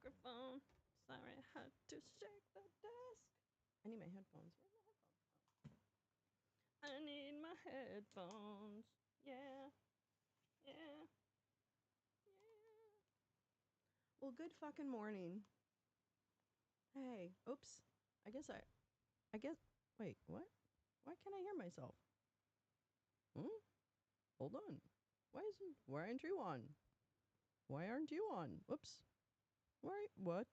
microphone. Sorry, I had to shake the desk. I need my headphones. I need my headphones. Yeah, yeah, yeah. Well, good fucking morning. Hey, oops. I guess, wait, what? Why can't I hear myself? Hmm? Hold on. Why aren't you on? Why aren't you on? Whoops. Why, what?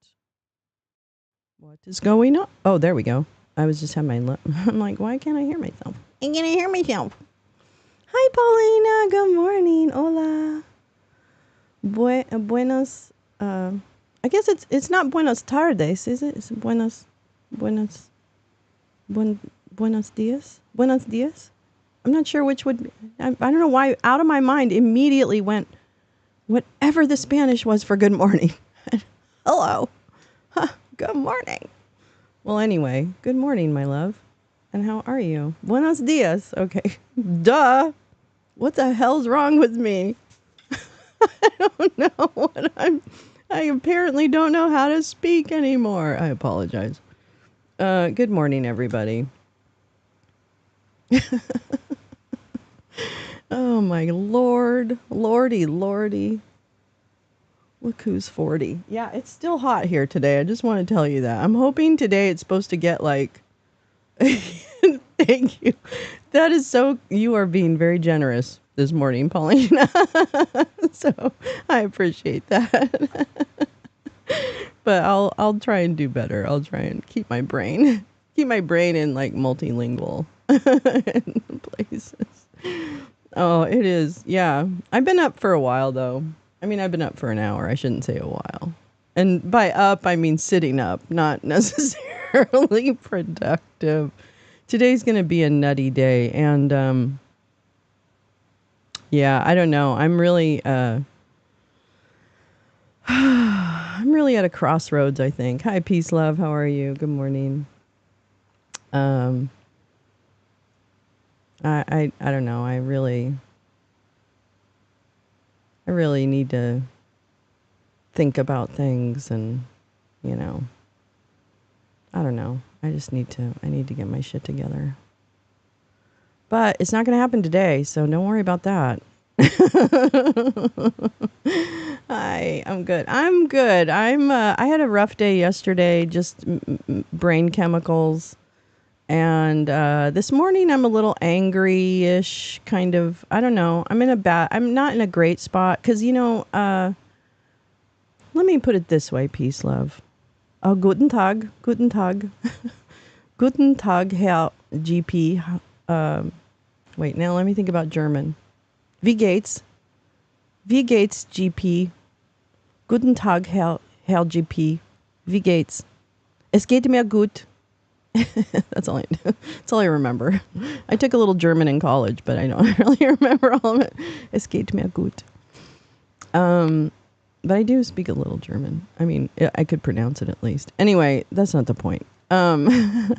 What is going on? Oh, there we go. I was just having I'm like, why can't I hear myself? I can't hear myself. Hi, Paulina. Good morning. Hola. Buenos. I guess it's not buenos tardes, is it? It's buenos, buen, buenos dias. Buenos dias. I'm not sure which would. I don't know why. Out of my mind, immediately went whatever the Spanish was for good morning. Hello. Huh, good morning. Well, anyway, good morning, my love. And how are you? Buenos dias. Okay. Duh. What the hell's wrong with me? I don't know what I apparently don't know how to speak anymore. I apologize. Good morning, everybody. Oh my lord. Lordy, lordy. Look who's 40. Yeah, it's still hot here today. I just want to tell you that. I'm hoping today it's supposed to get like thank you. That is so, you are being very generous this morning, Paulina. So I appreciate that. But I'll try and do better. I'll try and keep my brain in like multilingual places. Oh, it is. Yeah. I've been up for a while though. I mean, I've been up for an hour. I shouldn't say a while. And by up, I mean sitting up, not necessarily productive. Today's going to be a nutty day. And yeah, I don't know. I'm really at a crossroads, I think. Hi, peace, love. How are you? Good morning. Um, I don't know. I really need to think about things and, you know, I don't know. I need to get my shit together. But it's not going to happen today, so don't worry about that. Hi, I'm good. I'm good. I had a rough day yesterday, just brain chemicals. And this morning I'm a little angry-ish, kind of. I don't know. I'm not in a great spot because, let me put it this way, peace, love. Oh, guten Tag, guten Tag. Guten Tag, Herr GP. Wait, now let me think about German. Wie geht's? Wie geht's, GP? Guten Tag, Herr GP. Wie geht's? Es geht mir gut. That's all I remember. I took a little German in college, but I don't really remember all of it. Es geht mir gut. But I do speak a little German. I mean, I could pronounce it at least. Anyway, that's not the point. Good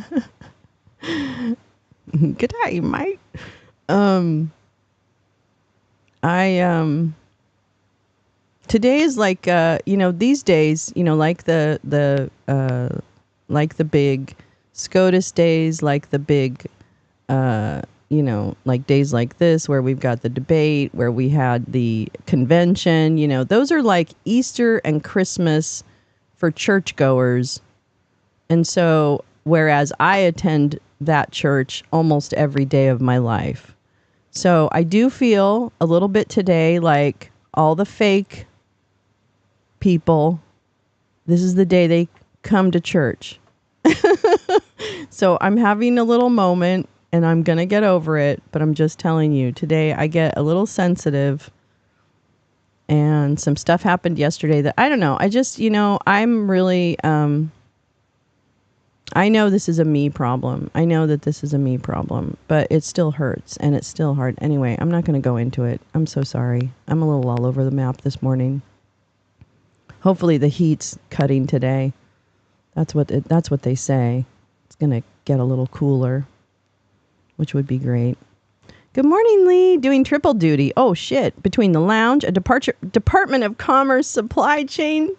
day, mate. Today is like these days, like the big SCOTUS days, like the big like days like this where we've got the debate, where we had the convention, those are like Easter and Christmas for churchgoers. And so whereas I attend that church almost every day of my life. So I do feel a little bit today like all the fake people, this is the day they come to church. So I'm having a little moment and I'm going to get over it, but I'm just telling you, today I get a little sensitive and some stuff happened yesterday that I don't know. I just, I'm really, I know this is a me problem. I know that this is a me problem, but it still hurts and it's still hard. Anyway, I'm not going to go into it. I'm so sorry. I'm a little all over the map this morning. Hopefully the heat's cutting today. That's what they say. It's going to get a little cooler, which would be great. Good morning, Lee. Doing triple duty. Oh, shit. Between the lounge, a Department of Commerce supply chain.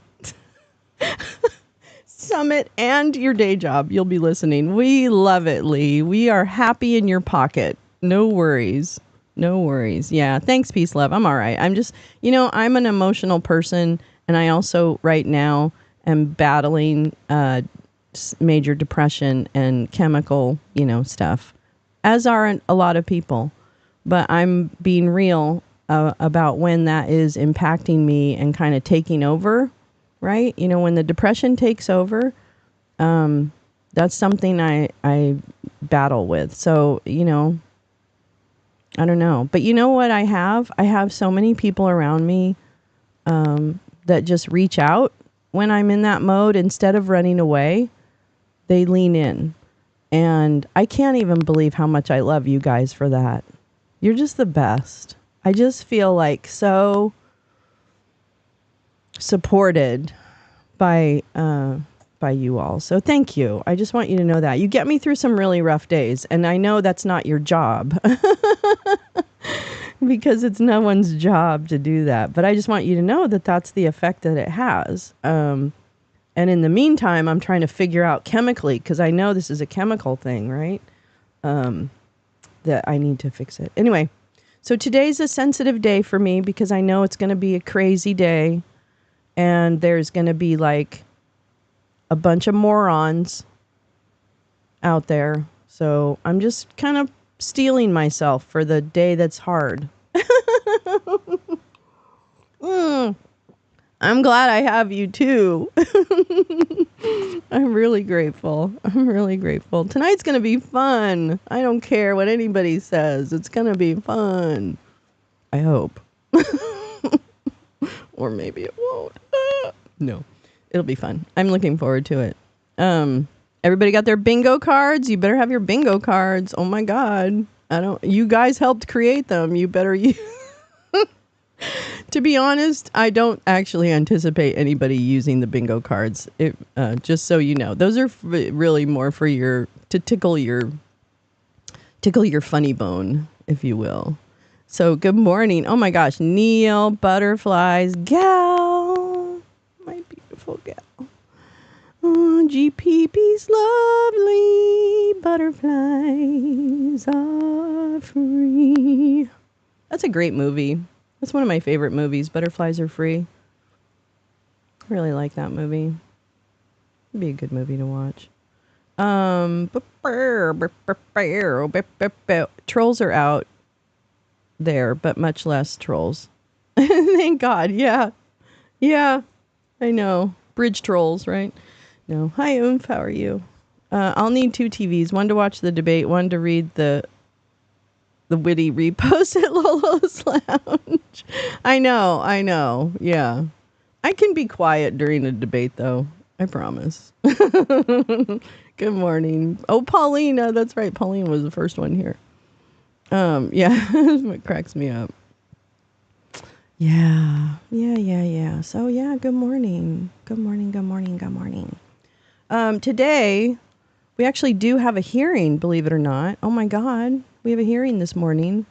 Summit and your day job. You'll be listening. We love it, Lee. We are happy in your pocket. No worries. No worries. Yeah. Thanks, peace, love. I'm all right. I'm just, I'm an emotional person. And I also, right now, am battling major depression and chemical, stuff, as are a lot of people. But I'm being real about when that is impacting me and kind of taking over, right? When the depression takes over, that's something I battle with. So, I don't know. But you know what I have? I have so many people around me that just reach out when I'm in that mode. Instead of running away, they lean in. And I can't even believe how much I love you guys for that. You're just the best. I just feel like so supported by you all. So thank you. I just want you to know that. You get me through some really rough days. And I know that's not your job because it's no one's job to do that. But I just want you to know that that's the effect that it has. And in the meantime, I'm trying to figure out chemically, because I know this is a chemical thing, right? That I need to fix it. Anyway, so today's a sensitive day for me because I know it's going to be a crazy day. And there's going to be like a bunch of morons out there. So I'm just kind of steeling myself for the day that's hard. I'm glad I have you too. I'm really grateful. I'm really grateful. Tonight's going to be fun. I don't care what anybody says. It's going to be fun. I hope. Or maybe it won't. No, it'll be fun. I'm looking forward to it. Everybody got their bingo cards? You better have your bingo cards. Oh my God. You guys helped create them. You better use. To be honest, I don't actually anticipate anybody using the bingo cards. Just so you know, those are really more for to tickle your funny bone, if you will. So good morning. Oh my gosh, Neil, butterflies, gal, my beautiful gal. Oh, GPP's lovely butterflies are free. That's a great movie. That's one of my favorite movies. Butterflies Are Free. I really like that movie. It'd be a good movie to watch. Trolls are out there, but much less trolls. Thank God. Yeah. Yeah. I know. Bridge trolls, right? No. Hi, Oomph. How are you? I'll need 2 TVs. One to watch the debate, one to read the witty repost at Lolo's Lounge. I know. Yeah. I can be quiet during a debate, though. I promise. Good morning. Oh, Paulina. That's right. Paulina was the first one here. Yeah. It cracks me up. Yeah. So, yeah, good morning. Good morning. Today, we actually do have a hearing, believe it or not. Oh, my God. We have a hearing this morning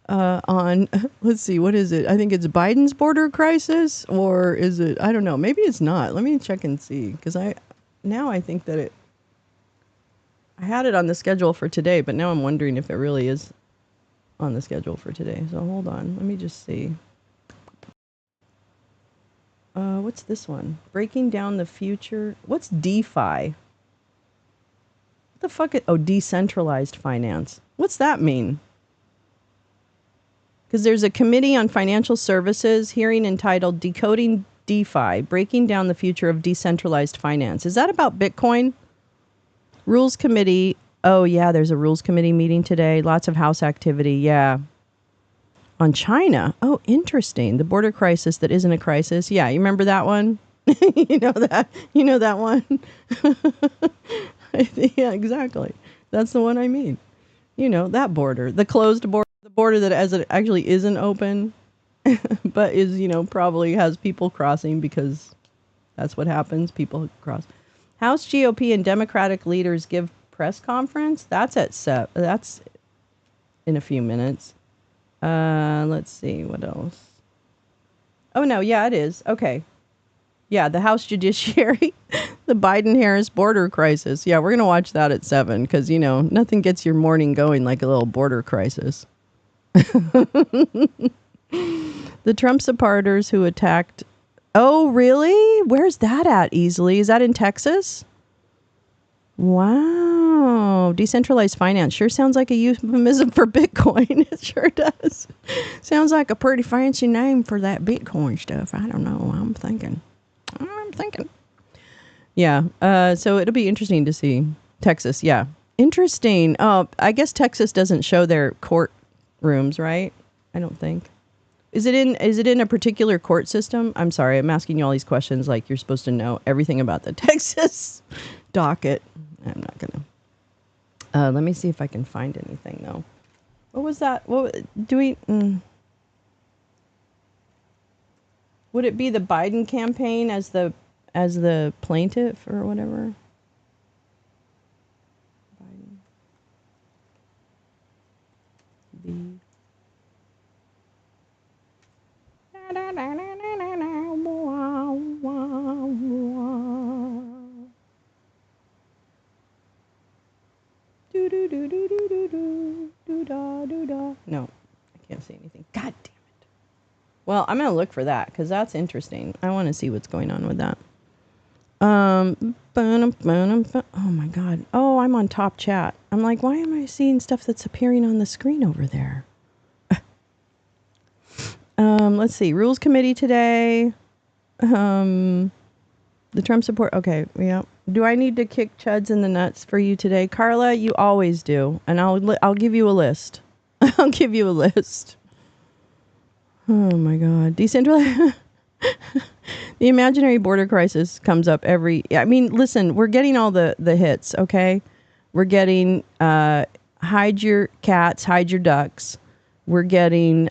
on, let's see, what is it? I think it's Biden's border crisis, or is it, I don't know. Maybe it's not. Let me check and see, because I think that I had it on the schedule for today, but now I'm wondering if it really is on the schedule for today. So hold on. Let me just see. What's this one? Breaking down the future. What's DeFi? What the fuck? Decentralized finance. What's that mean? Because there's a committee on financial services hearing entitled Decoding DeFi, Breaking Down the Future of Decentralized Finance. Is that about Bitcoin? Rules committee. Oh, yeah, there's a rules committee meeting today. Lots of House activity. Yeah. On China. Oh, interesting. The border crisis that isn't a crisis. Yeah, you remember that one? You know that one? Yeah, exactly. That's the one I mean. That border. The closed border. The border that as it actually isn't open, but is, probably has people crossing because that's what happens. People cross. House GOP and Democratic leaders give press conference. That's that's in a few minutes. Let's see what else. Oh no, yeah, it is. Okay. Yeah, the House Judiciary, the Biden-Harris border crisis. Yeah, we're going to watch that at 7 because, nothing gets your morning going like a little border crisis. The Trump supporters who attacked. Oh, really? Where's that at easily? Is that in Texas? Wow. Decentralized finance sure sounds like a euphemism for Bitcoin. It sure does. Sounds like a pretty fancy name for that Bitcoin stuff. I don't know. I'm thinking. Yeah. So it'll be interesting to see. Texas. Yeah. Interesting. I guess Texas doesn't show their court rooms, right? I don't think. Is it in a particular court system? I'm sorry, I'm asking you all these questions like you're supposed to know everything about the Texas docket. I'm not gonna. Let me see if I can find anything though. What was that? What do we? Would it be the Biden campaign as the plaintiff or whatever? Biden. The. No, I can't see anything. God damn it. Well, I'm going to look for that because that's interesting. I want to see what's going on with that. Oh my God. Oh, I'm on top chat. I'm like, why am I seeing stuff that's appearing on the screen over there? Let's see. Rules Committee today. The Trump support. Okay. Yeah. Do I need to kick chuds in the nuts for you today? Carla, you always do. And I'll give you a list. I'll give you a list. Oh my God. Decentralized. The imaginary border crisis comes up every. I mean, listen, we're getting all the hits, okay? We're getting hide your cats, hide your ducks. We're getting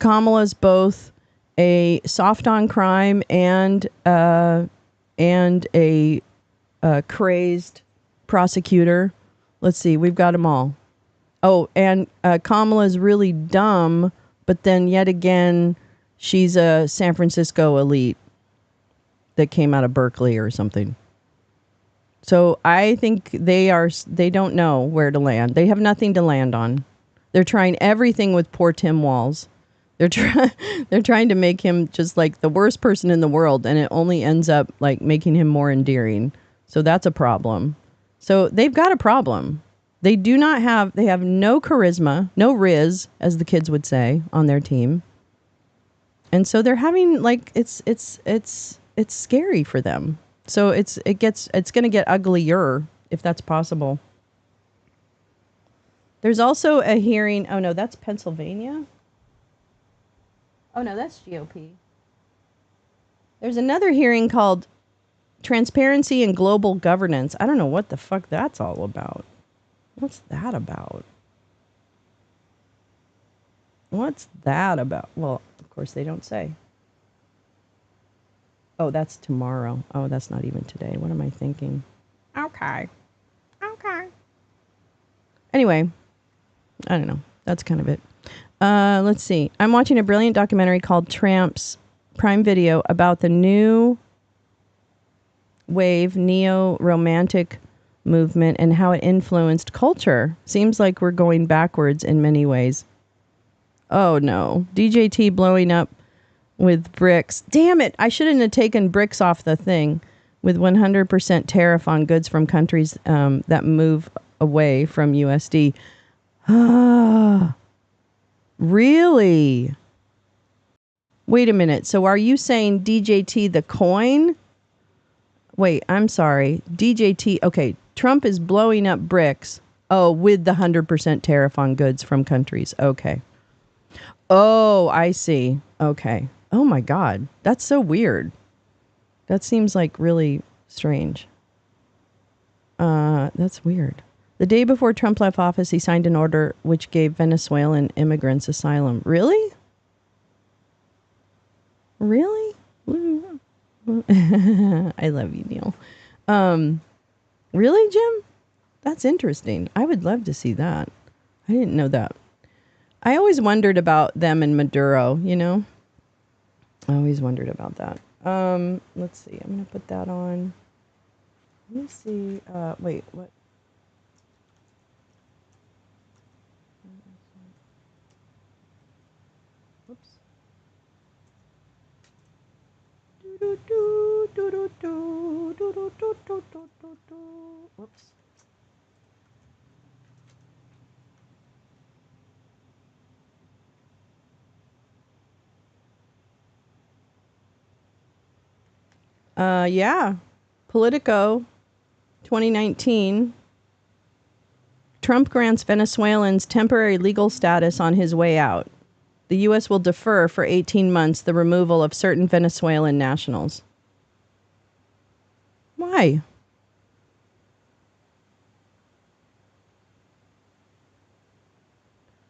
Kamala's both a soft on crime and a crazed prosecutor. Let's see, we've got them all. Oh, and Kamala's really dumb, but then yet again, she's a San Francisco elite that came out of Berkeley or something. So I think they don't know where to land. They have nothing to land on. They're trying everything with poor Tim Walz. They're trying to make him just like the worst person in the world, and it only ends up like making him more endearing. So that's a problem. So they've got a problem. They have no charisma, no riz, as the kids would say, on their team. And so they're having like it's scary for them. So it's going to get uglier if that's possible. There's also a hearing. Oh no, that's Pennsylvania. Oh no, that's GOP. There's another hearing called Transparency and Global Governance. I don't know what the fuck that's all about. What's that about? What's that about? Well, of course they don't say. Oh, that's tomorrow. Oh, that's not even today. What am I thinking? Okay. Anyway, I don't know. That's kind of it. Let's see. I'm watching a brilliant documentary called Tramps, Prime Video, about the new wave neo-romantic movement and how it influenced culture. Seems like we're going backwards in many ways. Oh no. DJT blowing up with bricks. Damn it. I shouldn't have taken bricks off the thing. With 100% tariff on goods from countries that move away from USD. Really? Wait a minute. So are you saying DJT the coin? Wait, I'm sorry. DJT. Okay. Trump is blowing up bricks. Oh, with the 100% tariff on goods from countries. Okay. Oh, I see. Okay. Oh my God. That's so weird. That seems like really strange. That's weird. The day before Trump left office, he signed an order which gave Venezuelan immigrants asylum. Really? Really? I love you, Neil. Really, Jim? That's interesting. I would love to see that. I didn't know that. I always wondered about them and Maduro, you know? I always wondered about that. Let's see. I'm going to put that on. Let me see. Wait, what? Whoops. Whoops. Yeah. Politico 2019. Trump grants Venezuelans temporary legal status on his way out. The U.S. will defer for 18 months the removal of certain Venezuelan nationals. Why?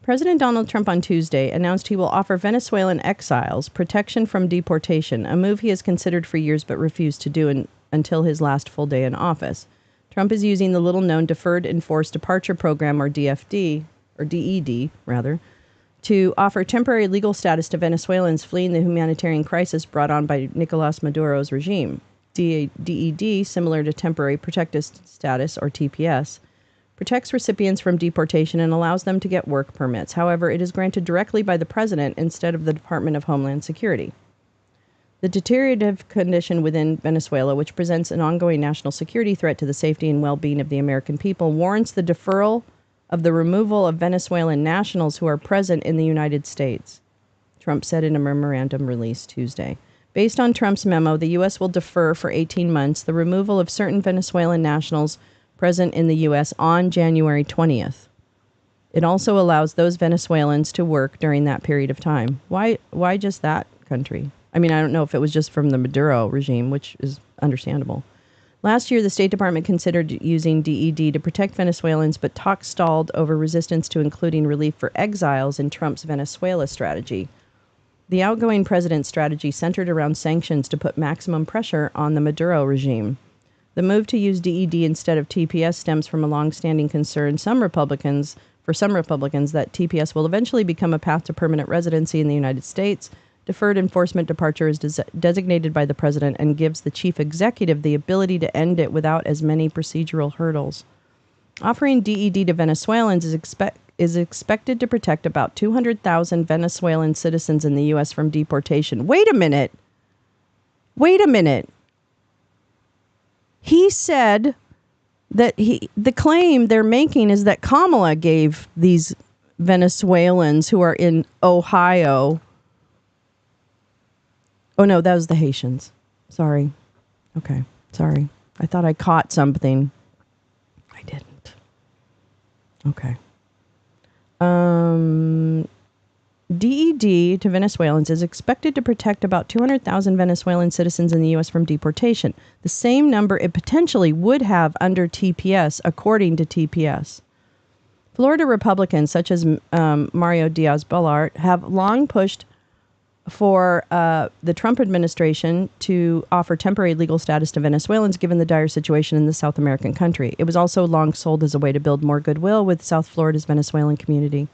President Donald Trump on Tuesday announced he will offer Venezuelan exiles protection from deportation, a move he has considered for years but refused to do until his last full day in office. Trump is using the little-known Deferred Enforced Departure Program, or DFD, or DED, rather, to offer temporary legal status to Venezuelans fleeing the humanitarian crisis brought on by Nicolas Maduro's regime. DED, similar to temporary protected status, or TPS, protects recipients from deportation and allows them to get work permits. However, it is granted directly by the president instead of the Department of Homeland Security. The deteriorative condition within Venezuela, which presents an ongoing national security threat to the safety and well-being of the American people, warrants the deferral of the removal of Venezuelan nationals who are present in the United States, Trump said in a memorandum released Tuesday. Based on Trump's memo, the U.S. will defer for 18 months the removal of certain Venezuelan nationals present in the U.S. on January 20th. It also allows those Venezuelans to work during that period of time. Why just that country? I mean, I don't know if it was just from the Maduro regime, which is understandable. Last year, the State Department considered using DED to protect Venezuelans, but talks stalled over resistance to including relief for exiles in Trump's Venezuela strategy. The outgoing president's strategy centered around sanctions to put maximum pressure on the Maduro regime. The move to use DED instead of TPS stems from a long-standing concern for some Republicans that TPS will eventually become a path to permanent residency in the United States. Deferred enforcement departure is designated by the president and gives the chief executive the ability to end it without as many procedural hurdles. Offering DED to Venezuelans is expected to protect about 200,000 Venezuelan citizens in the U.S. from deportation. Wait a minute. He said that the claim they're making is that Kamala gave these Venezuelans who are in Ohio. Oh, no, that was the Haitians. Sorry. Okay. Sorry. I thought I caught something. I didn't. Okay. DED to Venezuelans is expected to protect about 200,000 Venezuelan citizens in the U.S. from deportation, the same number it potentially would have under TPS, according to TPS. Florida Republicans, such as Mario Diaz-Balart, have long pushed for the Trump administration to offer temporary legal status to Venezuelans given the dire situation in the South American country. It was also long sold as a way to build more goodwill with South Florida's Venezuelan community.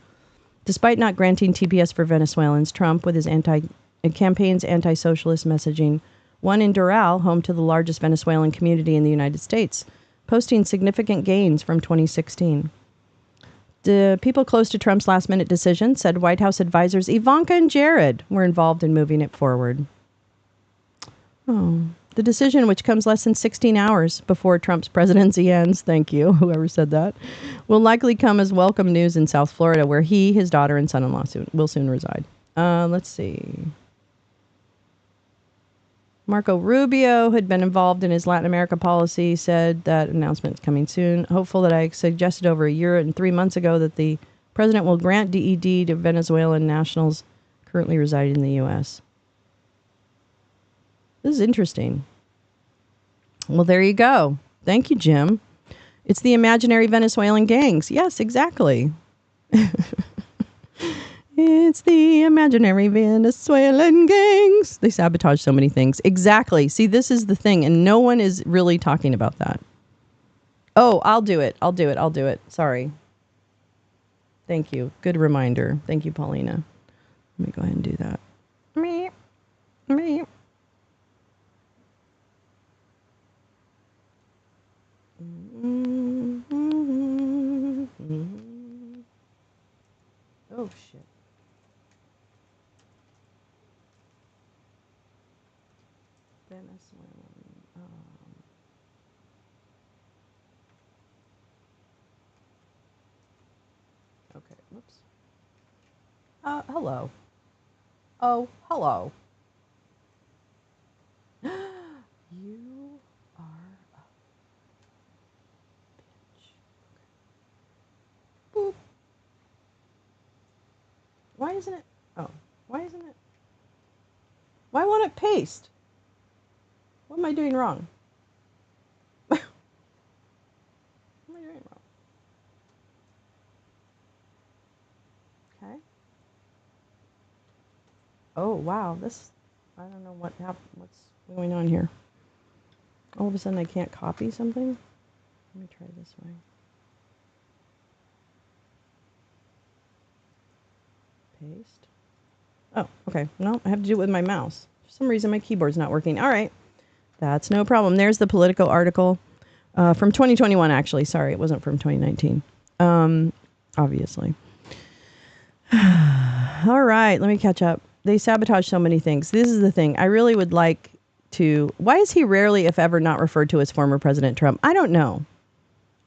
Despite not granting TPS for Venezuelans, Trump, with his campaign's anti-socialist messaging, won in Doral, home to the largest Venezuelan community in the United States, posting significant gains from 2016. The people close to Trump's last-minute decision said White House advisors Ivanka and Jared were involved in moving it forward. Oh, the decision, which comes less than 16 hours before Trump's presidency ends, thank you, whoever said that, will likely come as welcome news in South Florida, where he, his daughter, and son-in-law will soon reside. Let's see. Marco Rubio, who had been involved in his Latin America policy, said that announcement is coming soon. Hopeful that I suggested over a year and 3 months ago that the president will grant DED to Venezuelan nationals currently residing in the U.S. This is interesting. Well, there you go. Thank you, Jim. It's the imaginary Venezuelan gangs. Yes, exactly. It's the imaginary Venezuelan gangs. They sabotage so many things. Exactly. See, this is the thing, and no one is really talking about that. Oh, I'll do it. Sorry. Thank you. Good reminder. Thank you, Paulina. Let me go ahead and do that. Me. Oh shit. Venezuelan. Okay. Whoops. Hello. Oh, hello. You are a bitch. Boop. Why isn't it? Oh, why isn't it? Why won't it paste? What am I doing wrong? What am I doing wrong? Okay. Oh, wow. This, I don't know what happened. What's going on here? All of a sudden I can't copy something? Let me try this way. Paste. Oh, okay. No, I have to do it with my mouse. For some reason, my keyboard's not working. All right. That's no problem. There's the Politico article from 2021, actually. Sorry, it wasn't from 2019. Obviously. All right. Let me catch up. They sabotage so many things. This is the thing. I really would like to. Why is he rarely, if ever, not referred to as former President Trump? I don't know.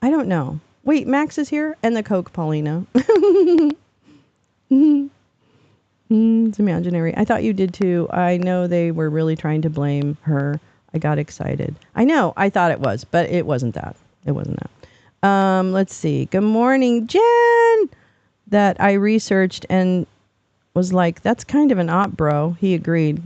I don't know. Wait, Max is here? And the Coke, Paulina. It's imaginary. I thought you did too. I know they were really trying to blame her. I got excited. I know. I thought it was, but it wasn't that. It wasn't that. Let's see. Good morning, Jen. That I researched and was like, that's kind of an op, bro. He agreed.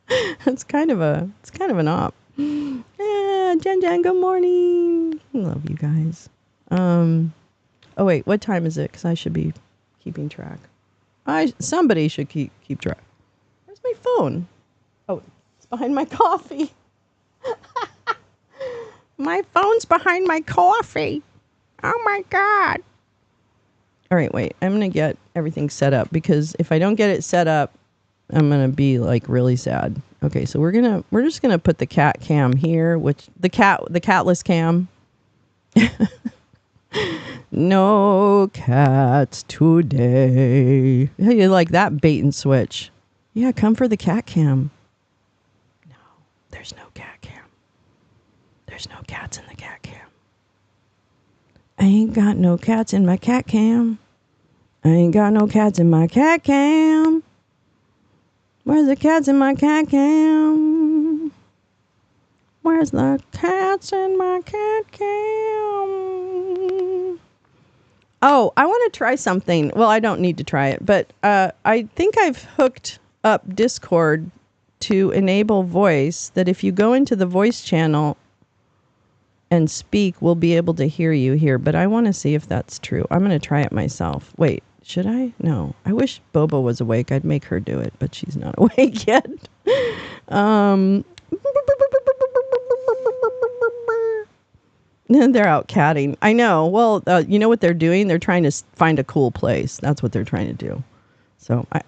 It's kind of an op. Yeah, Jen, good morning. I love you guys. Oh wait, what time is it? Because I should be keeping track. Somebody should keep track. Where's my phone? Oh, it's behind my coffee. My phone's behind my coffee. Oh my God. All right, wait. I'm going to get everything set up because if I don't get it set up, I'm going to be like really sad. Okay, so we're just going to put the cat cam here, which the catless cam. No cats today. How you like that bait and switch? Yeah, come for the cat cam. No, there's no cat cam. There's no cats in the cat cam. I ain't got no cats in my cat cam. I ain't got no cats in my cat cam. Where's the cats in my cat cam? Where's the cats in my cat cam? Oh, I want to try something. Well, I don't need to try it, but I think I've hooked up Discord to enable voice, that if you go into the voice channel and speak, we'll be able to hear you here. But I want to see if that's true. I'm going to try it myself. Wait, should I? No. I wish Bobo was awake. I'd make her do it, but she's not awake yet. They're out catting. I know. Well, you know what they're doing? They're trying to find a cool place. That's what they're trying to do. So I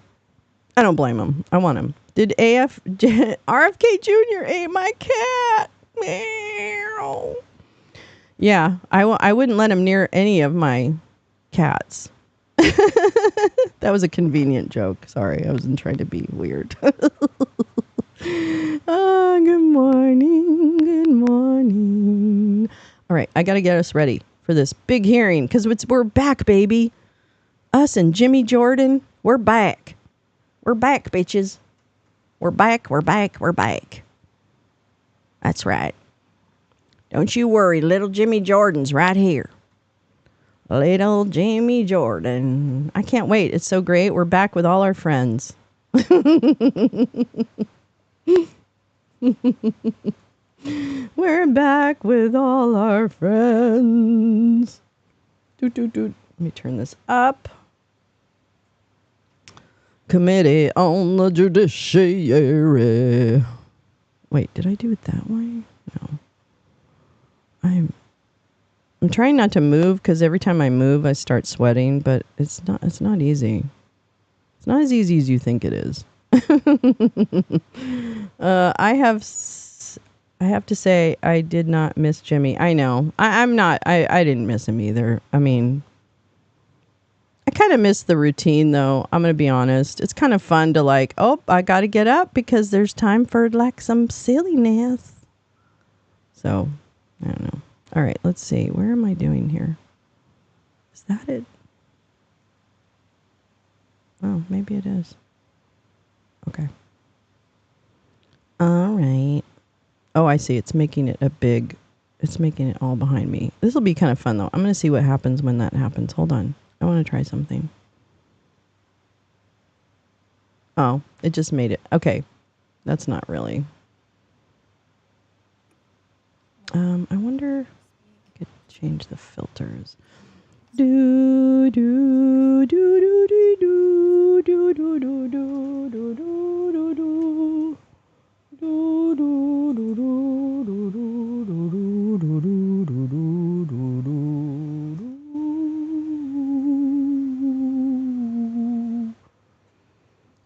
don't blame them. I want them. Did RFK Jr. ate my cat? Meow. Yeah, I wouldn't let him near any of my cats. That was a convenient joke. Sorry, I wasn't trying to be weird. Oh, good morning. Good morning. All right, I got to get us ready for this big hearing because we're back, baby. Us and Jimmy Jordan, we're back. We're back, bitches. We're back, we're back, we're back. That's right. Don't you worry, little Jimmy Jordan's right here. Little Jimmy Jordan. I can't wait. It's so great. We're back with all our friends. We're back with all our friends. Doot, doot, doot. Let me turn this up. Committee on the Judiciary. Wait, did I do it that way? No. I'm trying not to move because every time I move, I start sweating, but it's not easy. It's not as easy as you think it is. I have to say I did not miss Jimmy. I know. I'm not. I didn't miss him either. I mean, I kind of miss the routine though. I'm going to be honest. It's kind of fun to like, oh, I got to get up because there's time for like some silliness. So, I don't know. All right, let's see. Where am I doing here? Is that it? Oh, maybe it is. Okay. All right. Oh, I see. It's making it it's making it all behind me. This will be kind of fun though. I'm going to see what happens when that happens. Hold on. I want to try something. Oh, it just made it. Okay. That's not really. I wonder if I could change the filters. Do do do do do do do do do do do do do.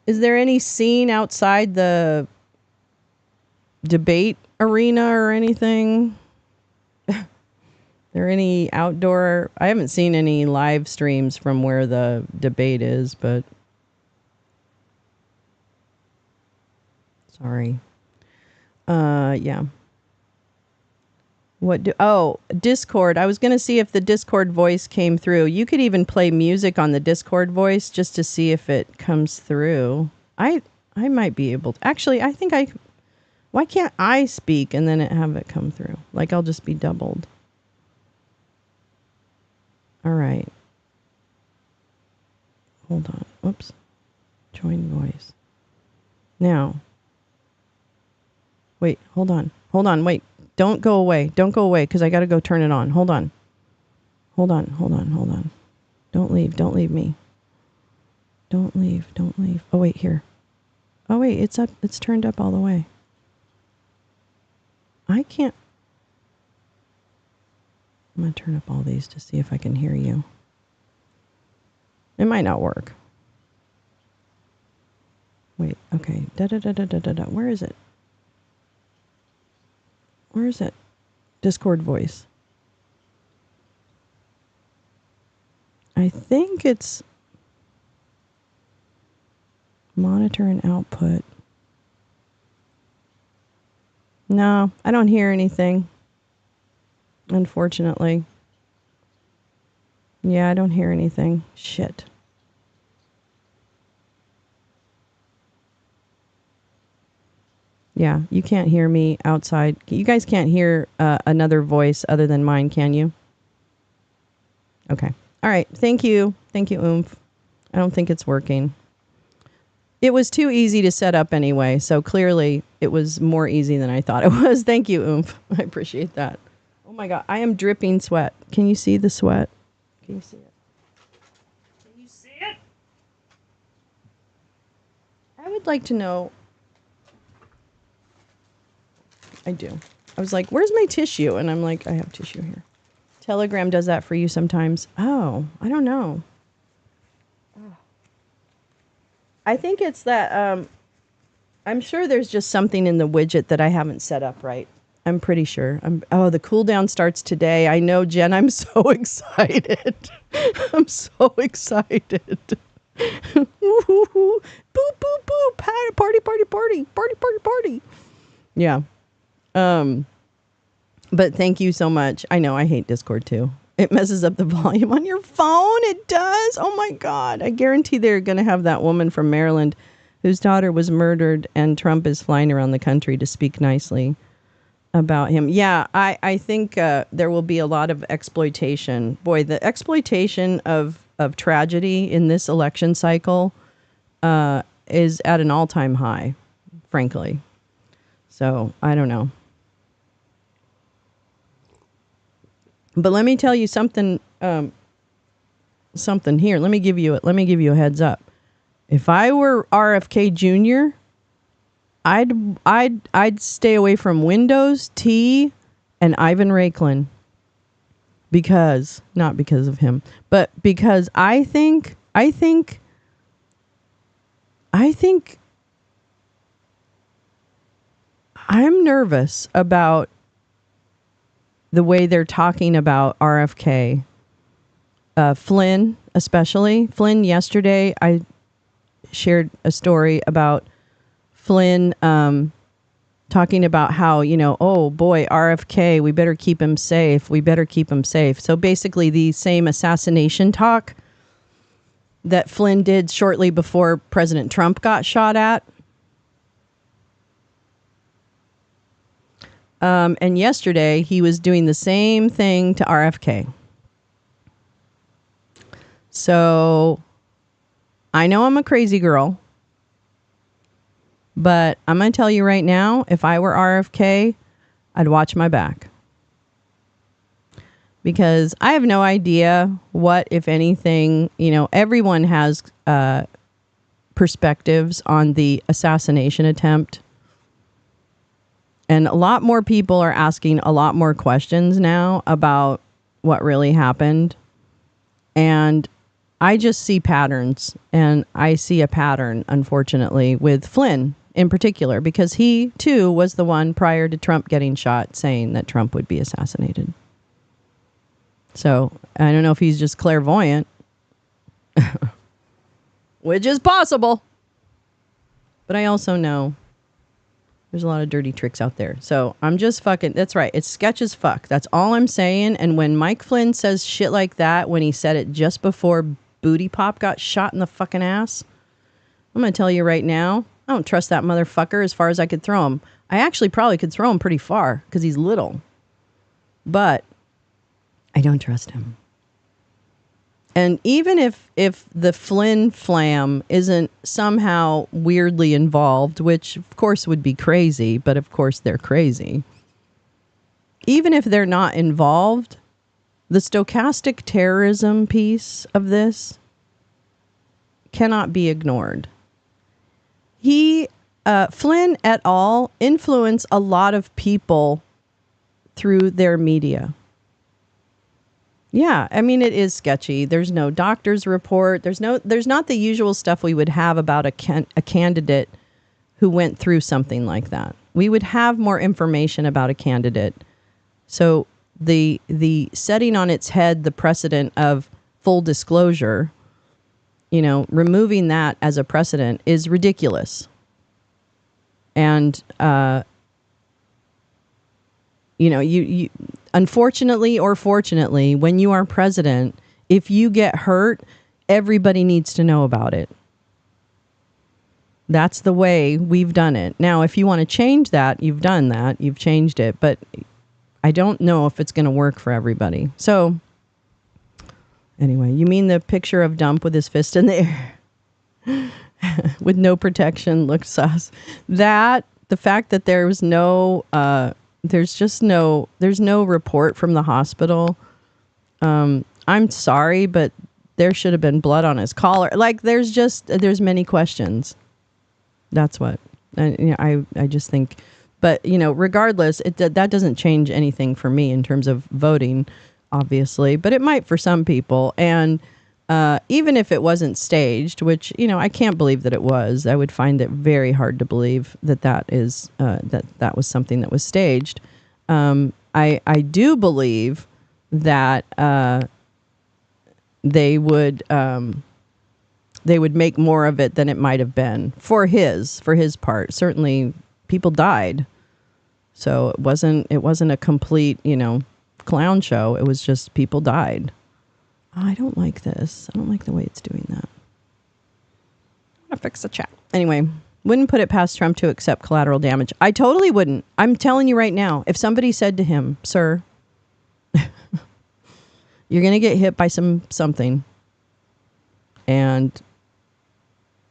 Is there any scene outside the debate arena or anything? There any outdoor? I haven't seen any live streams from where the debate is, but sorry. Yeah. Discord. I was going to see if the Discord voice came through. You could even play music on the Discord voice just to see if it comes through. I might be able to. Actually, I think why can't I speak and then have it come through? Like I'll just be doubled. All right. Hold on. Oops. Join voice. Now. Wait, hold on. Hold on. Wait. Don't go away. Don't go away because I got to go turn it on. Hold on. Hold on. Hold on. Hold on. Don't leave. Don't leave me. Don't leave. Don't leave. Oh, wait, here. Oh, wait, it's up. It's turned up all the way. I can't. I'm going to turn up all these to see if I can hear you. It might not work. Wait, okay. Da-da-da-da-da-da-da. Where is it? Where is it? Discord voice. I think it's monitor and output. No, I don't hear anything. Unfortunately. Yeah, I don't hear anything. Shit. Yeah, you can't hear me outside. You guys can't hear another voice other than mine, can you? Okay. All right. Thank you. Thank you, Oomph. I don't think it's working. It was too easy to set up anyway, so clearly it was more easy than I thought it was. Thank you, Oomph. I appreciate that. Oh my God, I am dripping sweat. Can you see the sweat? Can you see it? Can you see it? I would like to know. I do. I was like, where's my tissue? And I'm like, I have tissue here. Telegram does that for you sometimes. Oh, I don't know. I think it's that I'm sure there's just something in the widget that I haven't set up right. I'm pretty sure. The cooldown starts today. I know, Jen. I'm so excited. I'm so excited. Boo, boo, boo. Party, party, party, party, party, party, party. Yeah. But thank you so much. I know I hate Discord too. It messes up the volume on your phone. It does. Oh my God. I guarantee they're going to have that woman from Maryland whose daughter was murdered and Trump is flying around the country to speak nicely about him. Yeah, I think there will be a lot of exploitation. Boy, the exploitation of tragedy in this election cycle is at an all-time high, frankly. So, I don't know. But let me tell you something something here. Let me give you a heads up. If I were RFK Jr., I'd stay away from Windows, T, and Ivan Raiklin. Because, not because of him, but because I think I'm nervous about the way they're talking about RFK. Flynn, especially. Flynn, yesterday, I shared a story about Flynn talking about how, oh boy, RFK, we better keep him safe. We better keep him safe. So basically, the same assassination talk that Flynn did shortly before President Trump got shot at. And yesterday, he was doing the same thing to RFK. So I know I'm a crazy girl, but I'm going to tell you right now, if I were RFK, I'd watch my back. Because I have no idea what, if anything, everyone has perspectives on the assassination attempt. And a lot more people are asking a lot more questions now about what really happened. And I just see patterns. And I see a pattern, unfortunately, with Flynn in particular, because he, too, was the one prior to Trump getting shot saying that Trump would be assassinated. So I don't know if he's just clairvoyant, which is possible. But I also know there's a lot of dirty tricks out there. So I'm just fucking, that's right. It's sketch as fuck. That's all I'm saying. And when Mike Flynn says shit like that, when he said it just before Booty Pop got shot in the fucking ass, I'm going to tell you right now, I don't trust that motherfucker as far as I could throw him. I actually probably could throw him pretty far because he's little. But I don't trust him. And even if the Flynn flam isn't somehow weirdly involved, which of course would be crazy, but of course they're crazy. Even if they're not involved, the stochastic terrorism piece of this cannot be ignored. Flynn et al. Influence a lot of people through their media. Yeah, I mean, it is sketchy. There's no doctor's report. There's not the usual stuff we would have about a candidate who went through something like that. We would have more information about a candidate. So the setting on its head the precedent of full disclosure, removing that as a precedent is ridiculous. And you unfortunately or fortunately, when you are president, if you get hurt, everybody needs to know about it. That's the way we've done it. Now, if you want to change that, you've done that. You've changed it. But I don't know if it's going to work for everybody. So, anyway, you mean the picture of Dump with his fist in the air with no protection looks sus. The fact that there was no... there's no report from the hospital. I'm sorry, but there should have been blood on his collar. Like there's many questions. That's what I just think. But regardless, that doesn't change anything for me in terms of voting, obviously. But it might for some people. And even if it wasn't staged, which I can't believe that it was. I would find it very hard to believe that is that was something that was staged. I do believe that they would make more of it than it might have been for his part. Certainly, people died, so it wasn't a complete clown show. It was just people died. I don't like this. I don't like the way it's doing that. I'm gonna fix the chat. Anyway, wouldn't put it past Trump to accept collateral damage. I totally wouldn't. I'm telling you right now, if somebody said to him, sir, you're going to get hit by something. And,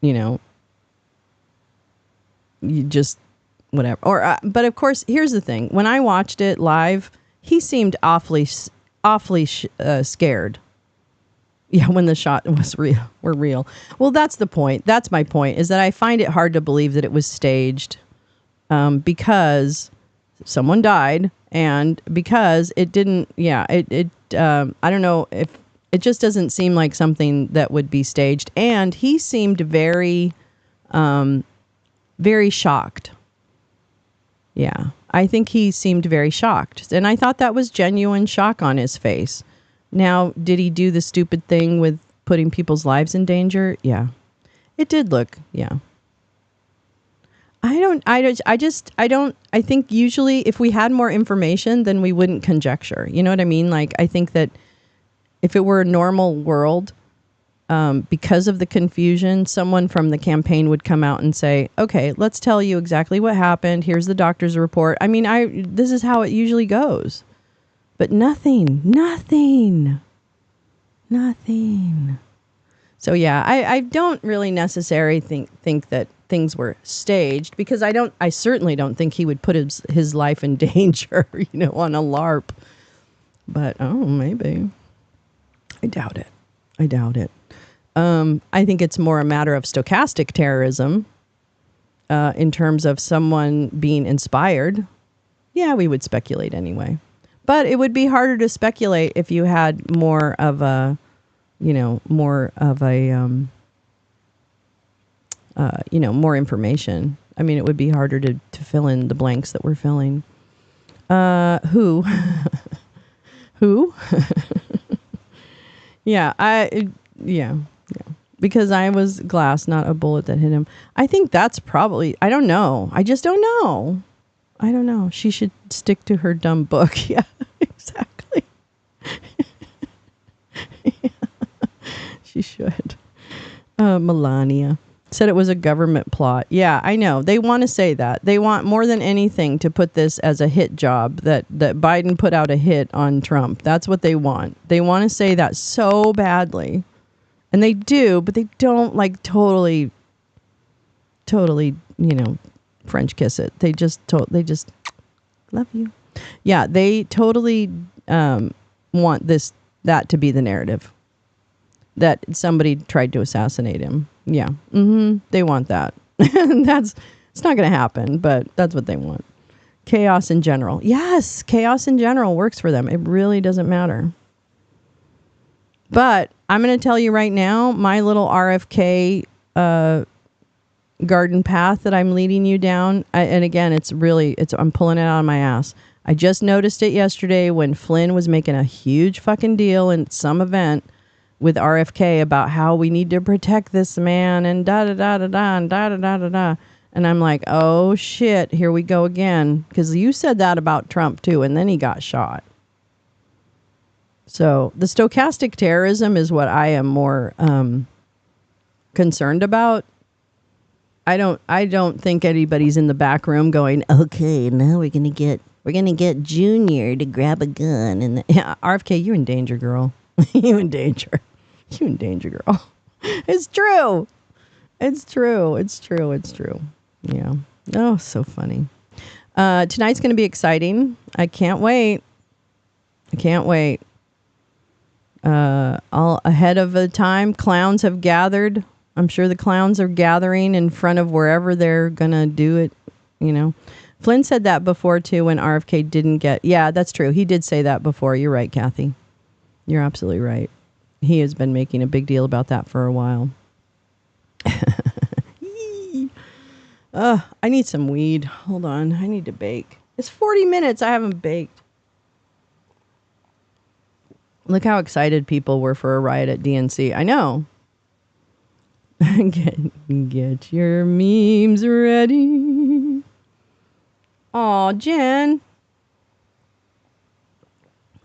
you just, whatever. Or, but of course, here's the thing. When I watched it live, he seemed awfully scared. Yeah, when the shot were real. Well, that's the point. That's my point, is that I find it hard to believe that it was staged because someone died and because it didn't, I don't know if it just doesn't seem like something that would be staged. And he seemed very, very shocked. Yeah. I think he seemed very shocked. And I thought that was genuine shock on his face. Now, did he do the stupid thing with putting people's lives in danger? Yeah. It did look, yeah. I think usually if we had more information, then we wouldn't conjecture. You know what I mean? Like, I think that if it were a normal world, because of the confusion, someone from the campaign would come out and say, okay, let's tell you exactly what happened. Here's the doctor's report. I mean, this is how it usually goes. But nothing. So yeah, I don't really necessarily think that things were staged, because I certainly don't think he would put his life in danger, on a LARP. But maybe. I doubt it. I think it's more a matter of stochastic terrorism, in terms of someone being inspired. Yeah, we would speculate anyway. But it would be harder to speculate if you had more of a more information. I mean, it would be harder to fill in the blanks that we're filling. Who? Who? Yeah, yeah. Because I was glass, not a bullet that hit him. I think that's probably, I don't know. I just don't know. I don't know. She should stick to her dumb book. Yeah, exactly. Yeah, she should. Melania said it was a government plot. Yeah, I know. They want to say that. They want more than anything to put this as a hit job, that Biden put out a hit on Trump. That's what they want. They want to say that so badly. And they do, but they don't like totally, French kiss it. They just love you. Yeah, they totally want that to be the narrative. That somebody tried to assassinate him. Yeah. They want that. It's not going to happen, but that's what they want. Chaos in general. Yes, chaos in general works for them. It really doesn't matter. But I'm going to tell you right now, my little RFK garden path that I'm leading you down, and again, I'm pulling it out of my ass. I just noticed it yesterday when Flynn was making a huge fucking deal in some event with RFK about how we need to protect this man and da-da-da-da-da and da-da-da-da-da. And I'm like, oh shit, here we go again. Because you said that about Trump too, and then he got shot. So the stochastic terrorism is what I am more concerned about. I don't think anybody's in the back room going, okay, now we're gonna get Junior to grab a gun, and RFK, you're in danger, girl. You in danger, girl. It's true. Yeah. Oh, so funny. Tonight's gonna be exciting. I can't wait. All ahead of the time, clowns have gathered. I'm sure the clowns are gathering in front of wherever they're going to do it, Flynn said that before, too, when RFK didn't get... Yeah, that's true. He did say that before. You're right, Kathy. You're absolutely right. He has been making a big deal about that for a while. I need some weed. Hold on. I need to bake. It's 40 minutes. I haven't baked. Look how excited people were for a riot at DNC. I know. Get your memes ready. Aw, Jen.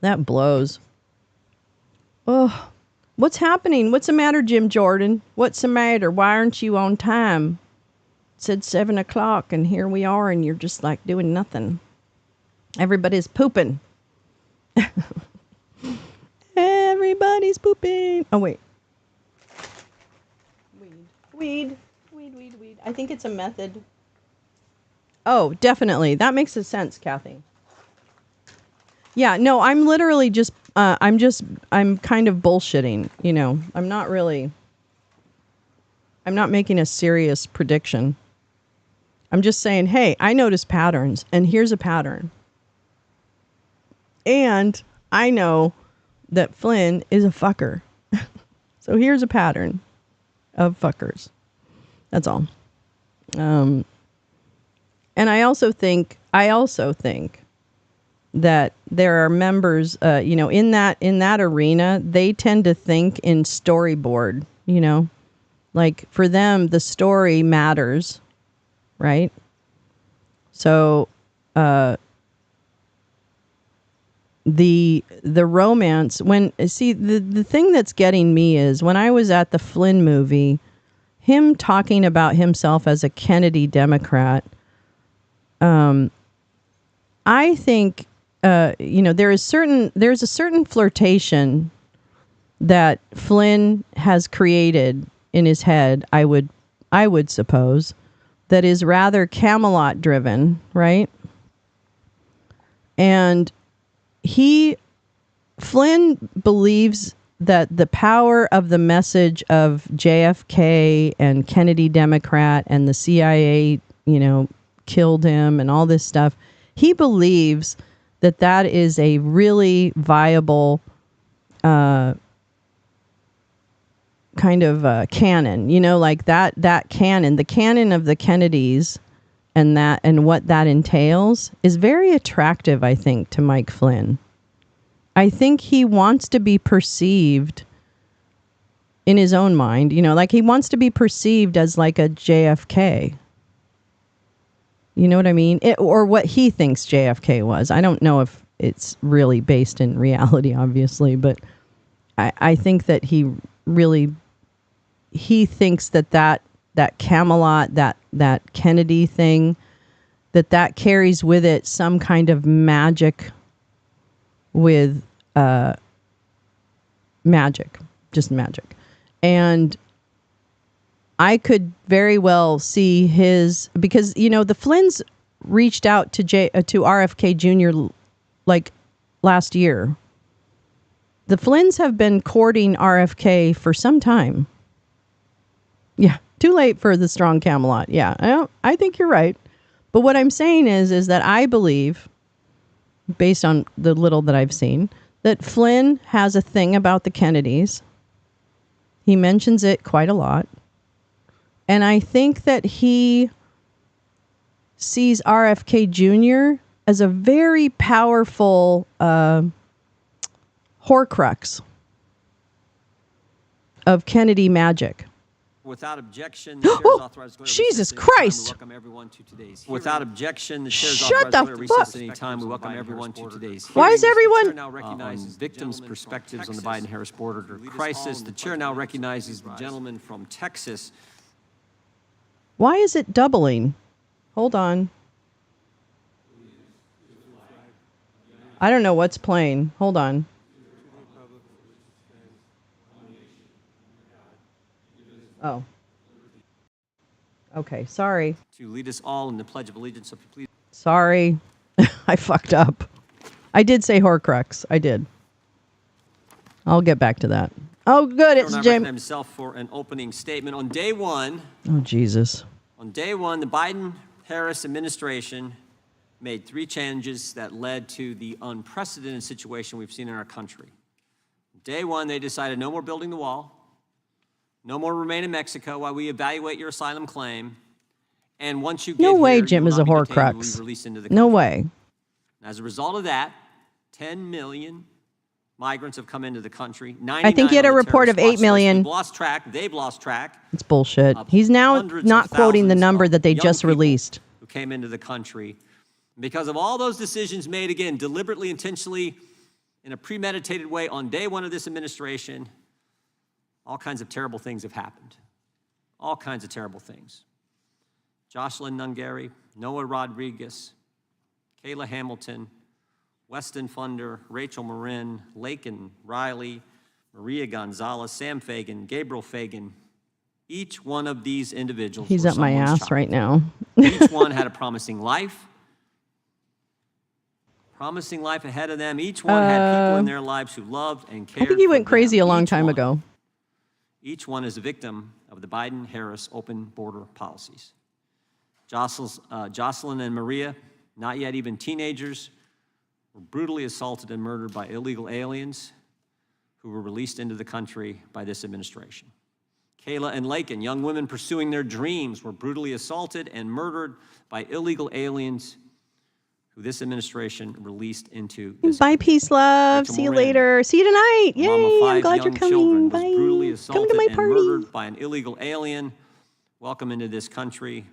That blows. Oh, what's happening? What's the matter, Jim Jordan? What's the matter? Why aren't you on time? It said 7 o'clock, and here we are, and you're just like doing nothing. Everybody's pooping. Everybody's pooping. Oh, wait. Weed. I think it's a method. Oh, definitely. That makes sense, Kathy. Yeah, no, I'm literally just, I'm kind of bullshitting, I'm not making a serious prediction. I'm just saying, hey, I notice patterns, and here's a pattern. And I know that Flynn is a fucker. So here's a pattern of fuckers. That's all. And I also think that there are members, in that arena, they tend to think in storyboard. Like for them, the story matters, right? So the romance, when see the thing that's getting me is when I was at the Flynn movie, him talking about himself as a Kennedy Democrat. I think there's a certain flirtation that Flynn has created in his head. I would suppose that is rather Camelot driven, right? And he Flynn believes that the power of the message of JFK and Kennedy Democrat and the CIA, killed him and all this stuff. He believes that that is a really viable kind of canon, like that canon, the canon of the Kennedys and what that entails is very attractive, I think, to Mike Flynn. I think he wants to be perceived in his own mind, like he wants to be perceived as like a JFK. You know what I mean? Or what he thinks JFK was. I don't know if it's really based in reality, obviously, but I think that he thinks that Camelot, that Kennedy thing, that carries with it some kind of magic with magic, just magic. And I could very well see because the Flynns reached out to RFK Jr. like last year. The Flynns have been courting RFK for some time. Yeah, too late for the strong Camelot. Yeah, I think you're right. But what I'm saying is that I believe, based on the little that I've seen, that Flynn has a thing about the Kennedys. He mentions it quite a lot. And I think that he sees RFK Jr. as a very powerful Horcrux of Kennedy magic. Without objection, the chair is authorized to Jesus Christ! Welcome everyone to today's hearing. Without objection, the chair is Shut authorized the to fuck! recess at any time. We welcome everyone to today's hearing. Why is everyone... The chair now recognizes victims' perspectives on the Biden-Harris border crisis. The chair now recognizes the gentleman from Texas. Why is it doubling? Hold on. I don't know what's playing. Hold on. Oh. Okay, sorry. To lead us all in the Pledge of Allegiance, so please. Sorry. I fucked up. I did say Horcrux. I did. I'll get back to that. Oh, good. It's James. Himself for an opening statement. On day one. Oh, Jesus. On day one, the Biden-Harris administration made 3 changes that led to the unprecedented situation we've seen in our country. Day one, they decided no more building the wall. No more remain in Mexico while we evaluate your asylum claim. And once you get no way here, Jim is a Horcrux. No way. As a result of that, 10 million migrants have come into the country. I think he had a report of 8 million. We've lost track. They've lost track. It's bullshit. He's now not quoting the number that they just released. Who came into the country. Because of all those decisions made, again, deliberately, intentionally, in a premeditated way on day one of this administration, all kinds of terrible things have happened. All kinds of terrible things. Jocelyn Nungary, Noah Rodriguez, Kayla Hamilton, Weston Funder, Rachel Marin, Laken Riley, Maria Gonzalez, Sam Fagan, Gabriel Fagan. Each one of these individuals. He's up my ass right now. Each one had a promising life. Promising life ahead of them. Each one had people in their lives who loved and cared. I think he went crazy a long time ago. Each one is a victim of the Biden-Harris open border policies. Jocelyn and Maria, not yet even teenagers, were brutally assaulted and murdered by illegal aliens who were released into the country by this administration. Kayla and Laken, young women pursuing their dreams, were brutally assaulted and murdered by illegal aliens who this administration released into this Bye, country. peace, love. Rachel See you Morin, later. See you tonight. a mom of Yay, I'm 5 glad you're young coming. children, Bye. was brutally Come to assaulted my and party. murdered by an illegal alien. Welcome into this country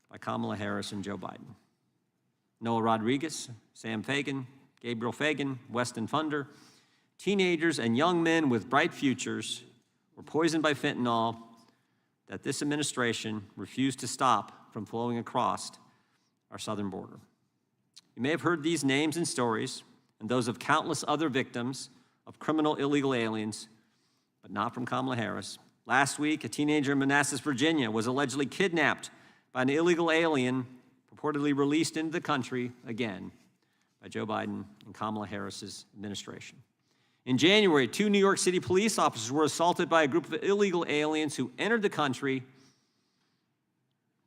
by Kamala Harris and Joe Biden. Noah Rodriguez, Sam Fagan, Gabriel Fagan, Weston Funder, teenagers and young men with bright futures were poisoned by fentanyl that this administration refused to stop from flowing across our southern border. You may have heard these names and stories and those of countless other victims of criminal illegal aliens, but not from Kamala Harris. Last week, a teenager in Manassas, Virginia, was allegedly kidnapped by an illegal alien, purportedly released into the country again by Joe Biden and Kamala Harris's administration. In January, 2 New York City police officers were assaulted by a group of illegal aliens who entered the country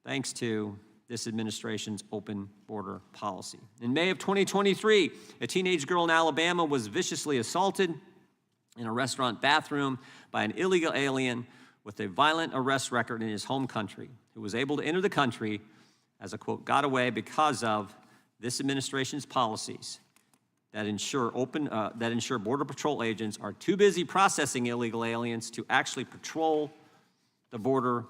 thanks to this administration's open border policy. In May of 2023, a teenage girl in Alabama was viciously assaulted in a restaurant bathroom by an illegal alien with a violent arrest record in his home country, who was able to enter the country as a, quote, got away because of this administration's policies that ensure Border Patrol agents are too busy processing illegal aliens to actually patrol the border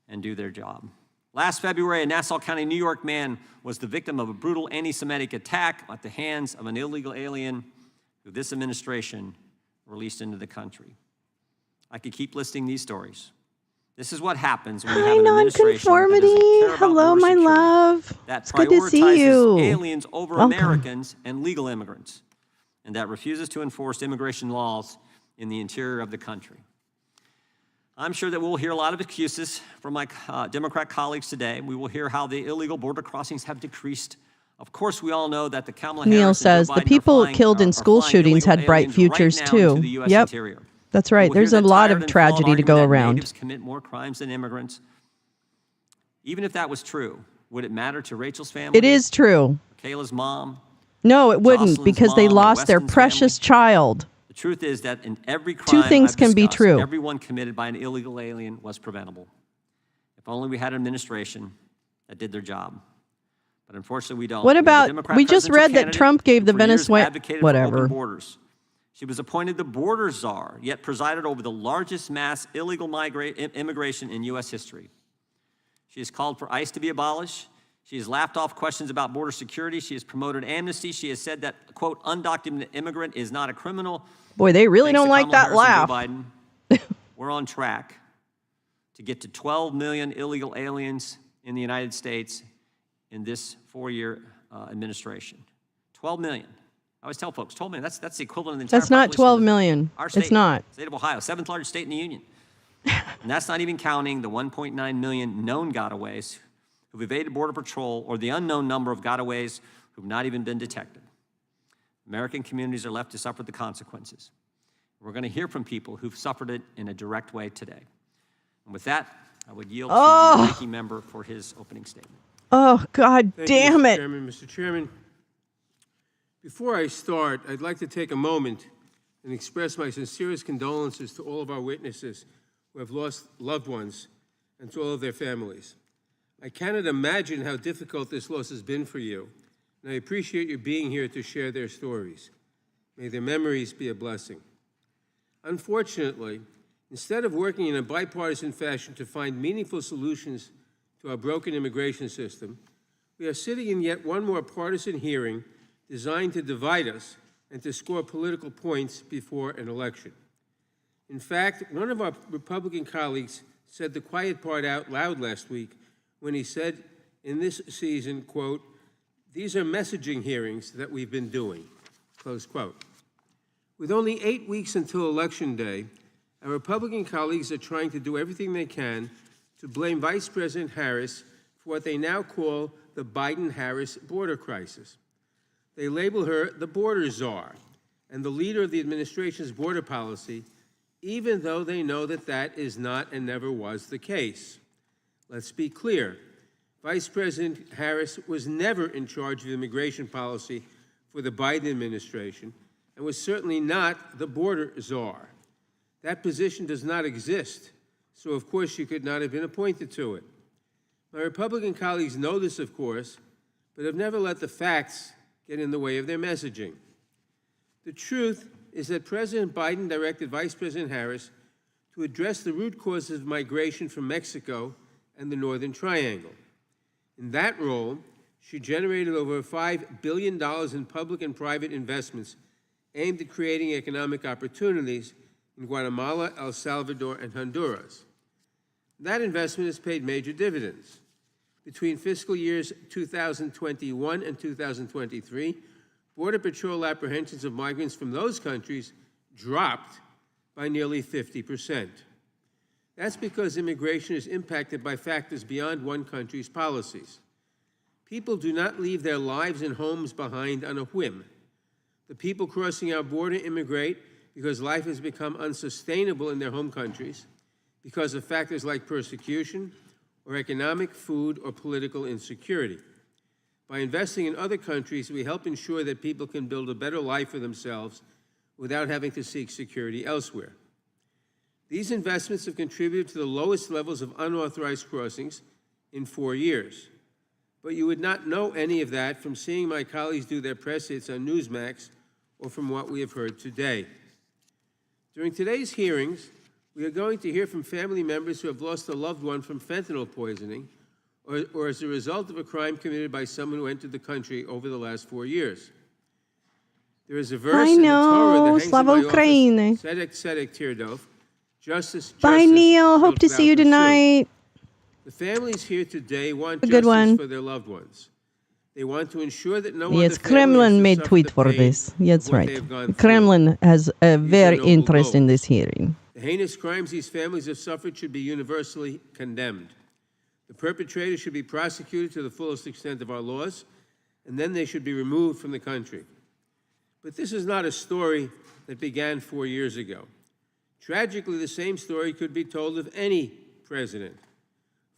and do their job. Last February, a Nassau County, New York man was the victim of a brutal anti-Semitic attack at the hands of an illegal alien who this administration released into the country. I could keep listing these stories. This is what happens when you have an administration that doesn't care about Hello, border my security, love. that It's good to see prioritizes you. aliens over Welcome. Americans and legal immigrants, and that refuses to enforce immigration laws in the interior of the country. I'm sure that we'll hear a lot of excuses from my Democrat colleagues today. We will hear how the illegal border crossings have decreased. Of course, we all know that the Kamala Neil Harris and Joe says the Biden people killed in school shootings had bright futures too. Yep, Interior. that's right. We'll There's hear a the lot tired of and tragedy flawed to go argument that around. natives commit more crimes than immigrants. Even if that was true, would it matter to Rachel's family? It is true. Kayla's mom? No, it wouldn't, Jocelyn's because they mom, or lost their Weston's precious family? child. The truth is that in every crime Two things I've can be discussed, true. every one committed by an illegal alien was preventable. If only we had an administration that did their job. But unfortunately, we don't. What We have a about, Democrat we just presidential read that candidate Trump gave who the for years Venezuela, advocated for open whatever. borders. She was appointed the border czar, yet presided over the largest mass illegal immigration in U.S. history. She has called for ICE to be abolished. She has laughed off questions about border security. She has promoted amnesty. She has said that, quote, undocumented immigrant is not a criminal. Boy, they really Thanks don't to like Kamala that Harris and laugh. Joe Biden, we're on track to get to 12 million illegal aliens in the United States in this 4-year administration. 12 million. I always tell folks, 12 million, that's the equivalent of the entire That's not population 12 of million. our state, It's not. State of Ohio, 7th largest state in the union. And that's not even counting the 1.9 million known gotaways who've evaded Border Patrol, or the unknown number of gotaways who've not even been detected. American communities are left to suffer the consequences. We're going to hear from people who've suffered it in a direct way today. And with that, I would yield to the ranking member for his opening statement. Oh, God damn Mr. it. Chairman. Mr. Chairman, before I start, I'd like to take a moment and express my sincerest condolences to all of our witnesses who have lost loved ones and to all of their families. I cannot imagine how difficult this loss has been for you, and I appreciate you being here to share their stories. May their memories be a blessing. Unfortunately, instead of working in a bipartisan fashion to find meaningful solutions to our broken immigration system, we are sitting in yet one more partisan hearing designed to divide us and to score political points before an election. In fact, one of our Republican colleagues said the quiet part out loud last week when he said in this season, quote, "These are messaging hearings that we've been doing," close quote. With only 8 weeks until Election Day, our Republican colleagues are trying to do everything they can to blame Vice President Harris for what they now call the Biden-Harris border crisis. They label her the border czar and the leader of the administration's border policy, even though they know that that is not and never was the case. Let's be clear. Vice President Harris was never in charge of immigration policy for the Biden administration and was certainly not the border czar. That position does not exist, so of course she could not have been appointed to it. My Republican colleagues know this, of course, but have never let the facts get in the way of their messaging. The truth is that President Biden directed Vice President Harris to address the root causes of migration from Mexico and the Northern Triangle. In that role, she generated over $5 billion in public and private investments aimed at creating economic opportunities in Guatemala, El Salvador, and Honduras. That investment has paid major dividends. Between fiscal years 2021 and 2023, Border Patrol apprehensions of migrants from those countries dropped by nearly 50%. That's because immigration is impacted by factors beyond one country's policies. People do not leave their lives and homes behind on a whim. The people crossing our border immigrate because life has become unsustainable in their home countries, because of factors like persecution or economic, food, or political insecurity. By investing in other countries, we help ensure that people can build a better life for themselves without having to seek security elsewhere. These investments have contributed to the lowest levels of unauthorized crossings in 4 years. But you would not know any of that from seeing my colleagues do their press hits on Newsmax or from what we have heard today. During today's hearings, we are going to hear from family members who have lost a loved one from fentanyl poisoning or as a result of a crime committed by someone who entered the country over the last 4 years. There is a verse in the Torah that hangs in my office, Tzedek, Tzedek, Tirdof, justice, Bye, justice, Neil. shalt Hope to thou see you pursue. tonight. The families here today want A good justice one. for their loved ones. They want to ensure that no Yes, other family has Kremlin to made suffer tweet the for pain this. That's of what right. they have gone The through. Kremlin has a very noble interest in goals. this hearing. The heinous crimes these families have suffered should be universally condemned. The perpetrators should be prosecuted to the fullest extent of our laws, and then they should be removed from the country. But this is not a story that began 4 years ago. Tragically, the same story could be told of any president.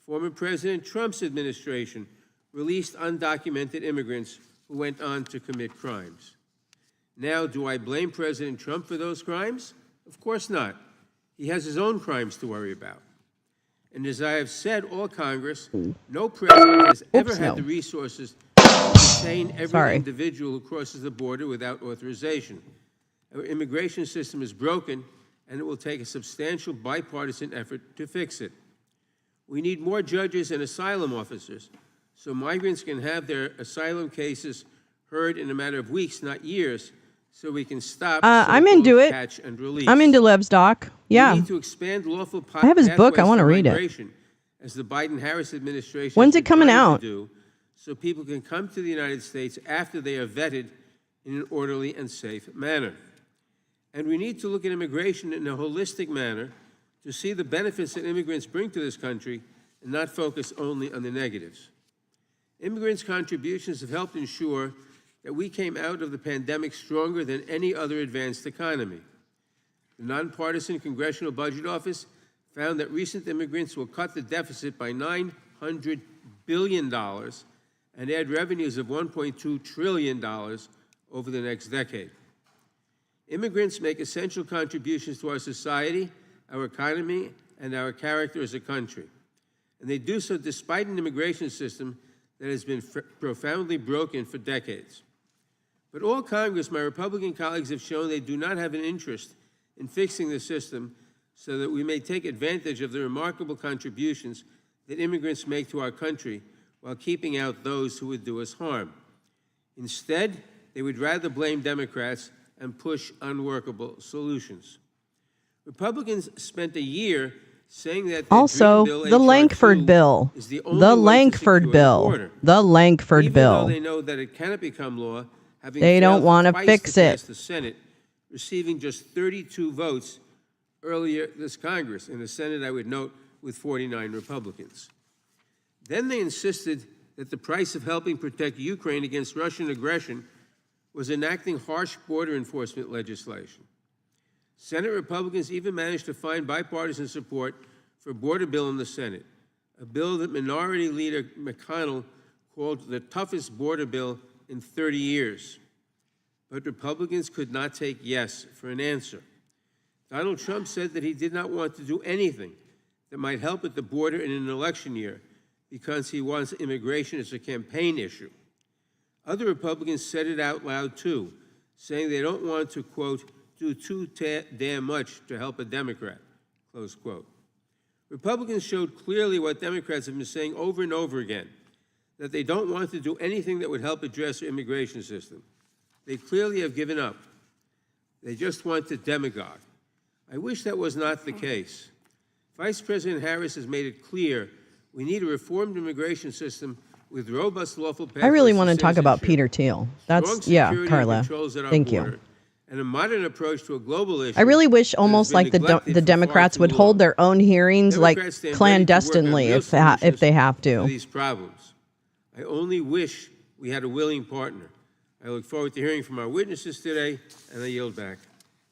Former President Trump's administration released undocumented immigrants who went on to commit crimes. Now, do I blame President Trump for those crimes? Of course not. He has his own crimes to worry about. And as I have said, all Congress, no president has ever had the resources to detain every individual who crosses the border without authorization. Our immigration system is broken, and it will take a substantial bipartisan effort to fix it. We need more judges and asylum officers so migrants can have their asylum cases heard in a matter of weeks, not years, so we can stop I'm into it. catch and release. I'm into Lev's doc. Yeah. We need to expand lawful I have his book. I want to read it. As the Biden-Harris administration When's has it coming been trying out? to do, so people can come to the United States after they are vetted in an orderly and safe manner. And we need to look at immigration in a holistic manner to see the benefits that immigrants bring to this country and not focus only on the negatives. Immigrants' contributions have helped ensure that we came out of the pandemic stronger than any other advanced economy. The nonpartisan Congressional Budget Office found that recent immigrants will cut the deficit by $900 billion and add revenues of $1.2 trillion over the next decade. Immigrants make essential contributions to our society, our economy, and our character as a country. And they do so despite an immigration system that has been profoundly broken for decades. But all Congress, my Republican colleagues, have shown they do not have an interest in fixing the system so that we may take advantage of the remarkable contributions that immigrants make to our country while keeping out those who would do us harm. Instead, they would rather blame Democrats and push unworkable solutions. Republicans spent a year saying that also the Lankford bill, the Lankford bill, the Lankford bill. Even though they know that it cannot become law, having they don't want to fix it. The Senate, receiving just 32 votes earlier this Congress. In the Senate, I would note, with 49 Republicans. Then they insisted that the price of helping protect Ukraine against Russian aggression was enacting harsh border enforcement legislation. Senate Republicans even managed to find bipartisan support for a border bill in the Senate, a bill that Minority Leader McConnell called the toughest border bill in 30 years. But Republicans could not take yes for an answer. Donald Trump said that he did not want to do anything, that might help at the border in an election year because he wants immigration as a campaign issue. Other Republicans said it out loud too, saying they don't want to, quote, do too damn much to help a Democrat, close quote. Republicans showed clearly what Democrats have been saying over and over again, that they don't want to do anything that would help address our immigration system. They clearly have given up. They just want to demagogue. I wish that was not the case. Vice President Harris has made it clear we need a reformed immigration system with robust lawful pathways. I really want to to talk about citizenship, Peter Thiel. That's, strong yeah, security Carla. and controls at our Thank border, you. and a modern approach to a global issue. I really wish that has almost been like the neglected for far Democrats too would long. hold their own hearings like Democrats stand ready to work on clandestinely real if they have solutions to. these problems. I only wish we had a willing partner. I look forward to hearing from our witnesses today, and I yield back.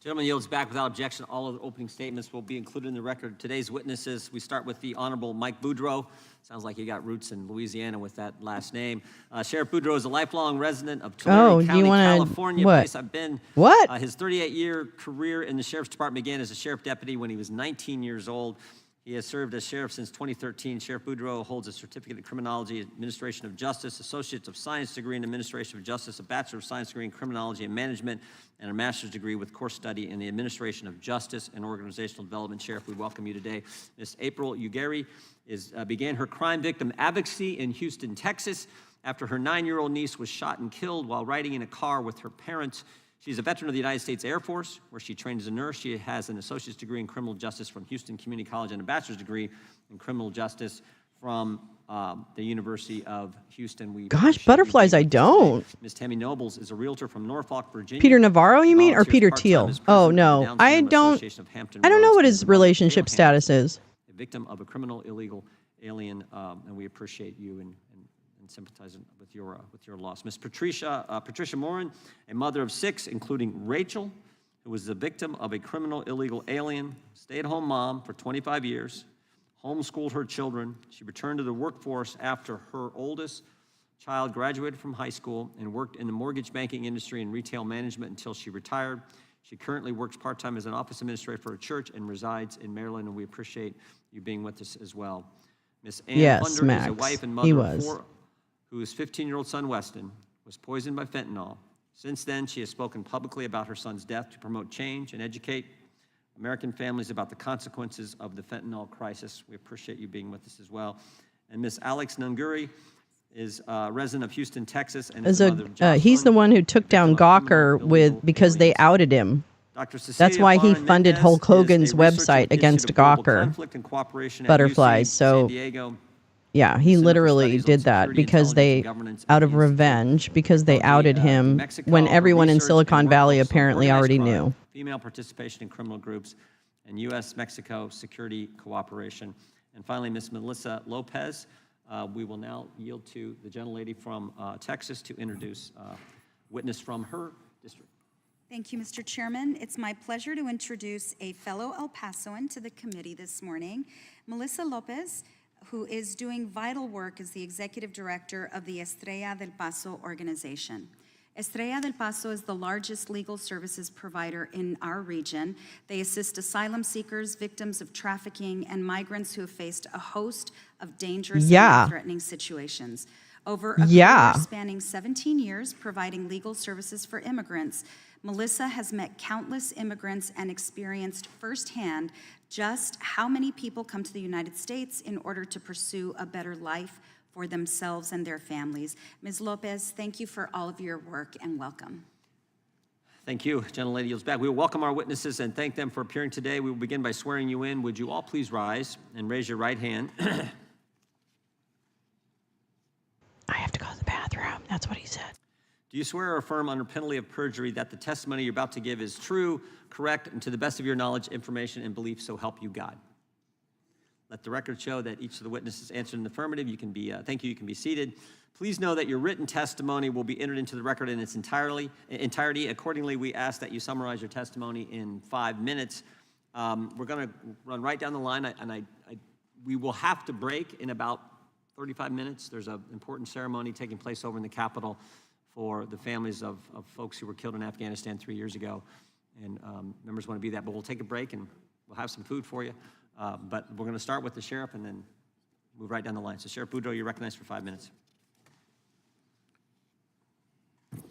Gentleman yields back without objection. All of the opening statements will be included in the record. Today's witnesses, we start with the Honorable Mike Boudreau. Sounds like you got roots in Louisiana with that last name. Sheriff Boudreau is a lifelong resident of Tulare County, California, a place I've been. What? His 38-year career in the Sheriff's Department began as a sheriff deputy when he was 19 years old. He has served as sheriff since 2013. Sheriff Boudreau holds a certificate in criminology, administration of justice, associates of science degree in administration of justice, a bachelor of science degree in criminology and management, and a master's degree with course study in the administration of justice and organizational development. Sheriff, we welcome you today. Ms. April Ugary began her crime victim advocacy in Houston, Texas, after her 9-year-old niece was shot and killed while riding in a car with her parents. She's a veteran of the United States Air Force, where she trained as a nurse. She has an associate's degree in criminal justice from Houston Community College and a bachelor's degree in criminal justice from the University of Houston. Gosh, butterflies, I don't. Ms. Tammy Nobles is a realtor from Norfolk, Virginia. Peter Navarro, you mean, or Peter Thiel? Oh, no. I don't know what his relationship status is. A victim of a criminal illegal alien, and we appreciate you and sympathize with your loss. Ms. Patricia Morin, a mother of 6, including Rachel, who was the victim of a criminal illegal alien, stay-at-home mom for 25 years, homeschooled her children. She returned to the workforce after her oldest child graduated from high school and worked in the mortgage banking industry and retail management until she retired. She currently works part-time as an office administrator for a church and resides in Maryland, and we appreciate you being with us as well. Ms. Ann Plunder is a wife and mother of 4, whose 15-year-old son, Weston, was poisoned by fentanyl. Since then, she has spoken publicly about her son's death to promote change and educate American families about the consequences of the fentanyl crisis. We appreciate you being with us as well. And Ms. Alex Nunguri is a resident of Houston, Texas, and is the mother of Jocelyn, he's the one who took down Gawker because they outed him. That's why he funded Hulk Hogan's website against Gawker. Butterflies. So, yeah, he literally did that because out of revenge, because they outed him when everyone in Silicon Valley apparently already knew. Female participation in criminal groups and U.S.-Mexico security cooperation. And finally, Ms. Melissa Lopez. We will now yield to the gentlelady from Texas to introduce a witness from her district. Thank you, Mr. Chairman. It's my pleasure to introduce a fellow El Pasoan to the committee this morning, Melissa Lopez, who is doing vital work as the executive director of the Estrella del Paso organization. Estrella del Paso is the largest legal services provider in our region. They assist asylum seekers, victims of trafficking, and migrants who have faced a host of dangerous and threatening situations. Over a career spanning 17 years providing legal services for immigrants, Melissa has met countless immigrants and experienced firsthand just how many people come to the United States in order to pursue a better life for themselves and their families. Ms. Lopez, thank you for all of your work and welcome. Thank you. Gentlelady yields back. We will welcome our witnesses and thank them for appearing today. We will begin by swearing you in. Would you all please rise and raise your right hand? I have to go to the bathroom. That's what he said. Do you swear or affirm under penalty of perjury that the testimony you're about to give is true, correct, and to the best of your knowledge, information, and belief, so help you God? Let the record show that each of the witnesses answered in the affirmative. You can be, thank you, you can be seated. Please know that your written testimony will be entered into the record in its entirety. Accordingly, we ask that you summarize your testimony in 5 minutes. We're going to run right down the line, we will have to break in about 35 minutes. There's an important ceremony taking place over in the Capitol for the families of folks who were killed in Afghanistan 3 years ago, and members want to be that. But we'll take a break and we'll have some food for you. But we're going to start with the sheriff and then move right down the line. So Sheriff Boudreaux, you're recognized for 5 minutes.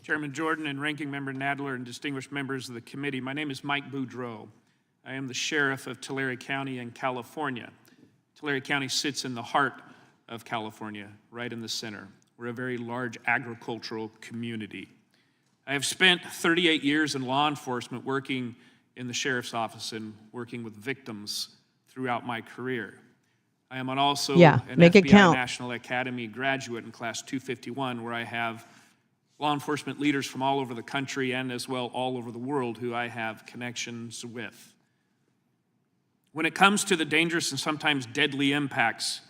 Chairman Jordan and Ranking Member Nadler and distinguished members of the committee, my name is Mike Boudreaux. I am the sheriff of Tulare County in California. Tulare County sits in the heart of California, right in the center. We're a very large agricultural community. I have spent 38 years in law enforcement working in the sheriff's office and working with victims throughout my career. I am also an make it FBI count. National Academy graduate in Class 251, where I have law enforcement leaders from all over the country and as well all over the world who I have connections with. When it comes to the dangerous and sometimes deadly impacts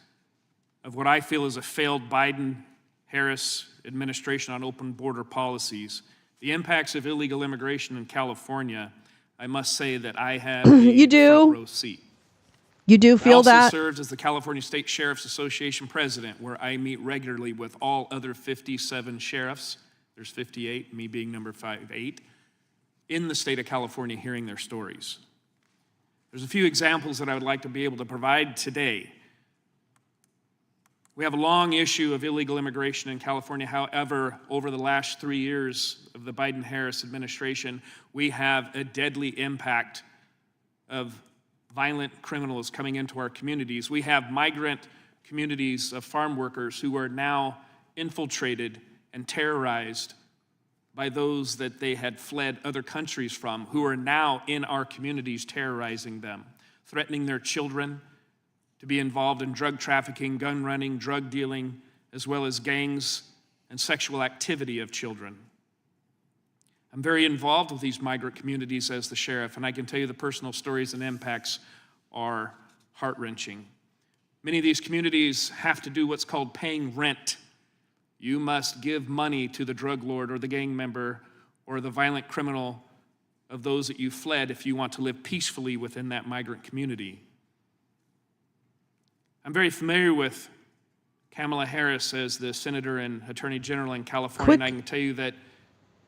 of what I feel is a failed Biden-Harris administration on open border policies, the impacts of illegal immigration in California, I must say that I have a You do? front row seat. You do I feel also that? served as the California State Sheriff's Association president, where I meet regularly with all other 57 sheriffs. There's 58, me being number 58, in the state of California hearing their stories. There's a few examples that I would like to be able to provide today. We have a long issue of illegal immigration in California. However, over the last 3 years of the Biden-Harris administration, we have a deadly impact of violent criminals coming into our communities. We have migrant communities of farm workers who are now infiltrated and terrorized by those that they had fled other countries from, who are now in our communities terrorizing them, threatening their children to be involved in drug trafficking, gun running, drug dealing, as well as gangs and sexual activity of children. I'm very involved with these migrant communities as the sheriff, and I can tell you the personal stories and impacts are heart-wrenching. Many of these communities have to do what's called paying rent. You must give money to the drug lord or the gang member or the violent criminal of those that you fled if you want to live peacefully within that migrant community. I'm very familiar with Kamala Harris as the Senator and Attorney General in California, and I can tell you that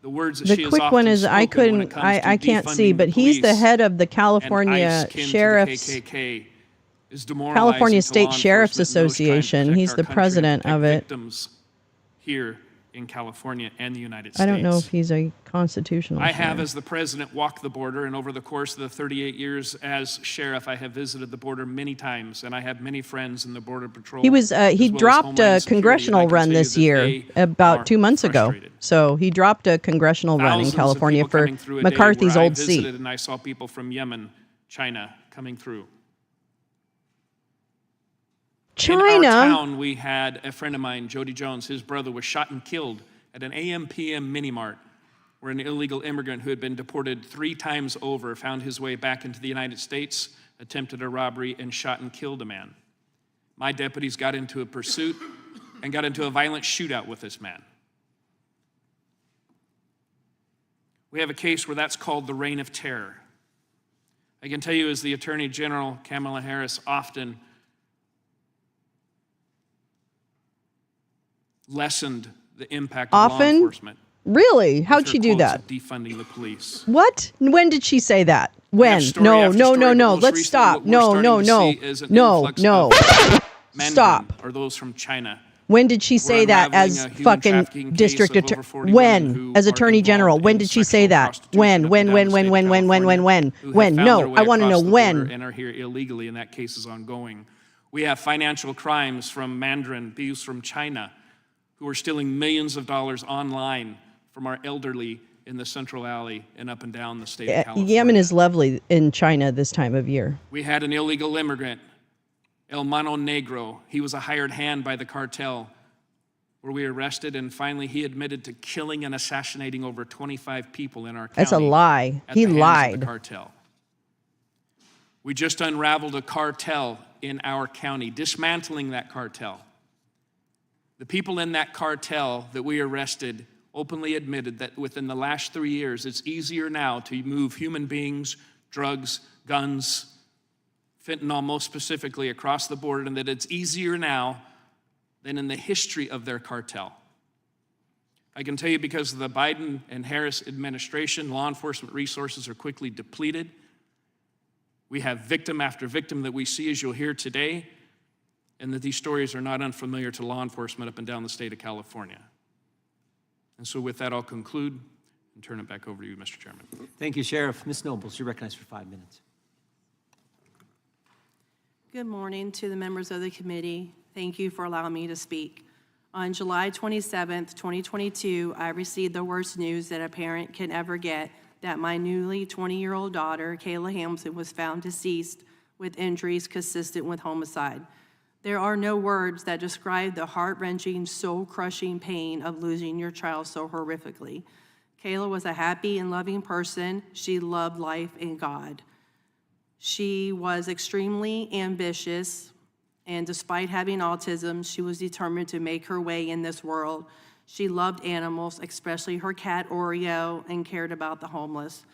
the words that she The has quick often one is spoken when it comes to I can't see, defunding but the he's the police head of the and California ICE kin to the Sheriff's KKK is demoralizing California to State law Sheriff's enforcement and those trying to Association. protect He's our the country and president protect of it. victims here in California and the United States. I don't know if he's a constitutional I have, sheriff. as the president, walked the border, and over the course of the 38 years as sheriff, I have visited the border many times, and I have many friends in the Border Patrol. He was as he well as dropped Homeland a Security, and I congressional can run tell you this that year they are about 2 months ago. frustrated. So he dropped a congressional run in Thousands of California people for coming through a day McCarthy's where I old seat. visited, and I saw people from Yemen, China coming through. In our China. town, we had a friend of mine, Jody Jones. His brother was shot and killed at an AM/PM mini-mart, where an illegal immigrant who had been deported 3 times over found his way back into the United States, attempted a robbery, and shot and killed a man. My deputies got into a pursuit and got into a violent shootout with this man. We have a case where that's called the reign of terror. I can tell you, as the Attorney General, Kamala Harris often lessened the impact of law Often? enforcement. Really? with How'd her she do quotes that? of defunding the police. What? When did she say that? When? story No, after no, story, no, but no. most Let's recently stop. what we're No, starting no, to no. see is an No, influx no. of Mandarin Stop. Or those from China. When did she We're say that unraveling as a human fucking trafficking case district of attorney? over 40 women who When? As are attorney general? involved When in did she say sexual that? prostitution When? up and When? down When? the When? state of When? When? When? California, When? who have When? found their No. way I want to across know the border when. and are here illegally, and that case is ongoing. We have financial crimes from Mandarin, thieves from China, who are stealing millions of dollars online from our elderly in the Central Valley and up and down the state of California. Yemen is lovely in China this time of year. We had an illegal immigrant, El Mano Negro. He was a hired hand by the cartel, where we arrested, and finally he admitted to killing and assassinating over 25 people in our county. That's a lie. at He the hands of lied. the cartel. We just unraveled a cartel in our county, dismantling that cartel. The people in that cartel that we arrested openly admitted that within the last 3 years, it's easier now to move human beings, drugs, guns, fentanyl most specifically, across the border, and that it's easier now than in the history of their cartel. I can tell you, because of the Biden and Harris administration, law enforcement resources are quickly depleted. We have victim after victim that we see, as you'll hear today, and that these stories are not unfamiliar to law enforcement up and down the state of California. And so with that, I'll conclude and turn it back over to you, Mr. Chairman. Thank you, Sheriff. Ms. Nobles, you're recognized for 5 minutes. Good morning to the members of the committee. Thank you for allowing me to speak. On July 27th, 2022, I received the worst news that a parent can ever get, that my newly 20-year-old daughter, Kayla Hamilton, was found deceased with injuries consistent with homicide. There are no words that describe the heart-wrenching, soul-crushing pain of losing your child so horrifically. Kayla was a happy and loving person. She loved life and God. She was extremely ambitious, and despite having autism, she was determined to make her way in this world. She loved animals, especially her cat Oreo, and cared about the homeless.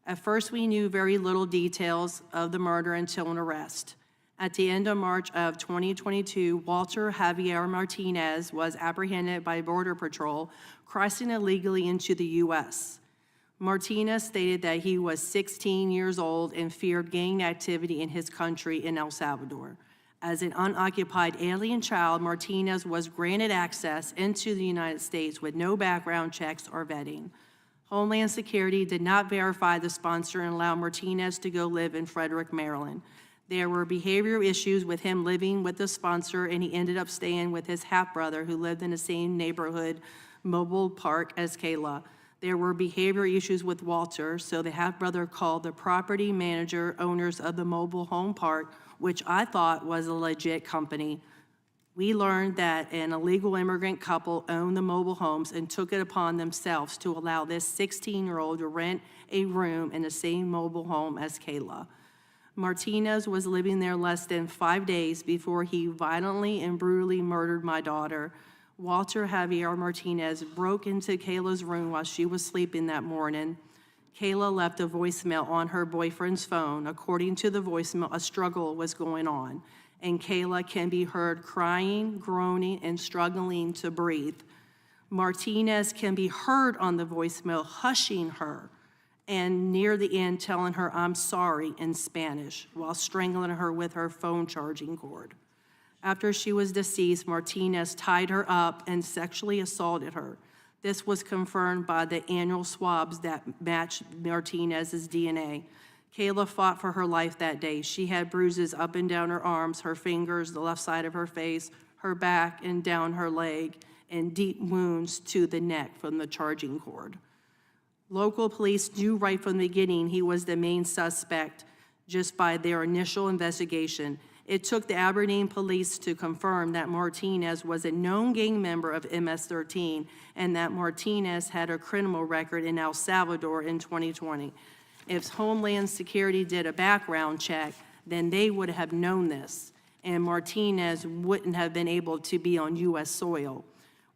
At first, we knew very little details of the murder until an arrest. At the end of March of 2022, Walter Javier Martinez was apprehended by Border Patrol, crossing illegally into the U.S. Martinez stated that he was 16 years old and feared gang activity in his country in El Salvador. As an unoccupied alien child, Martinez was granted access into the United States with no background checks or vetting. Homeland Security did not verify the sponsor and allow Martinez to go live in Frederick, Maryland. There were behavioral issues with him living with the sponsor, and he ended up staying with his half-brother who lived in the same neighborhood, mobile park, as Kayla. There were behavioral issues with Walter, so the half-brother called the property manager, owners of the mobile home park, which I thought was a legit company. We learned that an illegal immigrant couple owned the mobile homes and took it upon themselves to allow this 16-year-old to rent a room in the same mobile home as Kayla. Martinez was living there less than 5 days before he violently and brutally murdered my daughter. Walter Javier Martinez broke into Kayla's room while she was sleeping that morning. Kayla left a voicemail on her boyfriend's phone. According to the voicemail, a struggle was going on, and Kayla can be heard crying, groaning, and struggling to breathe. Martinez can be heard on the voicemail hushing her, and near the end telling her, "I'm sorry," in Spanish, while strangling her with her phone charging cord. After she was deceased, Martinez tied her up and sexually assaulted her. This was confirmed by the annual swabs that matched Martinez's DNA. Kayla fought for her life that day. She had bruises up and down her arms, her fingers, the left side of her face, her back, and down her leg, and deep wounds to the neck from the charging cord. Local police knew right from the beginning he was the main suspect just by their initial investigation. It took the Aberdeen police to confirm that Martinez was a known gang member of MS-13 and that Martinez had a criminal record in El Salvador in 2020. If Homeland Security did a background check, then they would have known this, and Martinez wouldn't have been able to be on U.S. soil.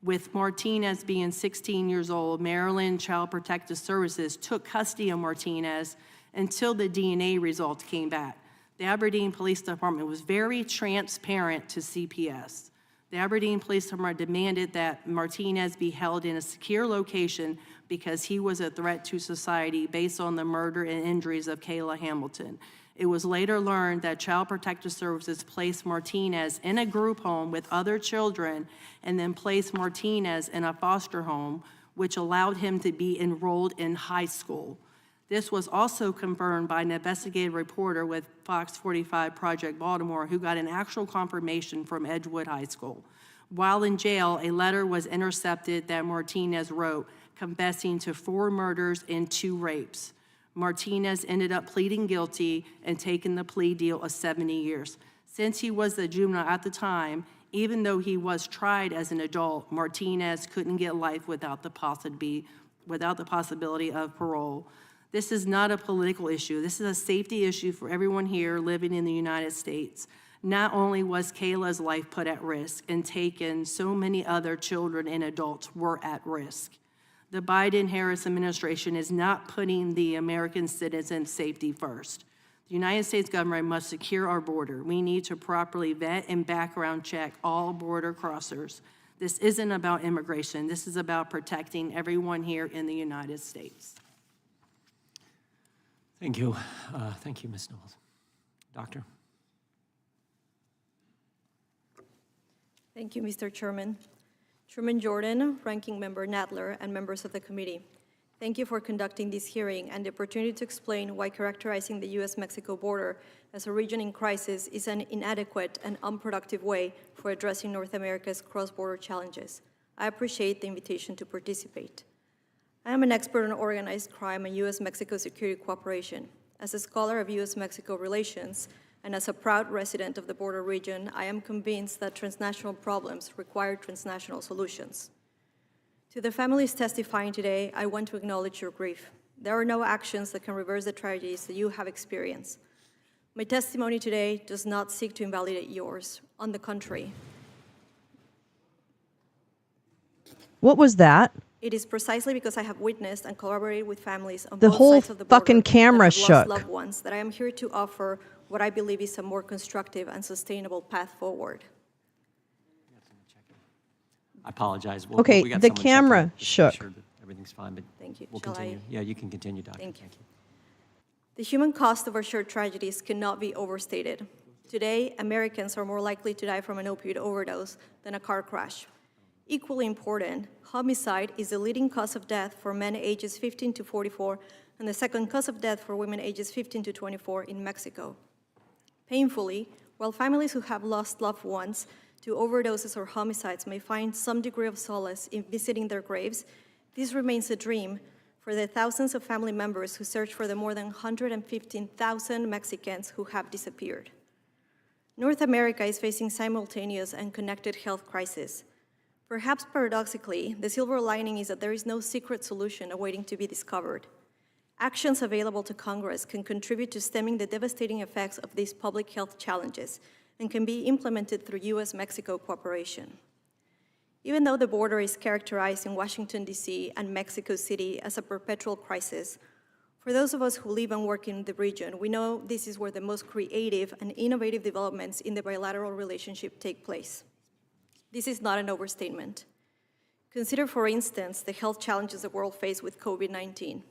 With Martinez being 16 years old, Maryland Child Protective Services took custody of Martinez until the DNA results came back. The Aberdeen Police Department was very transparent to CPS. The Aberdeen Police Department demanded that Martinez be held in a secure location because he was a threat to society based on the murder and injuries of Kayla Hamilton. It was later learned that Child Protective Services placed Martinez in a group home with other children and then placed Martinez in a foster home, which allowed him to be enrolled in high school. This was also confirmed by an investigative reporter with Fox 45 Project Baltimore who got an actual confirmation from Edgewood High School. While in jail, a letter was intercepted that Martinez wrote, confessing to 4 murders and 2 rapes. Martinez ended up pleading guilty and taking the plea deal of 70 years. Since he was a juvenile at the time, even though he was tried as an adult, Martinez couldn't get life without the possibility of parole. This is not a political issue. This is a safety issue for everyone here living in the United States. Not only was Kayla's life put at risk and taken, so many other children and adults were at risk. The Biden-Harris administration is not putting the American citizens' safety first. The United States government must secure our border. We need to properly vet and background check all border crossers. This isn't about immigration. This is about protecting everyone here in the United States. Thank you. Thank you, Ms. Knowles. Doctor? Thank you, Mr. Chairman. Chairman Jordan, Ranking Member Nadler, and members of the committee, thank you for conducting this hearing and the opportunity to explain why characterizing the U.S.-Mexico border as a region in crisis is an inadequate and unproductive way for addressing North America's cross-border challenges. I appreciate the invitation to participate. I am an expert on organized crime and U.S.-Mexico security cooperation. As a scholar of U.S.-Mexico relations, and as a proud resident of the border region, I am convinced that transnational problems require transnational solutions. To the families testifying today, I want to acknowledge your grief. There are no actions that can reverse the tragedies that you have experienced. My testimony today does not seek to invalidate yours. On the contrary, What was that? it is precisely because I have witnessed and collaborated with families on The both whole sides of the border fucking camera that have lost shook. loved ones that I am here to offer what I believe is a more constructive and sustainable path forward. I apologize. Okay, we got the someone checking camera just to be shook. sure that everything's fine, but Thank you. we'll Shall I- continue. Yeah, you can continue, Doctor. Thank you. The human cost of our shared tragedies cannot be overstated. Today, Americans are more likely to die from an opioid overdose than a car crash. Equally important, homicide is the leading cause of death for men ages 15 to 44 and the second cause of death for women ages 15 to 24 in Mexico. Painfully, while families who have lost loved ones to overdoses or homicides may find some degree of solace in visiting their graves, this remains a dream for the thousands of family members who search for the more than 115,000 Mexicans who have disappeared. North America is facing simultaneous and connected health crises. Perhaps paradoxically, the silver lining is that there is no secret solution awaiting to be discovered. Actions available to Congress can contribute to stemming the devastating effects of these public health challenges and can be implemented through U.S.-Mexico cooperation. Even though the border is characterized in Washington, D.C. and Mexico City as a perpetual crisis, for those of us who live and work in the region, we know this is where the most creative and innovative developments in the bilateral relationship take place. This is not an overstatement. Consider, for instance, the health challenges the world faced with COVID-19.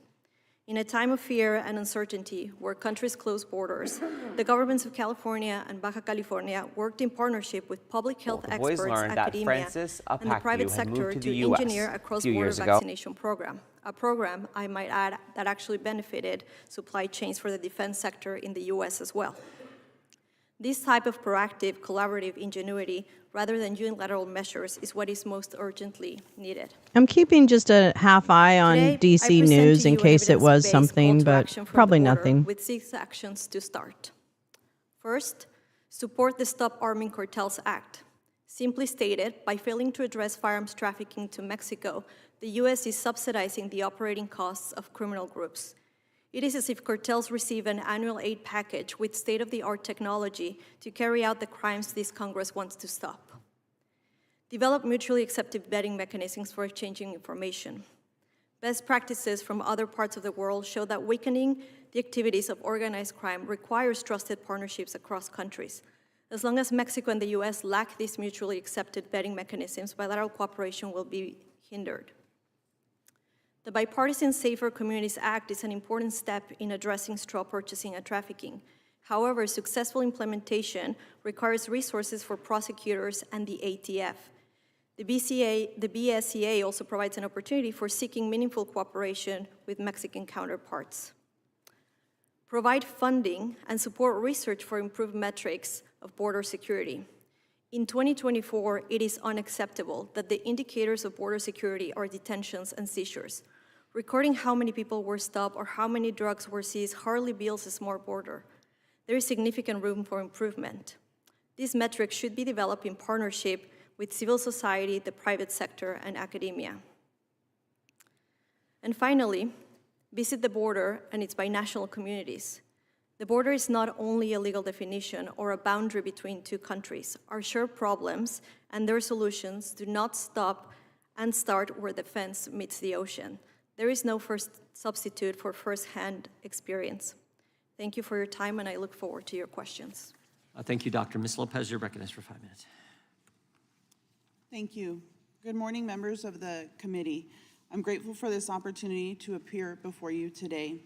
In a time of fear and uncertainty, where countries close borders, the governments of California and Baja California worked in partnership with public health experts, academia, and the private sector to engineer a cross-border vaccination program, a program, I might add, that actually benefited supply chains for the defense sector in the US as well. This type of proactive, collaborative ingenuity, rather than unilateral measures, is what is most urgently needed. I'm keeping just a half eye on Today, I DC present News to in you an case it was evidence-based something, call to but action from probably the border nothing. With 6 actions to start. First, support the Stop Arming Cartels Act. Simply stated, by failing to address firearms trafficking to Mexico, the U.S. is subsidizing the operating costs of criminal groups. It is as if cartels receive an annual aid package with state-of-the-art technology to carry out the crimes this Congress wants to stop. Develop mutually accepted vetting mechanisms for exchanging information. Best practices from other parts of the world show that weakening the activities of organized crime requires trusted partnerships across countries. As long as Mexico and the U.S. lack these mutually accepted vetting mechanisms, bilateral cooperation will be hindered. The Bipartisan Safer Communities Act is an important step in addressing straw purchasing and trafficking. However, successful implementation requires resources for prosecutors and the ATF. The BSCA also provides an opportunity for seeking meaningful cooperation with Mexican counterparts. Provide funding and support research for improved metrics of border security. In 2024, it is unacceptable that the indicators of border security are detentions and seizures. Recording how many people were stopped or how many drugs were seized hardly builds a smart border. There is significant room for improvement. These metrics should be developed in partnership with civil society, the private sector, and academia. And finally, visit the border and its binational communities. The border is not only a legal definition or a boundary between two countries. Our shared problems and their solutions do not stop and start where the fence meets the ocean. There is no first substitute for first-hand experience. Thank you for your time, and I look forward to your questions. Thank you, Dr. Ms. Lopez. You're recognized for 5 minutes. Thank you. Good morning, members of the committee. I'm grateful for this opportunity to appear before you today.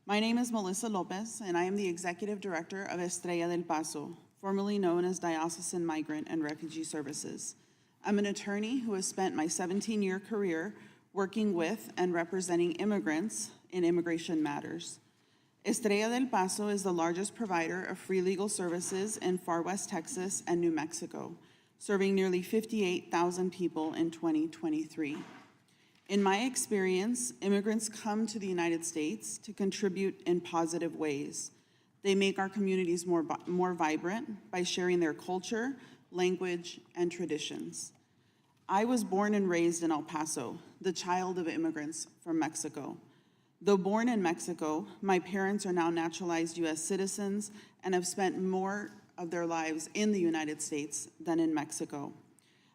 My name is Melissa Lopez, and I am the Executive Director of Estrella del Paso, formerly known as Diocesan Migrant and Refugee Services. I'm an attorney who has spent my 17-year career working with and representing immigrants in immigration matters. Estrella del Paso is the largest provider of free legal services in far west Texas and New Mexico, serving nearly 58,000 people in 2023. In my experience, immigrants come to the United States to contribute in positive ways. They make our communities more vibrant by sharing their culture, language, and traditions. I was born and raised in El Paso, the child of immigrants from Mexico. Though born in Mexico, my parents are now naturalized U.S. citizens and have spent more of their lives in the United States than in Mexico.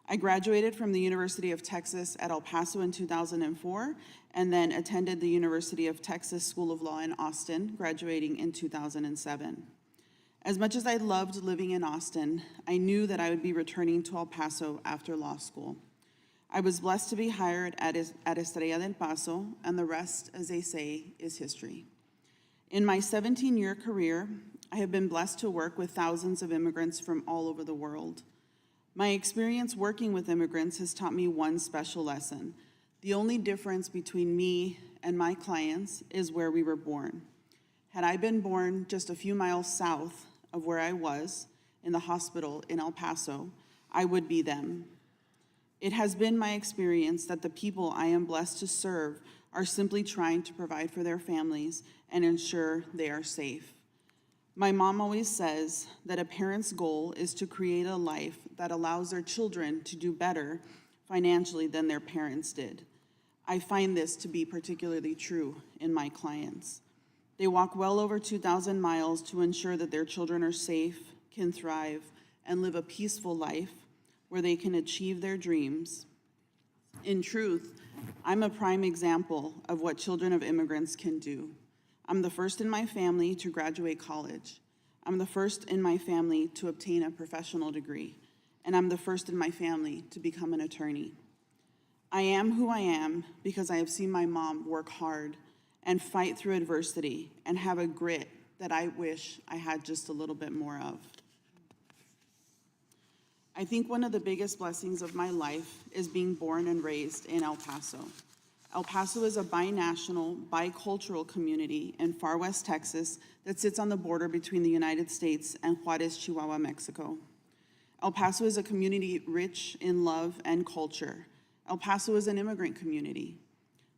I graduated from the University of Texas at El Paso in 2004, and then attended the University of Texas School of Law in Austin, graduating in 2007. As much as I loved living in Austin, I knew that I would be returning to El Paso after law school. I was blessed to be hired at Estrella del Paso, and the rest, as they say, is history. In my 17-year career, I have been blessed to work with thousands of immigrants from all over the world. My experience working with immigrants has taught me one special lesson. The only difference between me and my clients is where we were born. Had I been born just a few miles south of where I was, in the hospital in El Paso, I would be them. It has been my experience that the people I am blessed to serve are simply trying to provide for their families and ensure they are safe. My mom always says that a parent's goal is to create a life that allows their children to do better financially than their parents did. I find this to be particularly true in my clients. They walk well over 2,000 miles to ensure that their children are safe, can thrive, and live a peaceful life where they can achieve their dreams. In truth, I'm a prime example of what children of immigrants can do. I'm the first in my family to graduate college. I'm the first in my family to obtain a professional degree, and I'm the first in my family to become an attorney. I am who I am because I have seen my mom work hard and fight through adversity and have a grit that I wish I had just a little bit more of. I think one of the biggest blessings of my life is being born and raised in El Paso. El Paso is a binational, bicultural community in far west Texas that sits on the border between the United States and Juarez, Chihuahua, Mexico. El Paso is a community rich in love and culture. El Paso is an immigrant community.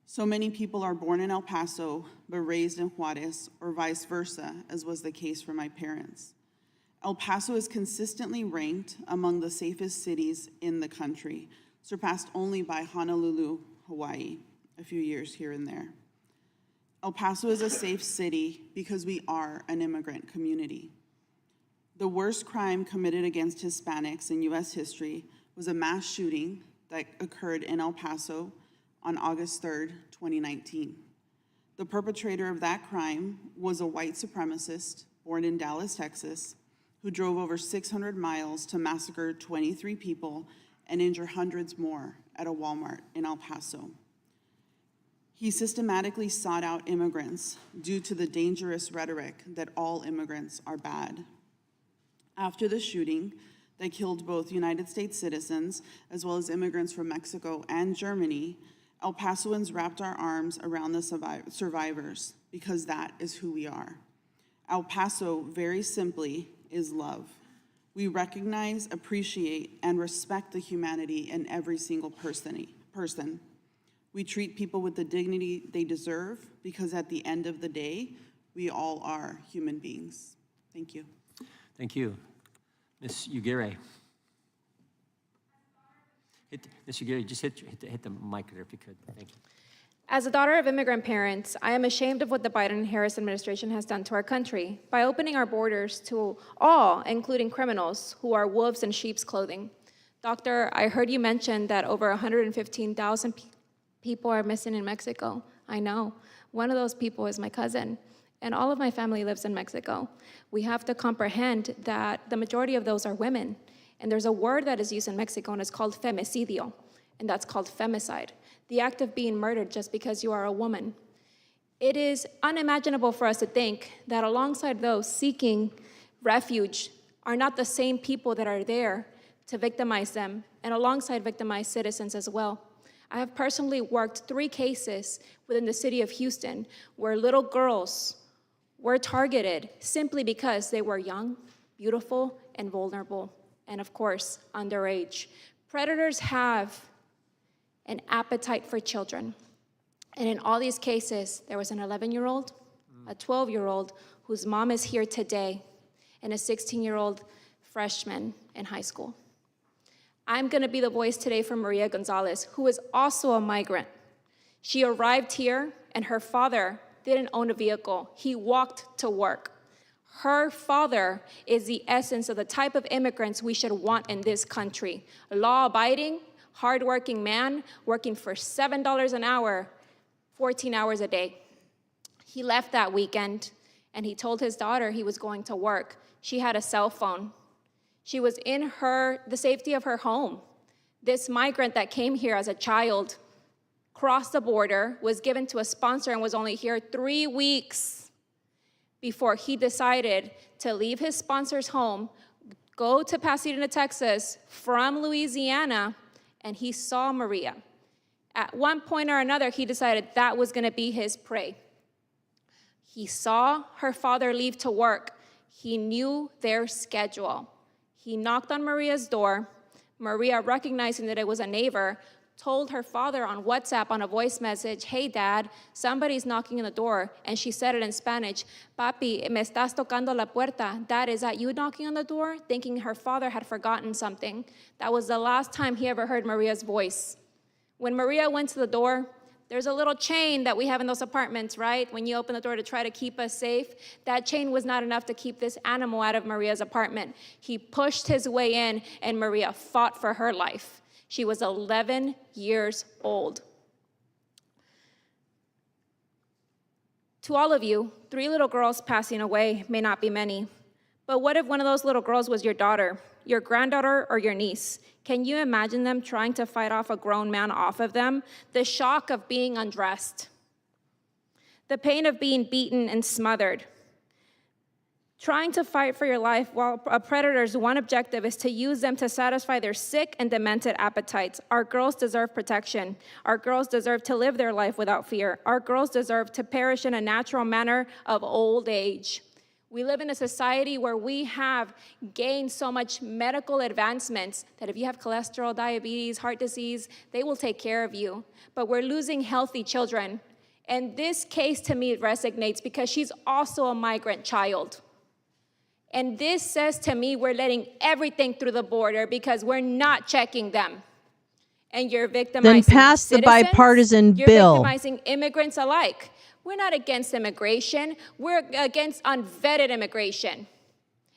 So many people are born in El Paso but raised in Juarez, or vice versa, as was the case for my parents. El Paso is consistently ranked among the safest cities in the country, surpassed only by Honolulu, Hawaii, a few years here and there. El Paso is a safe city because we are an immigrant community. The worst crime committed against Hispanics in U.S. history was a mass shooting that occurred in El Paso on August 3rd, 2019. The perpetrator of that crime was a white supremacist born in Dallas, Texas, who drove over 600 miles to massacre 23 people and injure hundreds more at a Walmart in El Paso. He systematically sought out immigrants due to the dangerous rhetoric that all immigrants are bad. After the shooting that killed both United States citizens as well as immigrants from Mexico and Germany, El Pasoans wrapped our arms around the survivors because that is who we are. El Paso, very simply, is love. We recognize, appreciate, and respect the humanity in every single person. We treat people with the dignity they deserve because at the end of the day, we all are human beings. Thank you. Thank you. Ms. Ugire. Ms. Ugire, just hit the mic there if you could. Thank you. As a daughter of immigrant parents, I am ashamed of what the Biden and Harris administration has done to our country by opening our borders to all, including criminals, who are wolves in sheep's clothing. Doctor, I heard you mention that over 115,000 people are missing in Mexico. I know. One of those people is my cousin, and all of my family lives in Mexico. We have to comprehend that the majority of those are women, and there's a word that is used in Mexico, and it's called femicidio, and that's called femicide, the act of being murdered just because you are a woman. It is unimaginable for us to think that alongside those seeking refuge are not the same people that are there to victimize them, and alongside victimized citizens as well. I have personally worked 3 cases within the city of Houston where little girls were targeted simply because they were young, beautiful, and vulnerable, and of course, underage. Predators have an appetite for children. And in all these cases, there was an 11-year-old, a 12-year-old whose mom is here today, and a 16-year-old freshman in high school. I'm gonna be the voice today for Maria Gonzalez, who is also a migrant. She arrived here, and her father didn't own a vehicle. He walked to work. Her father is the essence of the type of immigrants we should want in this country. A law-abiding, hardworking man working for $7 an hour, 14 hours a day. He left that weekend, and he told his daughter he was going to work. She had a cell phone. She was in the safety of her home. This migrant that came here as a child, crossed the border, was given to a sponsor, and was only here 3 weeks before he decided to leave his sponsor's home, go to Pasadena, Texas, from Louisiana, and he saw Maria. At one point or another, he decided that was gonna be his prey. He saw her father leave to work. He knew their schedule. He knocked on Maria's door. Maria, recognizing that it was a neighbor, told her father on WhatsApp on a voice message, "Hey, Dad, somebody's knocking on the door." And she said it in Spanish, "Papi, me estás tocando la puerta." Dad, is that you knocking on the door? Thinking her father had forgotten something. That was the last time he ever heard Maria's voice. When Maria went to the door, there's a little chain that we have in those apartments, right? When you open the door to try to keep us safe, that chain was not enough to keep this animal out of Maria's apartment. He pushed his way in, and Maria fought for her life. She was 11 years old. To all of you, 3 little girls passing away may not be many, but what if one of those little girls was your daughter, your granddaughter, or your niece? Can you imagine them trying to fight off a grown man off of them? The shock of being undressed, the pain of being beaten and smothered, trying to fight for your life while a predator's one objective is to use them to satisfy their sick and demented appetites. Our girls deserve protection. Our girls deserve to live their life without fear. Our girls deserve to perish in a natural manner of old age. We live in a society where we have gained so much medical advancements that if you have cholesterol, diabetes, heart disease, they will take care of you. But we're losing healthy children. And this case to me resonates because she's also a migrant child. And this says to me we're letting everything through the border because we're not checking them. And you're victimizing Then pass the citizens, bipartisan you're bill. victimizing immigrants alike. We're not against immigration. We're against unvetted immigration.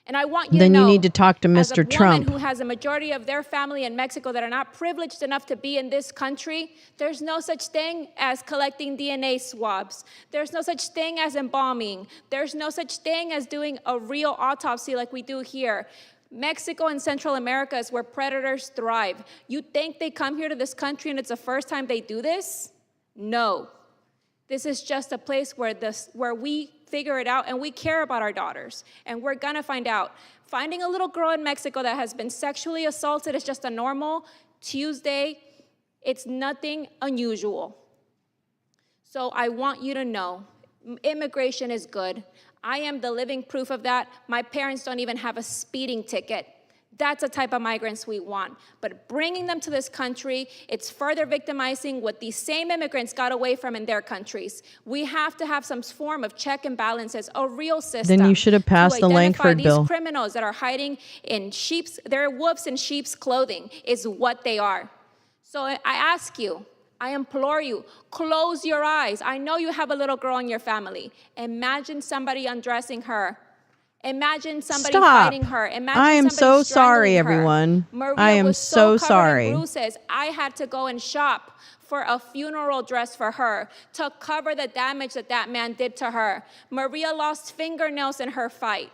And I want you Then to know, you need to talk to as a Mr. Trump. woman who has a majority of their family in Mexico that are not privileged enough to be in this country, there's no such thing as collecting DNA swabs. There's no such thing as embalming. There's no such thing as doing a real autopsy like we do here. Mexico and Central America is where predators thrive. You think they come here to this country and it's the first time they do this? No. This is just a place where we figure it out and we care about our daughters. And we're gonna find out. Finding a little girl in Mexico that has been sexually assaulted is just a normal Tuesday. It's nothing unusual. So I want you to know, immigration is good. I am the living proof of that. My parents don't even have a speeding ticket. That's the type of migrants we want. But bringing them to this country, it's further victimizing what these same immigrants got away from in their countries. We have to have some form of check and balances, a real system. Then you should have passed the Langford bill. These criminals that are hiding in they're wolves in sheep's clothing is what they are. So I ask you, I implore you, close your eyes. I know you have a little girl in your family. Imagine somebody undressing her. Imagine somebody fighting her. Imagine I am so sorry, her. everyone. Maria I am was so covered in sorry. bruises. I had to go and shop for a funeral dress for her to cover the damage that man did to her. Maria lost fingernails in her fight,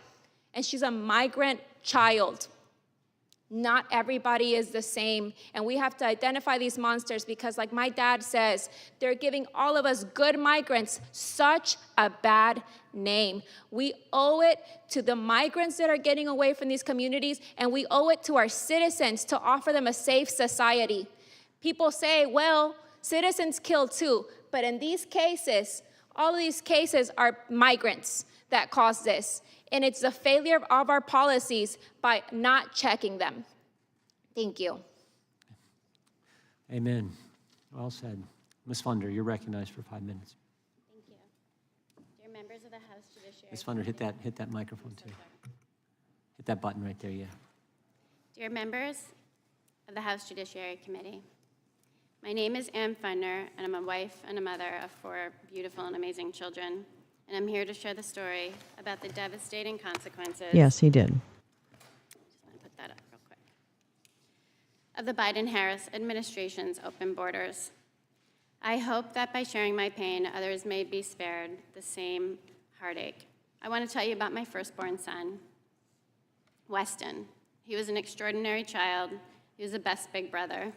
and she's a migrant child. Not everybody is the same, and we have to identify these monsters because, like my dad says, they're giving all of us good migrants such a bad name. We owe it to the migrants that are getting away from these communities, and we owe it to our citizens to offer them a safe society. People say, well, citizens kill too, but in these cases, all of these cases are migrants that cause this. And it's the failure of our policies by not checking them. Thank you. Amen. Well said. Ms. Funder, you're recognized for 5 minutes. Thank you. Dear members of the House Judiciary. Ms. Funder, hit that microphone too. Hit that button right there, yeah. Dear members of the House Judiciary Committee, my name is Ann Funder, and I'm a wife and a mother of 4 beautiful and amazing children. And I'm here to share the story about the devastating consequences. Yes, he did. Just want to put that up real quick. Of the Biden-Harris administration's open borders. I hope that by sharing my pain, others may be spared the same heartache. I want to tell you about my firstborn son, Weston. He was an extraordinary child. He was the best big brother.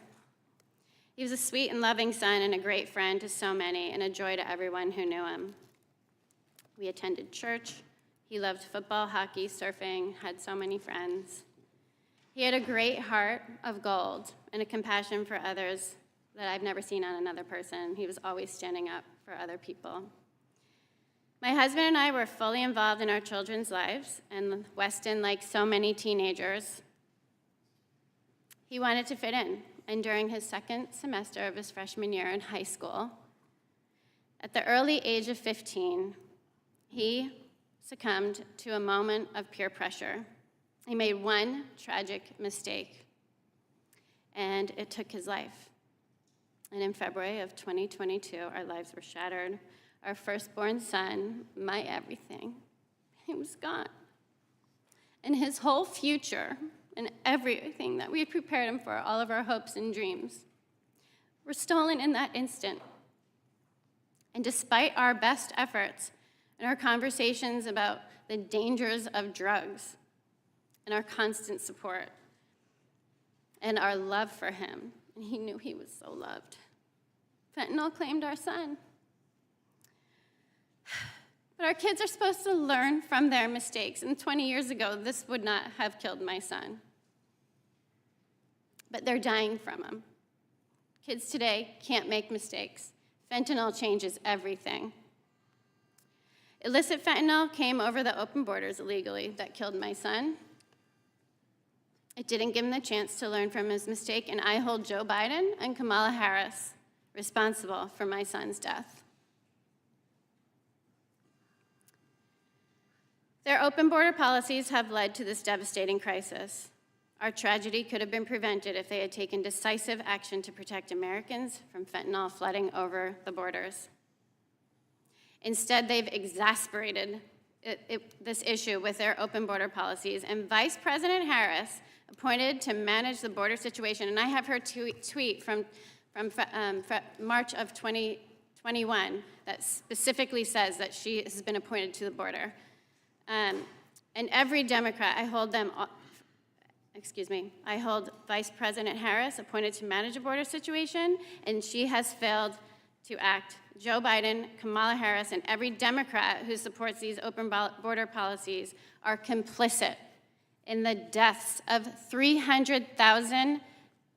He was a sweet and loving son and a great friend to so many and a joy to everyone who knew him. We attended church. He loved football, hockey, surfing, had so many friends. He had a great heart of gold and a compassion for others that I've never seen on another person. He was always standing up for other people. My husband and I were fully involved in our children's lives, and Weston, like so many teenagers, he wanted to fit in. And during his second semester of his freshman year in high school, at the early age of 15, he succumbed to a moment of peer pressure. He made one tragic mistake, and it took his life. And in February of 2022, our lives were shattered. Our firstborn son, my everything, he was gone. And his whole future and everything that we had prepared him for, all of our hopes and dreams, were stolen in that instant. And despite our best efforts, and our conversations about the dangers of drugs, and our constant support, and our love for him, and he knew he was so loved, fentanyl claimed our son. But our kids are supposed to learn from their mistakes, and 20 years ago, this would not have killed my son. But they're dying from him. Kids today can't make mistakes. Fentanyl changes everything. Illicit fentanyl came over the open borders illegally that killed my son. It didn't give him the chance to learn from his mistake, and I hold Joe Biden and Kamala Harris responsible for my son's death. Their open border policies have led to this devastating crisis. Our tragedy could have been prevented if they had taken decisive action to protect Americans from fentanyl flooding over the borders. Instead, they've exacerbated this issue with their open border policies, and Vice President Harris, appointed to manage the border situation, and I have her tweet from March of 2021 that specifically says that she has been appointed to the border. And every Democrat, I hold Vice President Harris appointed to manage a border situation, and she has failed to act. Joe Biden, Kamala Harris, and every Democrat who supports these open border policies are complicit in the deaths of 300,000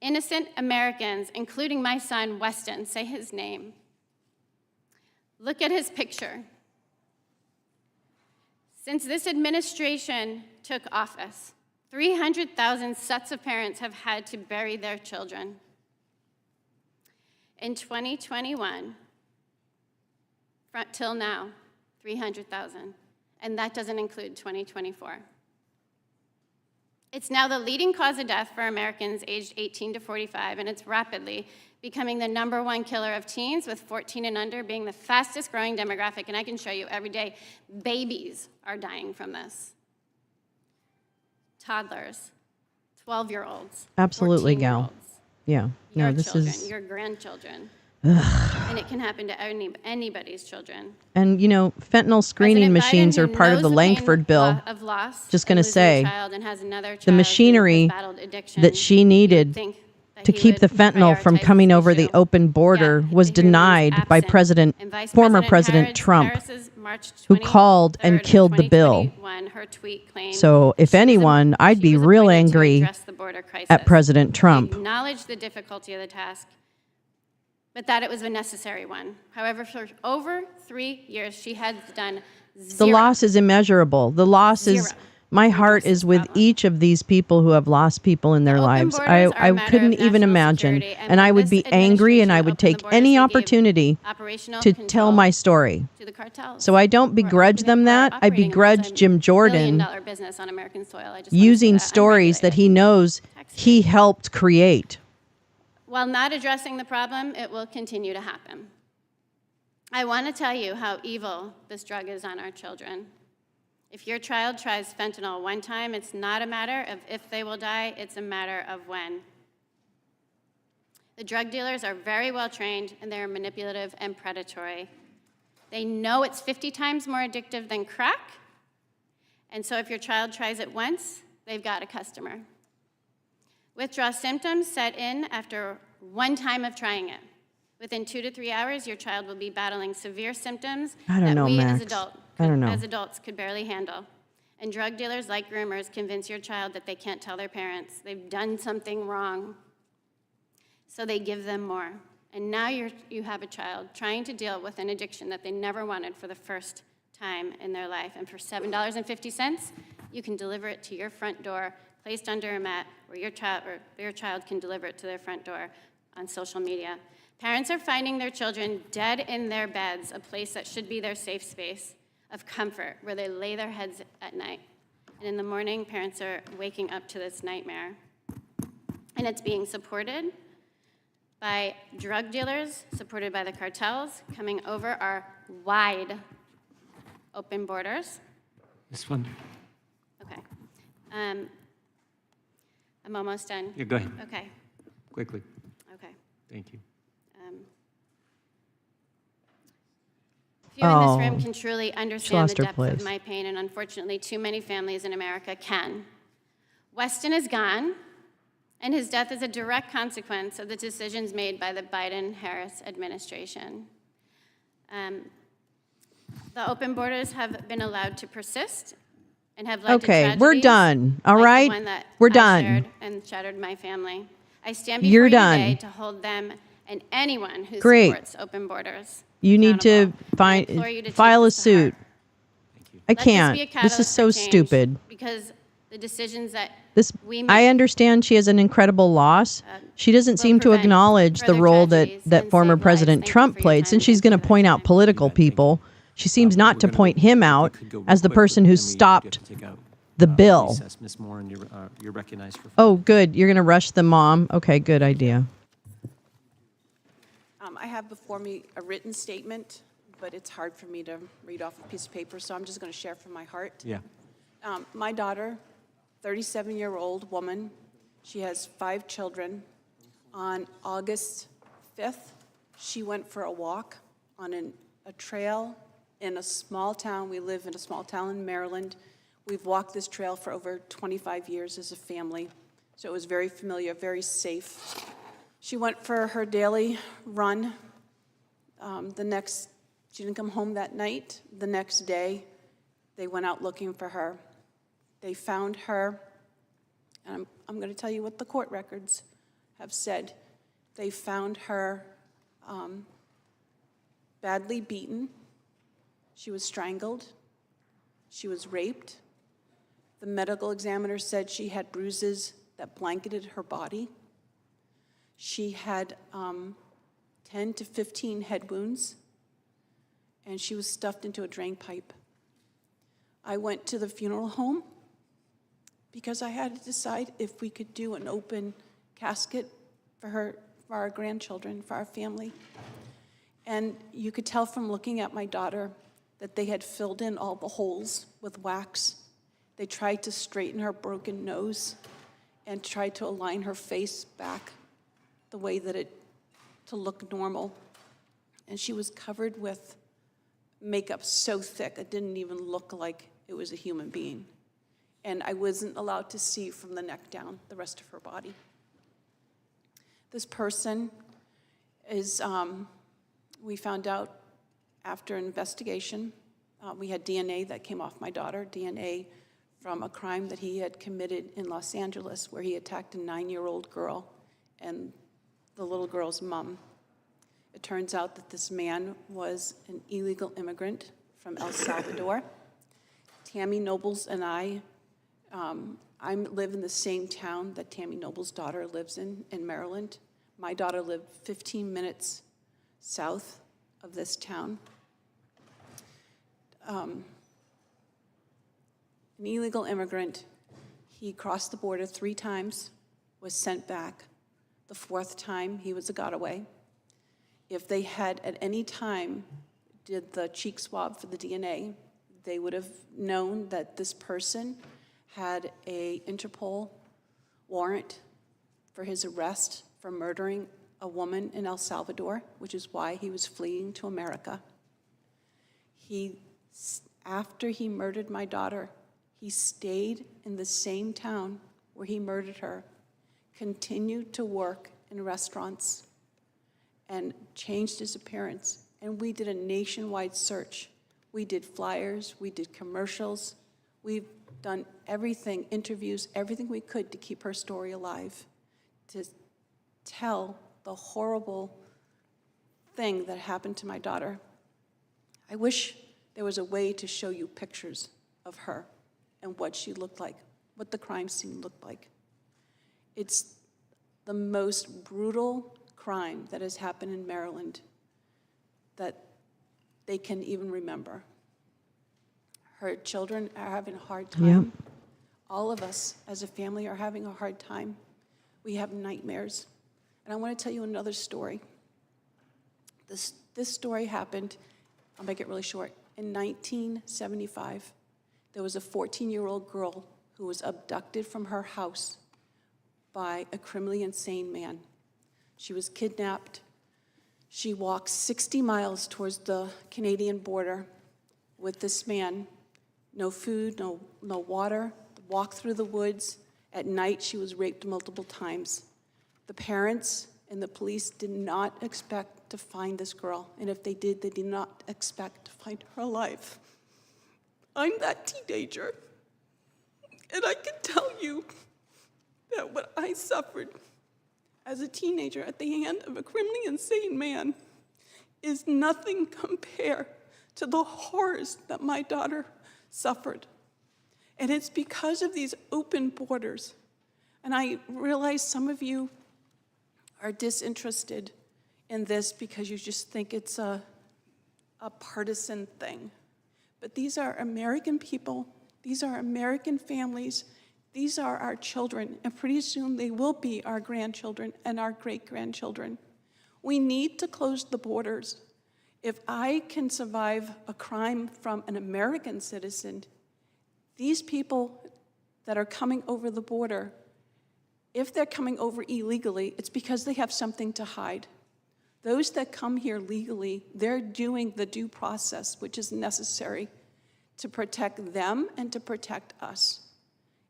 innocent Americans, including my son, Weston. Say his name. Look at his picture. Since this administration took office, 300,000 sets of parents have had to bury their children. In 2021, till now, 300,000, and that doesn't include 2024. It's now the leading cause of death for Americans aged 18 to 45, and it's rapidly becoming the #1 killer of teens, with 14 and under being the fastest growing demographic, and I can show you every day, babies are dying from this. Toddlers, 12-year-olds. Absolutely, Gal. 14-year-olds. Yeah. Your No, this children, is your grandchildren. And it can happen to anybody's children. And, fentanyl screening President machines Biden, are who part of knows the pain Langford bill. of loss Just and going to losing a say, child and has another the child who machinery has battled addiction, that she you would needed think that to he keep the would fentanyl from prioritize coming this over the issue. open border Yeah, was he remains denied by absent. And Vice former President President Trump, Harris's March who called and 23rd of killed the bill. 2021, her tweet claimed So that if she was anyone, I'd she be was real appointed to angry address the border crisis. at President She Trump. acknowledged the difficulty of the task, but that it was a necessary one. However, for over 3 years, she has done The zero. loss is immeasurable. The loss is, Zero my to heart address is this with problem. each of these people who have lost people in their Open lives. borders are a I matter couldn't of even national imagine. security, And I when would this be angry and I administration would opened take the borders, any they gave opportunity operational to tell control my story. to the cartels. So I don't who are begrudge them who are that. I operating a begrudge Jim Jordan multi-billion-dollar business on American soil. I just wanna say using that, stories that he unregulated. knows he helped create. While not addressing the problem, it will continue to happen. I want to tell you how evil this drug is on our children. If your child tries fentanyl one time, it's not a matter of if they will die, it's a matter of when. The drug dealers are very well trained and they're manipulative and predatory. They know it's 50 times more addictive than crack, and so if your child tries it once, they've got a customer. Withdrawal symptoms set in after one time of trying it. Within 2 to 3 hours, your child will be battling severe symptoms I don't that know, we Max. I don't know. as adults could barely handle. And drug dealers, like groomers, convince your child that they can't tell their parents. They've done something wrong. So they give them more. And now you have a child trying to deal with an addiction that they never wanted for the first time in their life. And for $7.50, you can deliver it to your front door, placed under a mat, or your child can deliver it to their front door on social media. Parents are finding their children dead in their beds, a place that should be their safe space of comfort, where they lay their heads at night. And in the morning, parents are waking up to this nightmare. And it's being supported by drug dealers, supported by the cartels, coming over our wide open borders. This one. Okay. I'm almost done. Yeah, go ahead, Okay, quickly. okay. Thank you. Few in this Oh, room can truly understand lost the her depth place. of my pain, and unfortunately, too many families in America can. Weston is gone, and his death is a direct consequence of the decisions made by the Biden-Harris administration. The open borders have been allowed to persist and have led to Okay, tragedies we're done, all like right? the one that We're I done. shared and shattered my family. I stand before You're you done. today to hold them and anyone who Great. supports open borders You need to accountable. I implore you to take file a this to heart. suit. I Let this can't. be a This catalyst is so for change, stupid. Because the decisions that This we make I understand she has an incredible loss. She doesn't will seem to prevent acknowledge the further role tragedies that and former save lives. President Thank you Trump for your played. time Since she's and going to attention. point out political people, she seems not to point him out as the person who stopped the bill. Ms. Moore, and you're recognized for. Oh, good. You're going to rush the mom? Okay, good idea. I have before me a written statement, but it's hard for me to read off a piece of paper, so I'm just going to share from my heart. Yeah. My daughter, 37-year-old woman, she has 5 children. On August 5th, she went for a walk on a trail in a small town. We live in a small town in Maryland. We've walked this trail for over 25 years as a family, so it was very familiar, very safe. She went for her daily run. She didn't come home that night. The next day, they went out looking for her. They found her, and I'm going to tell you what the court records have said. They found her badly beaten. She was strangled. She was raped. The medical examiner said she had bruises that blanketed her body. She had 10 to 15 head wounds, and she was stuffed into a drain pipe. I went to the funeral home because I had to decide if we could do an open casket for her, for our grandchildren, for our family. And you could tell from looking at my daughter that they had filled in all the holes with wax. They tried to straighten her broken nose and tried to align her face back the way that to look normal. and she was covered with makeup so thick it didn't even look like it was a human being. And I wasn't allowed to see from the neck down the rest of her body. This person is, we found out after an investigation, we had DNA that came off my daughter, DNA from a crime that he had committed in Los Angeles where he attacked a 9-year-old girl and the little girl's mom. It turns out that this man was an illegal immigrant from El Salvador. Tammy Nobles and I live in the same town that Tammy Nobles' daughter lives in Maryland. My daughter lived 15 minutes south of this town. An illegal immigrant, he crossed the border 3 times, was sent back. The 4th time, he was a got-away. If they had at any time did the cheek swab for the DNA, they would have known that this person had an Interpol warrant for his arrest for murdering a woman in El Salvador, which is why he was fleeing to America. After he murdered my daughter, he stayed in the same town where he murdered her, continued to work in restaurants, and changed his appearance. And we did a nationwide search. We did flyers, we did commercials, we've done everything, interviews, everything we could to keep her story alive, to tell the horrible thing that happened to my daughter. I wish there was a way to show you pictures of her and what she looked like, what the crime scene looked like. It's the most brutal crime that has happened in Maryland that they can even remember. Her children are having a hard time. Yep. All of us as a family are having a hard time. We have nightmares. And I want to tell you another story. This story happened, I'll make it really short, in 1975. There was a 14-year-old girl who was abducted from her house by a criminally insane man. She was kidnapped. She walked 60 miles towards the Canadian border with this man. No food, no water, walked through the woods. At night, she was raped multiple times. The parents and the police did not expect to find this girl, and if they did not expect to find her alive. I'm that teenager, and I can tell you that what I suffered as a teenager at the hand of a criminally insane man is nothing compared to the horrors that my daughter suffered. And it's because of these open borders. And I realize some of you are disinterested in this because you just think it's a partisan thing. But these are American people, these are American families, these are our children, and pretty soon they will be our grandchildren and our great-grandchildren. We need to close the borders. If I can survive a crime from an American citizen, these people that are coming over the border, if they're coming over illegally, it's because they have something to hide. Those that come here legally, they're doing the due process, which is necessary to protect them and to protect us.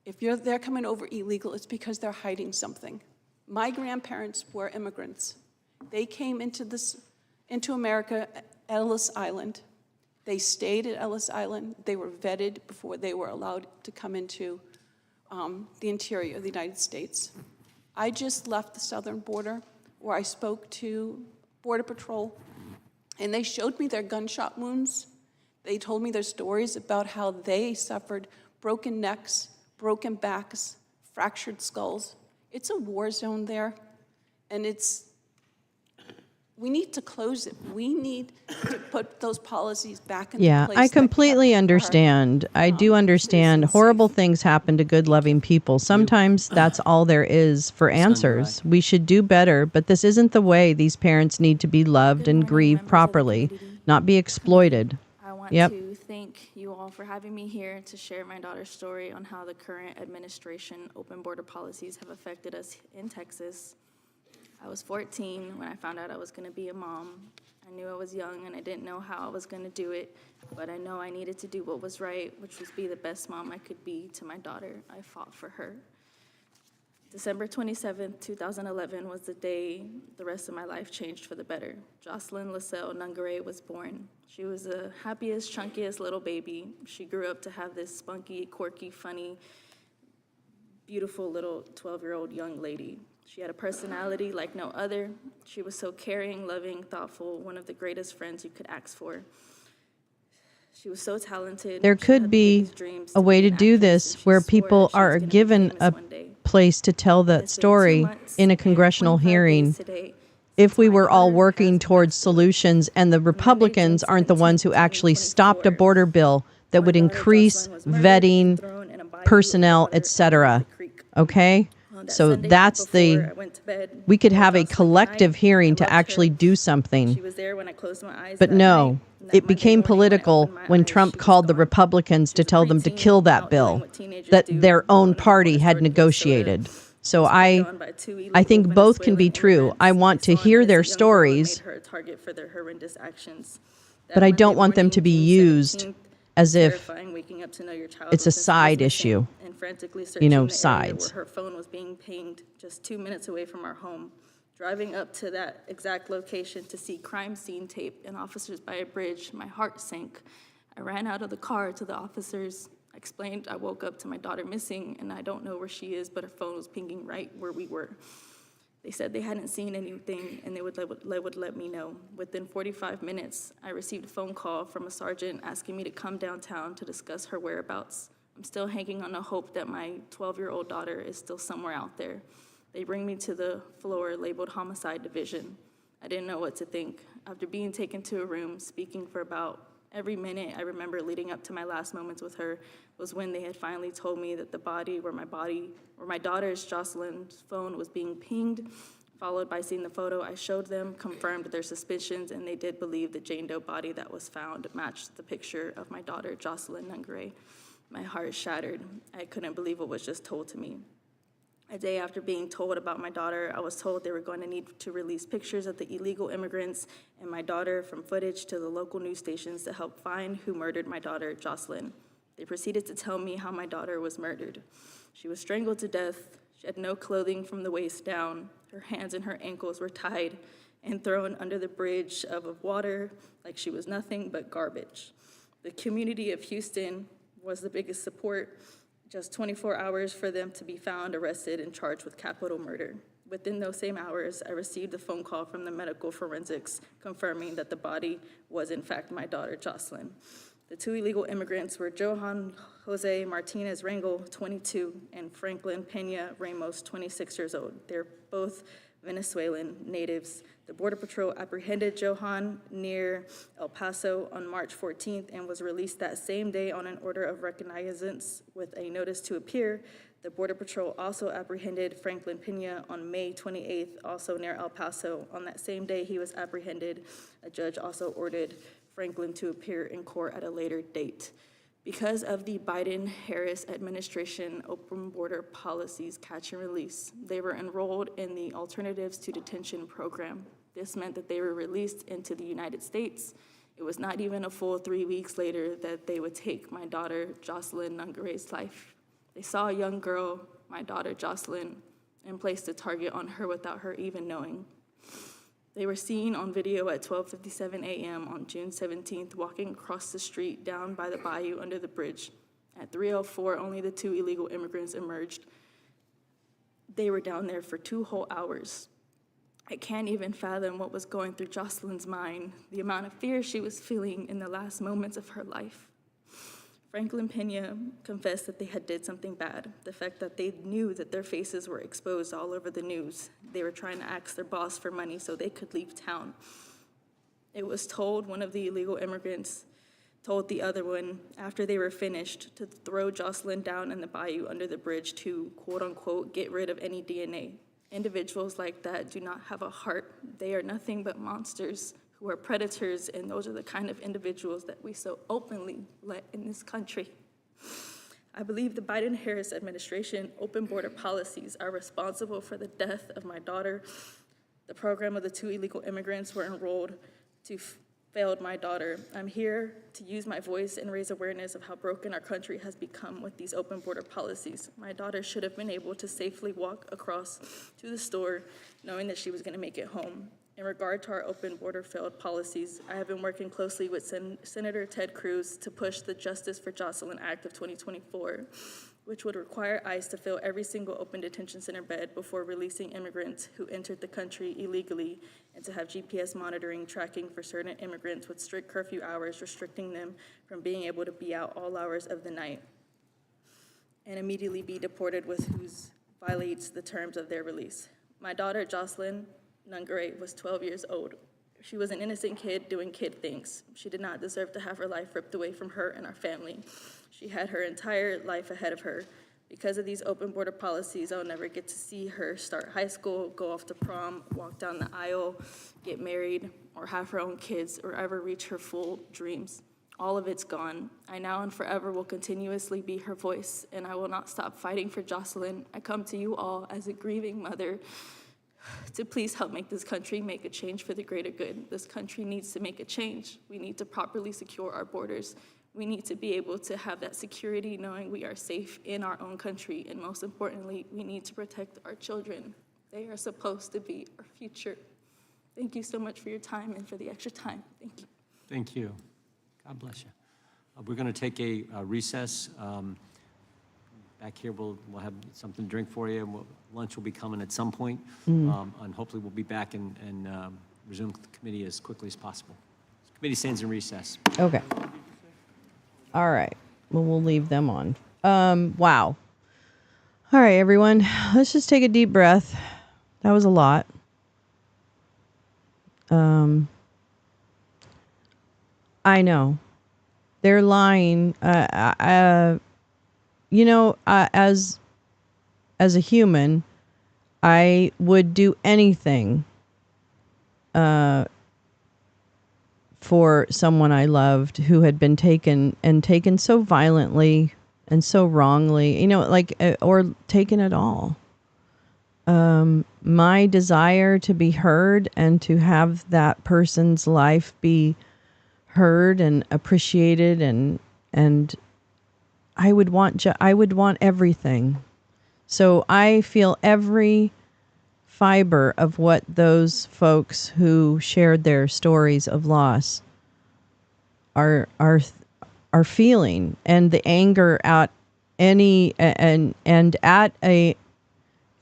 If they're coming over illegal, it's because they're hiding something. My grandparents were immigrants. They came into America at Ellis Island. They stayed at Ellis Island. They were vetted before they were allowed to come into the interior of the United States. I just left the southern border where I spoke to Border Patrol, and they showed me their gunshot wounds. They told me their stories about how they suffered broken necks, broken backs, fractured skulls. It's a war zone there, and we need to close it. We need to put those policies back into place. I completely understand. I do understand. Horrible things happen to good, loving people. Sometimes that's all there is for answers. We should do better, but this isn't the way. These parents need to be loved and grieved properly, not be exploited. I want to thank you all for having me here to share my daughter's story on how the current administration open border policies have affected us in Texas. I was 14 when I found out I was going to be a mom. I knew I was young and I didn't know how I was going to do it, but I know I needed to do what was right, which was be the best mom I could be to my daughter. I fought for her. December 27th, 2011 was the day the rest of my life changed for the better. Jocelyn Lascelle Nungare was born. She was the happiest, chunkiest little baby. She grew up to have this spunky, quirky, funny, beautiful little 12-year-old young lady. She had a personality like no other. She was so caring, loving, thoughtful, one of the greatest friends you could ask for. She was so talented. There She could had the be biggest dreams a way be to an do actress, this and she where swore people that she was are gonna be given famous a one day. place to tell that It's been 2 story months in a and congressional 25 days hearing. today If since we my were all daughter working has towards passed away. solutions and the On Monday, Republicans June aren't the ones who 17th, actually stopped a 2024, border bill that my would daughter increase Jocelyn was murdered and vetting, thrown in a bayou of personnel, water at the etc. creek. Okay? On that So Sunday night that's before the, I went to bed, we could I loved have a Jocelyn that night. collective I hearing to loved actually her. do something. She was there when I closed my eyes But that night. no, And that it Monday became morning when I political opened my when eyes, Trump she was called the gone. Republicans She to was a tell them to preteen, kill that out doing bill what teenagers that do, their own going to the party corner had store to get a soda. negotiated. She So was pinned on by 2 I think illegal both can be Venezuelan true. I immigrants. want They to saw an hear their innocent young girl and made stories, her a target for their horrendous actions. but That I Monday don't want them morning, to be June used 17th, as if terrifying, waking up to know your child it's a was side missing issue. and frantically You searching know, the area where sides. her phone was being pinged just 2 minutes away from our home. Driving up to that exact location to see crime scene tape and officers by a bridge, my heart sank. I ran out of the car to the officers. I explained I woke up to my daughter missing and I don't know where she is, but her phone was pinging right where we were. They said they hadn't seen anything and they would let me know. Within 45 minutes, I received a phone call from a sergeant asking me to come downtown to discuss her whereabouts. I'm still hanging on the hope that my 12-year-old daughter is still somewhere out there. They bring me to the floor labeled homicide division. I didn't know what to think. After being taken to a room, speaking for about every minute I remember leading up to my last moments with her was when they had finally told me that the body where my daughter's Jocelyn's phone was being pinged, followed by seeing the photo I showed them, confirmed their suspicions, and they did believe the Jane Doe body that was found matched the picture of my daughter, Jocelyn Nungare. My heart shattered. I couldn't believe what was just told to me. A day after being told about my daughter, I was told they were going to need to release pictures of the illegal immigrants and my daughter from footage to the local news stations to help find who murdered my daughter, Jocelyn. They proceeded to tell me how my daughter was murdered. She was strangled to death. She had no clothing from the waist down. Her hands and her ankles were tied and thrown under the bridge of water like she was nothing but garbage. The community of Houston was the biggest support. Just 24 hours for them to be found, arrested, and charged with capital murder. Within those same hours, I received a phone call from the medical forensics confirming that the body was in fact my daughter, Jocelyn. The 2 illegal immigrants were Johan Jose Martinez Rangel, 22, and Franklin Pena Ramos, 26 years old. They're both Venezuelan natives. The Border Patrol apprehended Johan near El Paso on March 14th and was released that same day on an order of recognizance with a notice to appear. The Border Patrol also apprehended Franklin Pena on May 28th, also near El Paso. On that same day he was apprehended, a judge also ordered Franklin to appear in court at a later date. Because of the Biden-Harris administration open border policies catch and release, they were enrolled in the Alternatives to Detention program. This meant that they were released into the United States. It was not even a full 3 weeks later that they would take my daughter, Jocelyn Nungare's life. They saw a young girl, my daughter, Jocelyn, and placed a target on her without her even knowing. They were seen on video at 12:57 a.m. on June 17th, walking across the street down by the bayou under the bridge. At 3:04, only the 2 illegal immigrants emerged. They were down there for 2 whole hours. I can't even fathom what was going through Jocelyn's mind, the amount of fear she was feeling in the last moments of her life. Franklin Pena confessed that they had did something bad. The fact that they knew that their faces were exposed all over the news. They were trying to ask their boss for money so they could leave town. It was told, one of the illegal immigrants told the other one, after they were finished, to throw Jocelyn down in the bayou under the bridge to, quote unquote, get rid of any DNA. Individuals like that do not have a heart. They are nothing but monsters who are predators, and those are the kind of individuals that we so openly let in this country. I believe the Biden-Harris administration open border policies are responsible for the death of my daughter, the program of the 2 illegal immigrants were enrolled to failed my daughter. I'm here to use my voice and raise awareness of how broken our country has become with these open border policies. My daughter should have been able to safely walk across to the store knowing that she was going to make it home. In regard to our open border failed policies, I have been working closely with Senator Ted Cruz to push the Justice for Jocelyn Act of 2024, which would require ICE to fill every single open detention center bed before releasing immigrants who entered the country illegally, and to have GPS monitoring tracking for certain immigrants with strict curfew hours, restricting them from being able to be out all hours of the night, and immediately be deported with who violates the terms of their release. My daughter, Jocelyn Nungare, was 12 years old. She was an innocent kid doing kid things. She did not deserve to have her life ripped away from her and our family. She had her entire life ahead of her. Because of these open border policies, I'll never get to see her start high school, go off to prom, walk down the aisle, get married, or have her own kids, or ever reach her full dreams. All of it's gone. I now and forever will continuously be her voice, and I will not stop fighting for Jocelyn. I come to you all as a grieving mother to please help make this country make a change for the greater good. This country needs to make a change. We need to properly secure our borders. We need to be able to have that security knowing we are safe in our own country. And most importantly, we need to protect our children. They are supposed to be our future. Thank you so much for your time and for the extra time. Thank you. Thank you. God bless you. We're going to take a recess. Back here, we'll have something to drink for you. Lunch will be coming at some point. And hopefully we'll be back and resume the committee as quickly as possible. Committee stands in recess. Okay. All right. Well, we'll leave them on. Wow. All right, everyone. Let's just take a deep breath. That was a lot. I know. They're lying. You know, as a human, I would do anything for someone I loved who had been taken so violently and so wrongly, you know, like, or taken at all. My desire to be heard and to have that person's life be heard and appreciated, and I would want everything. So I feel every fiber of what those folks who shared their stories of loss are feeling, and the anger at any and at the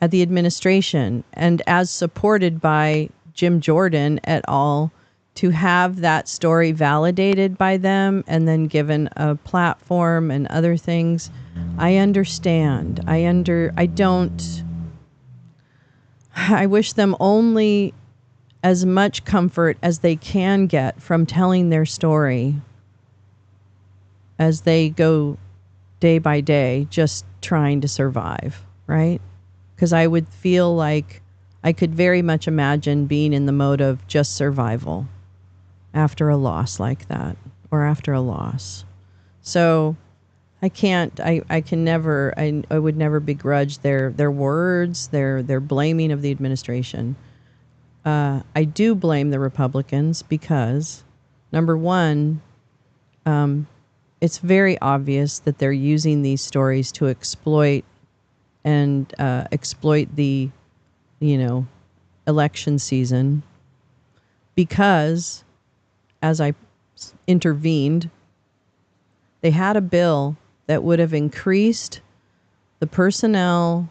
administration, and as supported by Jim Jordan et al., to have that story validated by them and then given a platform and other things. I understand. I wish them only as much comfort as they can get from telling their story as they go day by day just trying to survive, right? Because I would feel like I could very much imagine being in the mode of just survival after a loss like that, or after a loss. So I would never begrudge their words, their blaming of the administration. I do blame the Republicans because, number one, it's very obvious that they're using these stories to exploit the, election season, because as I intervened, they had a bill that would have increased the personnel,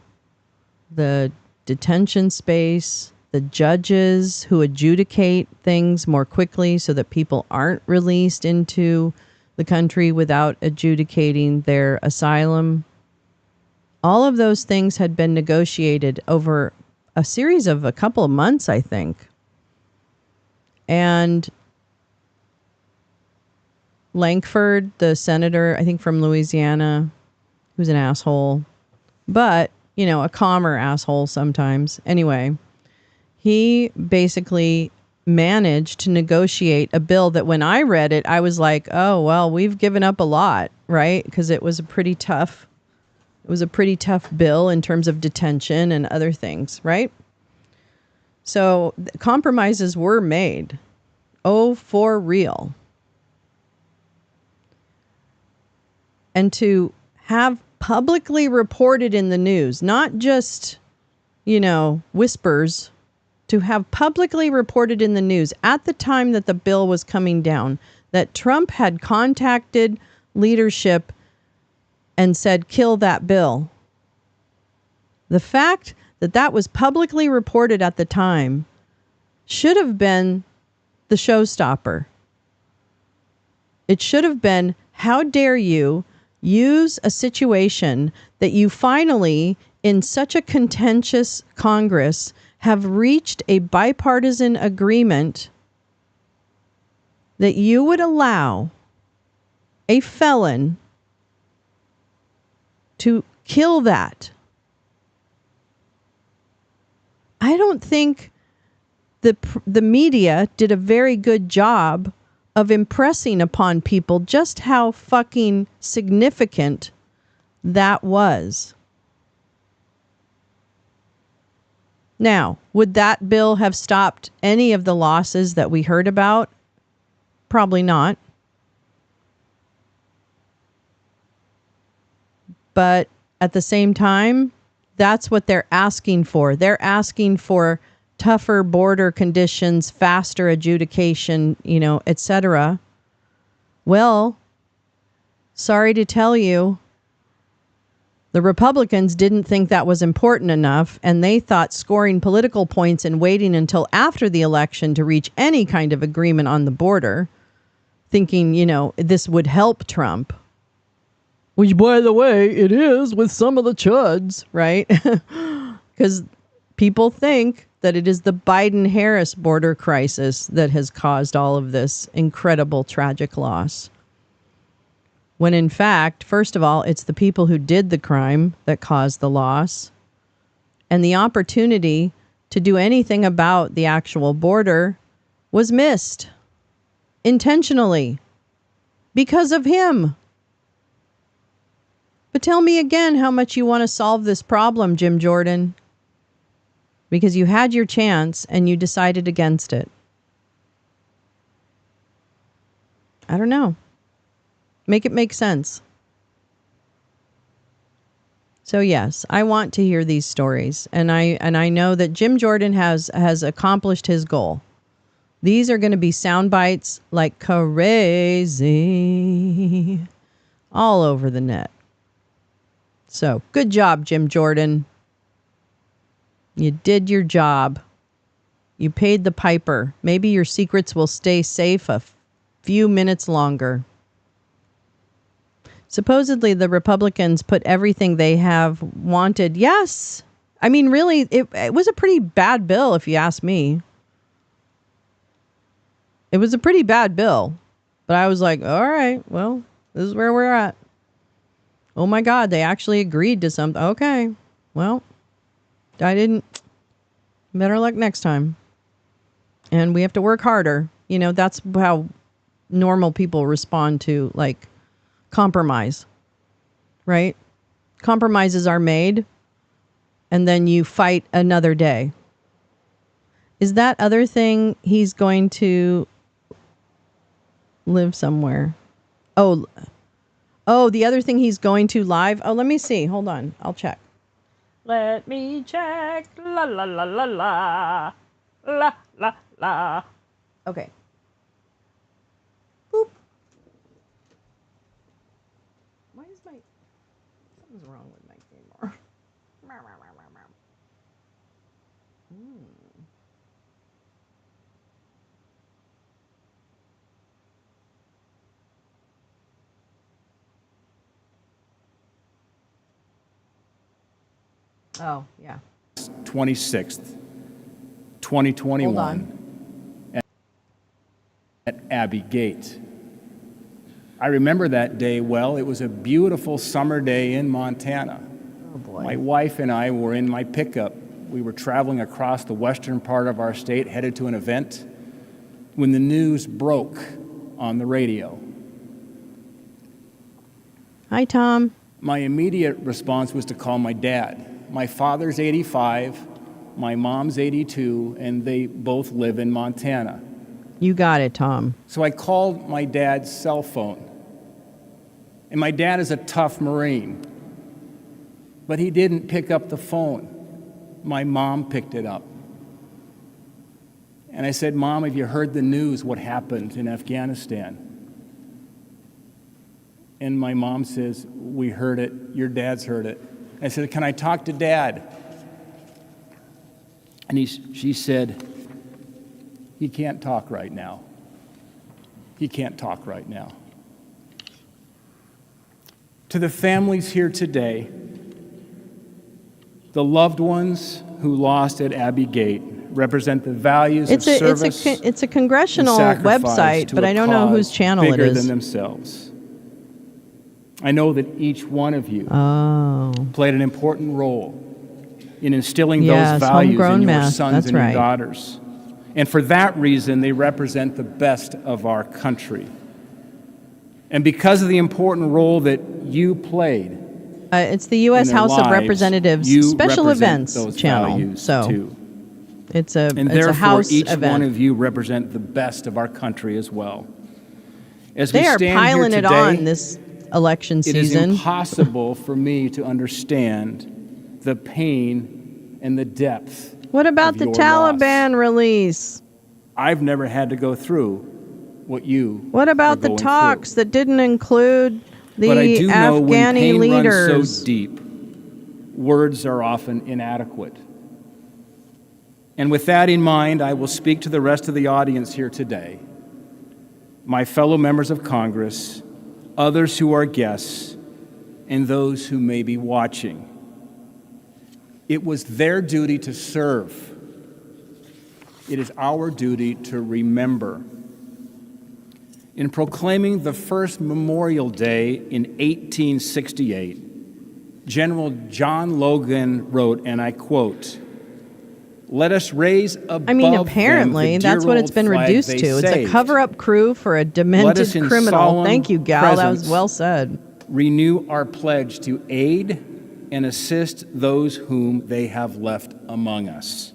the detention space, the judges who adjudicate things more quickly so that people aren't released into the country without adjudicating their asylum. All of those things had been negotiated over a series of a couple of months, I think. And Lankford, the senator, I think from Louisiana, who's an asshole, but, a calmer asshole sometimes. Anyway, he basically managed to negotiate a bill that when I read it, I was like, oh, well, we've given up a lot, right? Because it was a pretty tough bill in terms of detention and other things, right? So compromises were made. Oh, for real. And to have publicly reported in the news, not just, whispers, to have publicly reported in the news at the time that the bill was coming down, that Trump had contacted leadership and said, kill that bill. The fact that that was publicly reported at the time should have been the showstopper. It should have been, how dare you use a situation that you finally, in such a contentious Congress, have reached a bipartisan agreement that you would allow a felon to kill that. I don't think the media did a very good job of impressing upon people just how fucking significant that was. Now, would that bill have stopped any of the losses that we heard about? Probably not. But at the same time, that's what they're asking for. They're asking for tougher border conditions, faster adjudication, etc. Well, sorry to tell you, the Republicans didn't think that was important enough, and they thought scoring political points and waiting until after the election to reach any kind of agreement on the border, thinking, this would help Trump. Which, by the way, it is with some of the chuds, right? Because people think that it is the Biden-Harris border crisis that has caused all of this incredible, tragic loss. When in fact, first of all, it's the people who did the crime that caused the loss. And the opportunity to do anything about the actual border was missed intentionally because of him. But tell me again how much you want to solve this problem, Jim Jordan. Because you had your chance and you decided against it. I don't know. Make it make sense. So yes, I want to hear these stories, and I know that Jim Jordan has accomplished his goal. These are going to be sound bites like crazy all over the net. So, good job, Jim Jordan. You did your job. You paid the piper. Maybe your secrets will stay safe a few minutes longer. Supposedly, the Republicans put everything they have wanted. Yes. I mean, really, it was a pretty bad bill, if you ask me. It was a pretty bad bill. But I was like, all right, well, this is where we're at. Oh, my God, they actually agreed to something. Okay, well, I didn't. Better luck next time. And we have to work harder. That's how normal people respond to, compromise, right? Compromises are made, and then you fight another day. Is that other thing he's going to live somewhere? Oh, the other thing he's going to live? Oh, let me see. Hold on. I'll check. Let me check. La, la, la, la, la. La, la, la. Okay. Boop. Why is something's wrong with my keyboard. Oh, yeah. 26th, 2021. Hold on. At Abbey Gate. I remember that day well. It was a beautiful summer day in Montana. Oh, boy. My wife and I were in my pickup. We were traveling across the western part of our state, headed to an event, when the news broke on the radio. Hi, Tom. My immediate response was to call my dad. My father's 85. My mom's 82, and they both live in Montana. You got it, Tom. So I called my dad's cell phone. And my dad is a tough Marine, but he didn't pick up the phone. My mom picked it up. And I said, Mom, have you heard the news, what happened in Afghanistan? And my mom says, we heard it, your dad's heard it. I said, can I talk to Dad? And she said, he can't talk right now. He can't talk right now. To the families here today, the loved ones who lost at Abbey Gate represent the values of service. It's a congressional and sacrifice website, to but a I don't know whose cause channel it bigger is. than themselves. I know that each one of you Oh. played an important role in instilling Yes, those values homegrown in your meth, sons that's and your right. daughters. And for that reason, they represent the best of our country. And because of the important role that you played, It's the U.S. in their House of lives, Representatives you Special represent Events those channel. values So too. it's a And it's a therefore, House each event. one of you represent the best of our country as well. As They we are stand piling here it today, on this election it is season. impossible for me to understand the pain and the depth. What about of the your Taliban loss. release? I've never had to go through what you What are about the going talks through. that didn't include the But I do know when Afghani pain leaders? runs so deep, words are often inadequate. And with that in mind, I will speak to the rest of the audience here today, my fellow members of Congress, others who are guests, and those who may be watching. It was their duty to serve. It is our duty to remember. In proclaiming the first Memorial Day in 1868, General John Logan wrote, and I quote, "Let us raise above I mean, them apparently, the dear that's what it's old been flag reduced they to. It's a saved. cover-up crew for a Let demented us in criminal." solemn Thank you, Gal. That was presence well said. renew our pledge to aid and assist those whom they have left among us.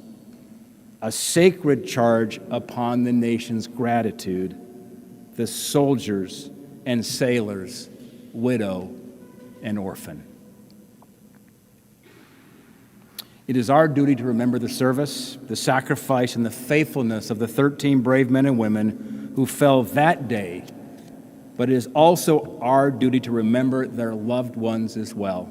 A sacred charge upon the nation's gratitude, the soldiers and sailors, widow and orphan. It is our duty to remember the service, the sacrifice, and the faithfulness of the 13 brave men and women who fell that day, but it is also our duty to remember their loved ones as well.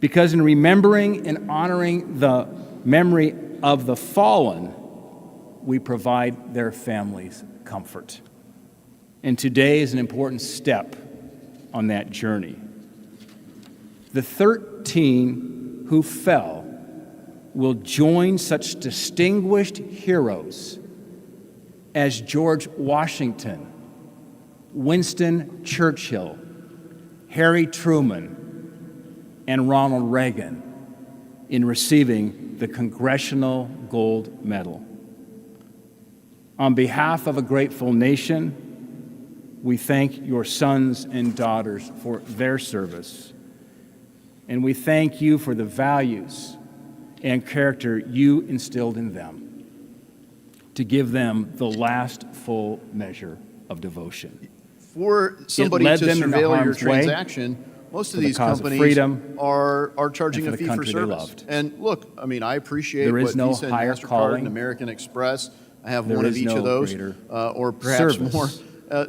Because in remembering and honoring the memory of the fallen, we provide their families comfort. And today is an important step on that journey. The 13 who fell will join such distinguished heroes as George Washington, Winston Churchill, Harry Truman, and Ronald Reagan in receiving the Congressional Gold Medal. On behalf of a grateful nation, we thank your sons and daughters for their service, and we thank you for the values and character you instilled in them to give them the last full measure of devotion. For somebody led to them into surveil your harm's way transaction, most of for the these cause of companies freedom are charging and a for the fee for country they service. loved. And look, I mean, I appreciate There is what no Visa and higher MasterCard calling. and American Express, I have There one of is each no of those, greater or perhaps service. more.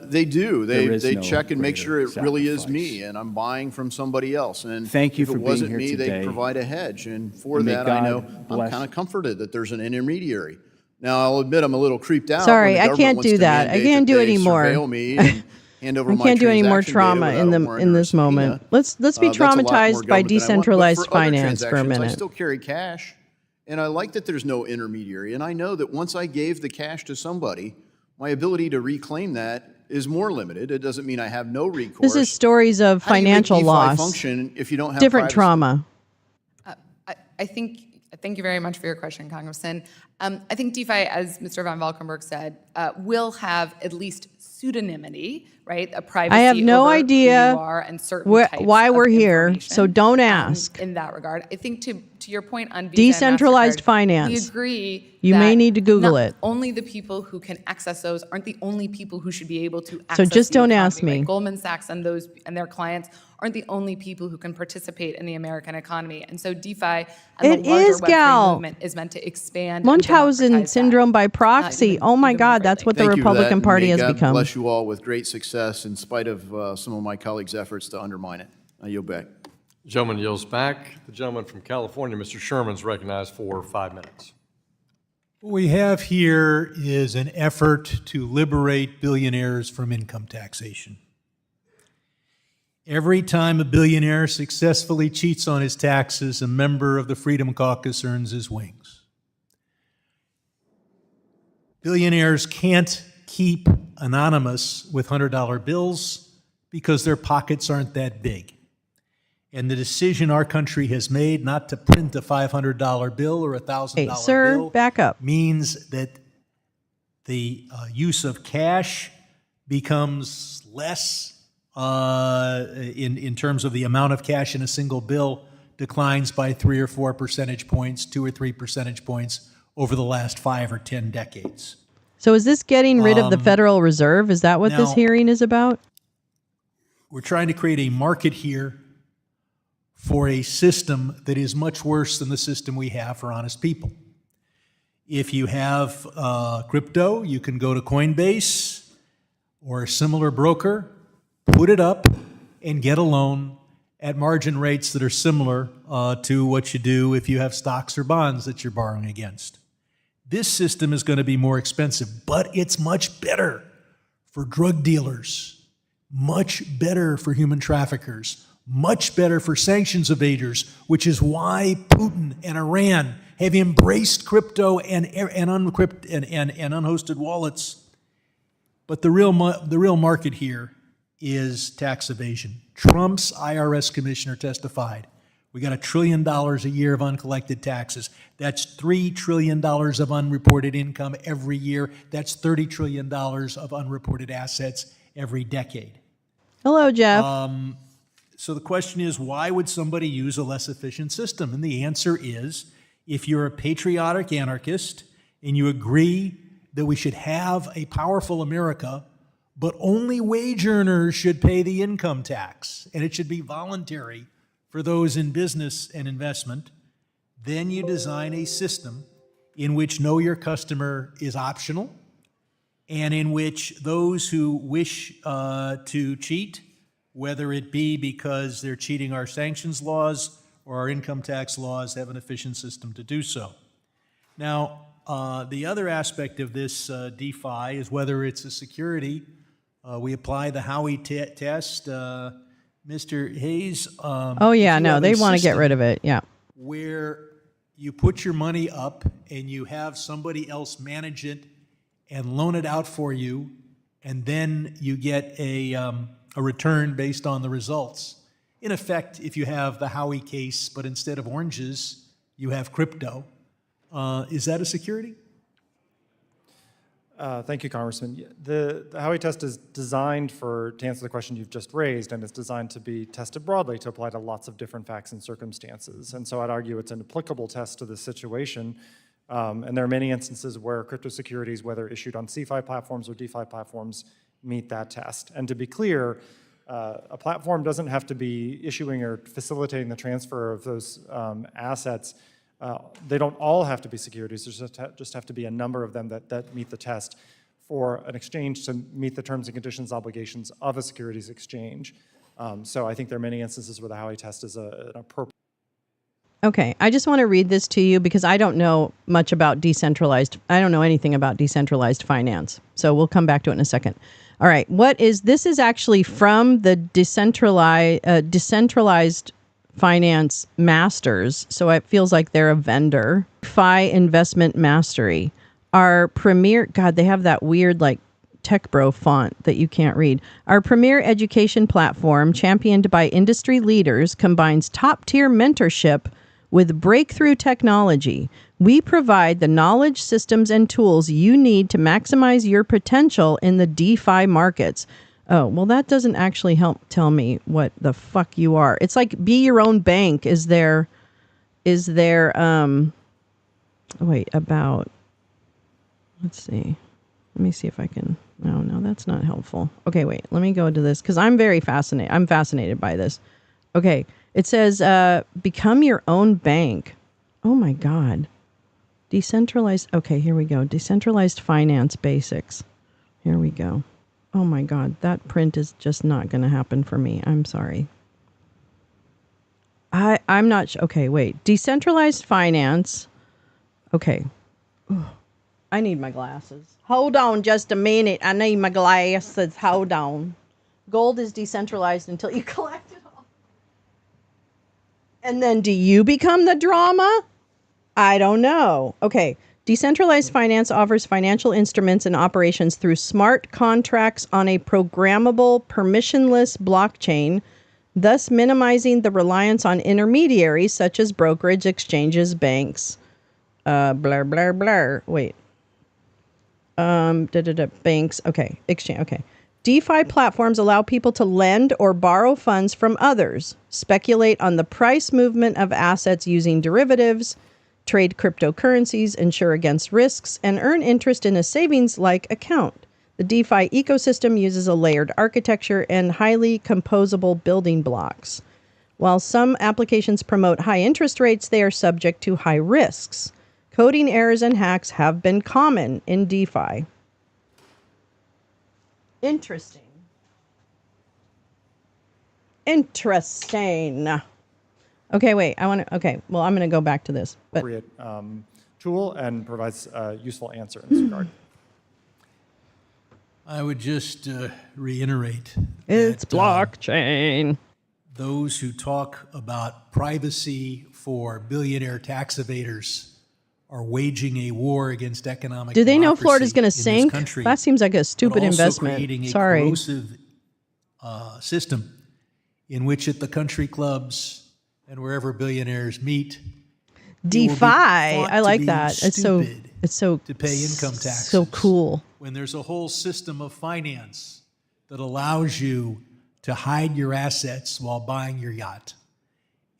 They do. There is They no check and make sure it greater really is sacrifice. me, and I'm buying from somebody else. And Thank you if for it being wasn't here me, today. they provide a hedge. And for And may that, I know God I'm bless. kind of comforted that there's an intermediary. Now, I'll admit I'm a little creeped out. Sorry, when the I government can't wants do to that. I mandate can't that do they anymore. surveil me and hand over I my can't do any more transaction trauma data in without a warrant or this a moment. subpoena. Let's be That's a lot more traumatized by government than I want. But decentralized for other finance for a transactions, I minute. still carry cash, and I like that there's no intermediary. And I know that once I gave the cash to somebody, my ability to reclaim that is more limited. It doesn't mean I have no recourse. This is stories of How do you make financial DeFi loss. function if you don't have Different privacy? trauma. I think, thank you very much for your question, Congressman. I think DeFi, as Mr. Van Valkenburg said, will have at least pseudonymity, right? A privacy I have no over idea who you are and certain types why of we're here, information, so don't ask. in that regard. I think to your point on Visa Decentralized and MasterCard, finance. we agree You may that need to Google not it. only the people who can access those aren't the only people who should be able to access So just the don't economy, ask me. right? Goldman Sachs and their clients aren't the only people who can participate in the American economy. And so DeFi and It the larger is, Web3 Gal. movement is meant to expand and Munchausen democratize syndrome that, by proxy. even Oh my more God, that's greatly. what the Thank you for that, Republican and Party may has God become. bless you all with great success in spite of some of my colleagues' efforts to undermine it. I yield back. Gentleman yields back. The gentleman from California, Mr. Sherman's recognized for 5 minutes. What we have here is an effort to liberate billionaires from income taxation. Every time a billionaire successfully cheats on his taxes, a member of the Freedom Caucus earns his wings. Billionaires can't keep anonymous with $100 bills because their pockets aren't that big. And the decision our country has made not to print a $500 bill or a $1,000 Hey, sir, bill back up. means that the use of cash becomes less in terms of the amount of cash in a single bill declines by 3 or 4 percentage points, 2 or 3 percentage points over the last 5 or 10 decades. So is this getting rid of the Federal Reserve? Is that what this now- hearing is about? We're trying to create a market here for a system that is much worse than the system we have for honest people. If you have crypto, you can go to Coinbase or a similar broker, put it up, and get a loan at margin rates that are similar to what you do if you have stocks or bonds that you're borrowing against. This system is going to be more expensive, but it's much better for drug dealers, much better for human traffickers, much better for sanctions evaders, which is why Putin and Iran have embraced crypto and unhosted wallets. But the real market here is tax evasion. Trump's IRS commissioner testified, we got $1 trillion a year of uncollected taxes. That's $3 trillion of unreported income every year. That's $30 trillion of unreported assets every decade. Hello, Jeff. So the question is, why would somebody use a less efficient system? And the answer is, if you're a patriotic anarchist and you agree that we should have a powerful America, but only wage earners should pay the income tax, and it should be voluntary for those in business and investment, then you design a system in which know your customer is optional, and in which those who wish to cheat, whether it be because they're cheating our sanctions laws or our income tax laws, have an efficient system to do so. Now, the other aspect of this DeFi is whether it's a security. We apply the Howey test. Mr. Hayes. Oh, yeah, no, they want to get rid of it. Yeah. Where you put your money up and you have somebody else manage it and loan it out for you, and then you get a return based on the results. In effect, if you have the Howey case, but instead of oranges, you have crypto, is that a security? Thank you, Congressman. The Howey test is designed to answer the question you've just raised, and it's designed to be tested broadly to apply to lots of different facts and circumstances. And so I'd argue it's an applicable test to this situation. And there are many instances where crypto securities, whether issued on CeFi platforms or DeFi platforms, meet that test. And to be clear, a platform doesn't have to be issuing or facilitating the transfer of those assets. They don't all have to be securities. There's just have to be a number of them that meet the test for an exchange to meet the terms and conditions obligations of a securities exchange. So I think there are many instances where the Howey test is an appropriate. Okay, I just want to read this to you because I don't know much about I don't know anything about decentralized finance. So we'll come back to it in a second. All right, this is actually from the decentralized finance masters. So it feels like they're a vendor. Fi Investment Mastery. Our premier, God, they have that weird like tech bro font that you can't read. Our premier education platform, championed by industry leaders, combines top-tier mentorship With breakthrough technology, we provide the knowledge, systems, and tools you need to maximize your potential in the DeFi markets. Oh, well, that doesn't actually help tell me what the fuck you are. It's like be your own bank is there, wait, about, let's see. Let me see if I can, no, that's not helpful. Okay, wait, let me go to this because I'm fascinated by this. Okay, it says become your own bank. Oh my God. Decentralized, okay, here we go. Decentralized finance basics. Here we go. Oh my God, that print is just not going to happen for me. I'm sorry. I'm not, okay, wait. Decentralized finance. Okay. Ugh. I need my glasses. Hold on just a minute. I need my glasses. Hold on. Gold is decentralized until you collect it all. And then do you become the drama? I don't know. Okay. Decentralized finance offers financial instruments and operations through smart contracts on a programmable, permissionless blockchain, thus minimizing the reliance on intermediaries such as brokerage, exchanges, banks, Wait. Banks. Okay. Exchange. Okay. DeFi platforms allow people to lend or borrow funds from others, speculate on the price movement of assets using derivatives, trade cryptocurrencies, insure against risks, and earn interest in a savings-like account. The DeFi ecosystem uses a layered architecture and highly composable building blocks. While some applications promote high interest rates, they are subject to high risks. Coding errors and hacks have been common in DeFi. Interesting. Okay, wait. Okay, well, I'm going to go back to this. But Appropriate tool and provides a useful answer in this regard. I would just reiterate it's that, blockchain. Those who talk about privacy for billionaire tax evaders are waging a war against economic do they know democracy Florida's going to in this sink? country, That seems like a stupid but also investment. creating a Sorry. corrosive system in which at the country clubs and wherever billionaires meet, DeFi. I like that. It's so to pay income taxes. So cool. When there's a whole system of finance that allows you to hide your assets while buying your yacht.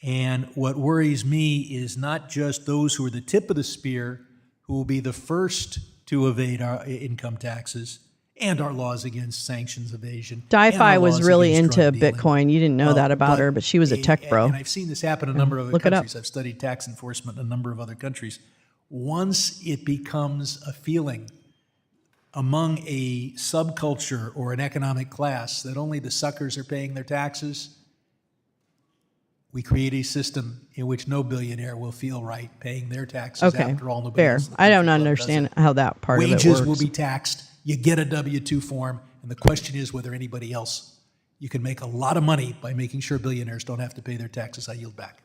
And what worries me is not just those who are the tip of the spear who will be the first to evade our income taxes and our laws against sanctions evasion. DeFi was really into Bitcoin. You didn't know that about her, but she was a tech bro. And I've seen this happen in a number of other countries. I've studied tax enforcement in a number of other countries. Once it becomes a feeling among a subculture or an economic class that only the suckers are paying their taxes, we create a system in which no billionaire will feel right paying their taxes after all. Nobody fair. else in the I don't country understand does it. how that part of it works. Wages will be taxed. You get a W-2 form, and the question is whether anybody else. You can make a lot of money by making sure billionaires don't have to pay their taxes. I yield back.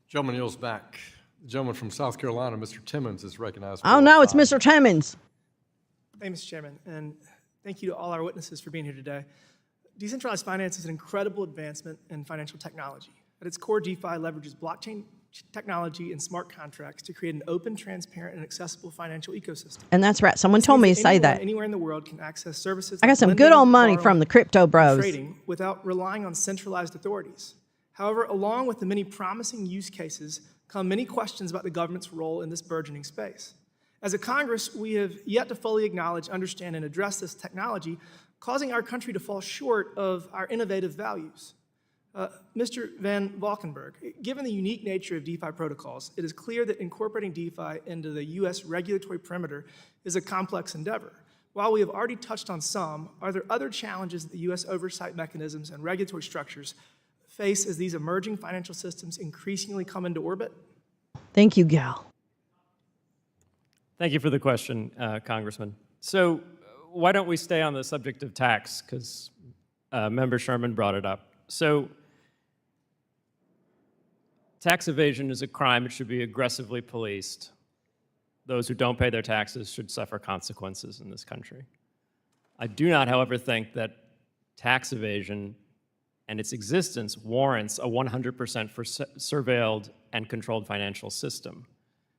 Gentleman yields back. The gentleman from South Carolina, Mr. Timmons, is recognized. Oh, no, it's Mr. Timmons. Thank you, Mr. Chairman, and thank you to all our witnesses for being here today. Decentralized finance is an incredible advancement in financial technology. At its core, DeFi leverages blockchain technology and smart contracts to create an open, transparent, and accessible financial ecosystem. And that's right. Someone told me to say that. Anywhere in the world can access services. I got like some lending, good old money borrowing, from the crypto bros. and trading without relying on centralized authorities. However, along with the many promising use cases come many questions about the government's role in this burgeoning space. As a Congress, we have yet to fully acknowledge, understand, and address this technology, causing our country to fall short of our innovative values. Mr. Van Valkenburg, given the unique nature of DeFi protocols, it is clear that incorporating DeFi into the U.S. regulatory perimeter is a complex endeavor. While we have already touched on some, are there other challenges that the U.S. oversight mechanisms and regulatory structures face as these emerging financial systems increasingly come into orbit? Thank you, Gal. Thank you for the question, Congressman. So why don't we stay on the subject of tax, because Member Sherman brought it up. So tax evasion is a crime. It should be aggressively policed. Those who don't pay their taxes should suffer consequences in this country. I do not, however, think that tax evasion and its existence warrants a 100% surveilled and controlled financial system.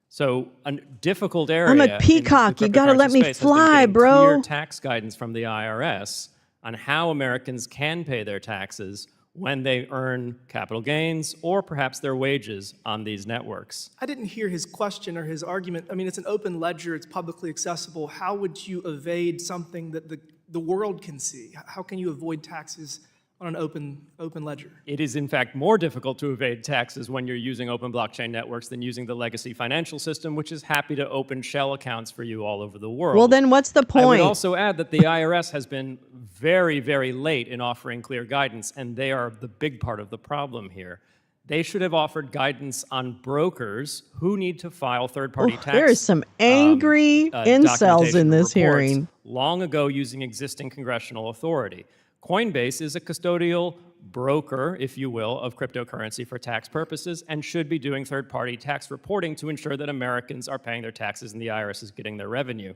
So a difficult area. I'm a in the peacock. You gotta cryptocurrency let me space has been fly, getting bro. Clear tax guidance from the IRS on how Americans can pay their taxes when they earn capital gains or perhaps their wages on these networks. I didn't hear his question or his argument. I mean, it's an open ledger, it's publicly accessible. How would you evade something that the world can see? How can you avoid taxes on an open ledger? It is, in fact, more difficult to evade taxes when you're using open blockchain networks than using the legacy financial system, which is happy to open shell accounts for you all over the world. Well, then what's the I would point? also add that the IRS has been very, very late in offering clear guidance, and they are the big part of the problem here. They should have offered guidance on brokers who need to file third-party tax. There's some angry incels documentation in this reports hearing. long ago using existing congressional authority. Coinbase is a custodial broker, if you will, of cryptocurrency for tax purposes and should be doing third-party tax reporting to ensure that Americans are paying their taxes and the IRS is getting their revenue.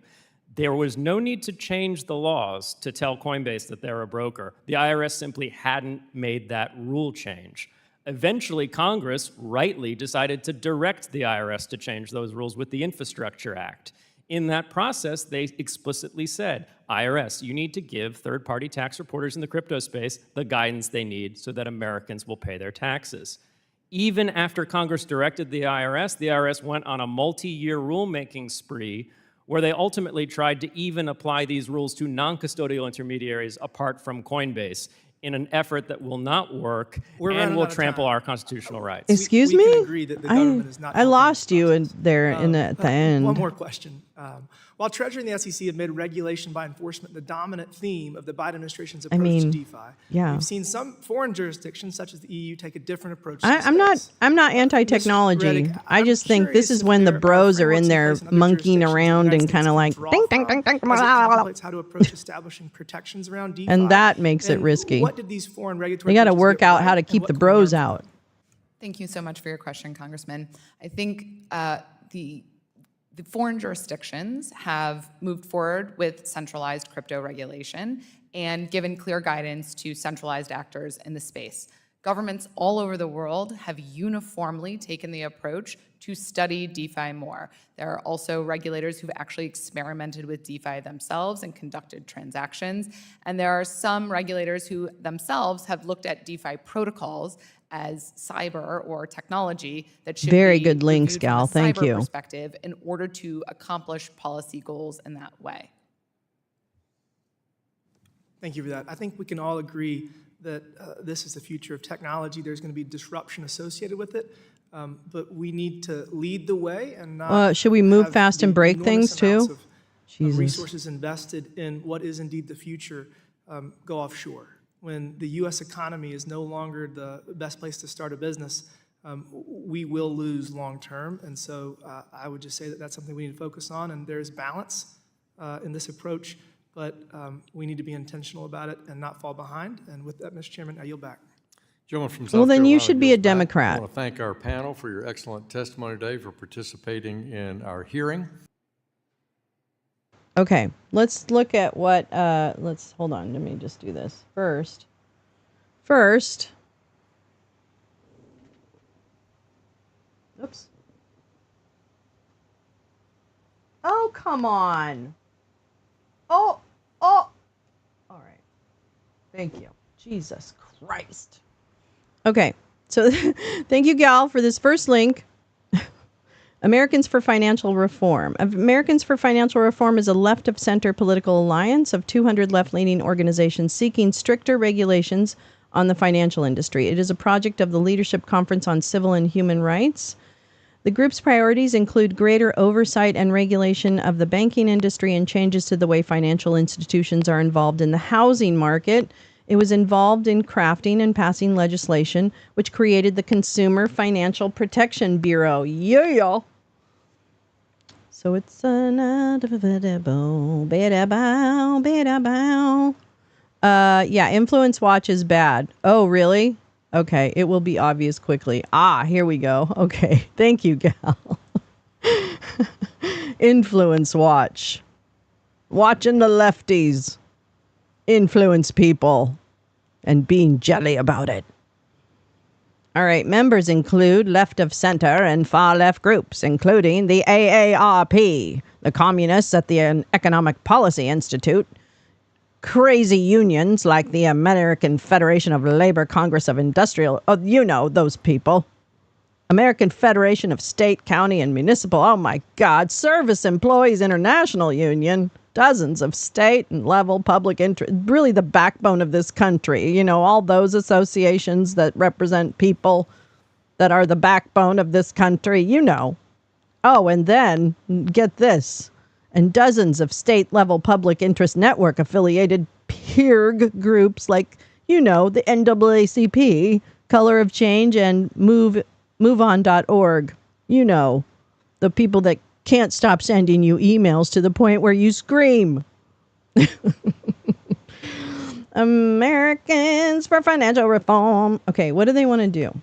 There was no need to change the laws to tell Coinbase that they're a broker. The IRS simply hadn't made that rule change. Eventually, Congress rightly decided to direct the IRS to change those rules with the Infrastructure Act. In that process, they explicitly said, IRS, you need to give third-party tax reporters in the crypto space the guidance they need so that Americans will pay their taxes. Even after Congress directed the IRS went on a multi-year rulemaking spree where they ultimately tried to even apply these rules to non-custodial intermediaries apart from Coinbase in an effort that will not work and will trample our constitutional rights. Excuse we me? can agree that the government is not I lost you at the end. One more question. While Treasury and the SEC have made regulation by enforcement the dominant theme of the Biden administration's approach to DeFi, we've seen some foreign jurisdictions, such as the EU, take a different approach. I'm not anti-technology. I just think this is when the bros are in there monkeying around and kind of like ding, ding, ding, ding, Contemplates how to approach establishing protections around DeFi. and that makes it risky. What did these foreign regulatory They got to approaches work get out right, how to and keep what the can we learn bros from out. Thank you so much for your question, Congressman. I think the foreign jurisdictions have moved forward with centralized crypto regulation and given clear guidance to centralized actors in the space. Governments all over the world have uniformly taken the approach to study DeFi more. There are also regulators who've actually experimented with DeFi themselves and conducted transactions. And there are some regulators who themselves have looked at DeFi protocols as cyber or technology that should Very be good links, reviewed from Gal. a Thank cyber you. perspective in order to accomplish policy goals in that way. Thank you for that. I think we can all agree that this is the future of technology. There's going to be disruption associated with it, but we need to lead the way and not. Should we move have fast the and break enormous things amounts too? of Jesus. resources invested in what is indeed the future go offshore. When the U.S. economy is no longer the best place to start a business, we will lose long term. And so I would just say that that's something we need to focus on. And there's balance in this approach, but we need to be intentional about it and not fall behind. And with that, Mr. Chairman, I yield back. Gentleman from South Well, then you Carolina should be a yields back. Democrat. I want to thank our panel for your excellent testimony today, for participating in our hearing. Okay, let's look at what, hold on, let me just do this. First, oops. Oh, come on. Oh, all right. Thank you. Jesus Christ. Okay, so thank you, Gal, for this first link. Americans for Financial Reform. Americans for Financial Reform is a left-of-center political alliance of 200 left-leaning organizations seeking stricter regulations on the financial industry. It is a project of the Leadership Conference on Civil and Human Rights. The group's priorities include greater oversight and regulation of the banking industry and changes to the way financial institutions are involved in the housing market. It was involved in crafting and passing legislation which created the Consumer Financial Protection Bureau. Yeah. So it's Influence Watch is bad. Oh, really? Okay, it will be obvious quickly. Here we go. Okay, thank you, Gal. Influence Watch. Watching the lefties influence people and being jelly about it. All right, members include left of center and far left groups, including the AARP, the Communists at the Economic Policy Institute, crazy unions like the American Federation of Labor Congress of Industrial, oh, you know those people, American Federation of State, County, and Municipal, oh my God, Service Employees International Union, dozens of state and level public interest, really the backbone of this country. You know, all those associations that represent people that are the backbone of this country, you know. Oh, and then, get this, and dozens of state-level public interest network affiliated peer groups like, you know, the NAACP, Color of Change, and MoveOn.org. You know, the people that can't stop sending you emails to the point where you scream. Americans for Financial Reform. Okay, what do they want to do?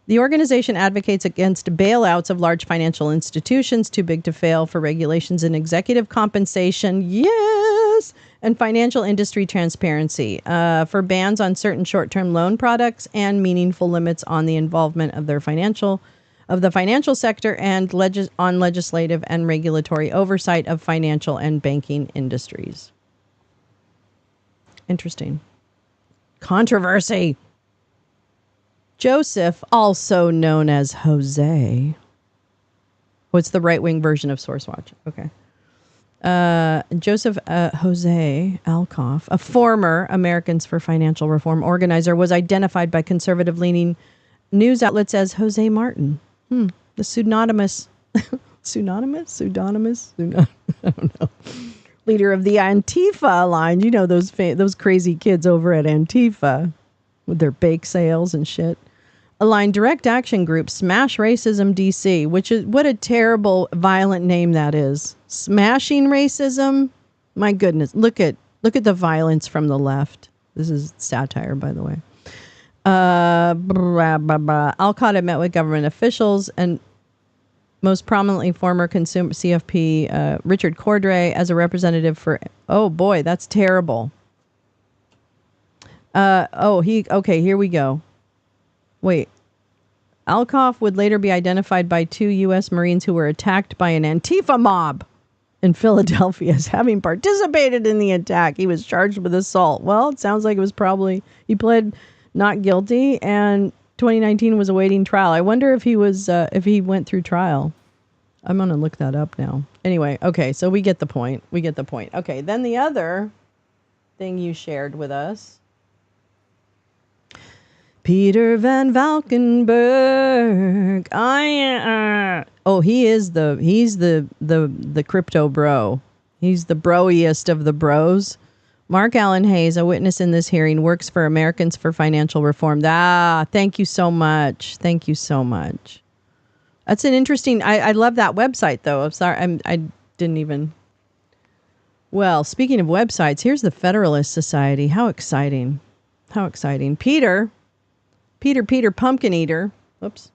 The organization advocates against bailouts of large financial institutions too big to fail, for regulations in executive compensation, yes, and financial industry transparency, for bans on certain short-term loan products and meaningful limits on the involvement of the financial sector and on legislative and regulatory oversight of financial and banking industries. Interesting. Controversy. Joseph, also known as Jose. What's the right-wing version of SourceWatch? Okay. Joseph Jose Alcoff, a former Americans for Financial Reform organizer, was identified by conservative-leaning news outlets as Jose Martin. The pseudonymous, pseudonymous, I don't know. Leader of the Antifa line. You know those crazy kids over at Antifa with their bake sales and shit. Aligned direct action group Smash Racism DC, which is what a terrible, violent name that is. Smashing racism. My goodness, look at the violence from the left. This is satire, by the way. Al-Qaeda met with government officials and most prominently former consumer CFP Richard Cordray as a representative for. Oh boy, that's terrible. Okay, here we go. Wait. Alcoff would later be identified by 2 U.S. Marines who were attacked by an Antifa mob in Philadelphia as having participated in the attack. He was charged with assault. Well, it sounds like it was probably, he pled not guilty, and 2019 was awaiting trial. I wonder if he went through trial. I'm going to look that up now. Anyway, okay, so we get the point. Okay, then the other thing you shared with us. Peter Van Valkenburg. He's the crypto bro. He's the broiest of the bros. Mark Allen Hayes, a witness in this hearing, works for Americans for Financial Reform. Thank you so much. That's an interesting. I love that website though. I'm sorry, I didn't even. Well, speaking of websites, here's the Federalist Society. How exciting! Peter Pumpkin Eater. Oops.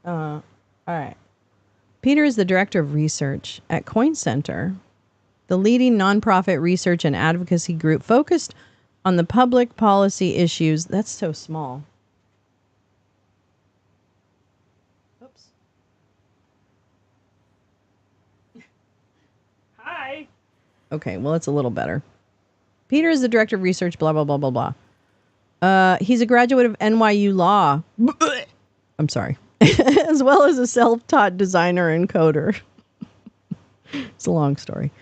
All right. Peter is the director of research at Coin Center, the leading nonprofit research and advocacy group focused on the public policy issues. That's so small. Oops. Hi. Okay, well, it's a little better. Peter is the director of research, blah, blah, blah, blah, blah. He's a graduate of NYU Law. I'm sorry. As well as a self-taught designer and coder. It's a long story.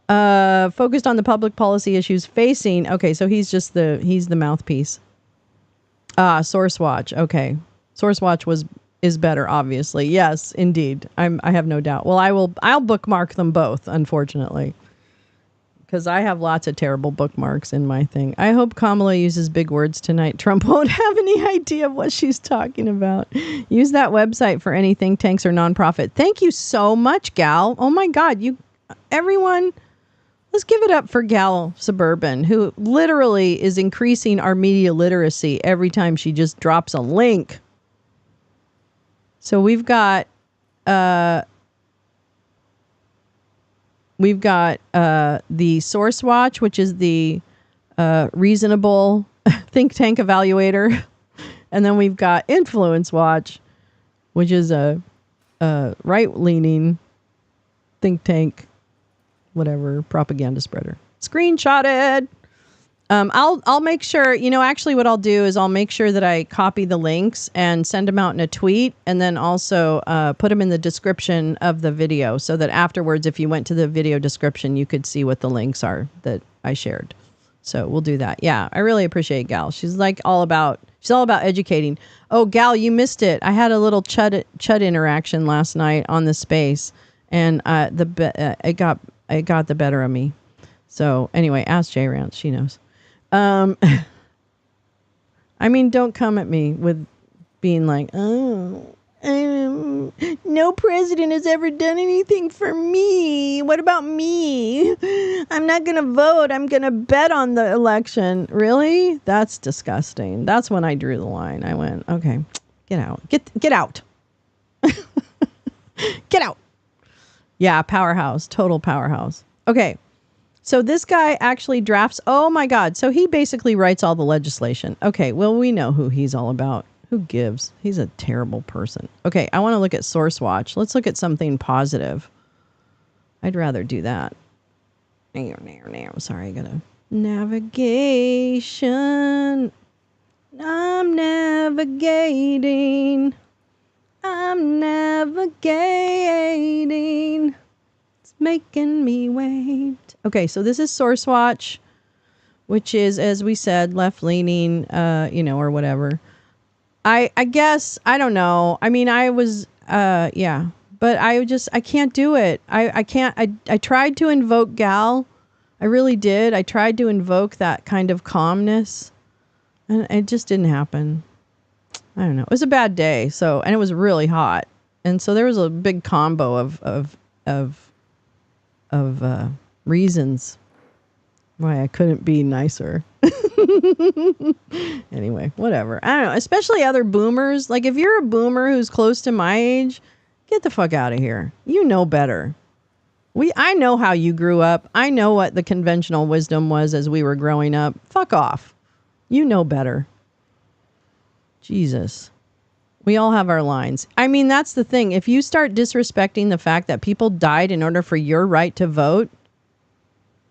Focused on the public policy issues facing. Okay, so he's the mouthpiece. SourceWatch. Okay, SourceWatch is better, obviously. Yes, indeed. I have no doubt. Well, I'll bookmark them both, unfortunately, because I have lots of terrible bookmarks in my thing. I hope Kamala uses big words tonight. Trump won't have any idea of what she's talking about. Use that website for any think tanks or nonprofit. Thank you so much, Gal. Oh my God, everyone, let's give it up for Gal Suburban, who literally is increasing our media literacy every time she just drops a link. So we've got the SourceWatch, which is the reasonable think tank evaluator. And then we've got Influence Watch, which is a right-leaning think tank, whatever, propaganda spreader. Screenshotted. I'll make sure, actually what I'll do is I'll make sure that I copy the links and send them out in a tweet, and then also put them in the description of the video so that afterwards, if you went to the video description, you could see what the links are that I shared. So we'll do that. Yeah, I really appreciate Gal. She's all about educating. Oh, Gal, you missed it. I had a little chud interaction last night on the space, and it got the better of me. So anyway, ask J Rance. She knows. I mean, don't come at me with being like, no president has ever done anything for me. What about me? I'm not going to vote. I'm going to bet on the election. Really? That's disgusting. That's when I drew the line. I went, okay, get out. Get out. Get out. Yeah, powerhouse. Total powerhouse. Okay. So this guy actually drafts, oh my God. So he basically writes all the legislation. Okay, well, we know who he's all about. Who gives? He's a terrible person. Okay, I want to look at SourceWatch. Let's look at something positive. I'd rather do that. Sorry, I gotta. Navigation. I'm navigating. Making me wait. Okay, so this is SourceWatch, which is, as we said, left-leaning, or whatever. I guess, I don't know. I mean, I was, yeah. But I can't do it. I can't, I tried to invoke Gal. I really did. I tried to invoke that kind of calmness, and it just didn't happen. I don't know. It was a bad day, and it was really hot. And so there was a big combo of reasons why I couldn't be nicer. Anyway, whatever. I don't know. Especially other boomers. Like, if you're a boomer who's close to my age, get the fuck out of here. You know better. I know how you grew up. I know what the conventional wisdom was as we were growing up. Fuck off. You know better. Jesus. We all have our lines. I mean, that's the thing. If you start disrespecting the fact that people died in order for your right to vote,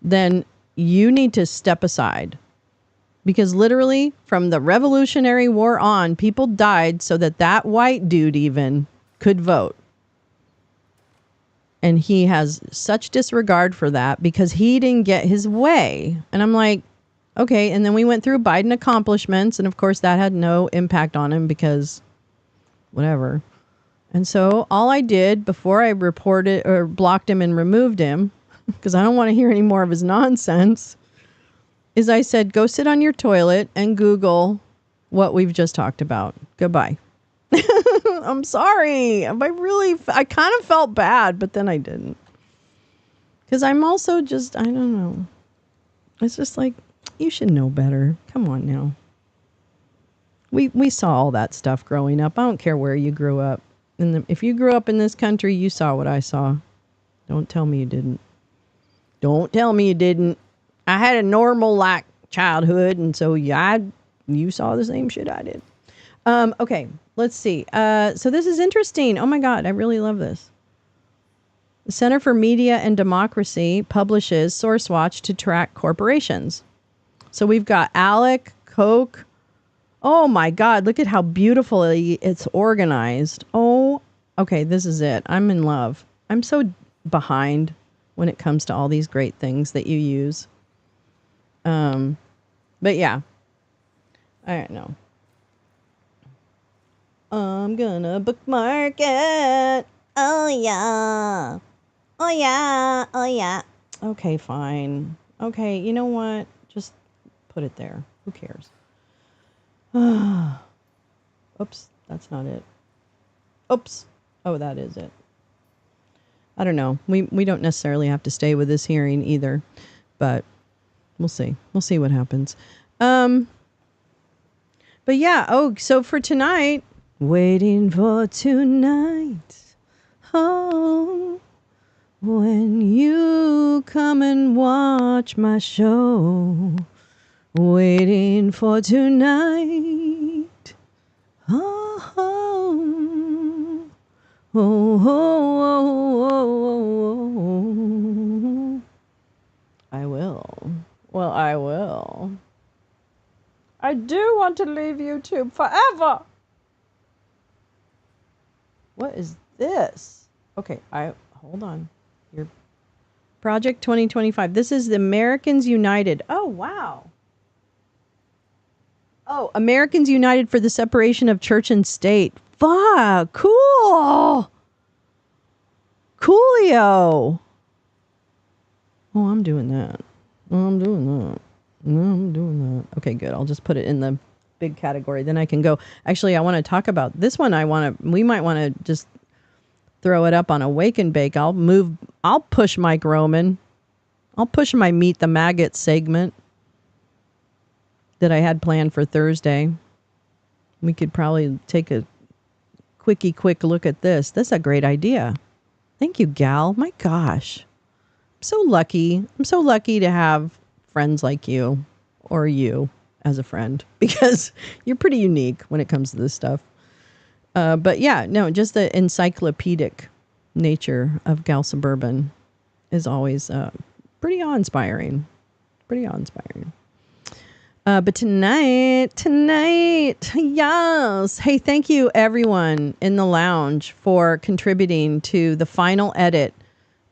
then you need to step aside. Because literally, from the Revolutionary War on, people died so that white dude even could vote. And he has such disregard for that because he didn't get his way. And I'm like, okay. And then we went through Biden accomplishments. And of course, that had no impact on him because whatever. And so all I did before I reported or blocked him and removed him, because I don't want to hear any more of his nonsense, is I said, go sit on your toilet and Google what we've just talked about. Goodbye. I'm sorry. I kind of felt bad, but then I didn't. Because I'm also just, I don't know. It's just like, you should know better. Come on now. We saw all that stuff growing up. I don't care where you grew up. And if you grew up in this country, you saw what I saw. Don't tell me you didn't. Don't tell me you didn't. I had a normal childhood, and so you saw the same shit I did. Okay, let's see. So this is interesting. Oh my God, I really love this. The Center for Media and Democracy publishes SourceWatch to track corporations. So we've got Alec, Coke. Oh my God, look at how beautifully it's organized. Oh, okay, this is it. I'm in love. I'm so behind when it comes to all these great things that you use. But yeah, I don't know. I'm gonna bookmark it. Oh yeah. Oh yeah. Oh yeah. Okay, fine. Okay, you know what? Just put it there. Who cares? Oops, that's not it. Oops. Oh, that is it. I don't know. We don't necessarily have to stay with this hearing either, but we'll see. We'll see what happens. But yeah, so for tonight, waiting for tonight. Oh, when you come and watch my show. waiting for tonight. Oh, oh, oh, oh, oh, oh. I will. Well, I will. I do want to leave YouTube forever. What is this? Okay, hold on. Your Project 2025. This is the Americans United. Oh, wow. Oh, Americans United for the Separation of Church and State. Fuck, cool. Coolio. Oh, I'm doing that. Okay, good. I'll just put it in the big category. Then I can go. Actually, I want to talk about this one. We might want to just throw it up on a Wake and Bake. I'll push Mike Roman. I'll push my Meet the Maggots segment that I had planned for Thursday. We could probably take a quick look at this. That's a great idea. Thank you, Gal. My gosh. I'm so lucky. I'm so lucky to have friends like you, or you as a friend, because you're pretty unique when it comes to this stuff. But yeah, no, just the encyclopedic nature of Gal Suburban is always pretty awe-inspiring. Pretty awe-inspiring. But tonight, yes. Hey, thank you everyone in the lounge for contributing to the final edit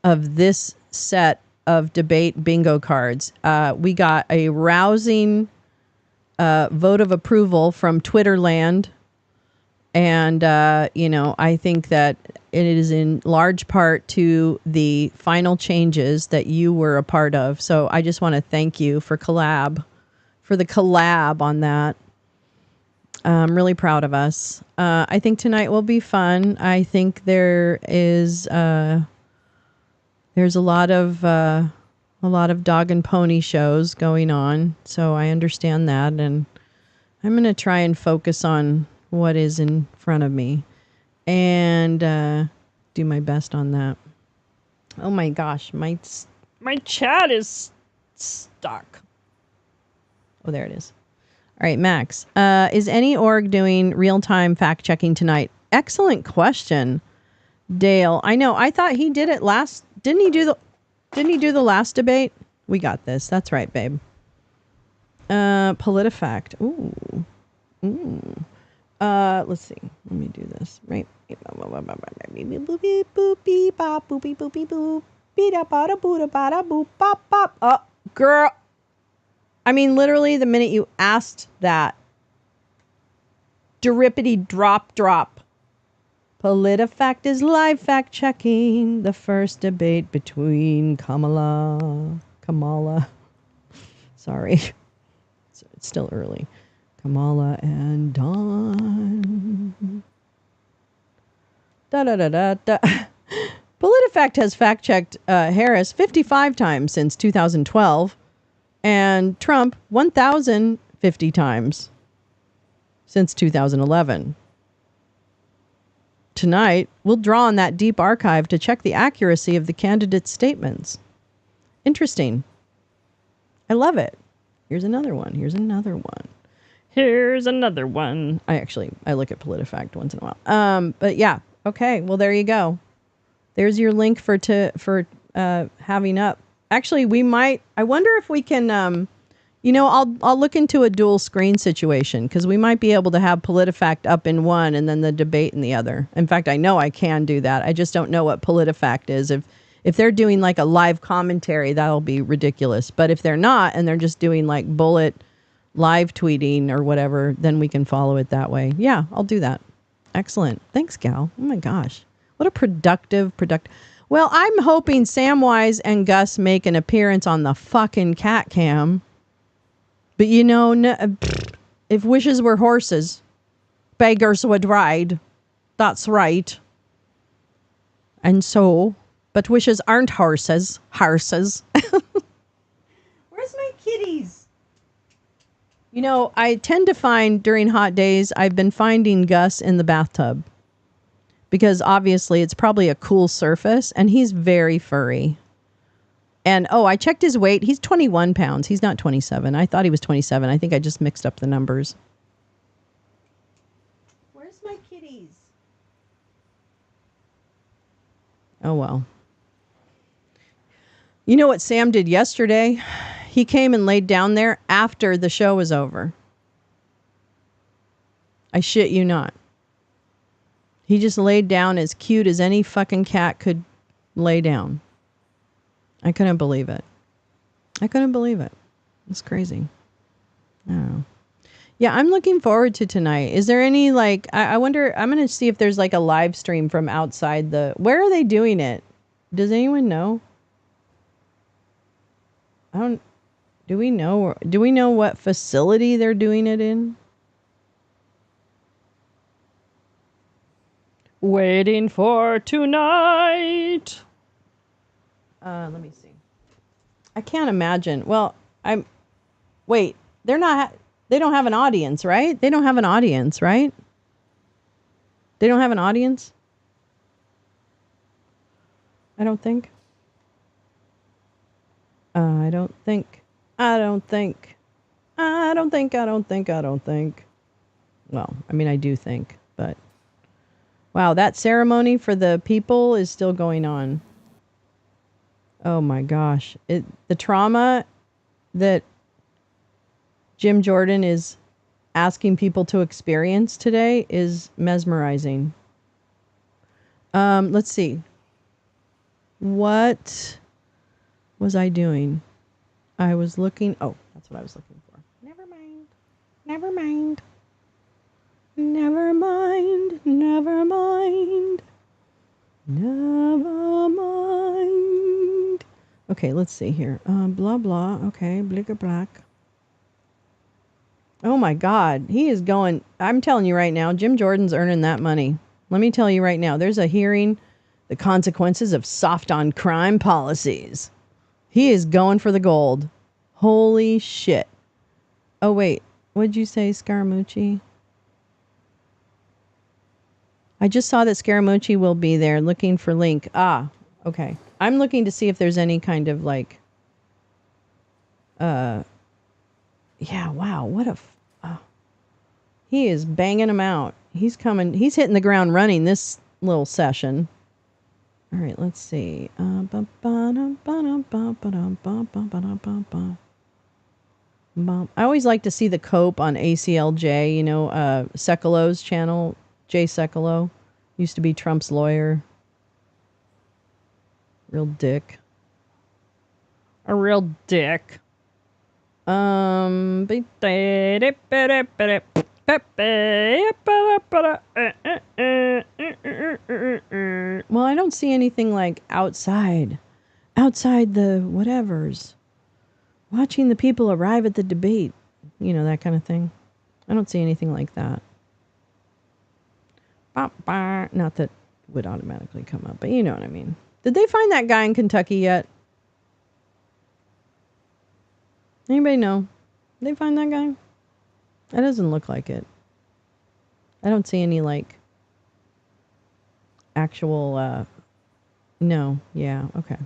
of this set of debate bingo cards. We got a rousing vote of approval from Twitterland. And, I think that it is in large part to the final changes that you were a part of. So I just want to thank you for the collab on that. I'm really proud of us. I think tonight will be fun. I think there's a lot of dog and pony shows going on. So I understand that, and I'm going to try and focus on what is in front of me and do my best on that. Oh my gosh, my chat is stuck. Oh, there it is. All right, Max. Is any org doing real-time fact-checking tonight? Excellent question, Dale. I know. I thought he did it last. Didn't he do the last debate? We got this. That's right, babe. PolitiFact. Ooh. Let's see. Let me do this. Right. Oh, girl. I mean, literally, the minute you asked that, drippity drop. PolitiFact is live fact checking the first debate between Kamala. Sorry. It's still early. Kamala and Don. PolitiFact has fact checked Harris 55 times since 2012. And Trump 1,050 times since 2011. Tonight, we'll draw on that deep archive to check the accuracy of the candidates' statements. Interesting. I love it. Here's another one. I look at PolitiFact once in a while. But yeah, okay. Well, there you go. There's your link for having up. Actually, I wonder if we can, I'll look into a dual screen situation, because we might be able to have PolitiFact up in one and then the debate in the other. In fact, I know I can do that. I just don't know what PolitiFact is. If they're doing like a live commentary, that'll be ridiculous. But if they're not, and they're just doing like bullet live tweeting or whatever, then we can follow it that way. Yeah, I'll do that. Excellent. Thanks, Gal. Oh my gosh. What a productive. Well, I'm hoping Samwise and Gus make an appearance on the fucking cat cam. But if wishes were horses, beggars would ride. That's right. And so, but wishes aren't horses. Where's my kitties? I tend to find during hot days, I've been finding Gus in the bathtub. Because obviously it's probably a cool surface, and he's very furry. And I checked his weight. He's 21 pounds. He's not 27. I thought he was 27. I think I just mixed up the numbers. Where's my kitties? Oh, well. You know what Sam did yesterday? He came and laid down there after the show was over. I shit you not. He just laid down as cute as any fucking cat could lay down. I couldn't believe it. It's crazy. I don't know. Yeah, I'm looking forward to tonight. Is there any, like, I wonder, I'm going to see if there's like a live stream from outside where are they doing it? Does anyone know? Do we know what facility they're doing it in? Waiting for tonight. Let me see. I can't imagine. Well, wait, they don't have an audience, right? They don't have an audience, right? They don't have an audience? I don't think. I don't think. Well, I mean, I do think, but wow, that ceremony for the people is still going on. Oh my gosh. The trauma that Jim Jordan is asking people to experience today is mesmerizing. Let's see. What was I doing? I was looking. Oh, that's what I was looking for. Never mind. Okay, let's see here. Blah, blah. Okay, blicka black. Oh my God. He is going. I'm telling you right now, Jim Jordan's earning that money. Let me tell you right now, there's a hearing, the consequences of soft on crime policies. He is going for the gold. Holy shit. Oh, wait. What'd you say, Scaramucci? I just saw that Scaramucci will be there looking for link. Ah, okay. I'm looking to see if there's any kind of like, yeah, wow. He is banging them out. He's coming. He's hitting the ground running this little session. All right, let's see. I always like to see the Cope on ACLJ, Sekulo's channel. Jay Sekulow used to be Trump's lawyer. Real dick. A real dick. Well, I don't see anything like outside the whatevers. Watching the people arrive at the debate. That kind of thing. I don't see anything like that. Not that would automatically come up, but you know what I mean. Did they find that guy in Kentucky yet? Anybody know? Did they find that guy? That doesn't look like it. I don't see any like actual no, yeah, okay.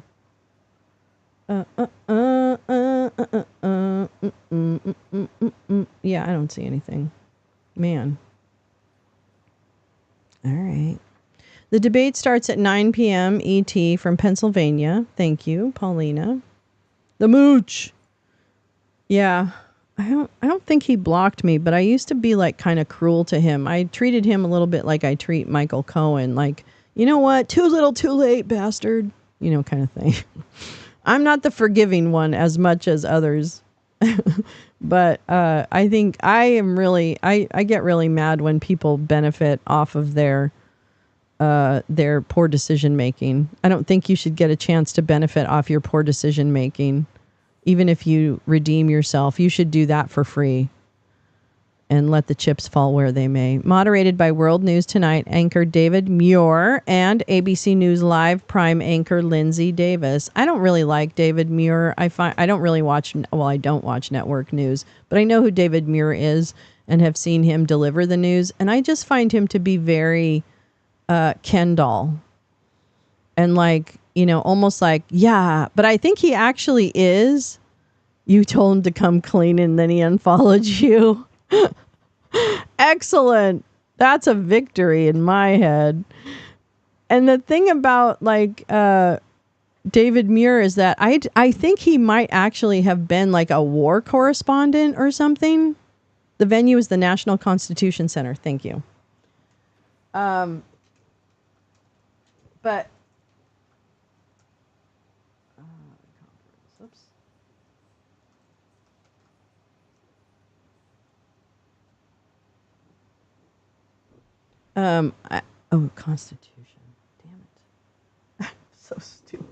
Yeah, I don't see anything. Man. All right. The debate starts at 9 p.m. ET from Pennsylvania. Thank you, Paulina. The mooch. Yeah. I don't think he blocked me, but I used to be like kind of cruel to him. I treated him a little bit like I treat Michael Cohen. Like, you know what? Too little, too late, bastard. Kind of thing. I'm not the forgiving one as much as others. But I think I get really mad when people benefit off of their poor decision making. I don't think you should get a chance to benefit off your poor decision making. Even if you redeem yourself, you should do that for free and let the chips fall where they may. Moderated by World News Tonight anchor David Muir and ABC News Live Prime anchor Lindsay Davis. I don't really like David Muir. I don't watch network news, but I know who David Muir is and have seen him deliver the news. And I just find him to be very Ken doll. and like, almost like, yeah, but I think he actually is. You told him to come clean and then he unfollowed you. Excellent. That's a victory in my head. And the thing about like David Muir is that I think he might actually have been like a war correspondent or something. The venue is the National Constitution Center. Thank you. But oops. Constitution. Damn it. So stupid.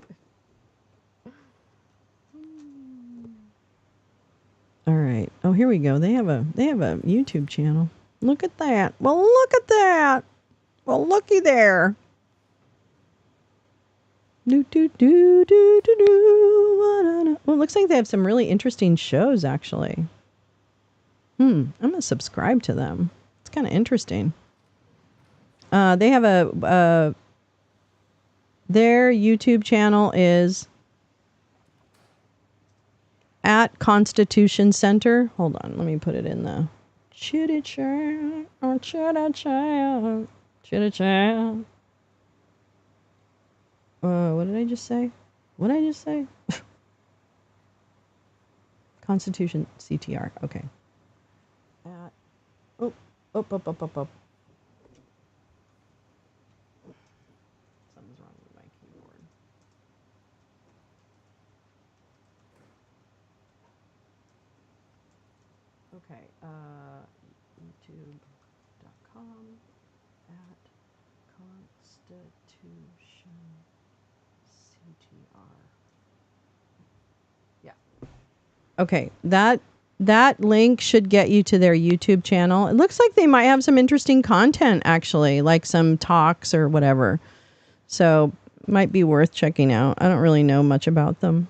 All right. Oh, here we go. They have a YouTube channel. Look at that. Well, look at that. Well, looky there. Do do do do do do. Well, it looks like they have some really interesting shows, actually. I'm gonna subscribe to them. It's kind of interesting. They have their YouTube channel is at Constitution Center. Hold on, let me put it in the chitty chat. Oh, chitty chat. Chitty chat. What did I just say? What did I just say? Constitution CTR. Okay. At up. Something's wrong with my keyboard. Okay. YouTube.com at Constitution CTR. Yeah. Okay. That link should get you to their YouTube channel. It looks like they might have some interesting content, actually, like some talks or whatever. So might be worth checking out. I don't really know much about them.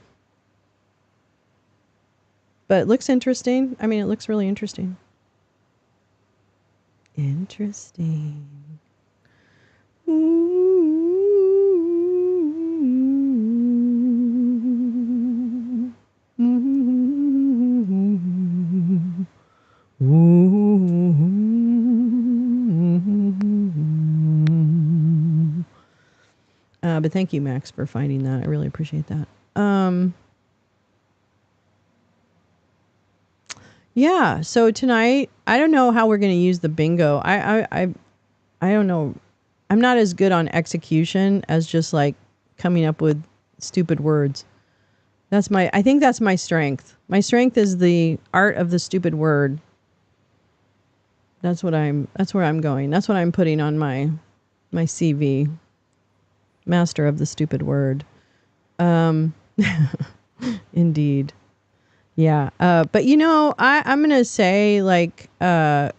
But it looks interesting. I mean, it looks really interesting. Interesting. But thank you, Max, for finding that. I really appreciate that. Yeah. So tonight, I don't know how we're going to use the bingo. I don't know. I'm not as good on execution as just like coming up with stupid words. I think that's my strength. My strength is the art of the stupid word. That's where I'm going. That's what I'm putting on my CV. Master of the stupid word. Indeed. Yeah. But I'm going to say like, I'm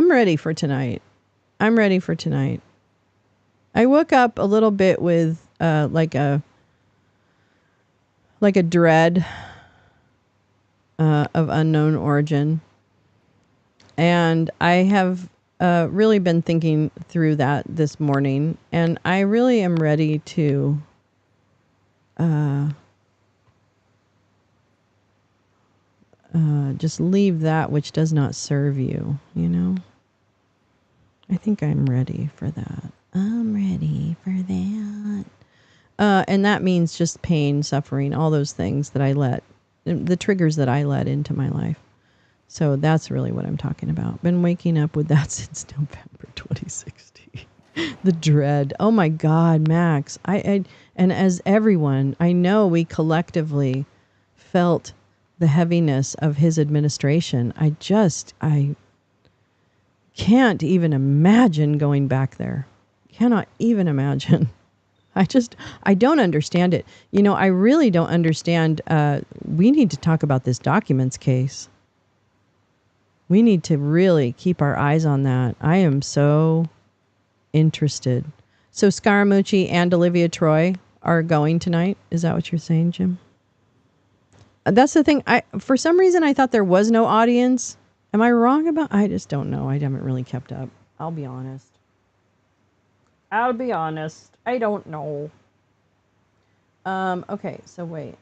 ready for tonight. I woke up a little bit with like a dread of unknown origin. And I have really been thinking through that this morning, and I really am ready to just leave that which does not serve you, I think I'm ready for that. I'm ready for that. And that means just pain, suffering, all those things that the triggers that I let into my life. So that's really what I'm talking about. Been waking up with that since November 2016. The dread. Oh my God, Max. And as everyone, I know we collectively felt the heaviness of his administration. I can't even imagine going back there. Cannot even imagine. I don't understand it. I really don't understand. We need to talk about this documents case. We need to really keep our eyes on that. I am so interested. So Scaramucci and Olivia Troy are going tonight. Is that what you're saying, Jim? That's the thing. For some reason, I thought there was no audience. Am I wrong about? I just don't know. I haven't really kept up. I'll be honest. I'll be honest. I don't know. Okay, so wait.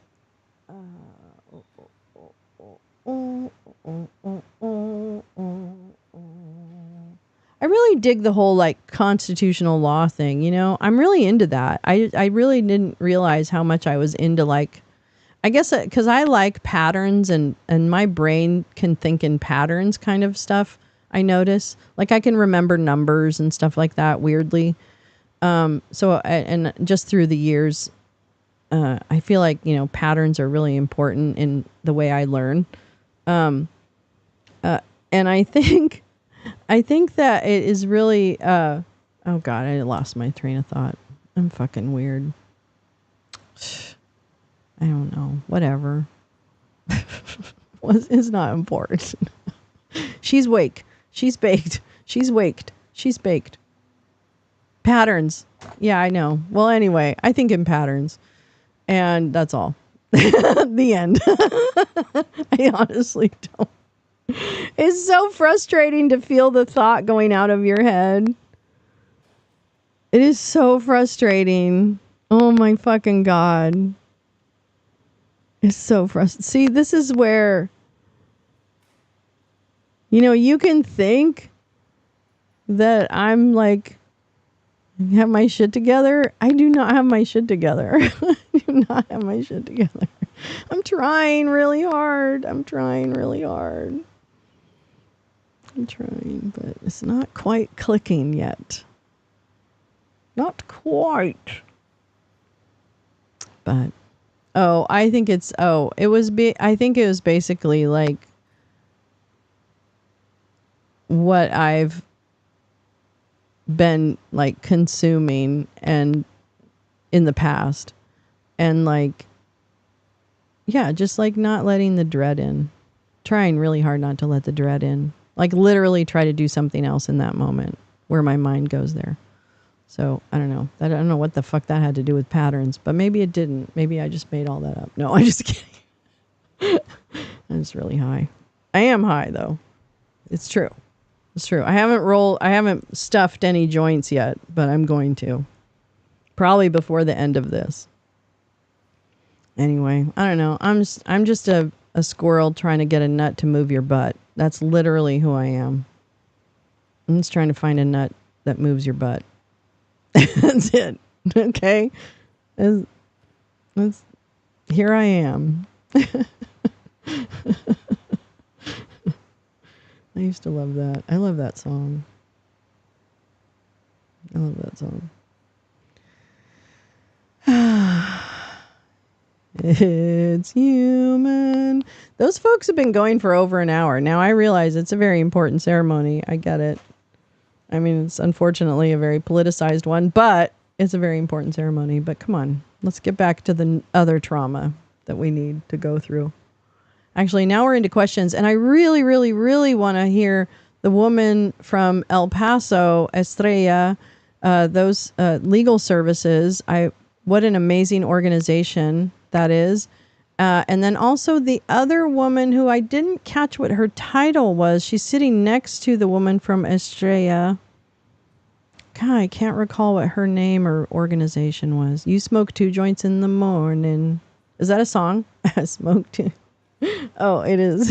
I really dig the whole like constitutional law thing, you know? I'm really into that. I really didn't realize how much I was into like I guess cuz I like patterns and my brain can think in patterns kind of stuff. I notice like I can remember numbers and stuff like that weirdly. And just through the years I feel like, you know, patterns are really important in the way I learn. Um, and I think that it is really, oh God, I lost my train of thought. I'm fucking weird. I don't know. Whatever. It's not important. She's wake. She's baked. She's waked. She's baked. Patterns. Yeah, I know. Well, anyway, I think in patterns. And that's all. The end. I honestly don't. It's so frustrating to feel the thought going out of your head. It is so frustrating. Oh my fucking God. It's so frustrating. See, this is where, you know, you can think that I'm like, have my shit together. I do not have my shit together. I do not have my shit together. I'm trying really hard. I'm trying, but it's not quite clicking yet. Not quite. But I think it's I think it was basically like what I've been like consuming and in the past and like yeah, just like not letting the dread in. Trying really hard not to let the dread in. Like literally try to do something else in that moment where my mind goes there. So I don't know. I don't know what the fuck that had to do with patterns, but maybe it didn't. Maybe I just made all that up. No, I'm just kidding. I'm just really high. I am high though. It's true. It's true. I haven't stuffed any joints yet, but I'm going to. Probably before the end of this. Anyway, I don't know. I'm just a squirrel trying to get a nut to move your butt. That's literally who I am. I'm just trying to find a nut that moves your butt. That's it. Okay. Here I am. I used to love that. I love that song. I love that song. It's human. Those folks have been going for over an hour. Now I realize it's a very important ceremony. I get it. I mean, it's unfortunately a very politicized one, but it's a very important ceremony. But come on, let's get back to the other trauma that we need to go through. Actually, now we're into questions, and I really, really, really want to hear the woman from El Paso, Estrella, those legal services. What an amazing organization that is. And then also the other woman who I didn't catch what her title was. She's sitting next to the woman from Estrella. God, I can't recall what her name or organization was. You smoke 2 joints in the morning. Is that a song? I smoke 2. Oh, it is.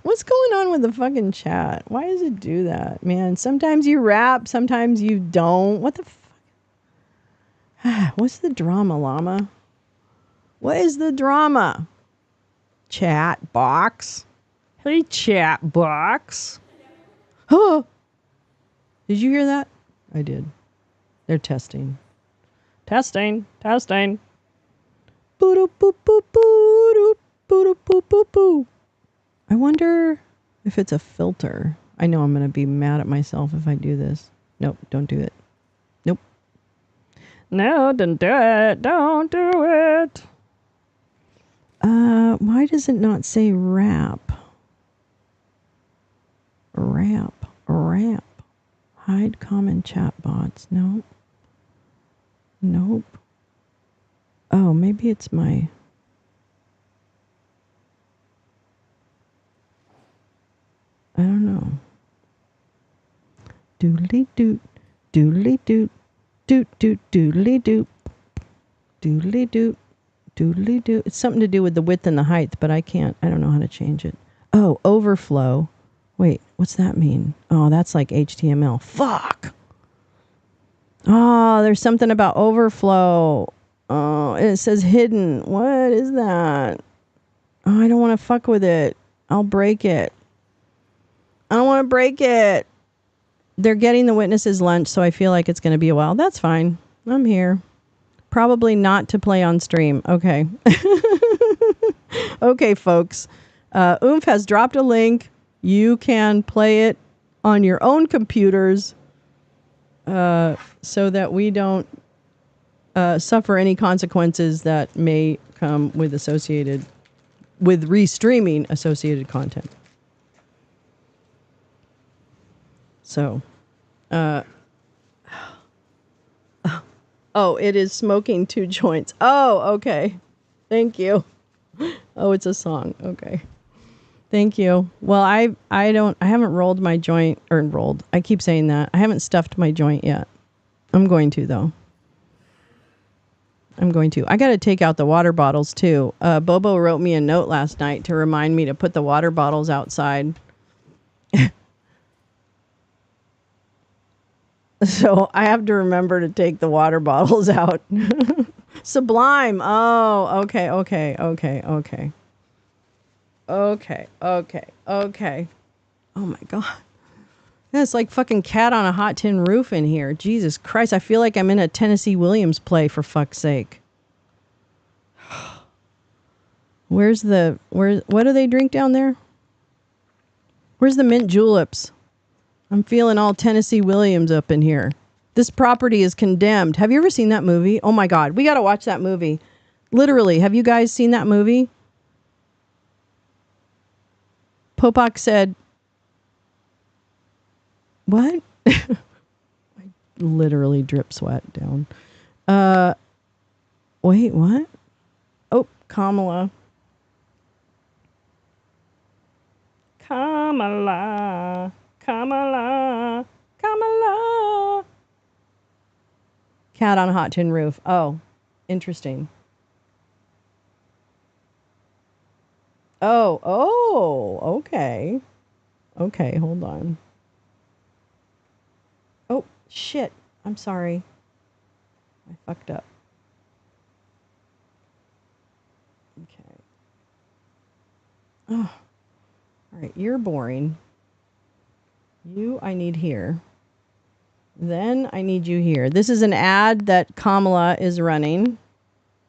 What's going on with the fucking chat? Why does it do that? Man, sometimes you rap, sometimes you don't. What the fuck? What's the drama, llama? What is the drama? Chat box. Hey, chat box. Oh, did you hear that? I did. They're testing. Testing. Testing. Boo boo boo boo boo boo boo boo. I wonder if it's a filter. I know I'm going to be mad at myself if I do this. Nope, don't do it. Nope. No, don't do it. Don't do it. Why does it not say wrap? Wrap. Hide common chat bots. Nope. Nope. Oh, maybe it's my... I don't know. Doodly doot. Doodly doot. Doot doot doodly doot. Doodly doot. Doodly doot. It's something to do with the width and the height, but I don't know how to change it. Oh, overflow. Wait, what's that mean? Oh, that's like HTML. Fuck. Oh, there's something about overflow. Oh, it says hidden. What is that? Oh, I don't want to fuck with it. I'll break it. I don't want to break it. They're getting the witnesses lunch, so I feel like it's going to be a while. That's fine. I'm here. Probably not to play on stream. Okay. Okay, folks. Oomph has dropped a link. You can play it on your own computers so that we don't suffer any consequences that may come with restreaming associated content. So, oh, it is smoking 2 joints. Oh, okay. Thank you. Oh, it's a song. Okay. Thank you. Well, I haven't rolled my joint, or rolled. I keep saying that. I haven't stuffed my joint yet. I'm going to, though. I got to take out the water bottles, too. Bobo wrote me a note last night to remind me to put the water bottles outside. So I have to remember to take the water bottles out. Sublime. Oh, okay. Oh my God. It's like fucking Cat on a Hot Tin Roof in here. Jesus Christ. I feel like I'm in a Tennessee Williams play, for fuck's sake. What do they drink down there? Where's the mint juleps? I'm feeling all Tennessee Williams up in here. This property is condemned. Have you ever seen that movie? Oh my God. We got to watch that movie. Literally. Have you guys seen that movie? Popak said, what? I literally drip sweat down. Wait, what? Oh, Kamala. Cat on a Hot Tin Roof. Oh, interesting. Oh, okay. Okay, hold on. Oh, shit. I'm sorry. I fucked up. Okay. Oh. All right, you're boring. You, I need here. Then I need you here. This is an ad that Kamala is running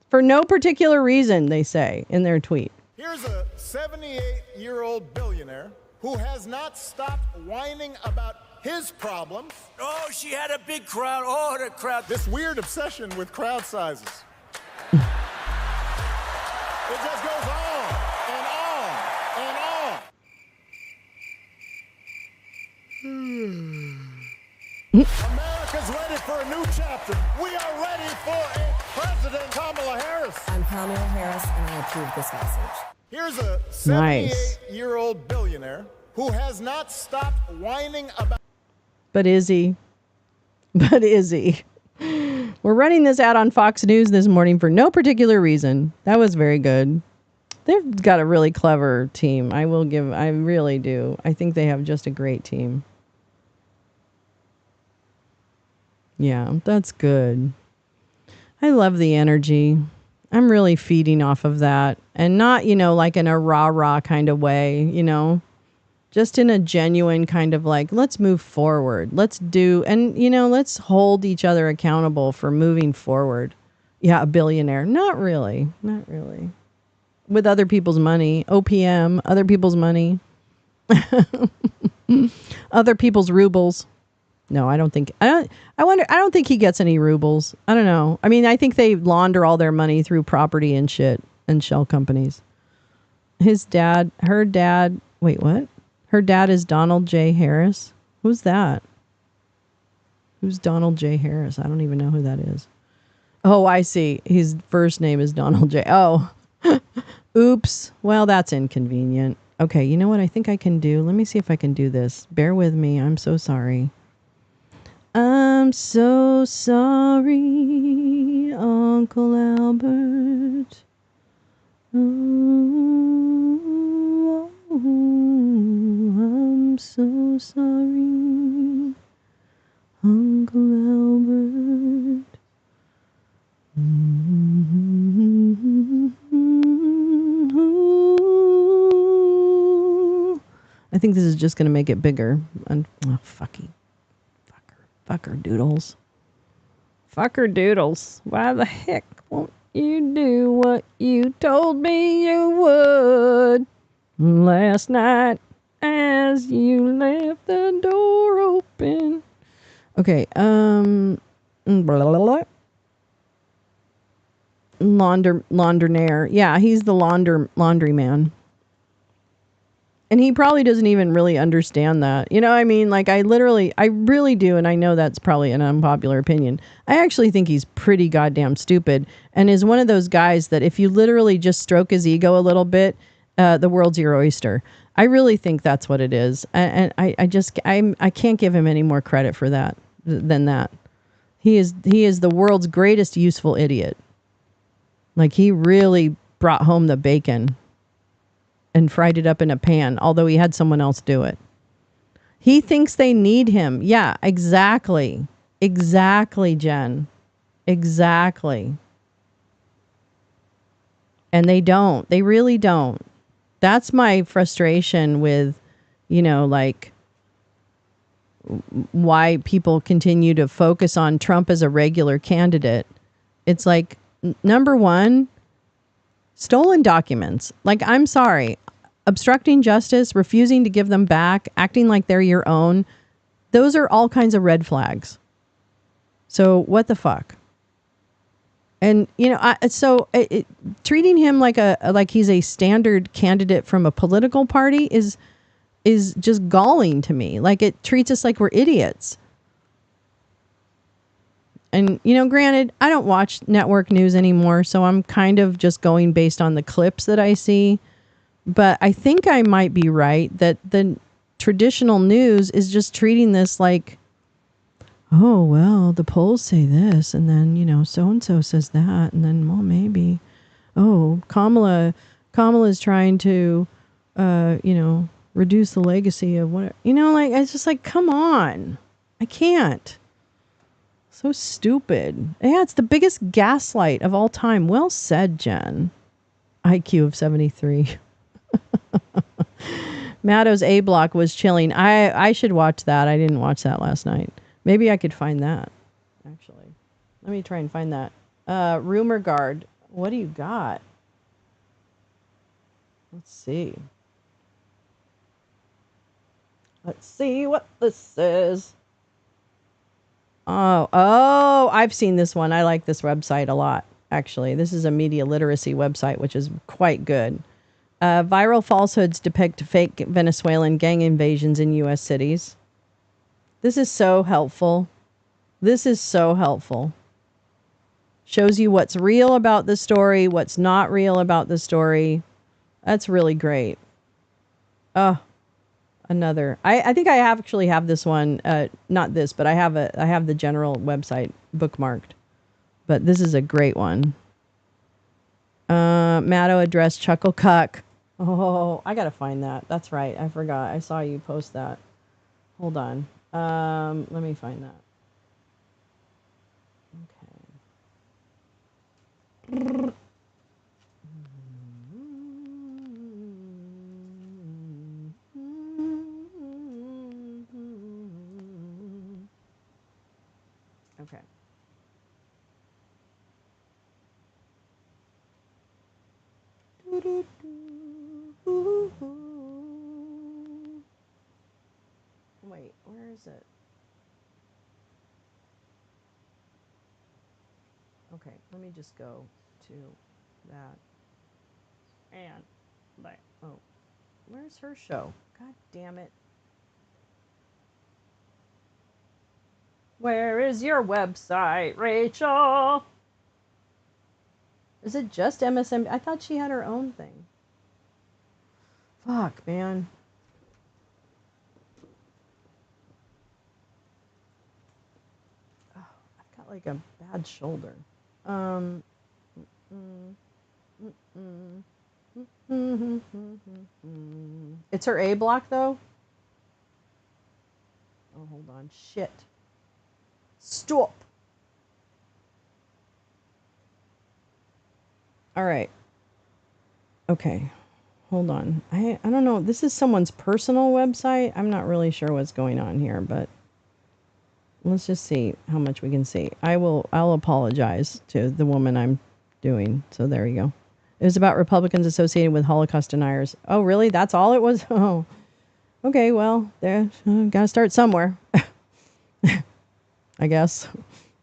for no particular reason, they say in their tweet. Here's a 78-year-old billionaire who has not stopped whining about his problems. Oh, she had a big crowd. Oh, the crowd. This weird obsession with crowd sizes. It just goes on and on and on. America's ready for a new chapter. We are ready for a President Kamala Harris. I'm Kamala Harris, and I approve this message. Here's a 78-year-old billionaire who has not stopped whining about... But is he? We're running this ad on Fox News this morning for no particular reason. That was very good. They've got a really clever team. I really do. I think they have just a great team. Yeah, that's good. I love the energy. I'm really feeding off of that. And not, like in a rah-rah kind of way, just in a genuine kind of like, let's move forward. Let's hold each other accountable for moving forward. Yeah, a billionaire. Not really. With other people's money. OPM, other people's money. Other people's rubles. No, I don't think he gets any rubles. I don't know. I mean, I think they launder all their money through property and shit and shell companies. Her dad, wait, what? Her dad is Donald J. Harris. Who's that? Who's Donald J. Harris? I don't even know who that is. Oh, I see. His first name is Donald J. Oh, oops. Well, that's inconvenient. Okay, you know what I think I can do? Let me see if I can do this. Bear with me. I'm so sorry. I'm so sorry, Uncle Albert. Oh, I'm so sorry, Uncle Albert. I think this is just going to make it bigger. And, oh, fucker doodles. Fucker doodles. Why the heck won't you do what you told me you would last night as you left the door open? Okay, blah, blah, blah. Laundronaire. Yeah, he's the laundry man. And he probably doesn't even really understand that. You know what I mean? Like, I really do, and I know that's probably an unpopular opinion. I actually think he's pretty goddamn stupid and is one of those guys that if you literally just stroke his ego a little bit, the world's your oyster. I really think that's what it is. And I can't give him any more credit for that than that. He is the world's greatest useful idiot. Like, he really brought home the bacon and fried it up in a pan, although he had someone else do it. He thinks they need him. Yeah, exactly. Exactly, Jen. Exactly. And they don't. They really don't. That's my frustration with, like, why people continue to focus on Trump as a regular candidate. It's like, number one, stolen documents. Like, I'm sorry. Obstructing justice, refusing to give them back, acting like they're your own. Those are all kinds of red flags. So what the fuck? And, treating him like he's a standard candidate from a political party is just galling to me. Like, it treats us like we're idiots. And, granted, I don't watch network news anymore, so I'm kind of just going based on the clips that I see. But I think I might be right that the traditional news is just treating this like, oh, well, the polls say this, and then, so-and-so says that, and then, well, maybe, oh, Kamala's trying to, reduce the legacy of what, it's just like, come on. I can't. So stupid. Yeah, it's the biggest gaslight of all time. Well said, Jen. IQ of 73. Maddow's A Block was chilling. I should watch that. I didn't watch that last night. Maybe I could find that, actually. Let me try and find that. Rumor Guard. What do you got? Let's see. Let's see what this is. Oh, I've seen this one. I like this website a lot, actually. This is a media literacy website, which is quite good. Viral falsehoods depict fake Venezuelan gang invasions in U.S. cities. This is so helpful. This is so helpful. Shows you what's real about the story, what's not real about the story. That's really great. Oh, another. I think I actually have this one. Not this, but I have the general website bookmarked. But this is a great one. Maddow addressed Chuckle Cuck. Oh, I gotta find that. That's right. I forgot. I saw you post that. Hold on. Let me find that. Okay. Okay. Wait, where is it? Okay, let me just go to that. And, oh, where's her show? God damn it. Where is your website, Rachel? Is it just MSNBC? I thought she had her own thing. Fuck, man. got like a bad shoulder. It's her A block though. Oh, hold on. Shit. Stop. All right. Okay. Hold on. I don't know. This is someone's personal website. I'm not really sure what's going on here, but let's just see how much we can see. I'll apologize to the woman I'm doing. So there you go. It was about Republicans associated with Holocaust deniers. Oh, really? That's all it was? Oh. Okay, well, there gotta start somewhere. I guess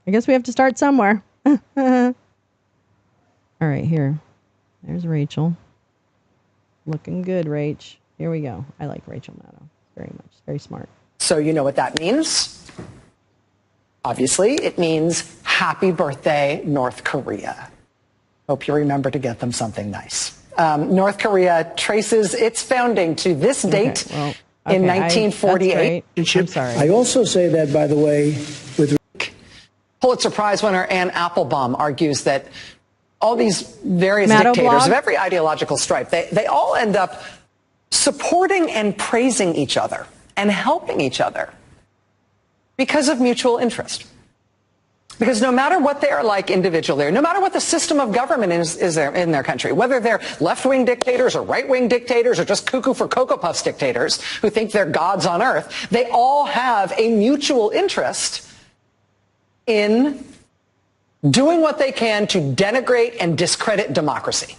we have to start somewhere. All right, here. There's Rachel. Looking good, Rach. Here we go. I like Rachel Maddow very much. Very smart. So you know what that means? Obviously, it means happy birthday, North Korea. Hope you remember to get them something nice. North Korea traces its founding to this date in 1948. I'm sorry. I also say that, by the way, with Pulitzer Prize winner Anne Applebaum argues that all these various dictators of every ideological stripe, they all end up supporting and praising each other and helping each other because of mutual interest. Because no matter what they are like individually, or no matter what the system of government is there in their country, whether they're left-wing dictators or right-wing dictators or just cuckoo for Cocoa Puffs dictators who think they're gods on earth, they all have a mutual interest in doing what they can to denigrate and discredit democracy.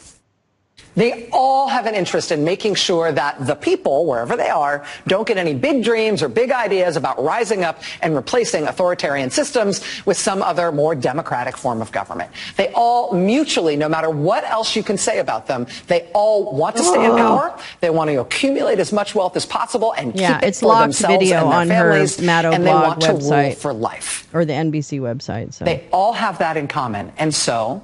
They all have an interest in making sure that the people, wherever they are, don't get any big dreams or big ideas about rising up and replacing authoritarian systems with some other more democratic form of government. They all mutually, no matter what else you can say about them, they all want to stay in power. They want to accumulate as much wealth as possible and keep it for themselves video and their on families, her Maddow and they blog want to rule website for life. Or the NBC website. So they all have that in common, and so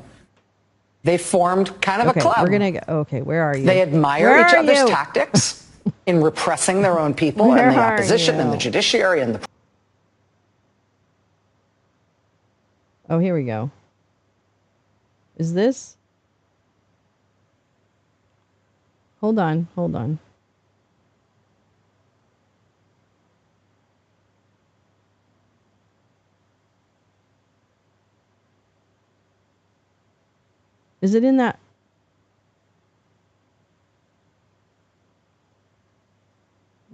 they formed kind of a club. We're gonna go. Okay, where are you? They admire each other's tactics in repressing their own people and the opposition and the judiciary and the. Oh, here we go. Is this? Hold on. Is it in that?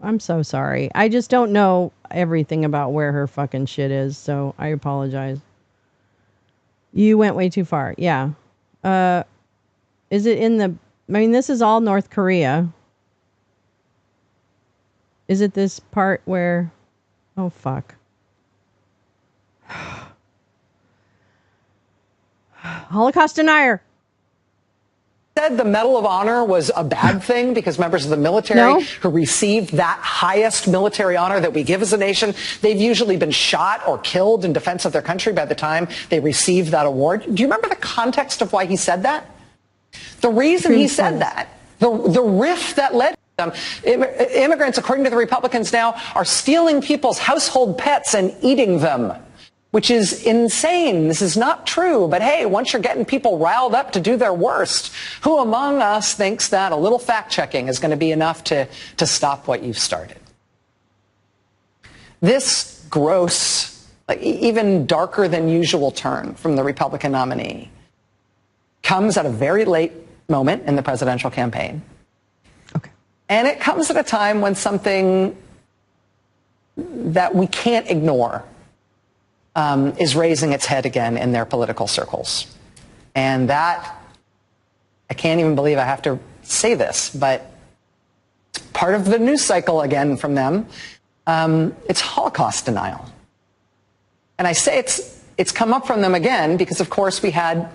I'm so sorry. I just don't know everything about where her fucking shit is, so I apologize. You went way too far. Yeah. Is it in the... I mean, this is all North Korea. Is it this part where... Oh, fuck. Holocaust denier. Said the Medal of Honor was a bad thing because members of the military who received that highest military honor that we give as a nation, they've usually been shot or killed in defense of their country by the time they received that award. Do you remember the context of why he said that? The reason he said that, the rift that led to them, immigrants, according to the Republicans now, are stealing people's household pets and eating them, which is insane. This is not true. But hey, once you're getting people riled up to do their worst, who among us thinks that a little fact-checking is going to be enough to stop what you've started? This gross, like even darker than usual turn from the Republican nominee comes at a very late moment in the presidential campaign. Okay. And it comes at a time when something that we can't ignore is raising its head again in their political circles. And that, I can't even believe I have to say this, but it's part of the news cycle again from them. It's Holocaust denial. And I say it's come up from them again because, of course, we had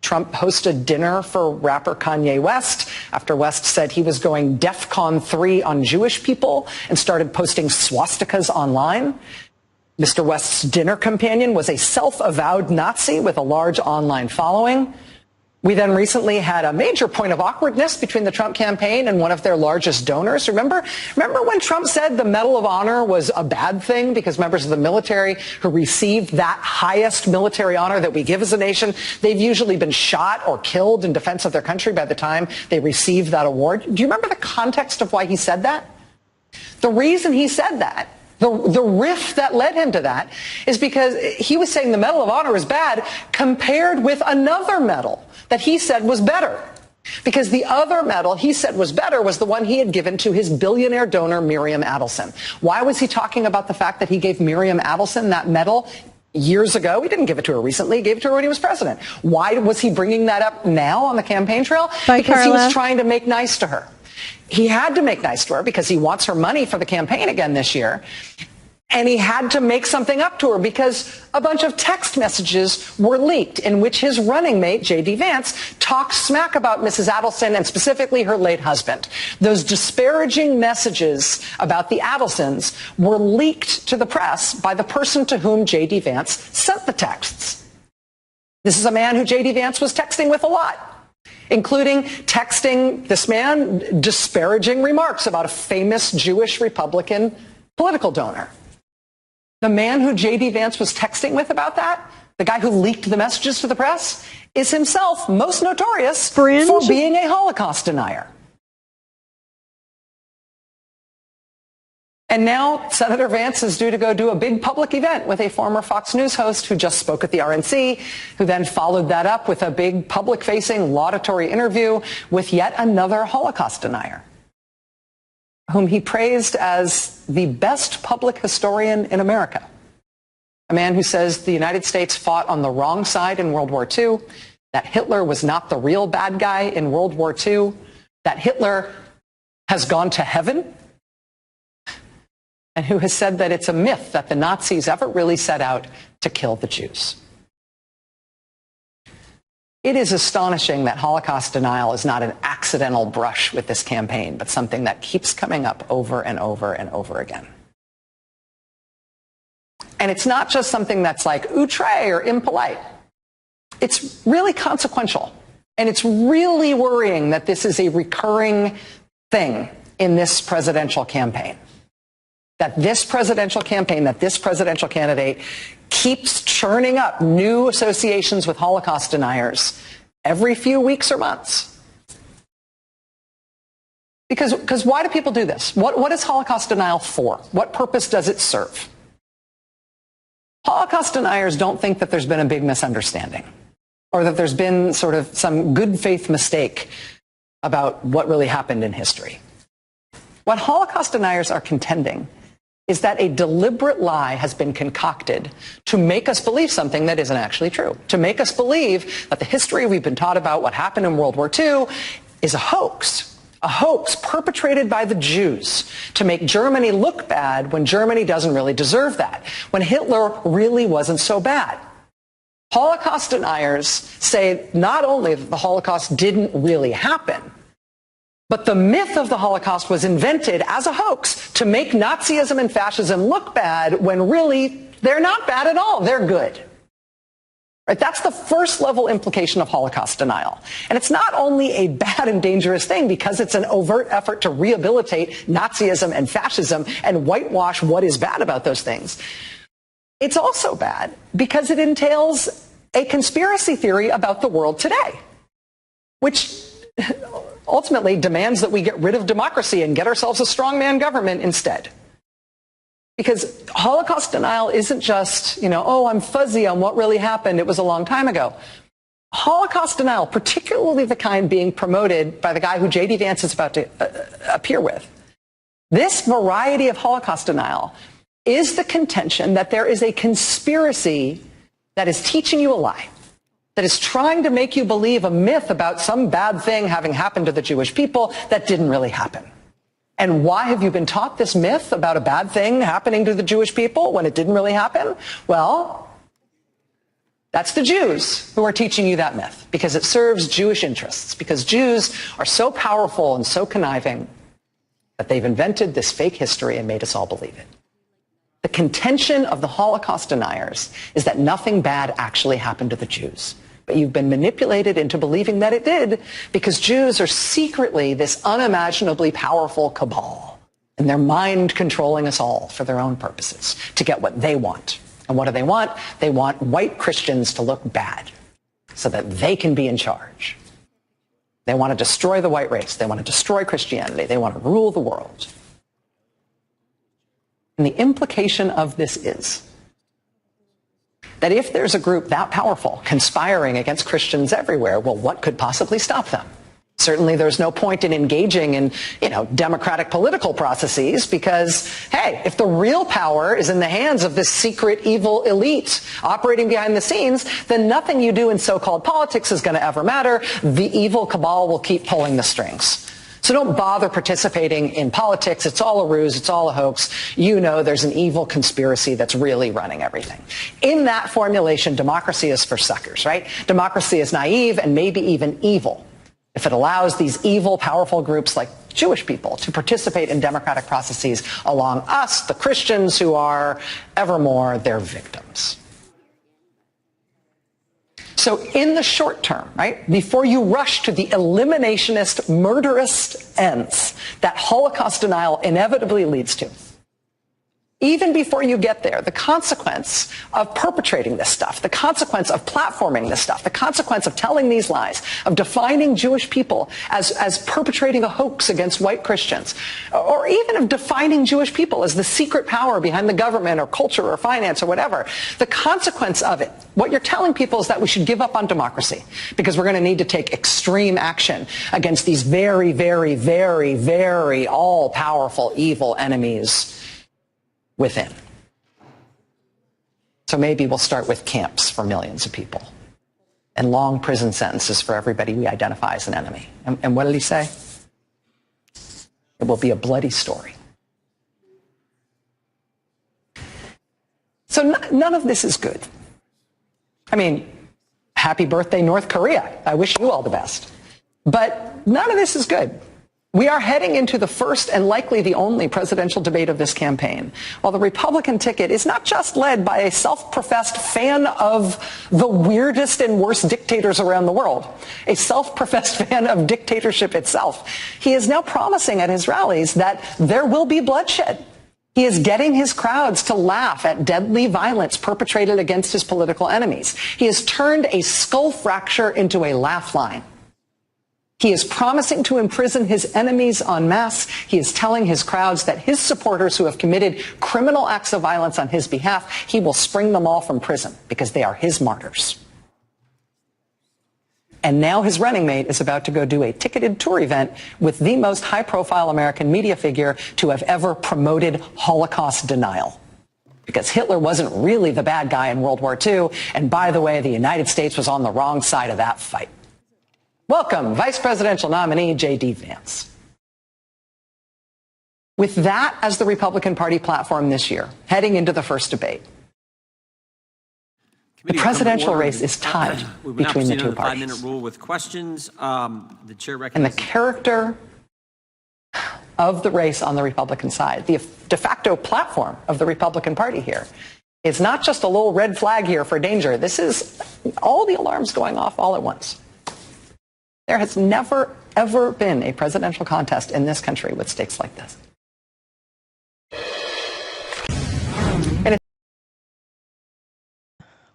Trump host a dinner for rapper Kanye West after West said he was going DEFCON 3 on Jewish people and started posting swastikas online. Mr. West's dinner companion was a self-avowed Nazi with a large online following. We then recently had a major point of awkwardness between the Trump campaign and one of their largest donors. Remember when Trump said the Medal of Honor was a bad thing because members of the military who received that highest military honor that we give as a nation, they've usually been shot or killed in defense of their country by the time they receive that award? Do you remember the context of why he said that? The reason he said that, the riff that led him to that, is because he was saying the Medal of Honor is bad compared with another medal that he said was better. Because the other medal he said was better was the one he had given to his billionaire donor, Miriam Adelson. Why was he talking about the fact that he gave Miriam Adelson that medal years ago? He didn't give it to her recently. He gave it to her when he was president. Why was he bringing that up now on the campaign trail? Because he was trying to make nice to her. He had to make nice to her because he wants her money for the campaign again this year. And he had to make something up to her because a bunch of text messages were leaked in which his running mate, J.D. Vance, talked smack about Mrs. Adelson and specifically her late husband. Those disparaging messages about the Adelsons were leaked to the press by the person to whom J.D. Vance sent the texts. This is a man who J.D. Vance was texting with a lot, including texting this man disparaging remarks about a famous Jewish Republican political donor. The man who J.D. Vance was texting with about that, the guy who leaked the messages to the press, is himself most notorious for being a Holocaust denier. And now Senator Vance is due to go do a big public event with a former Fox News host who just spoke at the RNC, who then followed that up with a big public-facing laudatory interview with yet another Holocaust denier, whom he praised as the best public historian in America. A man who says the United States fought on the wrong side in World War II, that Hitler was not the real bad guy in World War II, that Hitler has gone to heaven, and who has said that it's a myth that the Nazis ever really set out to kill the Jews. It is astonishing that Holocaust denial is not an accidental brush with this campaign, but something that keeps coming up over and over and over again. And it's not just something that's like outre or impolite. It's really consequential. And it's really worrying that this is a recurring thing in this presidential campaign. That this presidential campaign, that this presidential candidate keeps churning up new associations with Holocaust deniers every few weeks or months. Because why do people do this? What is Holocaust denial for? What purpose does it serve? Holocaust deniers don't think that there's been a big misunderstanding or that there's been sort of some good faith mistake about what really happened in history. What Holocaust deniers are contending is that a deliberate lie has been concocted to make us believe something that isn't actually true, to make us believe that the history we've been taught about what happened in World War II is a hoax perpetrated by the Jews to make Germany look bad when Germany doesn't really deserve that, when Hitler really wasn't so bad. Holocaust deniers say not only that the Holocaust didn't really happen, but the myth of the Holocaust was invented as a hoax to make Nazism and fascism look bad when really they're not bad at all. They're good. Right? That's the first level implication of Holocaust denial. And it's not only a bad and dangerous thing because it's an overt effort to rehabilitate Nazism and fascism and whitewash what is bad about those things. It's also bad because it entails a conspiracy theory about the world today, which ultimately demands that we get rid of democracy and get ourselves a strongman government instead. Because Holocaust denial isn't just, oh, I'm fuzzy on what really happened. It was a long time ago. Holocaust denial, particularly the kind being promoted by the guy who J.D. Vance is about to appear with, this variety of Holocaust denial is the contention that there is a conspiracy that is teaching you a lie, that is trying to make you believe a myth about some bad thing having happened to the Jewish people that didn't really happen. And why have you been taught this myth about a bad thing happening to the Jewish people when it didn't really happen? Well, that's the Jews who are teaching you that myth because it serves Jewish interests, because Jews are so powerful and so conniving that they've invented this fake history and made us all believe it. The contention of the Holocaust deniers is that nothing bad actually happened to the Jews. But you've been manipulated into believing that it did because Jews are secretly this unimaginably powerful cabal. And they're mind controlling us all for their own purposes to get what they want. And what do they want? They want white Christians to look bad so that they can be in charge. They want to destroy the white race. They want to destroy Christianity. They want to rule the world. And the implication of this is that if there's a group that powerful conspiring against Christians everywhere, well, what could possibly stop them? Certainly there's no point in engaging in, democratic political processes because, hey, if the real power is in the hands of this secret evil elite operating behind the scenes, then nothing you do in so-called politics is going to ever matter. The evil cabal will keep pulling the strings. So don't bother participating in politics. It's all a ruse. It's all a hoax. There's an evil conspiracy that's really running everything. In that formulation, democracy is for suckers, right? Democracy is naive and maybe even evil if it allows these evil, powerful groups like Jewish people to participate in democratic processes along us, the Christians, who are evermore their victims. So in the short term, right, before you rush to the eliminationist, murderous ends that Holocaust denial inevitably leads to, even before you get there, the consequence of perpetrating this stuff, the consequence of platforming this stuff, the consequence of telling these lies, of defining Jewish people as perpetrating a hoax against white Christians, or even of defining Jewish people as the secret power behind the government or culture or finance or whatever, the consequence of it, what you're telling people is that we should give up on democracy because we're going to need to take extreme action against these very, very, very, very all-powerful evil enemies within. So maybe we'll start with camps for millions of people and long prison sentences for everybody we identify as an enemy. And what did he say? It will be a bloody story. So none of this is good. I mean, happy birthday, North Korea. I wish you all the best. But none of this is good. We are heading into the first and likely the only presidential debate of this campaign, while the Republican ticket is not just led by a self-professed fan of the weirdest and worst dictators around the world, a self-professed fan of dictatorship itself. He is now promising at his rallies that there will be bloodshed. He is getting his crowds to laugh at deadly violence perpetrated against his political enemies. He has turned a skull fracture into a laugh line. He is promising to imprison his enemies en masse. He is telling his crowds that his supporters who have committed criminal acts of violence on his behalf, he will spring them all from prison because they are his martyrs. And now his running mate is about to go do a ticketed tour event with the most high-profile American media figure to have ever promoted Holocaust denial. Because Hitler wasn't really the bad guy in World War II, and by the way, the United States was on the wrong side of that fight. Welcome, Vice Presidential nominee J.D. Vance. With that as the Republican Party platform this year, heading into the first debate, the presidential race is tied between the two parties. 5-minute rule with questions. The chair And recognizes. the character of the race on the Republican side, the de facto platform of the Republican Party here, is not just a little red flag here for danger. This is all the alarms going off all at once. There has never, ever been a presidential contest in this country with stakes like this.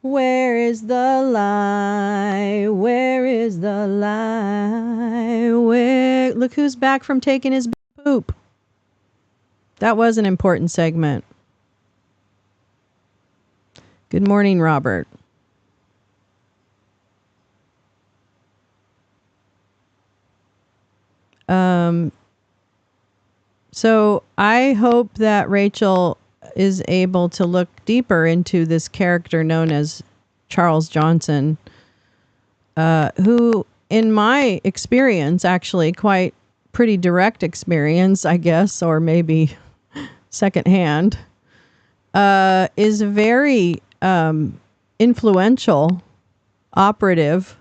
Where is the lie? Where is the lie? Where? Look who's back from taking his poop. That was an important segment. Good morning, Robert. So I hope that Rachel is able to look deeper into this character known as Charles Johnson, who, in my experience, actually quite pretty direct experience, I guess, or maybe secondhand, is a very influential operative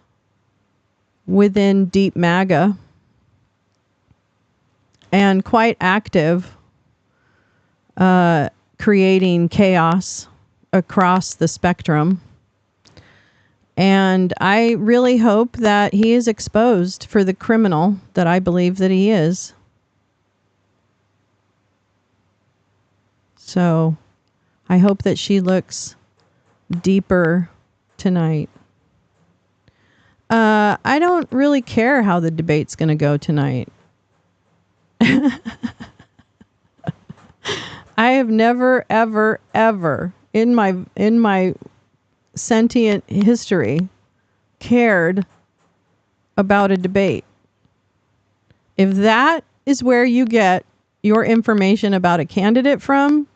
within Deep MAGA and quite active, creating chaos across the spectrum. And I really hope that he is exposed for the criminal that I believe that he is. So I hope that she looks deeper tonight. I don't really care how the debate's going to go tonight. I have never, ever, ever in my sentient history cared about a debate. If that is where you get your information about a candidate from,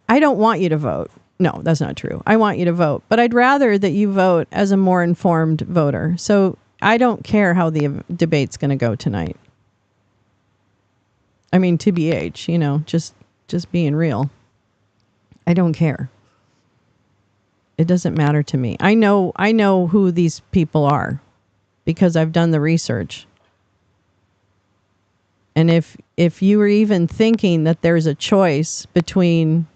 I don't want you to vote. No, that's not true. I want you to vote, but I'd rather that you vote as a more informed voter. So I don't care how the debate's going to go tonight. I mean, TBH, you know, just being real. I don't care. It doesn't matter to me. I know who these people are because I've done the research. And if you were even thinking that there's a choice between,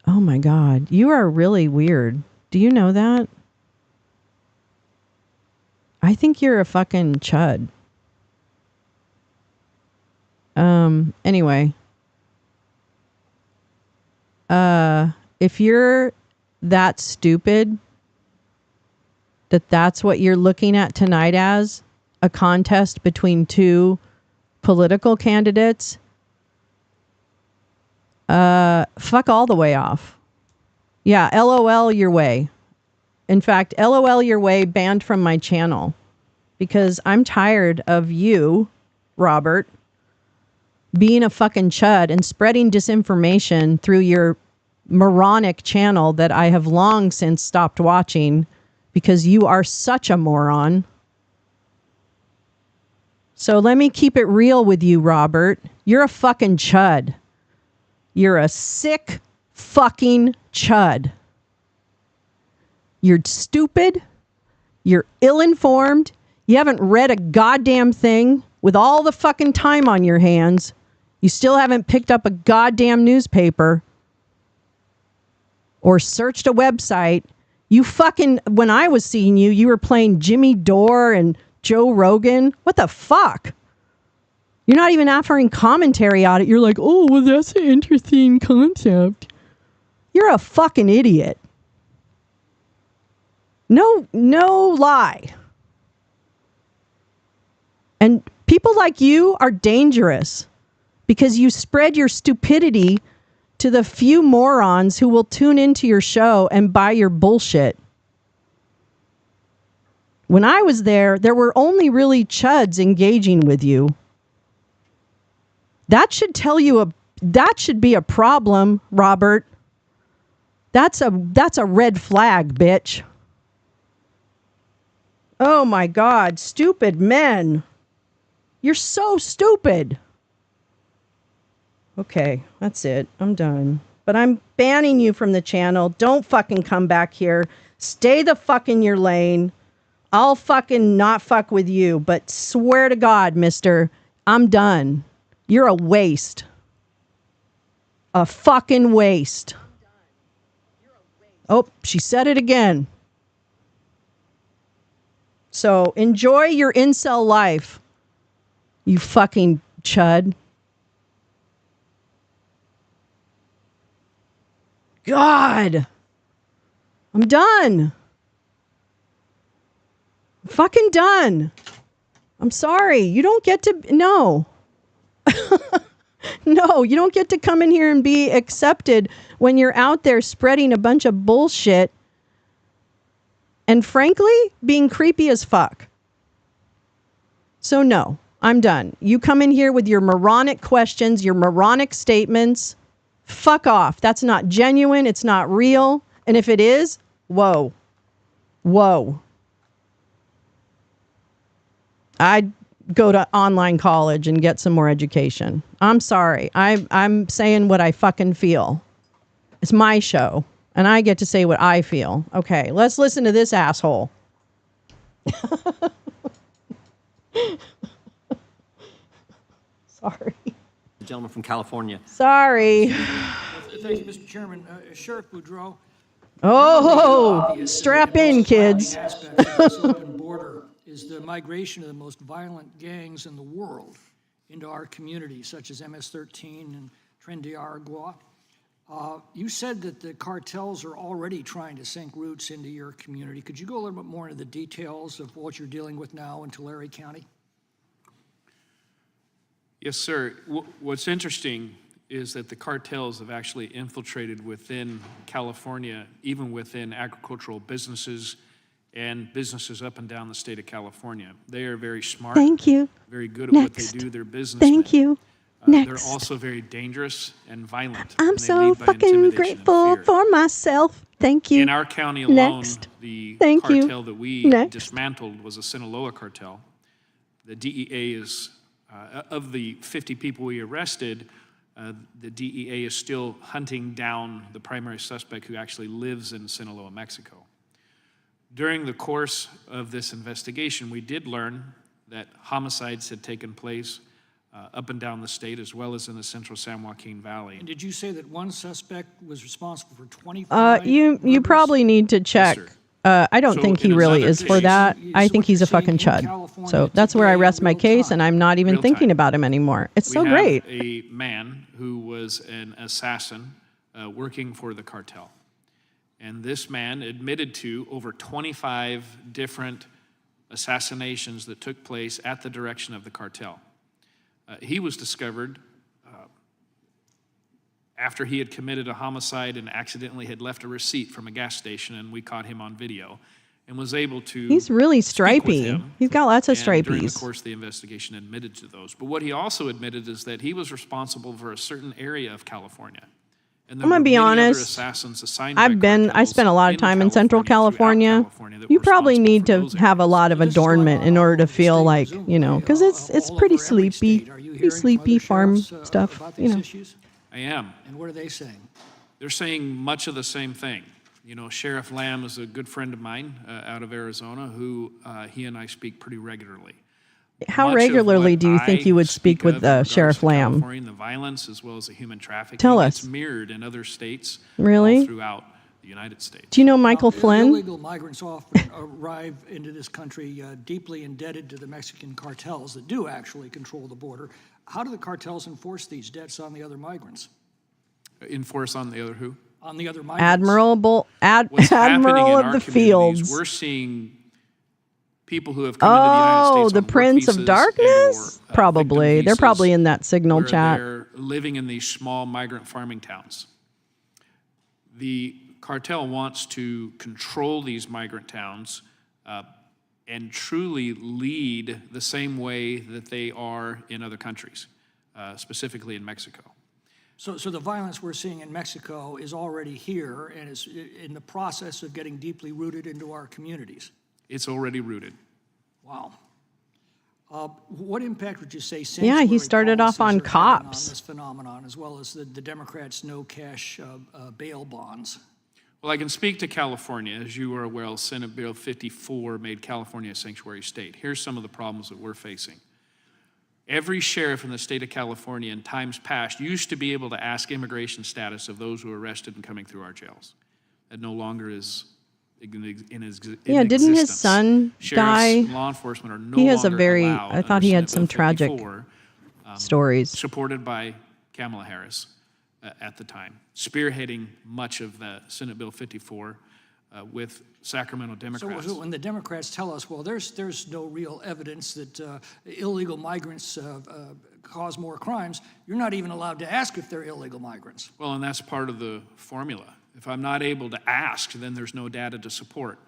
oh my God, you are really weird. Do you know that? I think you're a fucking chud. Anyway. If you're that stupid that that's what you're looking at tonight as a contest between two political candidates, fuck all the way off. Yeah, LOL your way. In fact, LOL your way banned from my channel because I'm tired of you, Robert, being a fucking chud and spreading disinformation through your moronic channel that I have long since stopped watching because you are such a moron. So let me keep it real with you, Robert. You're a fucking chud. You're a sick fucking chud. You're stupid. You're ill-informed. You haven't read a goddamn thing with all the fucking time on your hands. You still haven't picked up a goddamn newspaper or searched a website. You fucking, when I was seeing you, you were playing Jimmy Dore and Joe Rogan. What the fuck? You're not even offering commentary on it. You're like, oh, well, that's an interesting concept. You're a fucking idiot. No lie. And people like you are dangerous because you spread your stupidity to the few morons who will tune into your show and buy your bullshit. When I was there were only really chuds engaging with you. That should tell you that should be a problem, Robert. That's a red flag, bitch. Oh my God, stupid men. You're so stupid. Okay, that's it. I'm done. But I'm banning you from the channel. Don't fucking come back here. Stay the fuck in your lane. I'll fucking not fuck with you, but swear to God, mister, I'm done. You're a waste. A fucking waste. Oh, she said it again. So enjoy your incel life, you fucking chud. God. I'm done. I'm fucking done. I'm sorry. You don't get to, no. No, you don't get to come in here and be accepted when you're out there spreading a bunch of bullshit and frankly, being creepy as fuck. So no, I'm done. You come in here with your moronic questions, your moronic statements. Fuck off. That's not genuine. It's not real. And if it is, whoa. Whoa. I'd go to online college and get some more education. I'm sorry. I'm saying what I fucking feel. It's my show, and I get to say what I feel. Okay, let's listen to this asshole. Sorry. The gentleman from California. Sorry. Thank you, Mr. Chairman. Sheriff Boudreau, Oh, strap in, kids. Aspects of this open border is the migration of the most violent gangs in the world into our community, such as MS-13 and Tren de Aragua. You said that the cartels are already trying to sink roots into your community. Could you go a little bit more into the details of what you're dealing with now in Tulare County? Yes, sir. What's interesting is that the cartels have actually infiltrated within California, even within agricultural businesses and businesses up and down the state of California. They are very smart. Thank you. Very good at what they do. They're businessmen. Thank you. They're also very dangerous and violent. I'm and they so lead by fucking intimidation and grateful fear. for myself. Thank you. In our county alone, Next. the Thank you. cartel that we Next. dismantled was a Sinaloa cartel. The DEA is, of the 50 people we arrested, the DEA is still hunting down the primary suspect who actually lives in Sinaloa, Mexico. During the course of this investigation, we did learn that homicides had taken place up and down the state, as well as in the central San Joaquin Valley. And did you say that one suspect was responsible for 25 You murders? probably need to check. I don't So think he in really another is for case- that. I So think what he's you're a fucking saying in chud. California So that's where I today, rest my real case, time. and I'm not even Real thinking time. about him anymore. It's We so have great. a man who was an assassin working for the cartel. And this man admitted to over 25 different assassinations that took place at the direction of the cartel. He was discovered after he had committed a homicide and accidentally had left a receipt from a gas station, and we caught him on video and was able to He's really speak with stripey. him, He's got lots of and during the stripeys. course of the investigation admitted to those. But what he also admitted is that he was responsible for a certain area of California. And there I'm gonna were be many other honest. assassins assigned by I spent a lot of time in Central California. You probably need to have a lot of adornment in order to feel like, because it's pretty sleepy, pretty sleepy farm stuff, About these issues? I am. And what are they saying? They're saying much of the same thing. You know, Sheriff Lamb is a good friend of mine out of Arizona who he and I speak pretty regularly. How Much of regularly what do you think I you would speak with of in regards Sheriff to Lamb? California and the violence as well as the human trafficking. Tell It's us. mirrored in other states Really? all throughout the United States. Do you know Michael Flynn? Illegal migrants often arrive into this country deeply indebted to the Mexican cartels that do actually control the border. How do the cartels enforce these debts on the other migrants? Enforce on the other who? On the other migrants? What's happening Admiral in of our the communities, fields. we're seeing people who have come into the United Oh, States the on work Prince visas of Darkness? and/or, Probably. victim They're probably visas in that signal where chat. They're living in these small migrant farming towns. The cartel wants to control these migrant towns and truly lead the same way that they are in other countries, specifically in Mexico. So the violence we're seeing in Mexico is already here and is in the process of getting deeply rooted into our communities. It's already rooted. Wow. What impact would you say Yeah, he sanctuary started off policies on are having cops. on this phenomenon, as well as the Democrats' no-cash bail bonds? Well, I can speak to California. As you are aware, Senate Bill 54 made California a sanctuary state. Here's some of the problems that we're facing. Every sheriff in the state of California in times past used to be able to ask immigration status of those who are arrested and coming through our jails. That no longer is in existence. Yeah, didn't his son die? Law enforcement are no He has a longer very, allowed I thought under he had Senate some Bill tragic 54, stories. supported by Kamala Harris at the time, spearheading much of the Senate Bill 54 with Sacramento Democrats. So when the Democrats tell us, well, there's no real evidence that illegal migrants cause more crimes, you're not even allowed to ask if they're illegal migrants. Well, and that's part of the formula. If I'm not able to ask, then there's no data to support.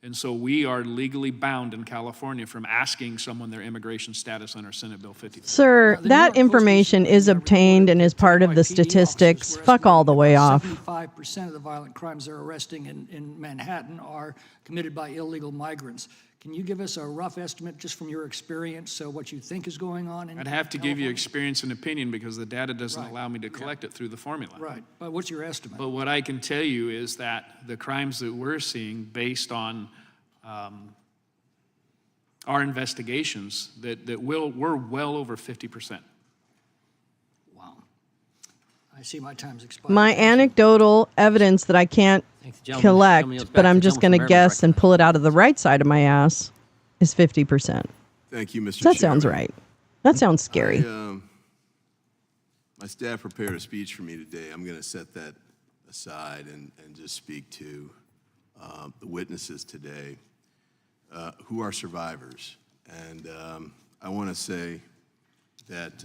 And so we are legally bound in California from asking someone their immigration status under Senate Bill 54. Sir, that information is obtained and is part of the statistics. Fuck all the way off. 75% of the violent crimes they're arresting in Manhattan are committed by illegal migrants. Can you give us a rough estimate, just from your experience, what you think is going on in I'd have to give you experience and opinion because the data doesn't allow me to collect it through the formula. Right, but what's your estimate? But what I can tell you is that the crimes that we're seeing based on our investigations, we're well over 50%. Wow. I see my time's expired. My anecdotal evidence that I can't collect, but I'm just going to guess and pull it out of the right side of my ass, is 50%. Thank you, Mr. That Chairman. sounds right. That sounds scary. My staff prepared a speech for me today. I'm going to set that aside and just speak to the witnesses today who are survivors. And I want to say that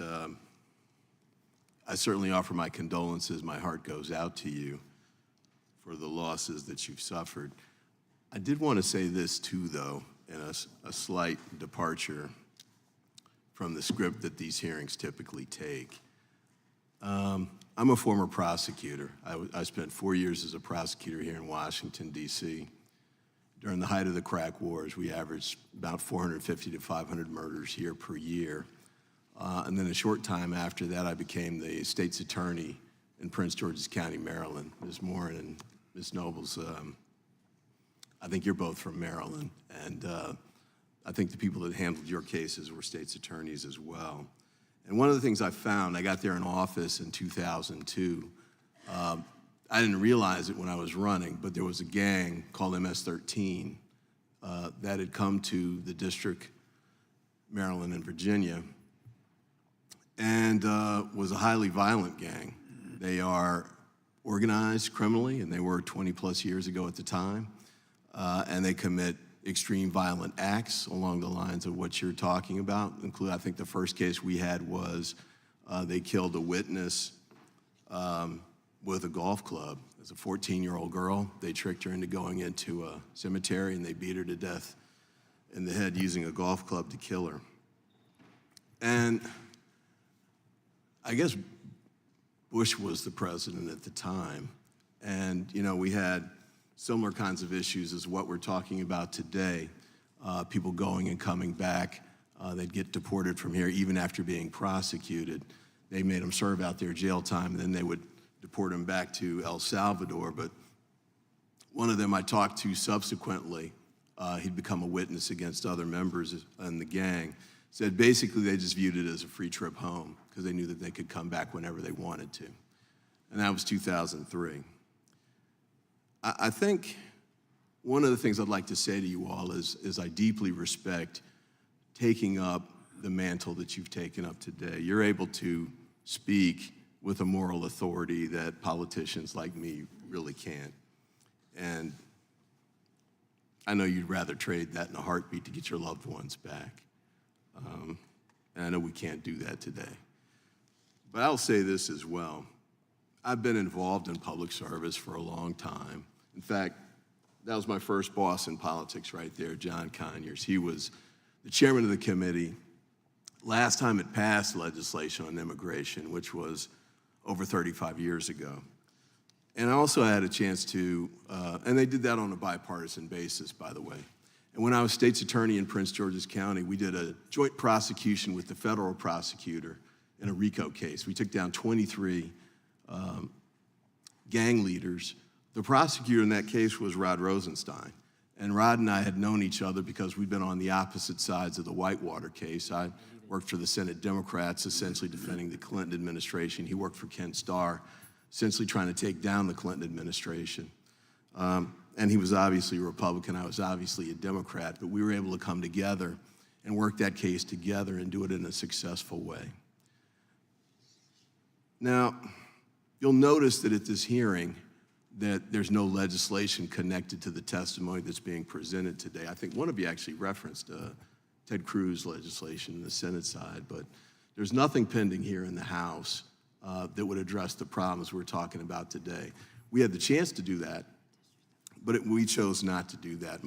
I certainly offer my condolences. My heart goes out to you for the losses that you've suffered. I did want to say this too, though, in a slight departure from the script that these hearings typically take. I'm a former prosecutor. I spent 4 years as a prosecutor here in Washington, D.C. During the height of the crack wars, we averaged about 450 to 500 murders here per year. And then a short time after that, I became the state's attorney in Prince George's County, Maryland. Ms. Morin and Ms. Nobles, I think you're both from Maryland, and I think the people that handled your cases were state's attorneys as well. And one of the things I found, I got there in office in 2002. I didn't realize it when I was running, but there was a gang called MS-13 that had come to the district, Maryland and Virginia, and was a highly violent gang. They are organized criminally, and they were 20 plus years ago at the time, and they commit extreme violent acts along the lines of what you're talking about. I think the first case we had was they killed a witness with a golf club. As a 14-year-old girl, they tricked her into going into a cemetery, and they beat her to death in the head using a golf club to kill her. And I guess Bush was the president at the time, and we had similar kinds of issues as what we're talking about today. People going and coming back, they'd get deported from here even after being prosecuted. They made them serve out their jail time, and then they would deport them back to El Salvador. But one of them I talked to subsequently, he'd become a witness against other members in the gang, said basically they just viewed it as a free trip home because they knew that they could come back whenever they wanted to. And that was 2003. I think one of the things I'd like to say to you all is I deeply respect taking up the mantle that you've taken up today. You're able to speak with a moral authority that politicians like me really can't. And I know you'd rather trade that in a heartbeat to get your loved ones back. And I know we can't do that today. But I'll say this as well. I've been involved in public service for a long time. In fact, that was my first boss in politics right there, John Conyers. He was the chairman of the committee last time it passed legislation on immigration, which was over 35 years ago. And I also had a chance to, and they did that on a bipartisan basis, by the way. And when I was state's attorney in Prince George's County, we did a joint prosecution with the federal prosecutor in a RICO case. We took down 23 gang leaders. The prosecutor in that case was Rod Rosenstein. And Rod and I had known each other because we'd been on the opposite sides of the Whitewater case. I worked for the Senate Democrats, essentially defending the Clinton administration. He worked for Ken Starr, essentially trying to take down the Clinton administration. And he was obviously a Republican. I was obviously a Democrat. But we were able to come together and work that case together and do it in a successful way. Now, you'll notice that at this hearing, that there's no legislation connected to the testimony that's being presented today. I think one of you actually referenced Ted Cruz legislation in the Senate side, but there's nothing pending here in the House that would address the problems we're talking about today. We had the chance to do that, but we chose not to do that.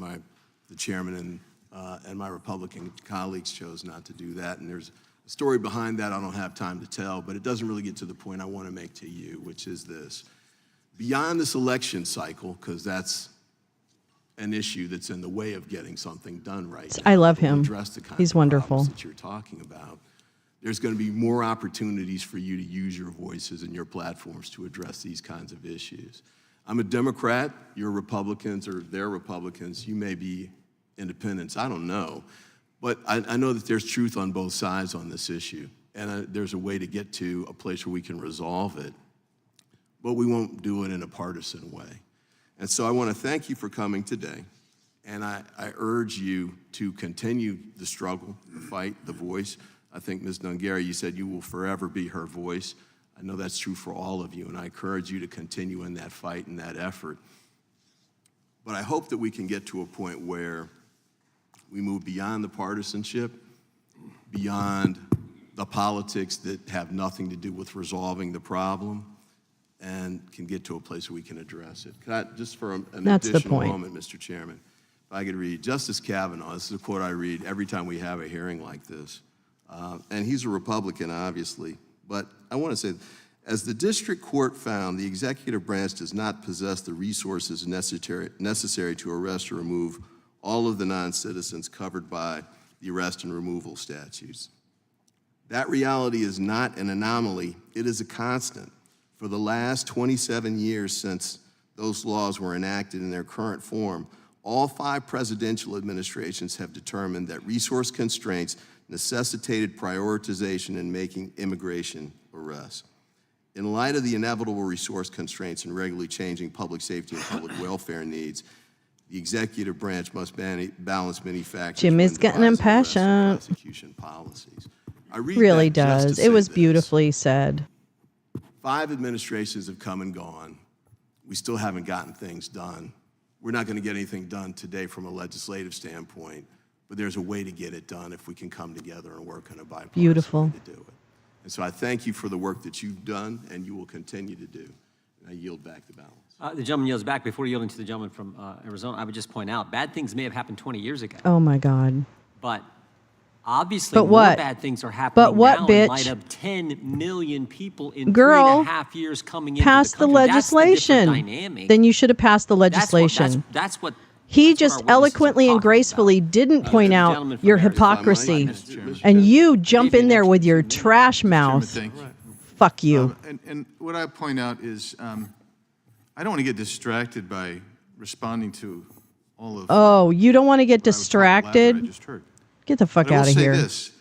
The chairman and my Republican colleagues chose not to do that, and there's a story behind that I don't have time to tell, but it doesn't really get to the point I want to make to you, which is this. Beyond this election cycle, because that's an issue that's in the way of getting something done right now, I love him. address the kind He's of wonderful. problems that you're talking about. There's going to be more opportunities for you to use your voices and your platforms to address these kinds of issues. I'm a Democrat, you're Republicans, or they're Republicans, you may be independents, I don't know. But I know that there's truth on both sides on this issue, and there's a way to get to a place where we can resolve it. But we won't do it in a partisan way. And so I want to thank you for coming today. And I urge you to continue the struggle, the fight, the voice. I think, Ms. Nungari, you said you will forever be her voice. I know that's true for all of you, and I encourage you to continue in that fight and that effort. But I hope that we can get to a point where we move beyond the partisanship, beyond the politics that have nothing to do with resolving the problem, and can get to a place where we can address it. Can I, just for an That's the additional point. moment, Mr. Chairman, if I could read Justice Kavanaugh, this is a quote I read every time we have a hearing like this. And he's a Republican, obviously, but I want to say, as the district court found, the executive branch does not possess the resources necessary to arrest or remove all of the non-citizens covered by the arrest and removal statutes. That reality is not an anomaly, it is a constant. For the last 27 years since those laws were enacted in their current form, all 5 presidential administrations have determined that resource constraints necessitated prioritization in making immigration arrests. In light of the inevitable resource constraints and regularly changing public safety and public welfare needs, the executive branch must balance many factors. Jimmy's getting impatient. Prosecution policies. I read Really that just to does. say It was this. beautifully said. 5 administrations have come and gone. We still haven't gotten things done. We're not going to get anything done today from a legislative standpoint, but there's a way to get it done if we can come together and work on a bipartisan Beautiful. way to do it. And so I thank you for the work that you've done and you will continue to do. And I yield back the balance. The gentleman yields back. Before yielding to the gentleman from Arizona, I would just point out, bad things may have happened 20 years ago, Oh my God. but obviously But more what? bad things are happening But what, now bitch? in light of 10 million people in Girl, 3.5 years coming into Pass the the country. legislation. That's the different dynamic. Then you should have passed the legislation. That's what He that's what just our witnesses are eloquently and talking gracefully didn't point the out gentleman from your Arizona. hypocrisy. Mr. Chairman. And you jump in there with your trash mouth. Thank you. Fuck you. And what I point out is, I don't want to get distracted by responding to all of. Oh, you don't want to get what I was talking about that I distracted? just heard. Get the fuck But I will out of say here. this,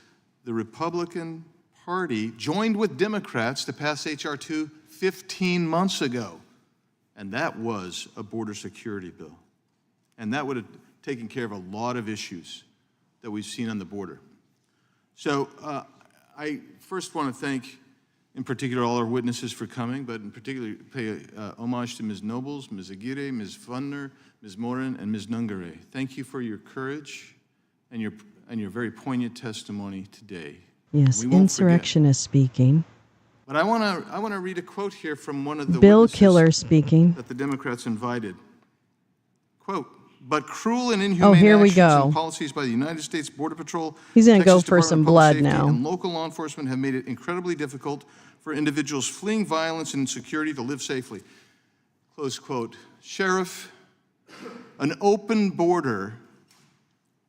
the Republican Party joined with Democrats to pass H.R. 2 15 months ago, and that was a border security bill. And that would have taken care of a lot of issues that we've seen on the border. So I first want to thank, in particular, all our witnesses for coming, but in particular, pay homage to Ms. Nobles, Ms. Aguirre, Ms. Fundner, Ms. Morin, and Ms. Nungare. Thank you for your courage and your very poignant testimony today. Yes, We won't forget. insurrectionist speaking. But I want to read a quote here from one of the Bill witnesses Killer speaking. that the Democrats invited. Quote, but cruel and inhumane here we actions go. and policies by the United States Border Patrol, He's gonna go Texas for Department some of Public blood Safety, now. and local law enforcement have made it incredibly difficult for individuals fleeing violence and insecurity to live safely. Close quote. Sheriff, an open border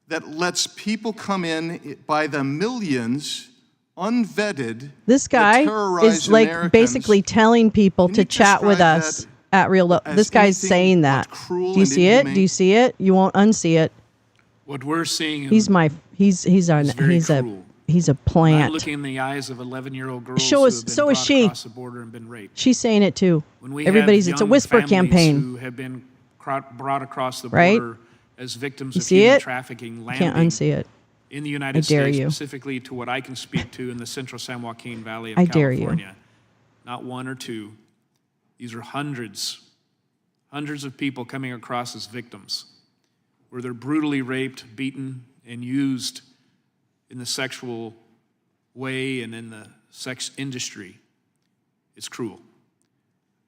that lets people come in by the millions, unvetted, This that guy terrorize is like Americans. basically telling people to chat with describe us at Real Lo- as This guy's anything saying but that. cruel Do you and see it? Do inhumane? you see it? You won't unsee it. What we're seeing in He's my he's on very he's a cruel. he's a I'm plant. looking in the eyes of 11-year-old girls Show who us- have been so is brought she. across the border and been raped. She's saying it too. When we Everybody's have it's a young whisper families campaign. who have been brought across the Right? border as victims You of see human it? trafficking, You landing can't unsee it. in the United dare States, you. specifically to what I can speak to in the central San Joaquin Valley of I dare you. California. Not one or two. These are hundreds of people coming across as victims, where they're brutally raped, beaten, and used in the sexual way and in the sex industry. It's cruel.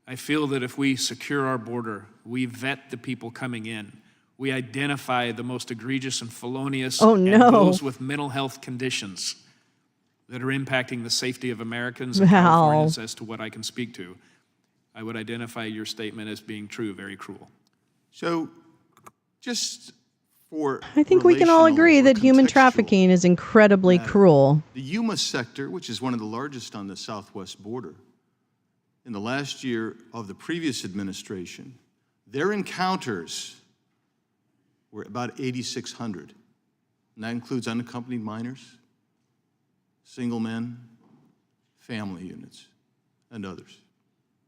I feel that if we secure our border, we vet the people coming in, we identify the most egregious and felonious Oh, and no. those with mental health conditions that are impacting the safety of Americans and Val. Californians, as to what I can speak to, I would identify your statement as being true, very cruel. So just for I think we can all relational agree or that human contextual trafficking is incredibly matter, cruel. The Yuma sector, which is one of the largest on the southwest border, in the last year of the previous administration, their encounters were about 8,600. And that includes unaccompanied minors, single men, family units, and others.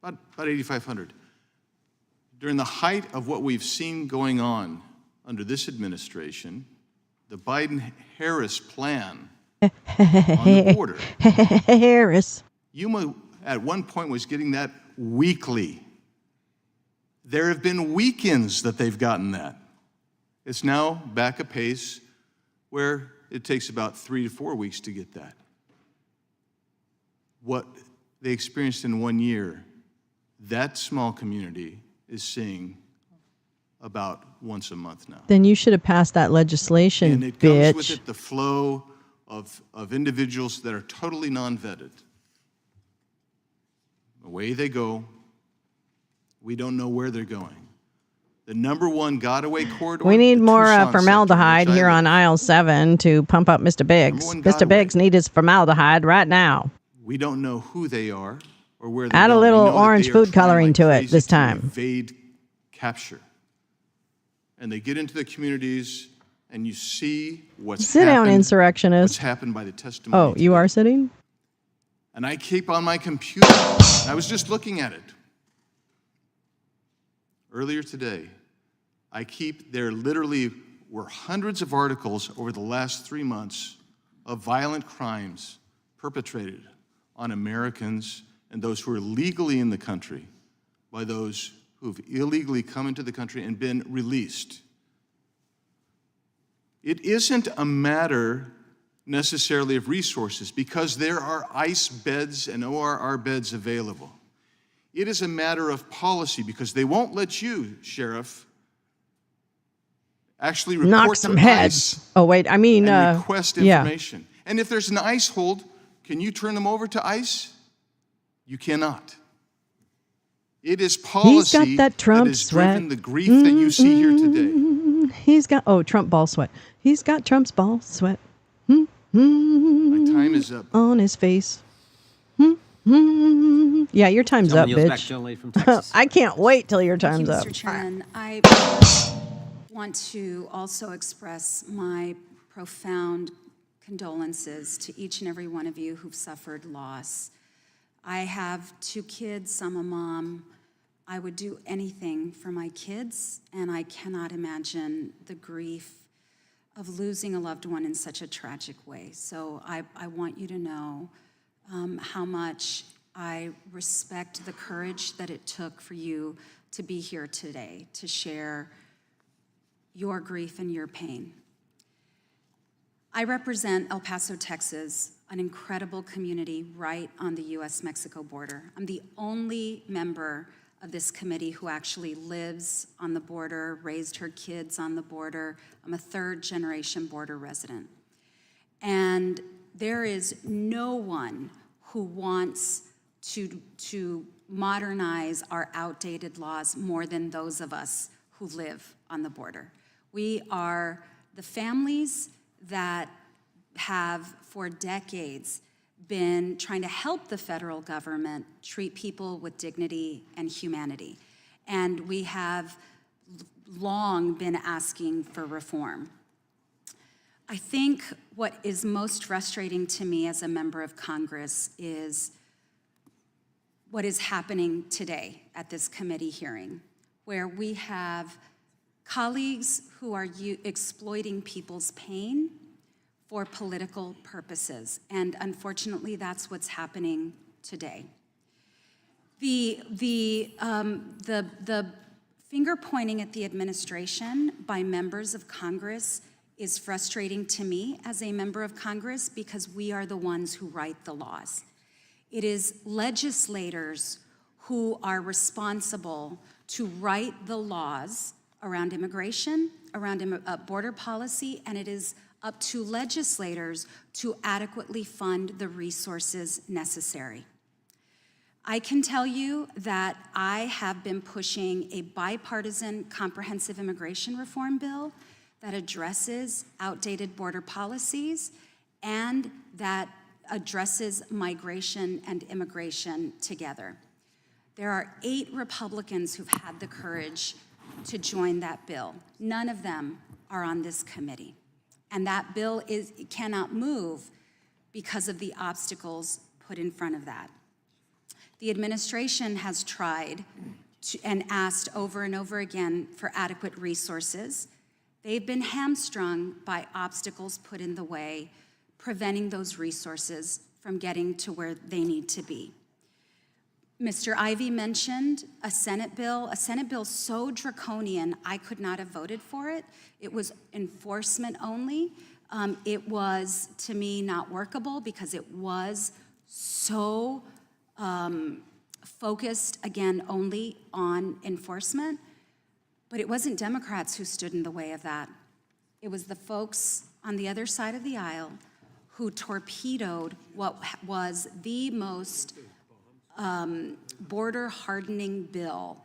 About 8,500. During the height of what we've seen going on under this administration, the Biden-Harris plan on the border, Harris. Yuma at one point was getting that weekly. There have been weekends that they've gotten that. It's now back a pace where it takes about 3 to 4 weeks to get that. What they experienced in 1 year, that small community is seeing about once a month now. Then you should have passed that legislation, And it bitch. comes with it the flow of individuals that are totally non-vetted. Away they go. We don't know where they're going. The number one got-away corridor. We need the more Tucson sector, formaldehyde which I here live on aisle 7 to pump up Mr. Biggs. Everyone Mr. got Biggs needs his formaldehyde right now. We don't know who they are or where they're Add a going. little We know that orange they are food trying coloring like to it crazy this to time. evade capture. And they get into the communities, and you see what's Sit down, happened, insurrectionist. what's happened by the testimony. Oh, you are sitting? And I keep on my computer. I was just looking at it earlier today. There literally were hundreds of articles over the last 3 months of violent crimes perpetrated on Americans and those who are legally in the country by those who've illegally come into the country and been released. It isn't a matter necessarily of resources because there are ICE beds and ORR beds available. It is a matter of policy because they won't let you, Sheriff, actually report Knock some to heads. ICE Oh, wait, I mean, and request yeah. information. And if there's an ICE hold, can you turn them over to ICE? You cannot. It is policy He's got that Trump that has sweat. driven the grief that you see here today. He's got, Trump ball sweat. He's got Trump's ball sweat. My time is up. On his face. Yeah, your time's up, Gentleman yields back, bitch. General Lady from Texas. I can't wait till your time's Thank up. you, Mr. Chairman. I want to also express my profound condolences to each and every one of you who've suffered loss. I have 2 kids. I'm a mom. I would do anything for my kids, and I cannot imagine the grief of losing a loved one in such a tragic way. So I want you to know how much I respect the courage that it took for you to be here today, to share your grief and your pain. I represent El Paso, Texas, an incredible community right on the U.S.-Mexico border. I'm the only member of this committee who actually lives on the border, raised her kids on the border. I'm a 3rd-generation border resident. And there is no one who wants to modernize our outdated laws more than those of us who live on the border. We are the families that have for decades been trying to help the federal government treat people with dignity and humanity. And we have long been asking for reform. I think what is most frustrating to me as a member of Congress is what is happening today at this committee hearing, where we have colleagues who are exploiting people's pain for political purposes. And unfortunately, that's what's happening today. The finger pointing at the administration by members of Congress is frustrating to me as a member of Congress because we are the ones who write the laws. It is legislators who are responsible to write the laws around immigration, around border policy, and it is up to legislators to adequately fund the resources necessary. I can tell you that I have been pushing a bipartisan comprehensive immigration reform bill that addresses outdated border policies and that addresses migration and immigration together. There are 8 Republicans who've had the courage to join that bill. None of them are on this committee. And that bill cannot move because of the obstacles put in front of that. The administration has tried and asked over and over again for adequate resources. They've been hamstrung by obstacles put in the way, preventing those resources from getting to where they need to be. Mr. Ivey mentioned a Senate bill so draconian, I could not have voted for it. It was enforcement only. It was, to me, not workable because it was so focused, again, only on enforcement. But it wasn't Democrats who stood in the way of that. It was the folks on the other side of the aisle who torpedoed what was the most border hardening bill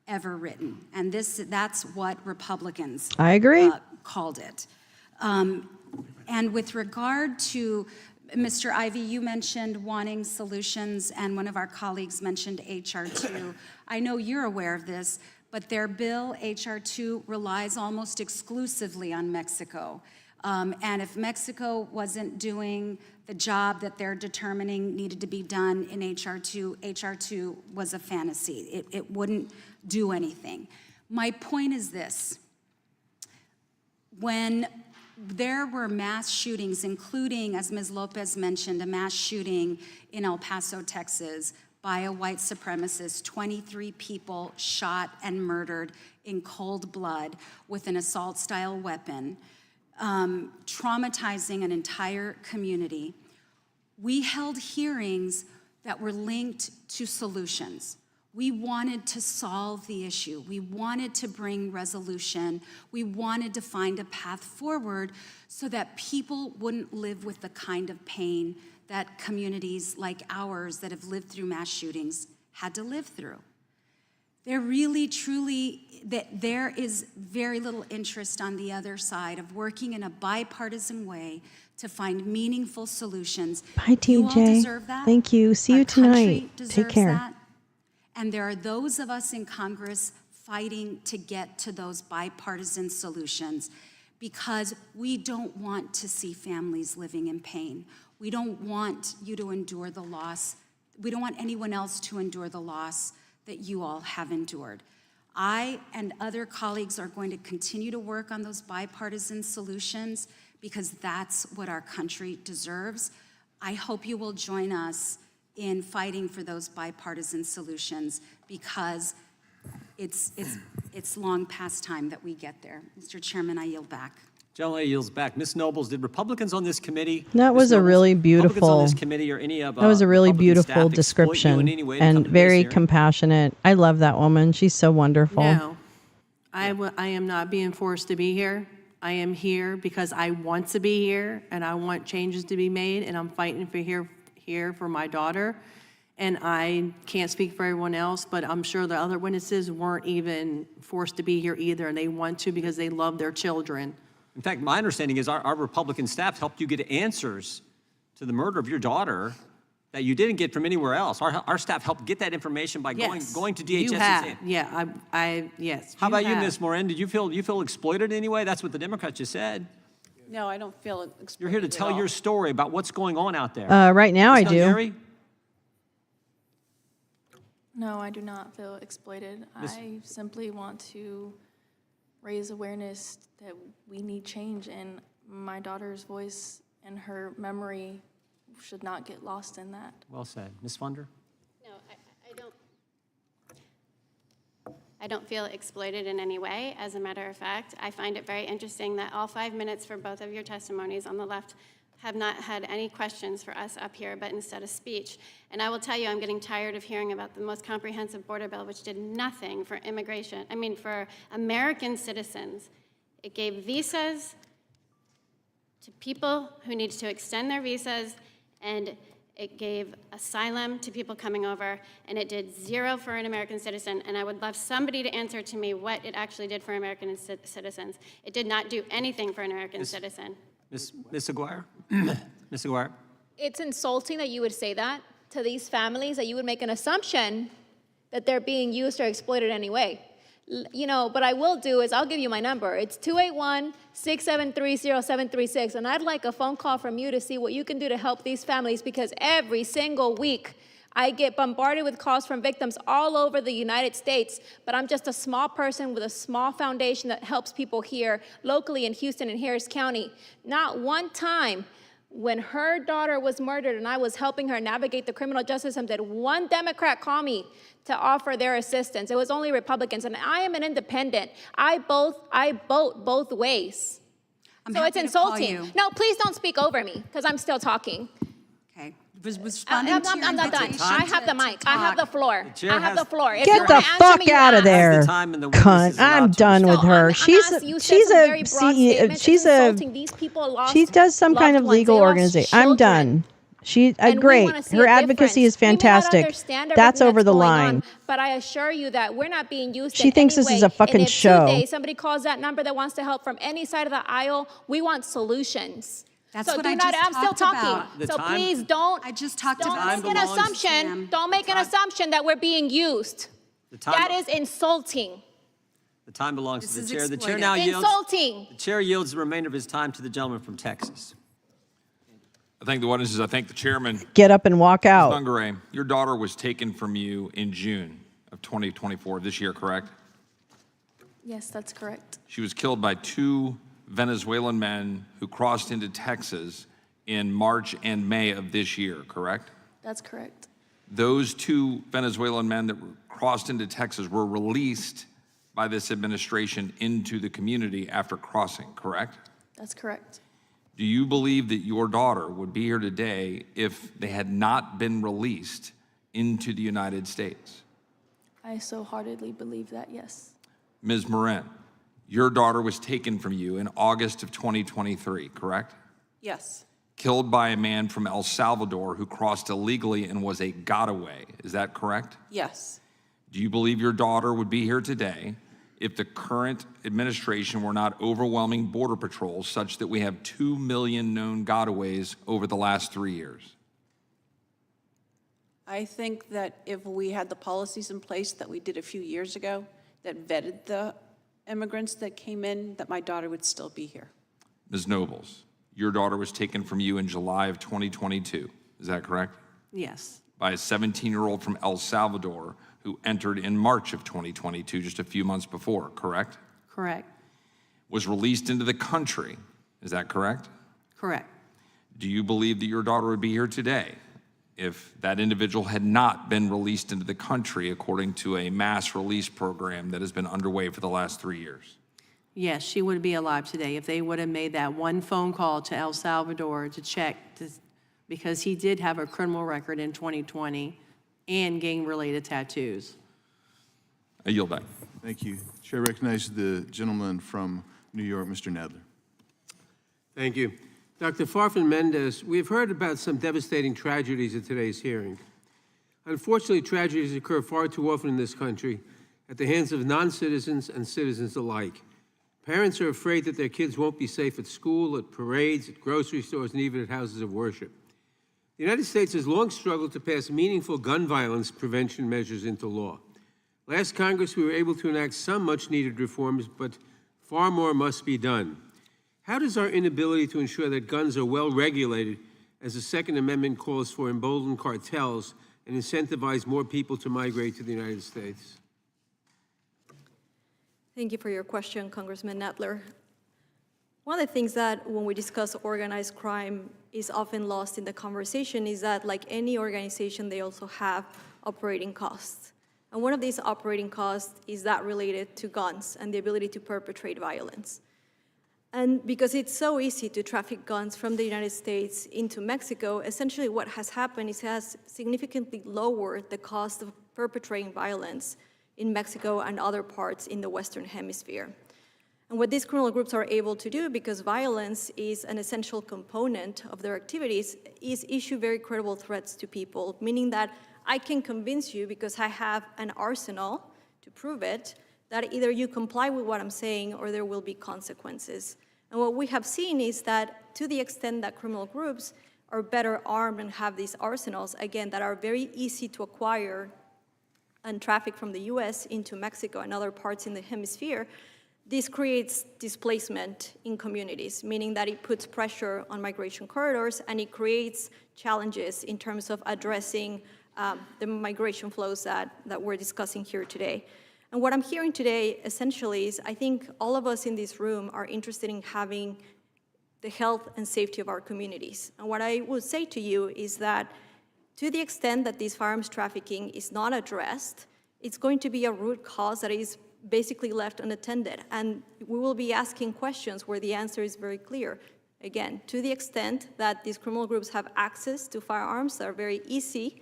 ever written. And that's what Republicans I agree. Called it. And with regard to Mr. Ivey, you mentioned wanting solutions, and one of our colleagues mentioned H.R. 2. I know you're aware of this, but their bill, H.R. 2, relies almost exclusively on Mexico. And if Mexico wasn't doing the job that they're determining needed to be done in H.R. 2, H.R. 2 was a fantasy. It wouldn't do anything. My point is this. When there were mass shootings, including, as Ms. Lopez mentioned, a mass shooting in El Paso, Texas, by a white supremacist, 23 people shot and murdered in cold blood with an assault-style weapon, traumatizing an entire community. We held hearings that were linked to solutions. We wanted to solve the issue. We wanted to bring resolution. We wanted to find a path forward so that people wouldn't live with the kind of pain that communities like ours that have lived through mass shootings had to live through. There really, truly, there is very little interest on the other side of working in a bipartisan way to find meaningful solutions. Bye, TJ. You all deserve that. Thank you. See Our you tonight. country Take deserves care. that. And there are those of us in Congress fighting to get to those bipartisan solutions because we don't want to see families living in pain. We don't want you to endure the loss. We don't want anyone else to endure the loss that you all have endured. I and other colleagues are going to continue to work on those bipartisan solutions because that's what our country deserves. I hope you will join us in fighting for those bipartisan solutions because it's long past time that we get there. Mr. Chairman, I yield back. Gentleman yields back. Ms. Nobles, did Republicans on this committee? That was a really beautiful. Republicans on this committee or any of That was a really Republican staff beautiful exploit you description in any way to come and to this very hearing? compassionate. I love that woman. She's so wonderful. No, I am not being forced to be here. I am here because I want to be here and I want changes to be made and I'm fighting for here for my daughter. And I can't speak for everyone else, but I'm sure the other witnesses weren't even forced to be here either, and they want to because they love their children. In fact, my understanding is our Republican staff helped you get answers to the murder of your daughter that you didn't get from anywhere else. Our staff helped get that information by going to DHS. You and have, saying, yes. how about you, have. Ms. Morin? Did you feel exploited in any way? That's what the Democrats just said. No, I don't feel exploited. You're here to tell your story about what's going on out there. Right now I do. Gary? No, I do not feel exploited. I simply want to raise awareness that we need change, and my daughter's voice and her memory should not get lost in that. Well said. Ms. Funder? No, I don't feel exploited in any way. As a matter of fact, I find it very interesting that all 5 minutes for both of your testimonies on the left have not had any questions for us up here, but instead a speech. And I will tell you, I'm getting tired of hearing about the most comprehensive border bill, which did nothing for for American citizens. It gave visas to people who needed to extend their visas, and it gave asylum to people coming over, and it did zero for an American citizen. And I would love somebody to answer to me what it actually did for American citizens. It did not do anything for an American citizen. Ms. Aguirre? Ms. Aguirre? It's insulting that you would say that to these families, that you would make an assumption that they're being used or exploited anyway. What I will do is I'll give you my number. It's 281-673-0736, and I'd like a phone call from you to see what you can do to help these families, because every single week I get bombarded with calls from victims all over the United States, but I'm just a small person with a small foundation that helps people here locally in Houston and Harris County. Not one time when her daughter was murdered and I was helping her navigate the criminal justice system did one Democrat call me to offer their assistance. It was only Republicans, and I am an independent. I vote both ways. So it's insulting. No, please don't speak over me, because I'm still talking. Okay. I'm not done. I have the mic. I have the floor. I have the floor. If Get you the wanna answer fuck me, you out of ask. there, time and the cunt! witness is allowed I'm to done with her. She's You said some very broad statements. she's It's a insulting. These people lost she does some kind of loved ones. legal They lost organization. I'm children. done. She And we great. wanna see Her a advocacy difference. is fantastic. We may not understand That's everything over the going line. on, but I assure you that we're not being used She in thinks any this is way. a fucking and if show. today somebody calls that number that wants to help from any side of the aisle, we want solutions. That's so what do I not, just I'm still talked talking. about. The So time- please don't. I just talked don't about make an belongs- assumption. Don't make an assumption that we're being used. That is insulting. The time belongs This to the is chair. The chair exploitive. now yields. Insulting. The chair yields the remainder of his time to the gentleman from Texas. I thank the witnesses. I thank the chairman. Get up and walk out. Ms. Ungaray, your daughter was taken from you in June of 2024, this year, correct? Yes, that's correct. She was killed by two Venezuelan men who crossed into Texas in March and May of this year, correct? That's correct. Those two Venezuelan men that crossed into Texas were released by this administration into the community after crossing, correct? That's correct. Do you believe that your daughter would be here today if they had not been released into the United States? I so heartedly believe that, yes. Ms. Marin, your daughter was taken from you in August of 2023, correct? Yes. Killed by a man from El Salvador who crossed illegally and was a gotaway. Is that correct? Yes. Do you believe your daughter would be here today if the current administration were not overwhelming border patrols such that we have 2 million known gotaways over the last 3 years? I think that if we had the policies in place that we did a few years ago that vetted the immigrants that came in, that my daughter would still be here. Ms. Nobles, your daughter was taken from you in July of 2022. Is that correct? Yes. By a 17-year-old from El Salvador who entered in March of 2022, just a few months before, correct? Correct. Was released into the country. Is that correct? Correct. Do you believe that your daughter would be here today if that individual had not been released into the country according to a mass release program that has been underway for the last 3 years? Yes, she would be alive today if they would have made that one phone call to El Salvador to check, because he did have a criminal record in 2020 and gang-related tattoos. I yield back. Thank you. Chair recognizes the gentleman from New York, Mr. Nadler. Thank you. Dr. Farfan-Mendez, we've heard about some devastating tragedies at today's hearing. Unfortunately, tragedies occur far too often in this country at the hands of non-citizens and citizens alike. Parents are afraid that their kids won't be safe at school, at parades, at grocery stores, and even at houses of worship. The United States has long struggled to pass meaningful gun violence prevention measures into law. Last Congress, we were able to enact some much-needed reforms, but far more must be done. How does our inability to ensure that guns are well regulated, as the Second Amendment calls for, embolden cartels and incentivize more people to migrate to the United States? Thank you for your question, Congressman Nadler. One of the things that when we discuss organized crime is often lost in the conversation is that, like any organization, they also have operating costs. And one of these operating costs is that related to guns and the ability to perpetrate violence. And because it's so easy to traffic guns from the United States into Mexico, essentially what has happened is it has significantly lowered the cost of perpetrating violence in Mexico and other parts in the Western Hemisphere. And what these criminal groups are able to do, because violence is an essential component of their activities, is issue very credible threats to people, meaning that I can convince you, because I have an arsenal to prove it, that either you comply with what I'm saying or there will be consequences. And what we have seen is that to the extent that criminal groups are better armed and have these arsenals, again, that are very easy to acquire and traffic from the US into Mexico and other parts in the hemisphere, this creates displacement in communities, meaning that it puts pressure on migration corridors and it creates challenges in terms of addressing the migration flows that we're discussing here today. And what I'm hearing today essentially is I think all of us in this room are interested in having the health and safety of our communities. And what I would say to you is that to the extent that this firearms trafficking is not addressed, it's going to be a root cause that is basically left unattended. And we will be asking questions where the answer is very clear. Again, to the extent that these criminal groups have access to firearms that are very easy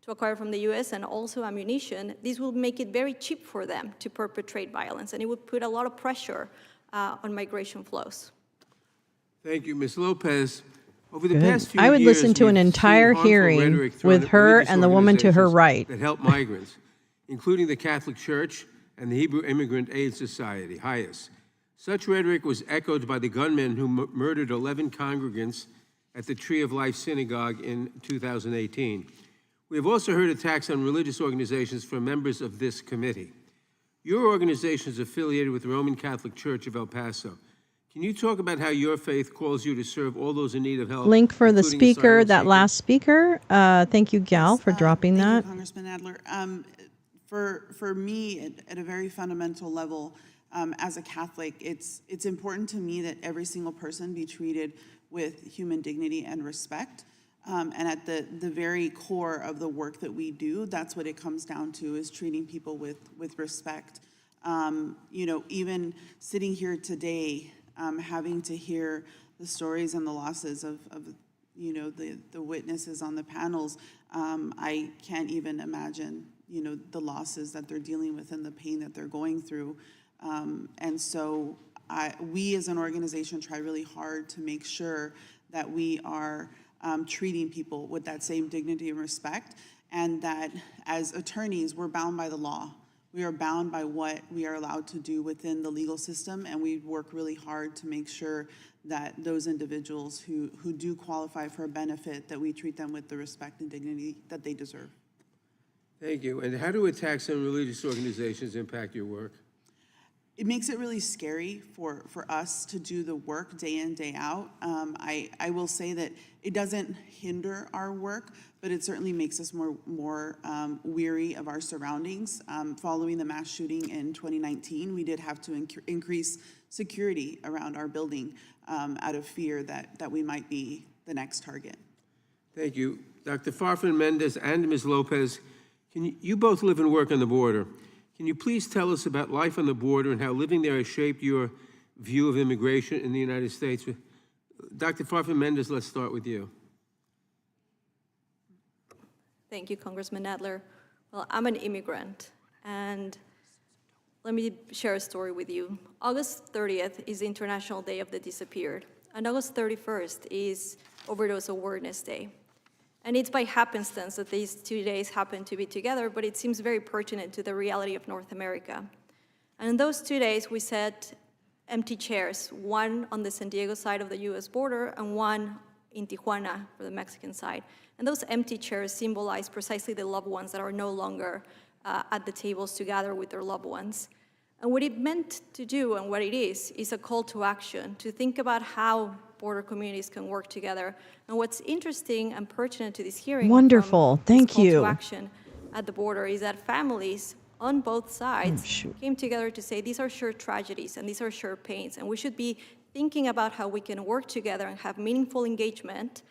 to acquire from the US and also ammunition, this will make it very cheap for them to perpetrate violence, and it would put a lot of pressure on migration flows. Thank you, Ms. Lopez. Over the Good. past few I would years, listen to an we've seen entire harmful hearing rhetoric thrown with at her religious and the woman to her organizations right. that help migrants, including the Catholic Church and the Hebrew Immigrant Aid Society, HIAS. Such rhetoric was echoed by the gunmen who murdered 11 congregants at the Tree of Life Synagogue in 2018. We have also heard attacks on religious organizations from members of this committee. Your organization is affiliated with the Roman Catholic Church of El Paso. Can you talk about how your faith calls you to serve all those in need of help? Link for the including speaker, asylum that seekers? last speaker. Thank you, Gal, for dropping Thank that. you, Congressman Adler. For me, at a very fundamental level, as a Catholic, it's important to me that every single person be treated with human dignity and respect. And at the very core of the work that we do, that's what it comes down to, is treating people with respect. Even sitting here today, having to hear the stories and the losses of the witnesses on the panels, I can't even imagine, the losses that they're dealing with and the pain that they're going through. And so we as an organization try really hard to make sure that we are treating people with that same dignity and respect, and that as attorneys, we're bound by the law. We are bound by what we are allowed to do within the legal system, and we work really hard to make sure that those individuals who do qualify for a benefit, that we treat them with the respect and dignity that they deserve. Thank you. And how do attacks on religious organizations impact your work? It makes it really scary for us to do the work day in, day out. I will say that it doesn't hinder our work, but it certainly makes us more weary of our surroundings. Following the mass shooting in 2019, we did have to increase security around our building out of fear that we might be the next target. Thank you. Dr. Farfan-Mendez and Ms. Lopez, you both live and work on the border. Can you please tell us about life on the border and how living there has shaped your view of immigration in the United States? Dr. Farfan-Mendez, let's start with you. Thank you, Congressman Adler. Well, I'm an immigrant, and let me share a story with you. August 30th is the International Day of the Disappeared, and August 31st is Overdose Awareness Day. And it's by happenstance that these 2 days happen to be together, but it seems very pertinent to the reality of North America. And in those 2 days, we set empty chairs, one on the San Diego side of the US border and one in Tijuana for the Mexican side. And those empty chairs symbolize precisely the loved ones that are no longer at the tables to gather with their loved ones. And what it meant to do, and what it is a call to action, to think about how border communities can work together. And what's interesting and pertinent to this hearing, Wonderful. Thank call you. to action at the border, is that families on both sides came together to say these are shared tragedies and these are shared pains, and we should be thinking about how we can work together and have meaningful engagement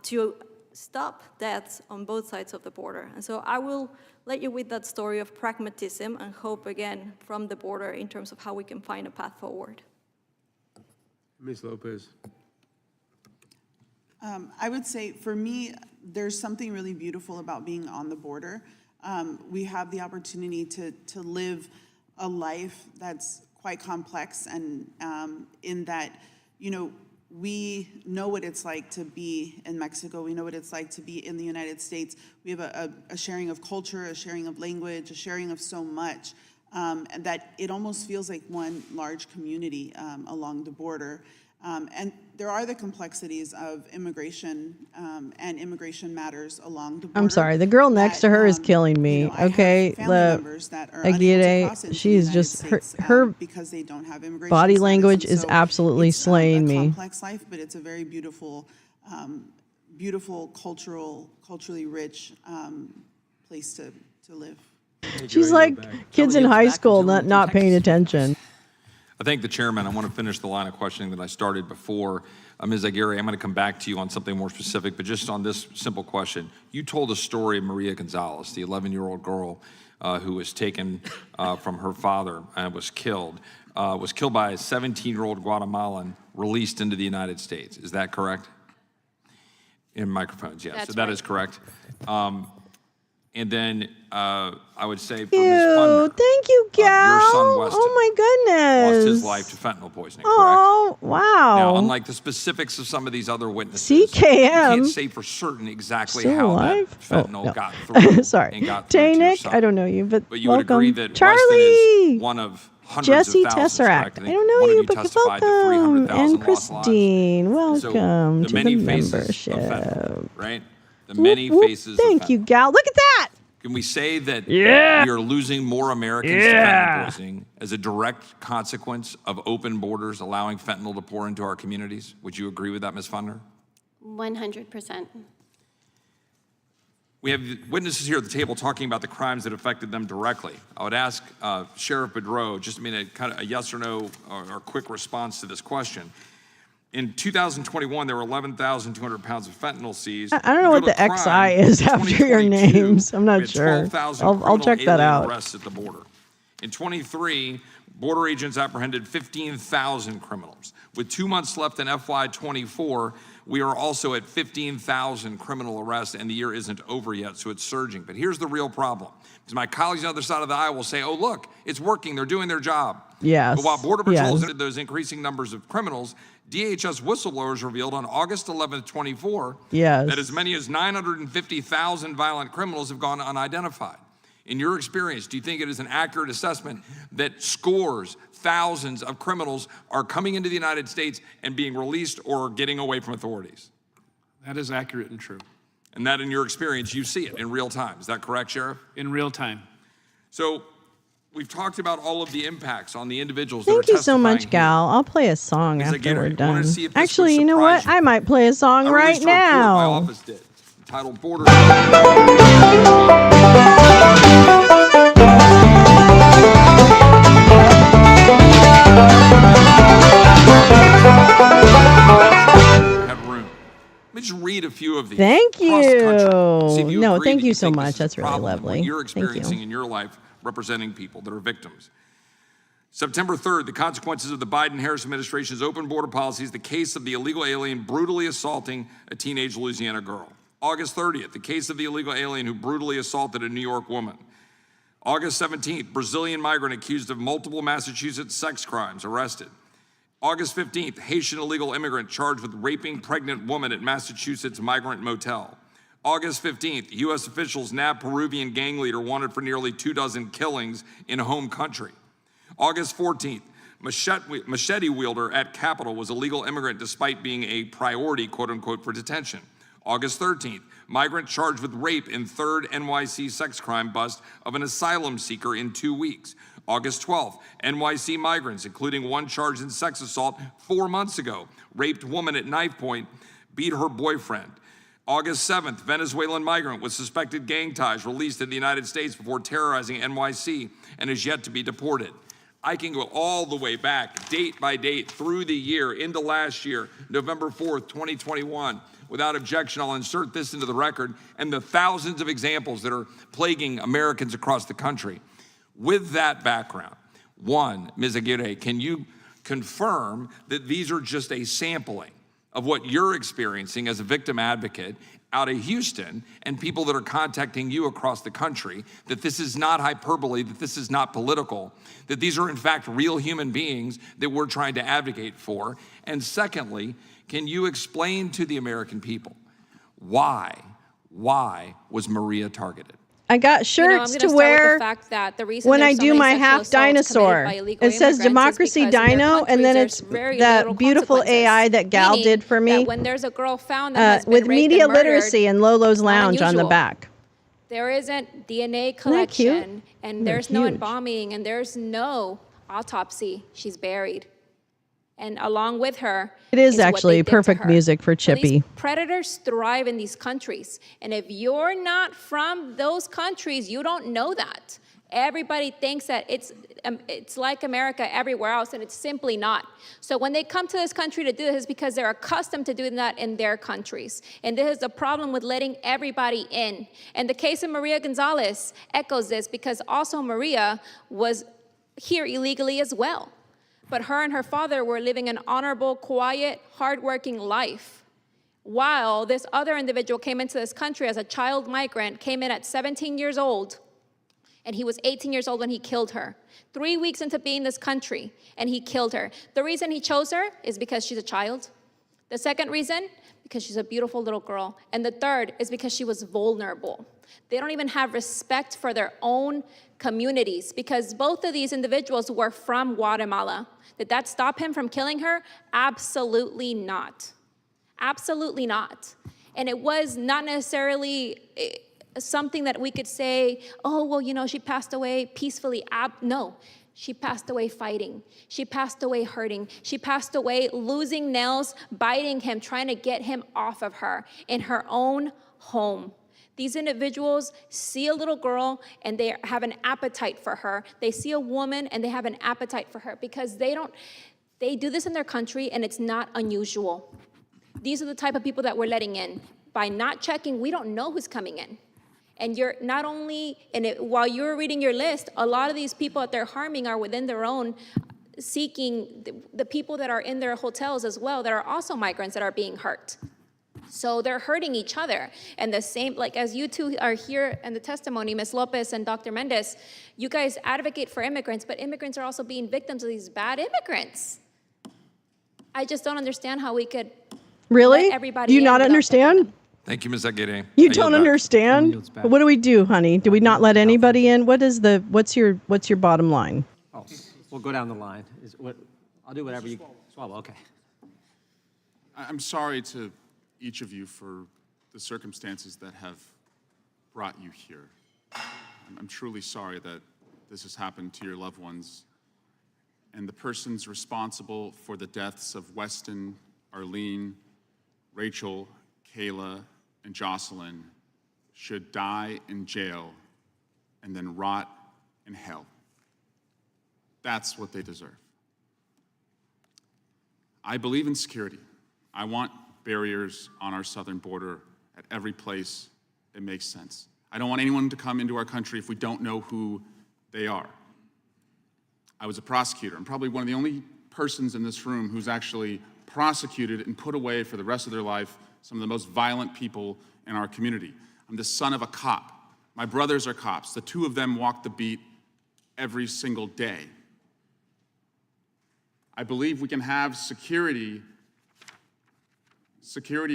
to stop deaths on both sides of the border. And so I will let you with that story of pragmatism and hope, again, from the border in terms of how we can find a path forward. Ms. Lopez. I would say, for me, there's something really beautiful about being on the border. We have the opportunity to live a life that's quite complex, and in that, we know what it's like to be in Mexico. We know what it's like to be in the United States. We have a sharing of culture, a sharing of language, a sharing of so much, and that it almost feels like one large community along the border. And there are the complexities of immigration and immigration matters along the border. I'm sorry, the girl next to her is killing me. Okay, Aguirre, she's just her because they don't have immigration body status. language And is so absolutely it's slaying a me. complex life, but it's a very beautiful beautiful, culturally rich place to live. She's like kids in high school not paying attention. I thank the chairman. I want to finish the line of questioning that I started before. Ms. Aguirre, I'm going to come back to you on something more specific, but just on this simple question. You told a story of Maria Gonzalez, the 11-year-old girl who was taken from her father and was killed by a 17-year-old Guatemalan released into the United States. Is that correct? In microphones, yes. So that is correct. And then I would say for Ms. Funder, thank you, Gal. your son Weston oh my goodness. lost his life to fentanyl poisoning, correct? Oh, wow. Now, unlike the specifics of some of these other witnesses, CKM. you can't say for certain exactly Still how alive? that fentanyl no. got through. Sorry. And got through to your Nick, son. I don't know you, but you welcome. would agree that Charlie. Weston is one of hundreds Jesse of thousands, Tesseract. correct? I don't know one you, of but testified that welcome. 300,000 And lost lives. Christine, welcome the to many the faces membership. of fentanyl, right? The many Whoop, whoop. faces Thank of you, Gal. Look at that. Can we say that we Yeah. are losing more Americans to fentanyl poisoning as a direct consequence of open borders allowing fentanyl to pour into our communities? Would you agree with that, Ms. Funder? 100%. We have witnesses here at the table talking about the crimes that affected them directly. I would ask Sheriff Bedreau, just a kind of a yes or no or quick response to this question. In 2021, there were 11,200 pounds of fentanyl seized. I don't know what the XI is after your names. I'm not sure. I'll check that out. Arrests at the border. In 23, border agents apprehended 15,000 criminals. With 2 months left in FY24, we are also at 15,000 criminal arrests, and the year isn't over yet, so it's surging. But here's the real problem. Because my colleagues on the other side of the aisle will say, oh, look, it's working. They're doing their job. Yes. But while Border Patrol yes. is those increasing numbers of criminals, DHS whistleblowers revealed on August 11th, 24, Yes. that as many as 950,000 violent criminals have gone unidentified. In your experience, do you think it is an accurate assessment that scores, thousands of criminals are coming into the United States and being released or getting away from authorities? That is accurate and true. And that, in your experience, you see it in real time. Is that correct, Sheriff? In real time. So we've talked about all of the impacts on the individuals Thank that are you so much, testifying Gal. I'll play a song Ms. after Aguirre, we're I wanna done. see if this Actually, would you know what? surprise you. I might play a song I right released a report my now. office did, entitled Border. Had room. Let me just read a few of these. Thank Across the country. See if you. you No, agree thank that you so think much. this is That's a really problem and lovely. What you're Thank you. experiencing in your life representing people that are victims. September 3rd, the consequences of the Biden-Harris administration's open border policies, the case of the illegal alien brutally assaulting a teenage Louisiana girl. August 30th, the case of the illegal alien who brutally assaulted a New York woman. August 17th, Brazilian migrant accused of multiple Massachusetts sex crimes, arrested. August 15th, Haitian illegal immigrant charged with raping pregnant woman at Massachusetts migrant motel. August 15th, U.S. officials nab Peruvian gang leader wanted for nearly 24 killings in home country. August 14th, machete wielder at Capitol was a legal immigrant despite being a priority, quote unquote, for detention. August 13th, migrant charged with rape in third NYC sex crime bust of an asylum seeker in 2 weeks. August 12th, NYC migrants, including one charged in sex assault 4 months ago, raped woman at knife point, beat her boyfriend. August 7th, Venezuelan migrant with suspected gang ties released in the United States before terrorizing NYC and is yet to be deported. I can go all the way back, date by date, through the year, into last year, November 4th, 2021. Without objection, I'll insert this into the record and the thousands of examples that are plaguing Americans across the country. With that background, one, Ms. Aguirre, can you confirm that these are just a sampling of what you're experiencing as a victim advocate out of Houston and people that are contacting you across the country, that this is not hyperbole, that this is not political, that these are in fact real human beings that we're trying to advocate for? And secondly, can you explain to the American people why was Maria targeted? I got shirts to wear when I do my half dinosaur. It says Democracy Dino, and then it's that beautiful AI that Gal did for me when there's a girl found that has been with raped media and murdered, literacy and Lolo's Lounge on the unusual. back. There isn't DNA cute? collection, and They're there's no huge. embalming, and there's no autopsy. She's buried. And along with her, It is what actually they did to perfect her. music for Now, Chippy. these predators thrive in these countries. And if you're not from those countries, you don't know that. Everybody thinks that it's like America everywhere else, and it's simply not. So when they come to this country to do this, it's because they're accustomed to doing that in their countries. And this is the problem with letting everybody in. And the case of Maria Gonzalez echoes this, because also Maria was here illegally as well. But her and her father were living an honorable, quiet, hardworking life. While this other individual came into this country as a child migrant, came in at 17 years old, and he was 18 years old when he killed her. 3 weeks into being in this country, and he killed her. The reason he chose her is because she's a child. The second reason, because she's a beautiful little girl. And the third is because she was vulnerable. They don't even have respect for their own communities, because both of these individuals were from Guatemala. Did that stop him from killing her? Absolutely not. Absolutely not. And it was not necessarily something that we could say, oh, well, you know, she passed away peacefully. No, she passed away fighting. She passed away hurting. She passed away losing nails, biting him, trying to get him off of her in her own home. These individuals see a little girl and they have an appetite for her. They see a woman and they have an appetite for her, because they do this in their country and it's not unusual. These are the type of people that we're letting in. By not checking, we don't know who's coming in. And you're not only, while you're reading your list, a lot of these people that they're harming are within their own, seeking the people that are in their hotels as well, that are also migrants that are being hurt. So they're hurting each other. And the same, like as you two are here in the testimony, Ms. Lopez and Dr. Mendez, you guys advocate for immigrants, but immigrants are also being victims of these bad immigrants. I just don't understand how we could Really? let everybody Do you in not without understand? Thank you, Ms. Aguirre. You don't understand? What do we do, honey? Do we not let anybody in? What's your bottom line? Oh, we'll go down the line. I'll do whatever you swallow. Okay. I'm sorry to each of you for the circumstances that have brought you here. I'm truly sorry that this has happened to your loved ones. And the persons responsible for the deaths of Weston, Arlene, Rachel, Kayla, and Jocelyn should die in jail and then rot in hell. That's what they deserve. I believe in security. I want barriers on our southern border at every place it makes sense. I don't want anyone to come into our country if we don't know who they are. I was a prosecutor. I'm probably one of the only persons in this room who's actually prosecuted and put away for the rest of their life some of the most violent people in our community. I'm the son of a cop. My brothers are cops. The two of them walk the beat every single day. I believe we can have security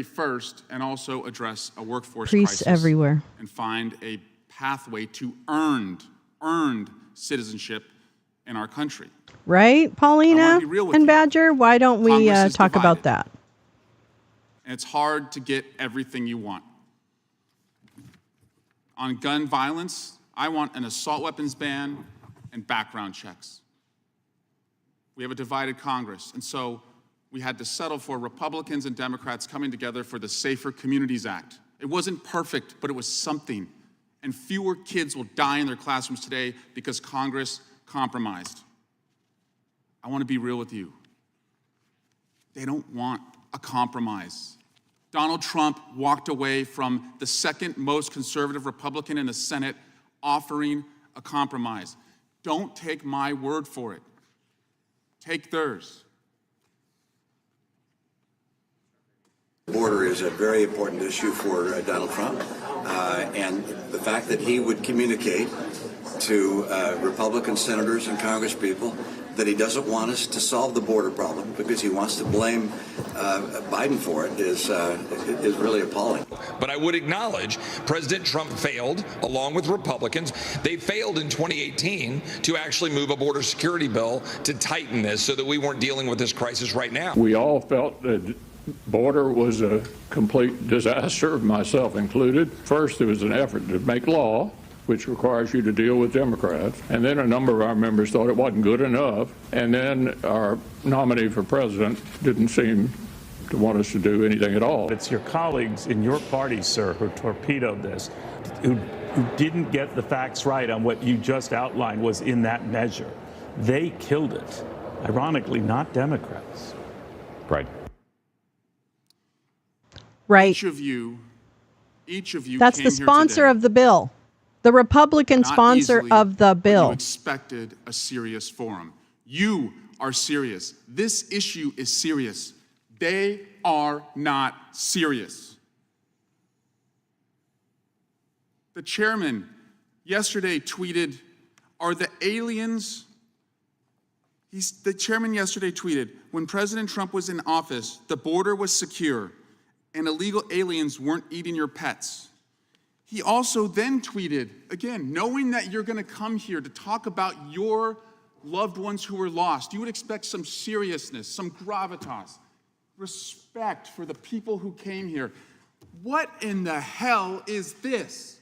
first and also address a workforce Priests crisis everywhere. and find a pathway to earned citizenship in our country. Right, Paulina be real with and you. Badger? Why don't we Congress is talk about divided. that? And it's hard to get everything you want. On gun violence, I want an assault weapons ban and background checks. We have a divided Congress, and so we had to settle for Republicans and Democrats coming together for the Safer Communities Act. It wasn't perfect, but it was something. And fewer kids will die in their classrooms today because Congress compromised. I want to be real with you. They don't want a compromise. Donald Trump walked away from the second most conservative Republican in the Senate offering a compromise. Don't take my word for it. Take theirs. The border is a very important issue for Donald Trump, and the fact that he would communicate to Republican senators and congresspeople that he doesn't want us to solve the border problem because he wants to blame Biden for it is really appalling. But I would acknowledge President Trump failed, along with Republicans. They failed in 2018 to actually move a border security bill to tighten this so that we weren't dealing with this crisis right now. We all felt that border was a complete disaster, myself included. First, there was an effort to make law which requires you to deal with Democrats. And then a number of our members thought it wasn't good enough. And then our nominee for president didn't seem to want us to do anything at all. It's your colleagues in your party, sir, who torpedoed this, who didn't get the facts right on what you just outlined was in that measure. They killed it. Ironically, not Democrats. Right. Right. Each of you That's came the here sponsor today of the bill. The Republican not sponsor easily, of the but bill. You expected a serious forum. You are serious. This issue is serious. They are not serious. The chairman yesterday tweeted, "Are the aliens?" The chairman yesterday tweeted, "When President Trump was in office, the border was secure and illegal aliens weren't eating your pets." He also then tweeted, again, knowing that you're going to come here to talk about your loved ones who were lost, you would expect some seriousness, some gravitas, respect for the people who came here. What in the hell is this?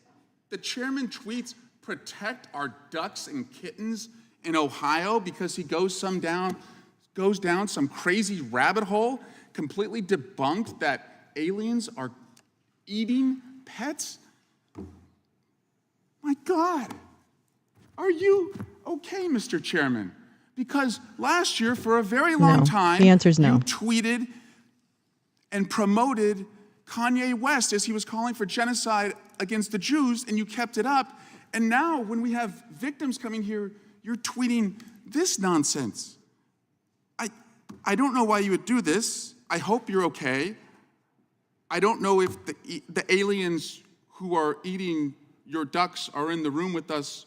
The chairman tweets, "Protect our ducks and kittens in Ohio," because he goes down some crazy rabbit hole, completely debunked that aliens are eating pets. My God, are you okay, Mr. Chairman? Because last year, for a very long time, the answer is no. you tweeted and promoted Kanye West as he was calling for genocide against the Jews, and you kept it up. And now, when we have victims coming here, you're tweeting this nonsense. I don't know why you would do this. I hope you're okay. I don't know if the aliens who are eating your ducks are in the room with us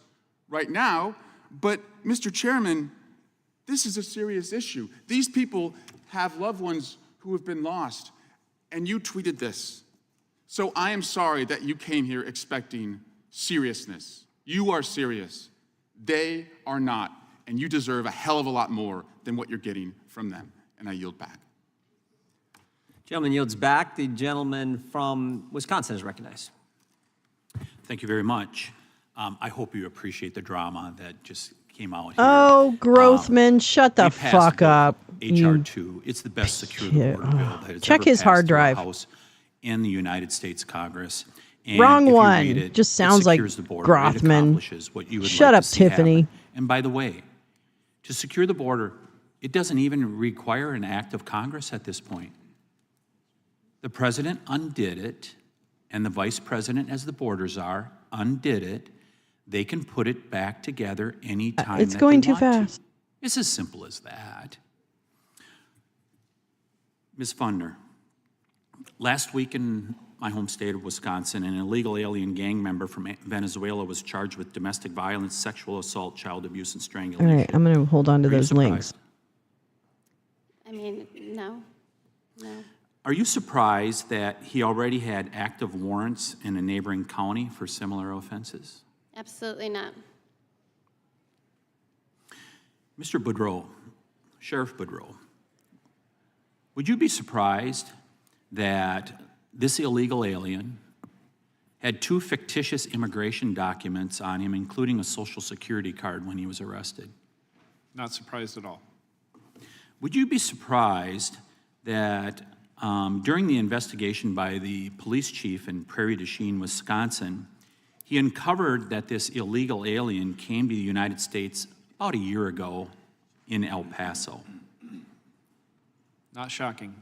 right now, but Mr. Chairman, this is a serious issue. These people have loved ones who have been lost, and you tweeted this. So I am sorry that you came here expecting seriousness. You are serious. They are not, and you deserve a hell of a lot more than what you're getting from them. And I yield back. Gentleman yields back. The gentleman from Wisconsin is recognized. Thank you very much. I hope you appreciate the drama that just came out here. Oh, Grothman, shut the We passed fuck a bill up. called HR 2. It's the best secure the border bill that has Check ever his passed hard through the drive. House and the United States Congress. And Wrong if you one. read it, Just sounds it like secures the border. It Grothman. accomplishes what you would Shut like up, to see happen. Tiffany. And by the way, to secure the border, it doesn't even require an act of Congress at this point. The president undid it, and the vice president, as the borders are, undid it. They can put it back together anytime It's that going they too want to. fast. It's as simple as that. Ms. Fundner, last week in my home state of Wisconsin, an illegal alien gang member from Venezuela was charged with domestic violence, sexual assault, child abuse, and All strangulation. right, I'm going to hold on to Are you those links. surprised? I mean, no. Are you surprised that he already had active warrants in a neighboring county for similar offenses? Absolutely not. Mr. Boudreau, Sheriff Boudreau, would you be surprised that this illegal alien had 2 fictitious immigration documents on him, including a Social Security card when he was arrested? Not surprised at all. Would you be surprised that during the investigation by the police chief in Prairie du Chien, Wisconsin, he uncovered that this illegal alien came to the United States about a year ago in El Paso? Not shocking.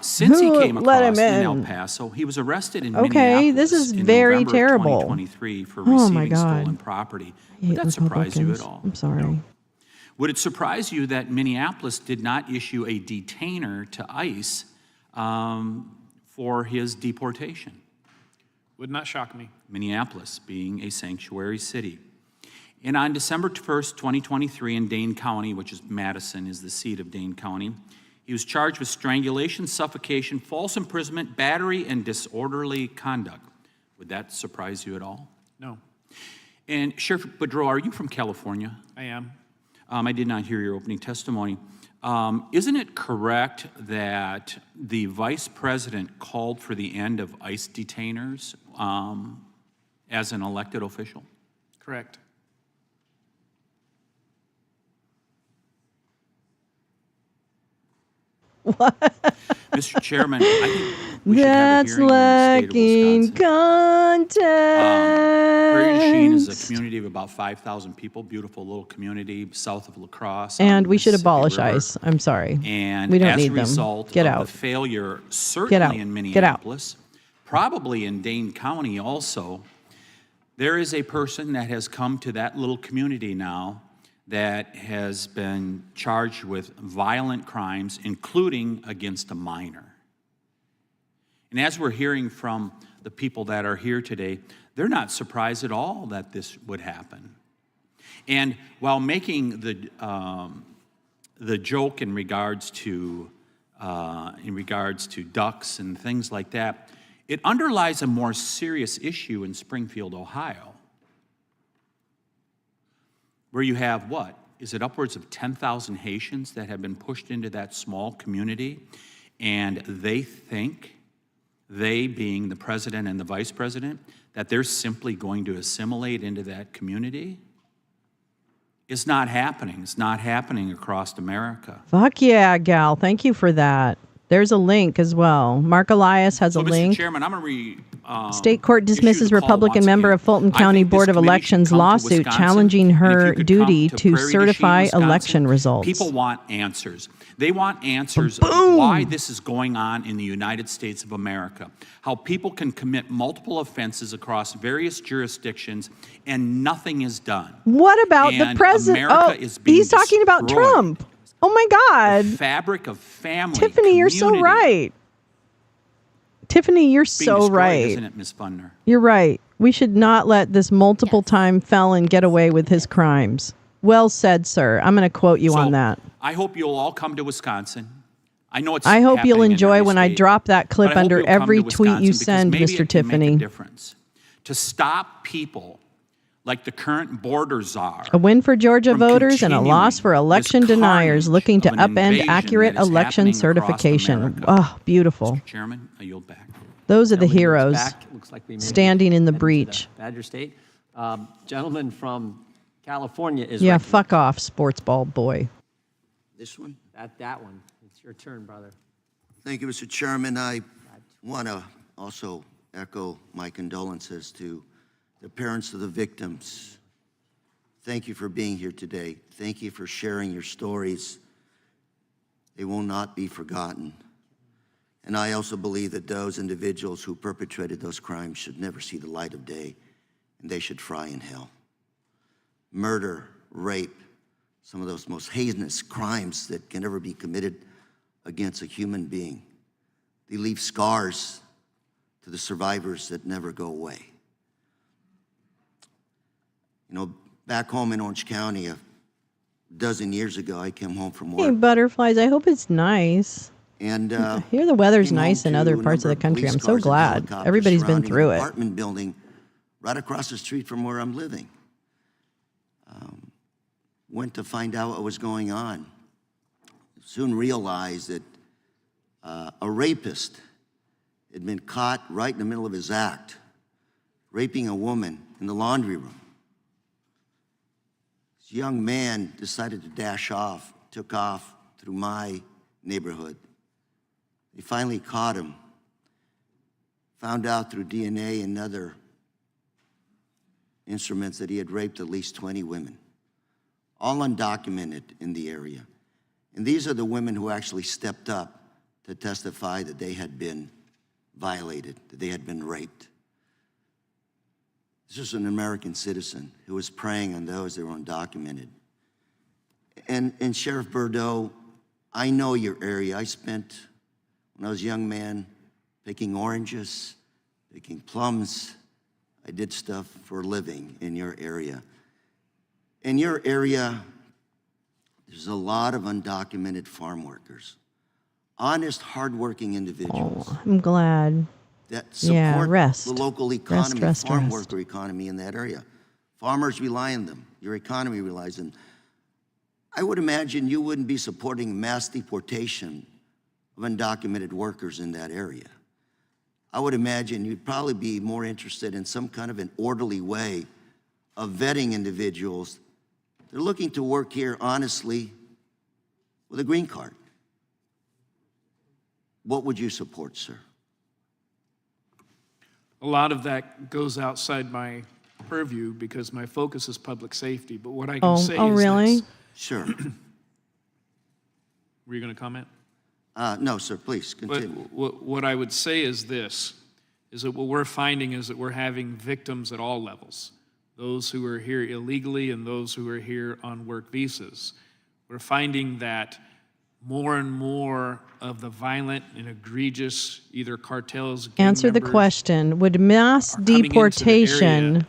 Since he Who came let him across in in? El Paso, he was arrested in Okay, Minneapolis this is in very November terrible. of 2023 for Oh, my receiving God. stolen property. I Would hate that surprise you at Republicans. all? I'm sorry. Would it surprise you that Minneapolis did not issue a detainer to ICE for his deportation? Would not shock me. Minneapolis being a sanctuary city. And on December 1st, 2023, in Dane County, which is Madison, is the seat of Dane County, he was charged with strangulation, suffocation, false imprisonment, battery, and disorderly conduct. Would that surprise you at all? No. And Sheriff Boudreau, are you from California? I am. I did not hear your opening testimony. Isn't it correct that the vice president called for the end of ICE detainers as an elected official? Correct. Mr. Chairman, I think we should have a That's hearing in the state of lacking Wisconsin. Prairie du Chien is a context. community of about 5,000 people, beautiful little community south of La Crosse. And we should Mississippi abolish River. ICE. I'm sorry. And we don't as need a them. result Get of out. the failure, certainly in Get out. Minneapolis, probably in Dane County also, there is a person that has come to that little community now that has been charged with violent crimes, including against a minor. And as we're hearing from the people that are here today, they're not surprised at all that this would happen. And while making the joke in regards to ducks and things like that, it underlies a more serious issue in Springfield, Ohio, where you have what? Is it upwards of 10,000 Haitians that have been pushed into that small community, and they think, they being the president and the vice president, that they're simply going to assimilate into that community? It's not happening. It's not happening across America. Fuck yeah, gal. Thank you for that. There's a link as well. Mark Elias has a So, Mr. link. Chairman, I'm going to State court dismisses issue the call Republican once member again. of Fulton I County think this Board of committee should Elections come to lawsuit Wisconsin, challenging and if her you could duty come to Prairie du Chien, certify Wisconsin, election results. People want answers. They want answers of why this is going on in the United States of America, how people can commit multiple offenses across various jurisdictions and nothing is done. What about the And president? America Oh, is being he's talking about destroyed. Trump. Oh my God. Fabric of family. Tiffany, you're so community right. Tiffany, you're being so destroyed, right. Isn't it, Ms. Fundner? You're right. We should not let this multiple-time felon get away with his crimes. Well said, sir. I'm going to quote you on that. I hope you'll all come to Wisconsin. I know it's I hope you'll happening in enjoy every when I state, drop that clip but I hope under you'll come every to tweet you Wisconsin because send, maybe Mr. it can make a Tiffany. difference. To stop people like the current border czar. A win for Georgia from voters and a loss for election this deniers looking to carnage of an upend invasion accurate that is election happening across certification. America. Oh, beautiful. Mr. Chairman, I yield back. Those are the Gentleman moves heroes back. Looks like we may be standing in the heading to breach. Badger State. Gentleman from California is Yeah, recognized. fuck off, sports ball boy. This one? That one. It's your turn, brother. Thank you, Mr. Chairman. I want to also echo my condolences to the parents of the victims. Thank you for being here today. Thank you for sharing your stories. They will not be forgotten. And I also believe that those individuals who perpetrated those crimes should never see the light of day, and they should fry in hell. Murder, rape, some of those most heinous crimes that can ever be committed against a human being. They leave scars to the survivors that never go away. You know, back home in Orange County, a dozen years ago, I came home from Hey, work. butterflies, I hope it's nice. And Here the weather's came home nice in to other a parts of number the country. police I'm so cars and glad. helicopters Everybody's been surrounding through an it. apartment building right across the street from where I'm living. Went to find out what was going on. Soon realized that a rapist had been caught right in the middle of his act, raping a woman in the laundry room. This young man decided to dash off, took off through my neighborhood. They finally caught him, found out through DNA and other instruments that he had raped at least 20 women, all undocumented in the area. And these are the women who actually stepped up to testify that they had been violated, that they had been raped. This is an American citizen who was preying on those that were undocumented. And Sheriff Bordeaux, I know your area. I spent, when I was a young man, picking oranges, picking plums. I did stuff for a living in your area. In your area, there's a lot of undocumented farm workers, honest, hardworking individuals I'm glad. that support rest. the local economy, Rest, farm rest. worker economy in that area. Farmers rely on them. Your economy relies on them. I would imagine you wouldn't be supporting mass deportation of undocumented workers in that area. I would imagine you'd probably be more interested in some kind of an orderly way of vetting individuals. They're looking to work here honestly with a green card. What would you support, sir? A lot of that goes outside my purview because my focus is public safety. But what I can say is really? this. Sure. Were you going to comment? No, sir, please But continue. what I would say is this, is that what we're finding is that we're having victims at all levels. Those who are here illegally and those who are here on work visas. We're finding that more and more of the violent and egregious, either cartels, gang Answer the members, question. Would mass coming into the deportation area,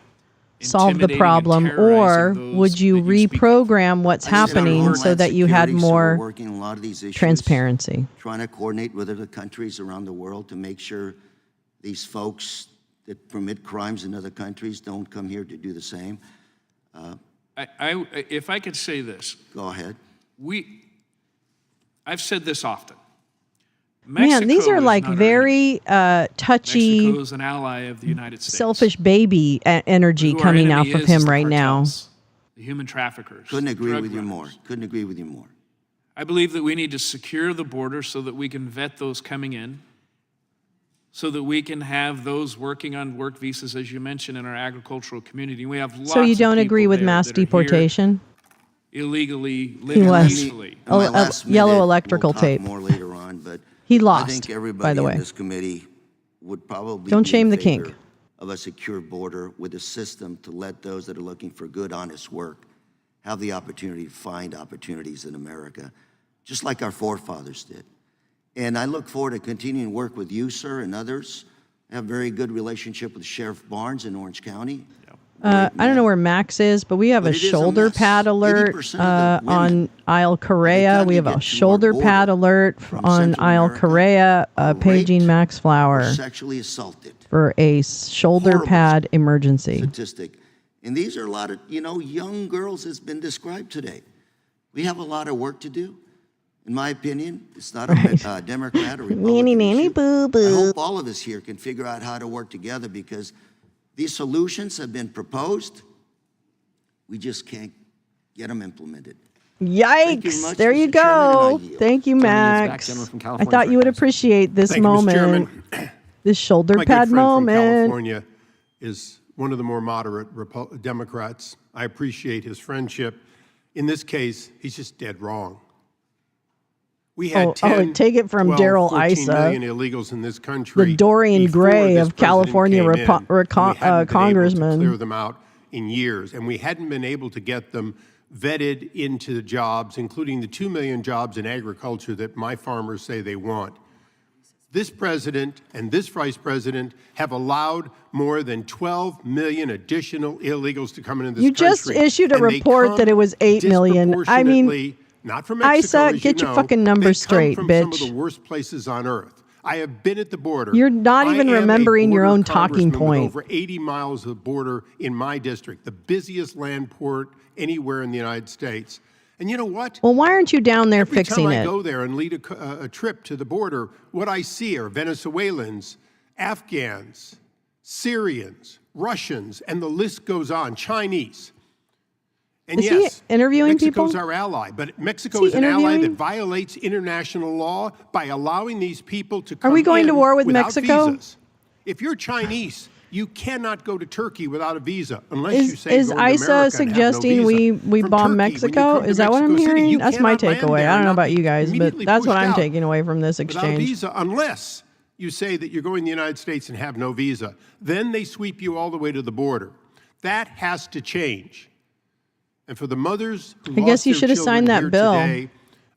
solve the intimidating and problem, or terrorizing would those you that you speak reprogram what's happening so Homeland that you had Security, so we're more working on a lot of these issues, transparency? trying to coordinate with other countries around the world to make sure these folks that commit crimes in other countries don't come here to do the same. If I could say this, Go ahead. I've said this often. Man, these Mexico are is like not our very touchy, Mexico is an ally of the United States. selfish baby energy Who our coming enemy off of is him the right now. cartels, the human traffickers. Couldn't agree drug with you runners. more. Couldn't agree with you more. I believe that we need to secure the border so that we can vet those coming in, so that we can have those working on work visas, as you mentioned, in our agricultural community. We have lots So you of don't agree people with there mass that are here deportation? illegally, living lost. peacefully. In my last yellow minute, electrical we'll talk tape. more later on, but He I lost, think by everybody the way. in this committee would probably Don't be shame in the favor kink. of a secure border with a system to let those that are looking for good, honest work have the opportunity to find opportunities in America, just like our forefathers did. And I look forward to continuing to work with you, sir, and others. I have a very good relationship with Sheriff Barnes in Orange County. I don't know where Max is, but we have But a it is a shoulder mess. pad alert 80% of the women, on aisle Correa. time We you have a get to our shoulder border pad alert from on Central aisle America Correa, are paging raped Max or Flower sexually assaulted. for a shoulder Horrible pad emergency. Statistic. And these are a lot of, young girls has been described today. We have a lot of work to do. In my opinion, it's not a Democrat or Republican issue. Boo I boo. hope all of us here can figure out how to work together because these solutions have been proposed. We just can't get them implemented. Thank you Yikes! much, There you Mr. Chairman, and I go. yield. Thank you, Gentleman is back. Max. Gentleman from I California thought for you would questions. appreciate this Thank you, Mr. moment, Chairman. this shoulder My pad good friend from moment. California is one of the more moderate Democrats. I appreciate his friendship. In this case, he's just dead wrong. We had 10, take it from 12, Daryl 14 Issa, million illegals in this country. the Dorian before Gray this of California president came in, and we hadn't been able to congressman. clear them out in years, and we hadn't been able to get them vetted into the jobs, including the 2 million jobs in agriculture that my farmers say they want. This president and this vice president have allowed more than 12 million additional illegals to come into this country. You just issued a and they report come that it was 8 million. I mean, disproportionately, not from Mexico, Isa, as get you your know, fucking numbers they come straight, from bitch. some of the worst places on earth. I have been at the border. You're not even I am a remembering your border own talking congressman point. with over 80 miles of border in my district, the busiest land port anywhere in the United States. And you know what? Well, why aren't you down there Every fixing time I it? go there and lead a trip to the border, what I see are Venezuelans, Afghans, Syrians, Russians, and the list goes on, Chinese. And Is he yes, interviewing Mexico's people? our ally, but Mexico Is is he an ally that interviewing? violates international law by allowing these people to come Are we going to in war with without Mexico? visas. If you're Chinese, you cannot go to Turkey without a visa unless you say Is you're going to Isa America and have no suggesting visa. we From bomb Turkey, when you Mexico? come to Is that what I'm Mexico City, hearing? you That's my cannot land takeaway. there I don't and know not about be you guys, but immediately that's what pushed I'm out taking away from this without a exchange. visa, unless you say that you're going to the United States and have no visa. Then they sweep you all the way to the border. That has to change. And for the mothers who I guess lost you their should have children signed that here bill. today,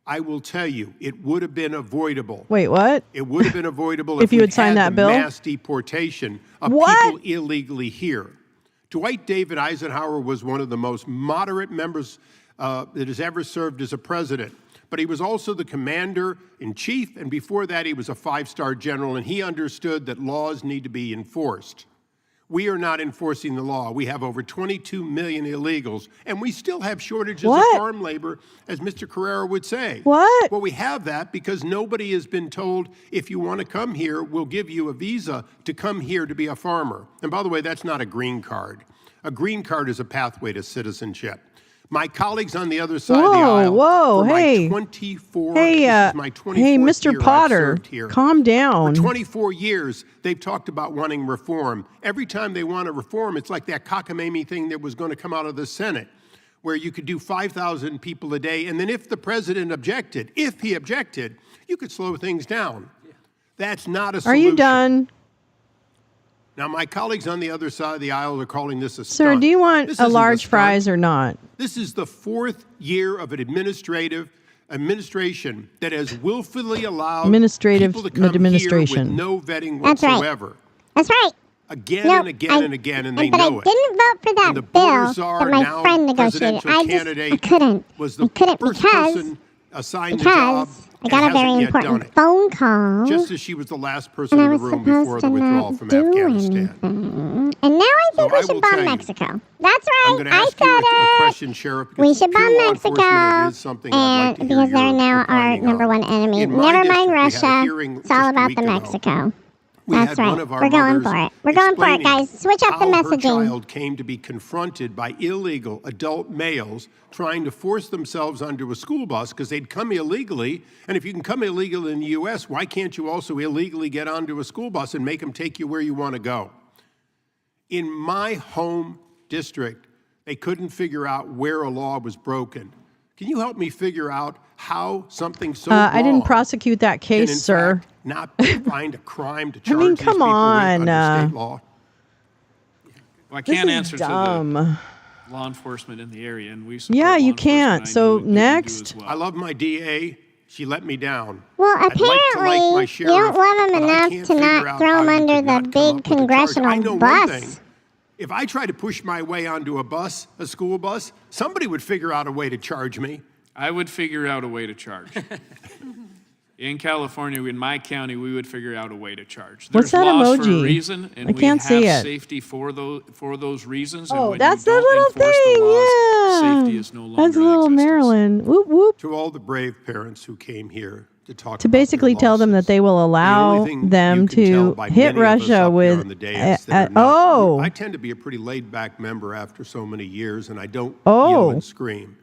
I will tell you, it would have been avoidable. Wait, what? It would have been avoidable If you we'd had signed that the bill? mass deportation of What? people illegally here. Dwight David Eisenhower was one of the most moderate members that has ever served as a president. But he was also the commander-in-chief, and before that he was a five-star general, and he understood that laws need to be enforced. We are not enforcing the law. We have over 22 million illegals, and we still have shortages What? of farm labor, as Mr. Carrera would say. What? Well, we have that because nobody has been told, if you want to come here, we'll give you a visa to come here to be a farmer. And by the way, that's not a green card. A green card is a pathway to citizenship. My colleagues on the other side of the aisle, Whoa, for hey. my 24, Hey, this is my 24th hey, Mr. year I've Potter, served here. calm down. For 24 years, they've talked about wanting reform. Every time they want to reform, it's like that cockamamie thing that was going to come out of the Senate, where you could do 5,000 people a day, and then if the president objected, you could slow things down. That's not a solution. Are you done? Now, my colleagues on the other side of the aisle are calling this a stunt. Sir, do you want This a isn't large stunt. fries or not? This is the 4th year of an administration that has willfully allowed people to come administration. here with no vetting That's right. whatsoever. That's right. Again No, and again and again, and they but I know it. didn't vote for that And the bill border czar, that my now friend negotiated. presidential I candidate, couldn't. was the I couldn't first because person assigned the job I got a and very hasn't yet done important it. phone call. Just as she was the last person and in I the was room before supposed the to withdrawal not from do Afghanistan. anything. And now I think So I we should will bomb tell you, Mexico. That's I'm right. going to I ask you said a it. question, Sheriff. We because should pure bomb law Mexico. enforcement, it is something I'd like to hear because they're your now our opining number on. one enemy. In my Never mind district, we had a Russia. hearing It's all just a about week the ago. Mexico. We That's had right. one of our We're going mothers for it. We're going for it, explaining guys. Switch up the how her messaging. child came to be confronted by illegal adult males trying to force themselves onto a school bus because they'd come illegally. And if you can come illegal in the U.S., why can't you also illegally get onto a school bus and make them take you where you want to go? In my home district, they couldn't figure out where a law was broken. Can you help me figure out how something so I didn't wrong prosecute that can, case, in sir. fact, not find a crime to I charge mean, these come people on. with under state law? Well, I This can't is answer dumb. to the law enforcement in the area, and we support Yeah, law you enforcement. can't. I So know that you do next. as well. I love my DA. She let me down. Well, I'd like to like apparently my you sheriff, don't love him but I enough can't to figure not out throw how him you under could the not come big up with a charge. congressional I know one bus. thing. If I tried to push my way onto a bus, a school bus, somebody would figure out a way to charge me. I would figure out a way to charge. In California, in my county, we would figure out a way to charge. What's There's that laws for emoji? a reason, and I can't we see have it. safety for those reasons. and Oh, when that's you that don't little enforce thing. the laws, Yeah. safety is no longer That's in little existence. Maryland. Whoop, whoop. To all the brave parents who came here to talk To about their basically tell them that they will allow only thing them you can tell to by hit many of us Russia up here with. on the dais that are not- Oh. I tend to be a pretty laid-back member after so many years, and I don't Oh. yell and scream.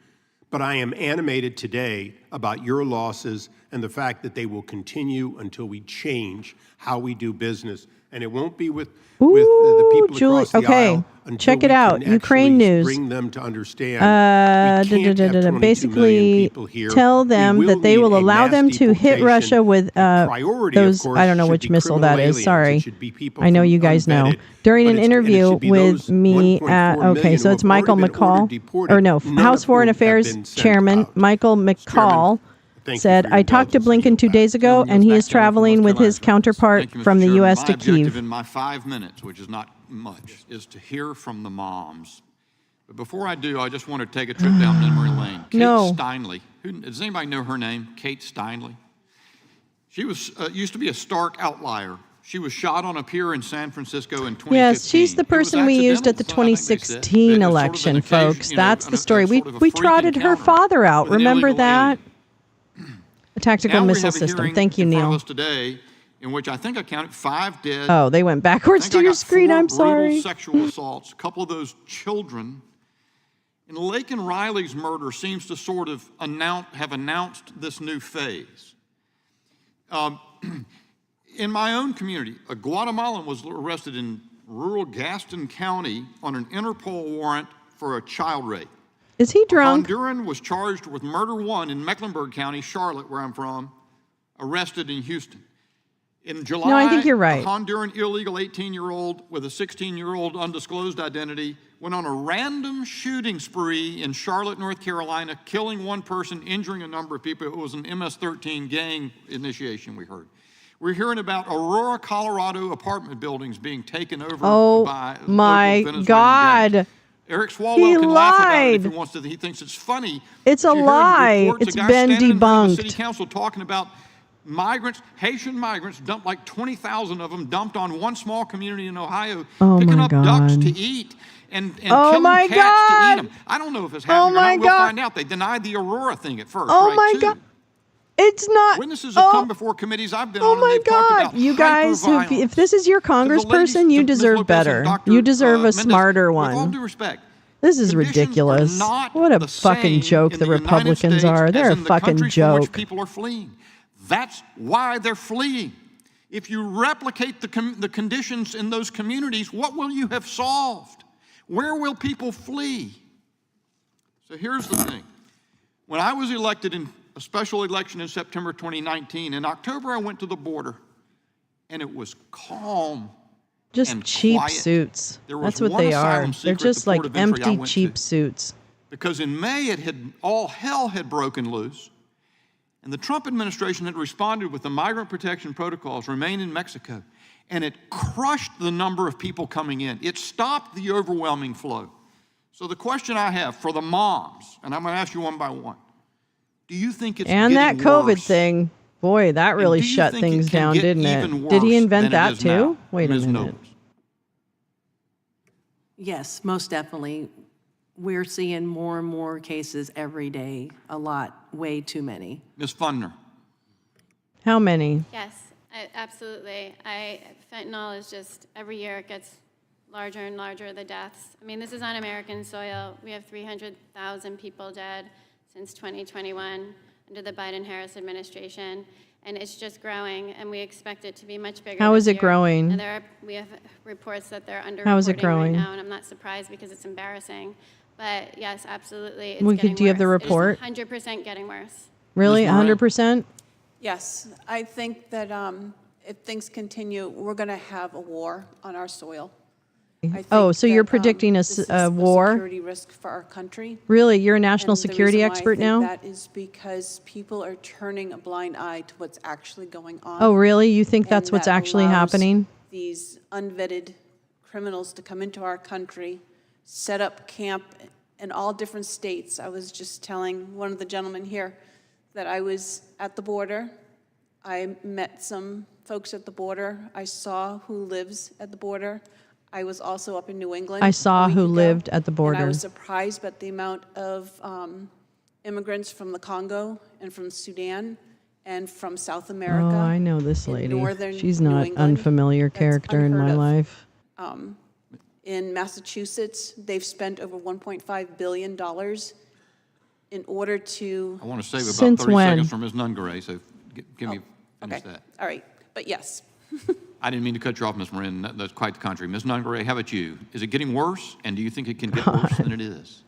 But I am animated today about your losses and the fact that they will continue until we change how we do business. And it won't be with the people Julie, across the okay. aisle until Check we it out. can Ukraine actually news. bring them to understand. We can't have 22 million Basically, people here. tell We them will that they need will a allow mass them to hit deportation. Russia with Priority, of those. course, I don't know should which be missile criminal that is. aliens. It Sorry. should be people I know from you guys know. unvetted, During but an it should interview be with those me 1.4 at, okay, million so who it's have already Michael been McCall, ordered deported, or no, none House of Foreign whom have Affairs been sent Chairman out. Michael McCall thank you said, for your I talked to Blinken 2 days ago, and he is traveling with his counterpart Thank you, Mr. from the Chairman. U.S. My to objective Kyiv. in my 5 minutes, which is not much, is to hear from the moms. But before I do, I just want to take a trip down memory lane. Kate No. Steinle. Does anybody know her name? Kate Steinle. She was used to be a stark outlier. She was shot on a pier in San Francisco in 2015. Yes, she's the person we used at the 2016 election, folks. That's the story. We trotted her father out. Remember that? A tactical Now we missile have a system. hearing Thank you, in front of Neil. us today, in which I think I counted 5 dead. Oh, they went backwards I think to I your got screen. 4 I'm brutal sorry. sexual assaults, a couple of those children. And Laken Riley's murder seems to sort of have announced this new phase. In my own community, a Guatemalan was arrested in rural Gaston County on an Interpol warrant for a child rape. Is he A drunk? Honduran was charged with murder 1 in Mecklenburg County, Charlotte, where I'm from, arrested in Houston. In July, No, I think you're right. a Honduran illegal 18-year-old with a 16-year-old undisclosed identity went on a random shooting spree in Charlotte, North Carolina, killing 1 person, injuring a number of people. It was an MS-13 gang initiation, we heard. We're hearing about Aurora, Colorado apartment buildings being taken over Oh by my local Venezuelan God. gangs. Eric He Swalwell can laugh about it if he lied. wants to. He thinks it's funny. It's a But you hear in lie. reports, It's a guy been standing in front of the debunked. city council talking about migrants, Haitian migrants, dumped like 20,000 of them, dumped on one small community in Ohio, Oh picking my up ducks God. to eat and Oh killing my cats to eat God. them. I don't know if it's happening or my not. We'll God. find out. They denied the Aurora thing at first, Oh right, my too. God. It's not. Witnesses have come before committees I've been on, and my they've talked God. about You guys, hyper-violence. if this is your congressperson, you to Ms. deserve Lopez and better. Dr. You deserve a Mendez, smarter With all one. due respect, This is conditions ridiculous. are not What a the fucking same joke in the United Republicans States are. as They're a in the fucking countries from which joke. people are fleeing. That's why they're fleeing. If you replicate the conditions in those communities, what will you have solved? Where will people flee? So here's the thing. When I was elected in a special election in September 2019, in October I went to the border, and it was calm. Just and cheap quiet. suits. There was That's what one they asylum are. seeker They're at the just like port of entry I empty, went cheap to. suits. Because in May, all hell had broken loose, and the Trump administration had responded with the migrant protection protocols, remain in Mexico, and it crushed the number of people coming in. It stopped the overwhelming flow. So the question I have for the moms, and I'm going to ask you one by one, do you think it's And that getting COVID worse? thing, boy, that really do you shut think it things can down, get didn't even it? Did he worse invent than it that is too? now, Wait a Ms. minute. Knowles? Yes, most definitely. We're seeing more and more cases every day, a lot, way too many. Ms. Fundner. How many? Yes, absolutely. Fentanyl is just, every year it gets larger and larger, the deaths. I mean, this is on American soil. We have 300,000 people dead since 2021 under the Biden-Harris administration, and it's just growing, and we expect it to be much bigger. How is this it year. growing? And we have reports that they're underreporting How is it growing? right now, and I'm not surprised because it's embarrassing. But yes, absolutely, it's Do getting you have the worse. report? It's 100% getting worse. Really? Ms. Moran? 100%? Yes, I think that if things continue, we're going to have a war on our soil. I Oh, think so you're that, predicting this is a war? security risk for our country. Really? You're a national And the security reason why I expert think now? That is because people are turning a blind eye to what's actually going on. Oh, really? You think that's and what's that actually allows happening? These unvetted criminals to come into our country, set up camp in all different states. I was just telling one of the gentlemen here that I was at the border. I met some folks at the border. I saw who lives at the border. I was also up in New England. I saw a week who ago, lived at the border. And I was surprised by the amount of immigrants from the Congo and from Sudan and from South America. Oh, I know this in lady. northern She's New not England. unfamiliar That's character in unheard my of. life. In Massachusetts, they've spent over $1.5 billion in order to. I want to save about Since 30 when? seconds for Ms. Nungaray, so give me finish Okay, that. all right, but yes. I didn't mean to cut you off, Ms. Marin. That's quite the contrary. Ms. Nungaray, how about you? Is it getting worse, and do you think it can get worse than it is?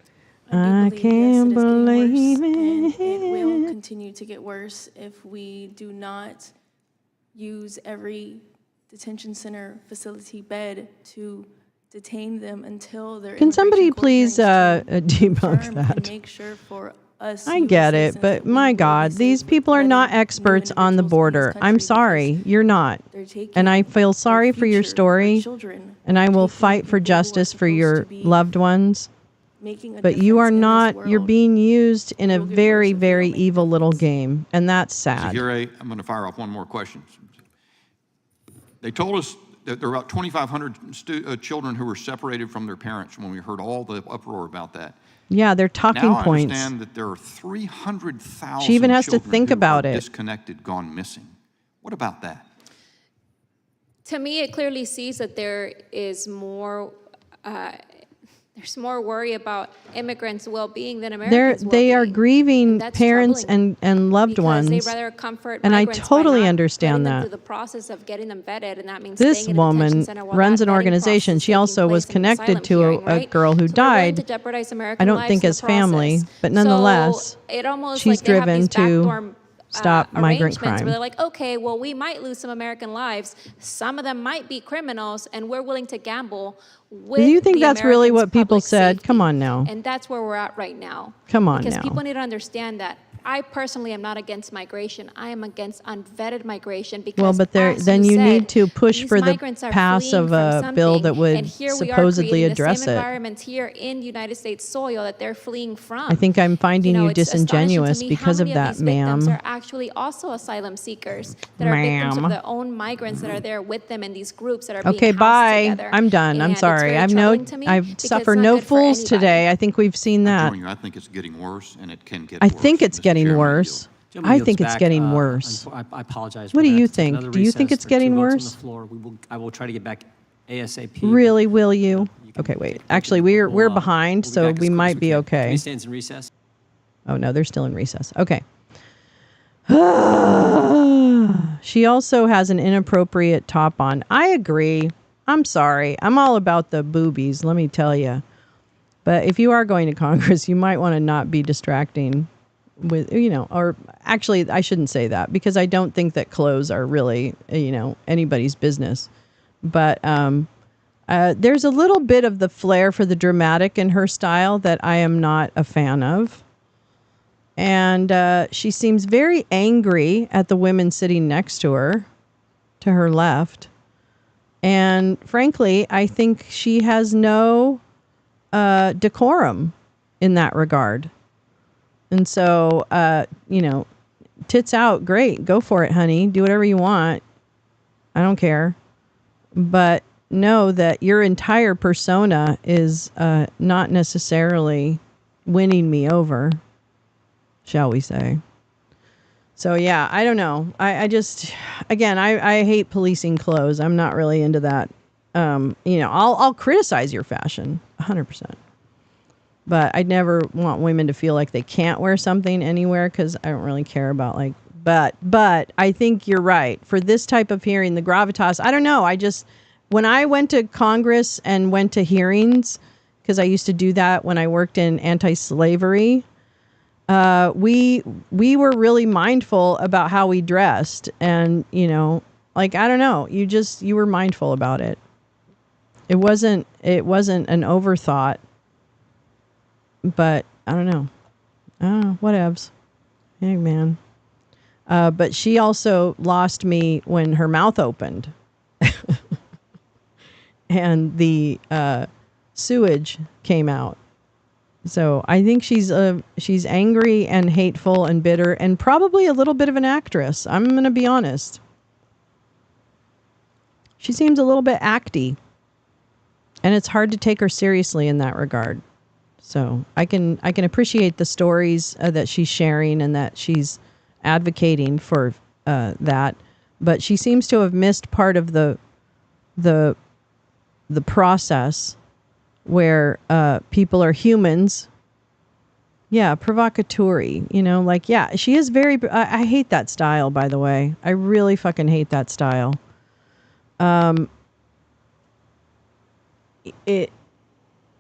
I can't believe it. It will continue to get worse if we do not use every detention center facility bed to detain them until their Can somebody immigration court please hearings debunk confirm and that? make sure for us I US get it, citizens but that we my will be God, these safe people are letting not new experts on the individuals in this border. I'm country sorry, you're not. they're taking And I feel our sorry for your future, our story, children, and I will taking fight for people who are justice for supposed your to be loved ones. making a But you are difference in this not, you're world. being used in a It'll get very, worse if we very don't make a evil little difference. game, and that's Mr. sad. Gure, I'm going to fire off one more question. They told us that there are about 2,500 children who were separated from their parents when we heard all the uproar about that. Yeah, they're talking Now I points. understand that there are 300,000 She even has to children think who about are it. disconnected, gone missing. What about that? To me, it clearly sees that there is more, there's more worry about immigrants' well-being than Americans' They are well-being. grieving that's parents troubling and loved because ones. they'd rather comfort And I migrants by totally not understand getting them that. through the process of getting them vetted, and that means This staying in a detention woman center while runs that an vetting organization. process is She taking also was place in an connected asylum to hearing, a right? girl who So we're willing died. to jeopardize I American don't lives think in the as family, process. but nonetheless, So it almost she's like they have driven these to backdoor, stop migrant arrangements crime. where they're like, okay, well, we might lose some American lives. Some of them might be criminals, and we're willing to gamble with Do you think the that's really Americans' what people public said? safety. Come on now. And that's where we're at right now. Come on because now. people need to understand that I personally am not against migration. I am against unvetted migration because, Well, but as then you said, need to push these for the migrants are pass fleeing of from a bill something, that would and here we are supposedly creating the address same it. environment here in United States soil that they're fleeing from. I think I'm finding you It's astonishing to disingenuous me because how of many that, of these victims ma'am. are actually also asylum seekers that are victims of Ma'am. their own migrants that are there with them in these groups that are Okay, being housed bye. together. I'm done. I'm And it's sorry. very I've troubling to me I because suffer it's not no good for fools anybody. today. I think we've seen that. I think it's getting worse, and it can get I worse. think it's Mr. getting Chairman, I worse. yield. Gentleman I yields think it's back. getting worse. I apologize. What We're do gonna you have to take think? another Do you think recess it's for getting 2 votes worse? on the floor. I will try to get back ASAP. Really, will you? Okay, wait. Actually, we're behind, We'll be so back as we quick as might we be can. okay. Committee stands in recess. Oh no, they're still in recess. Okay. She also has an inappropriate top on. I agree. I'm sorry. I'm all about the boobies, let me tell you. But if you are going to Congress, you might want to not be distracting with, or actually, I shouldn't say that because I don't think that clothes are really, anybody's business. But there's a little bit of the flair for the dramatic in her style that I am not a fan of. And she seems very angry at the women sitting next to her left. And frankly, I think she has no decorum in that regard. And so, tits out, great. Go for it, honey. Do whatever you want. I don't care. But know that your entire persona is not necessarily winning me over, shall we say. So, yeah, I don't know. I just, again, I hate policing clothes. I'm not really into that. I'll criticize your fashion 100%. But I'd never want women to feel like they can't wear something anywhere because I don't really care about but I think you're right. For this type of hearing, the gravitas, I don't know. When I went to Congress and went to hearings, because I used to do that when I worked in anti-slavery, we were really mindful about how we dressed. And, I don't know, you were mindful about it. It wasn't an overthought. But I don't know. Whatevs. Hey, man. But she also lost me when her mouth opened. And the sewage came out. So I think she's angry and hateful and bitter and probably a little bit of an actress. I'm going to be honest. She seems a little bit acty. And it's hard to take her seriously in that regard. So I can appreciate the stories that she's sharing and that she's advocating for that, but she seems to have missed part of the process where people are humans. Yeah, provocatory. She is very. I hate that style, by the way. I really fucking hate that style.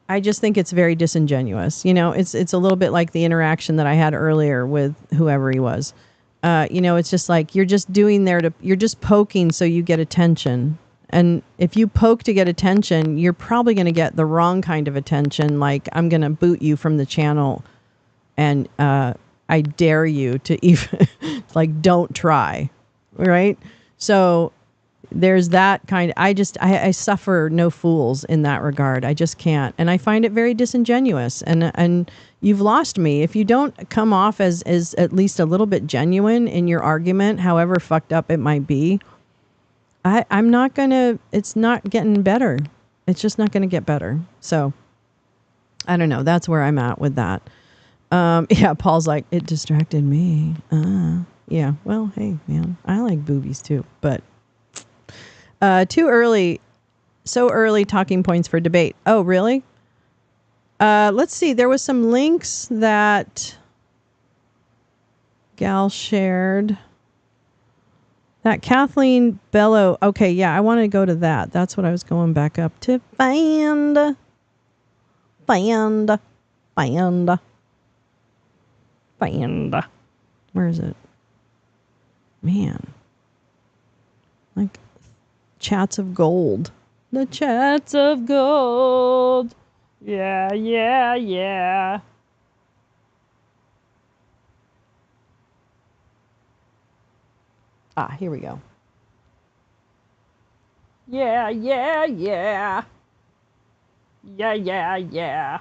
I just think it's very disingenuous. It's a little bit like the interaction that I had earlier with whoever he was. It's just like you're just you're just poking so you get attention. And if you poke to get attention, you're probably going to get the wrong kind of attention. Like, I'm going to boot you from the channel and I dare you to even, don't try. Right? So there's that kind. I suffer no fools in that regard. I just can't. And I find it very disingenuous. And you've lost me. If you don't come off as at least a little bit genuine in your argument, however fucked up it might be, I'm not going to, it's not getting better. It's just not going to get better. So I don't know. That's where I'm at with that. Yeah, Paul's like, it distracted me. Yeah, well, hey, man, I like boobies too, but too early, so early talking points for debate. Oh, really? Let's see. There was some links that Gal shared. That Kathleen Bello. Okay, yeah, I want to go to that. That's what I was going back up to find. Where is it? Man. Like chats of gold. The chats of gold. Yeah. Here we go. Yeah, yeah, yeah. Yeah, yeah, yeah.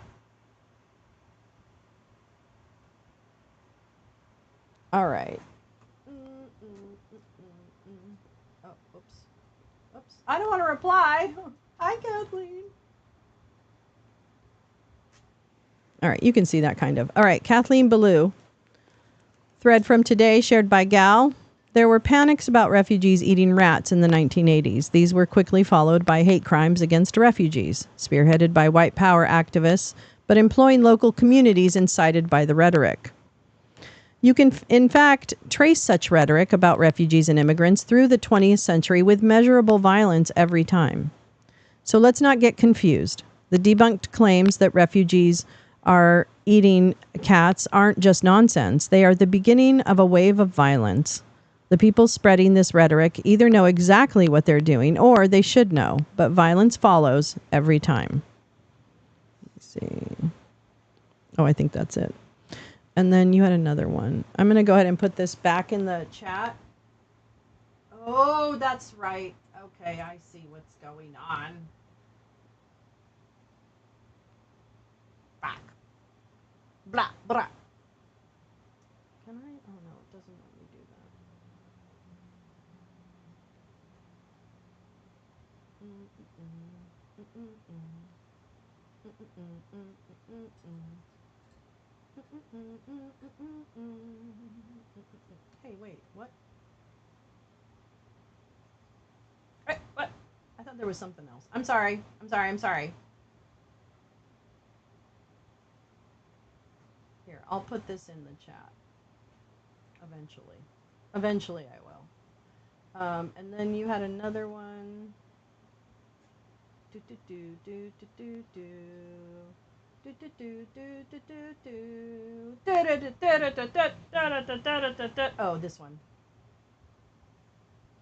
All right. Oh, oops. Oops. I don't want to reply. Hi, Kathleen. All right, you can see that kind of. All right, Kathleen Ballou. Thread from today shared by Gal. There were panics about refugees eating rats in the 1980s. These were quickly followed by hate crimes against refugees, spearheaded by white power activists, but employing local communities incited by the rhetoric. You can, in fact, trace such rhetoric about refugees and immigrants through the 20th century with measurable violence every time. So let's not get confused. The debunked claims that refugees are eating cats aren't just nonsense. They are the beginning of a wave of violence. The people spreading this rhetoric either know exactly what they're doing or they should know, but violence follows every time. Let's see. Oh, I think that's it. And then you had another one. I'm going to go ahead and put this back in the chat. Oh, that's right. Okay, I see what's going on. Back. Blah, blah. Can I? Oh, no, it doesn't let me do that. Hey, wait, what? Wait, what? I thought there was something else. I'm sorry. I'm sorry. Here, I'll put this in the chat. Eventually. Eventually I will. And then you had another one. Oh, this one.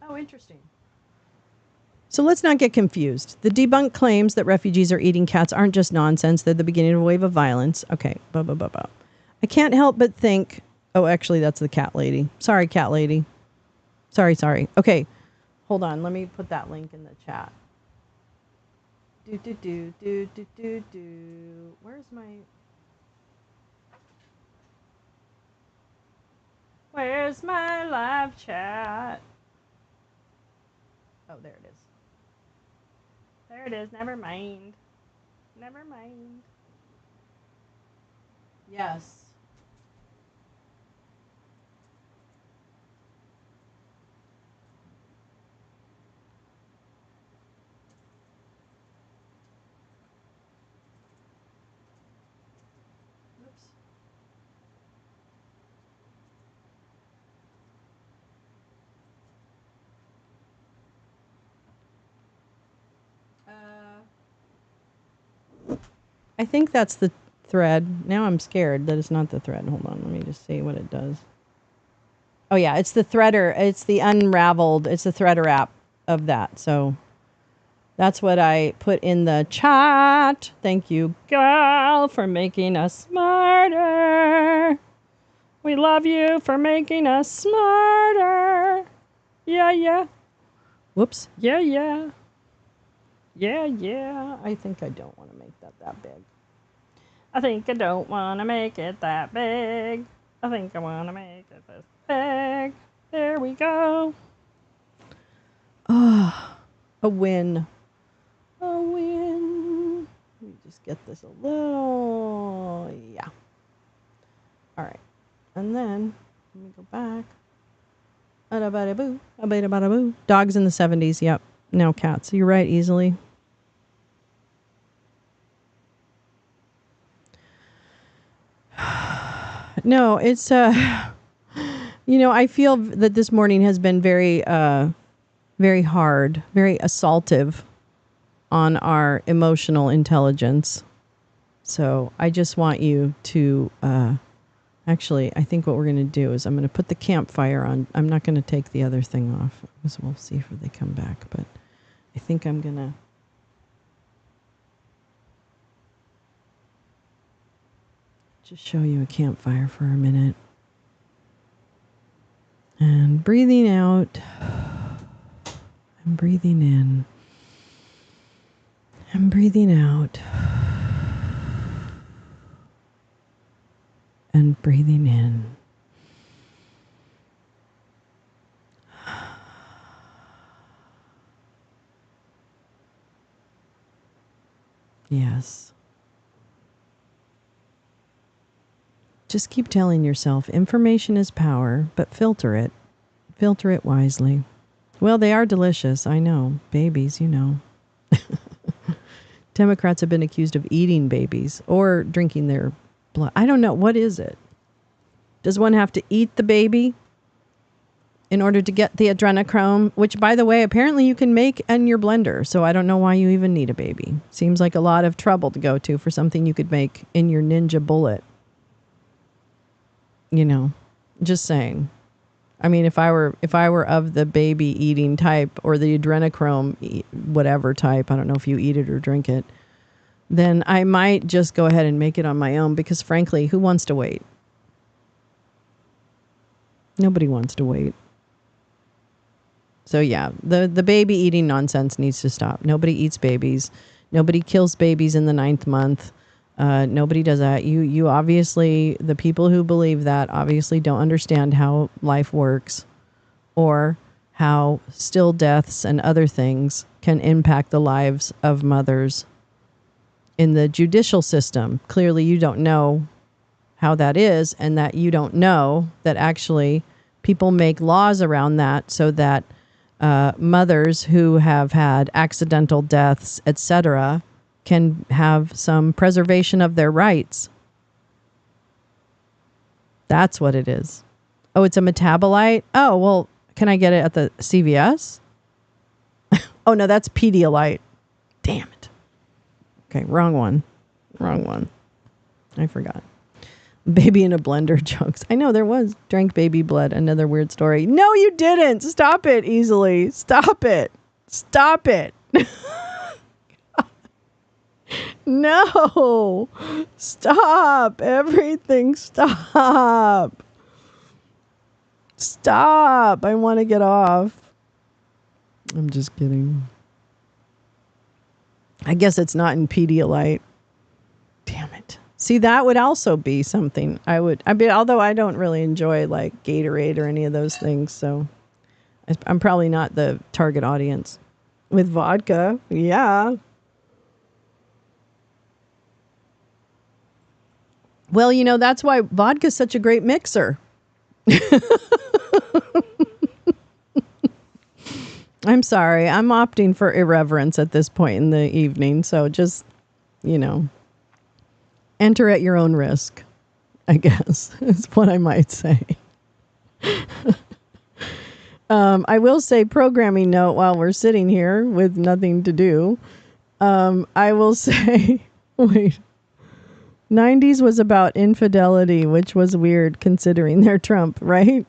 Oh, interesting. So let's not get confused. The debunked claims that refugees are eating cats aren't just nonsense. They're the beginning of a wave of violence. Okay. I can't help but think. Oh, actually, that's the cat lady. Sorry, cat lady. Sorry. Okay. Hold on. Let me put that link in the chat. Where's my live chat? Oh, there it is. There it is. Never mind. Yes. Oops. I think that's the thread. Now I'm scared that it's not the thread. Hold on. Let me just see what it does. Oh, yeah. It's the threader. It's the unraveled. It's the threader app of that. So that's what I put in the chat. Thank you, Gal, for making us smarter. We love you for making us smarter. Yeah. Whoops. Yeah. I think I don't want to make that big. I think I don't want to make it that big. I think I want to make it this big. There we go. Ah, a win. Let me just get this a little. Yeah. All right. And then, let me go back. Bada-bada-boo. Bada-bada-boo. Dogs in the 70s. Yep. Now cats. You're right, easily. No, it's I feel that this morning has been very very hard, very assaultive on our emotional intelligence. So I just want you to actually, I think what we're going to do is I'm going to put the campfire on. I'm not going to take the other thing off because we'll see if they come back, but I think I'm going to just show you a campfire for a minute. And breathing out. And breathing in. And breathing out. And breathing in. Yes. Just keep telling yourself information is power, but filter it. Filter it wisely. Well, they are delicious. I know. Babies, you know. Democrats have been accused of eating babies or drinking their blood. I don't know. What is it? Does one have to eat the baby in order to get the adrenochrome, which, by the way, apparently you can make in your blender. So I don't know why you even need a baby. Seems like a lot of trouble to go to for something you could make in your Ninja Bullet. You know, just saying. I mean, if I were of the baby eating type or the adrenochrome whatever type, I don't know if you eat it or drink it, then I might just go ahead and make it on my own because, frankly, who wants to wait? Nobody wants to wait. So yeah, the baby eating nonsense needs to stop. Nobody eats babies. Nobody kills babies in the 9th month. Nobody does that. You obviously, the people who believe that obviously don't understand how life works or how still deaths and other things can impact the lives of mothers. In the judicial system, clearly you don't know how that is, and that you don't know that actually people make laws around that so that mothers who have had accidental deaths, etc., can have some preservation of their rights. That's what it is. Oh, it's a metabolite? Oh, well, can I get it at the CVS? Oh, no, that's Pedialyte. Damn it. Okay, wrong one. I forgot. Baby in a blender jokes. I know there was. Drank baby blood. Another weird story. No, you didn't. Stop it easily. Stop it. Stop it. No. Stop. Everything stop. Stop. I want to get off. I'm just kidding. I guess it's not in Pedialyte. Damn it. See, that would also be something I mean, although I don't really enjoy like Gatorade or any of those things, so I'm probably not the target audience. With vodka, yeah. Well, you know, that's why vodka's such a great mixer. I'm sorry. I'm opting for irreverence at this point in the evening, so just, you know, enter at your own risk, I guess, is what I might say. I will say, programming note while we're sitting here with nothing to do. I will say, wait, 90s was about infidelity, which was weird considering they're Trump, right?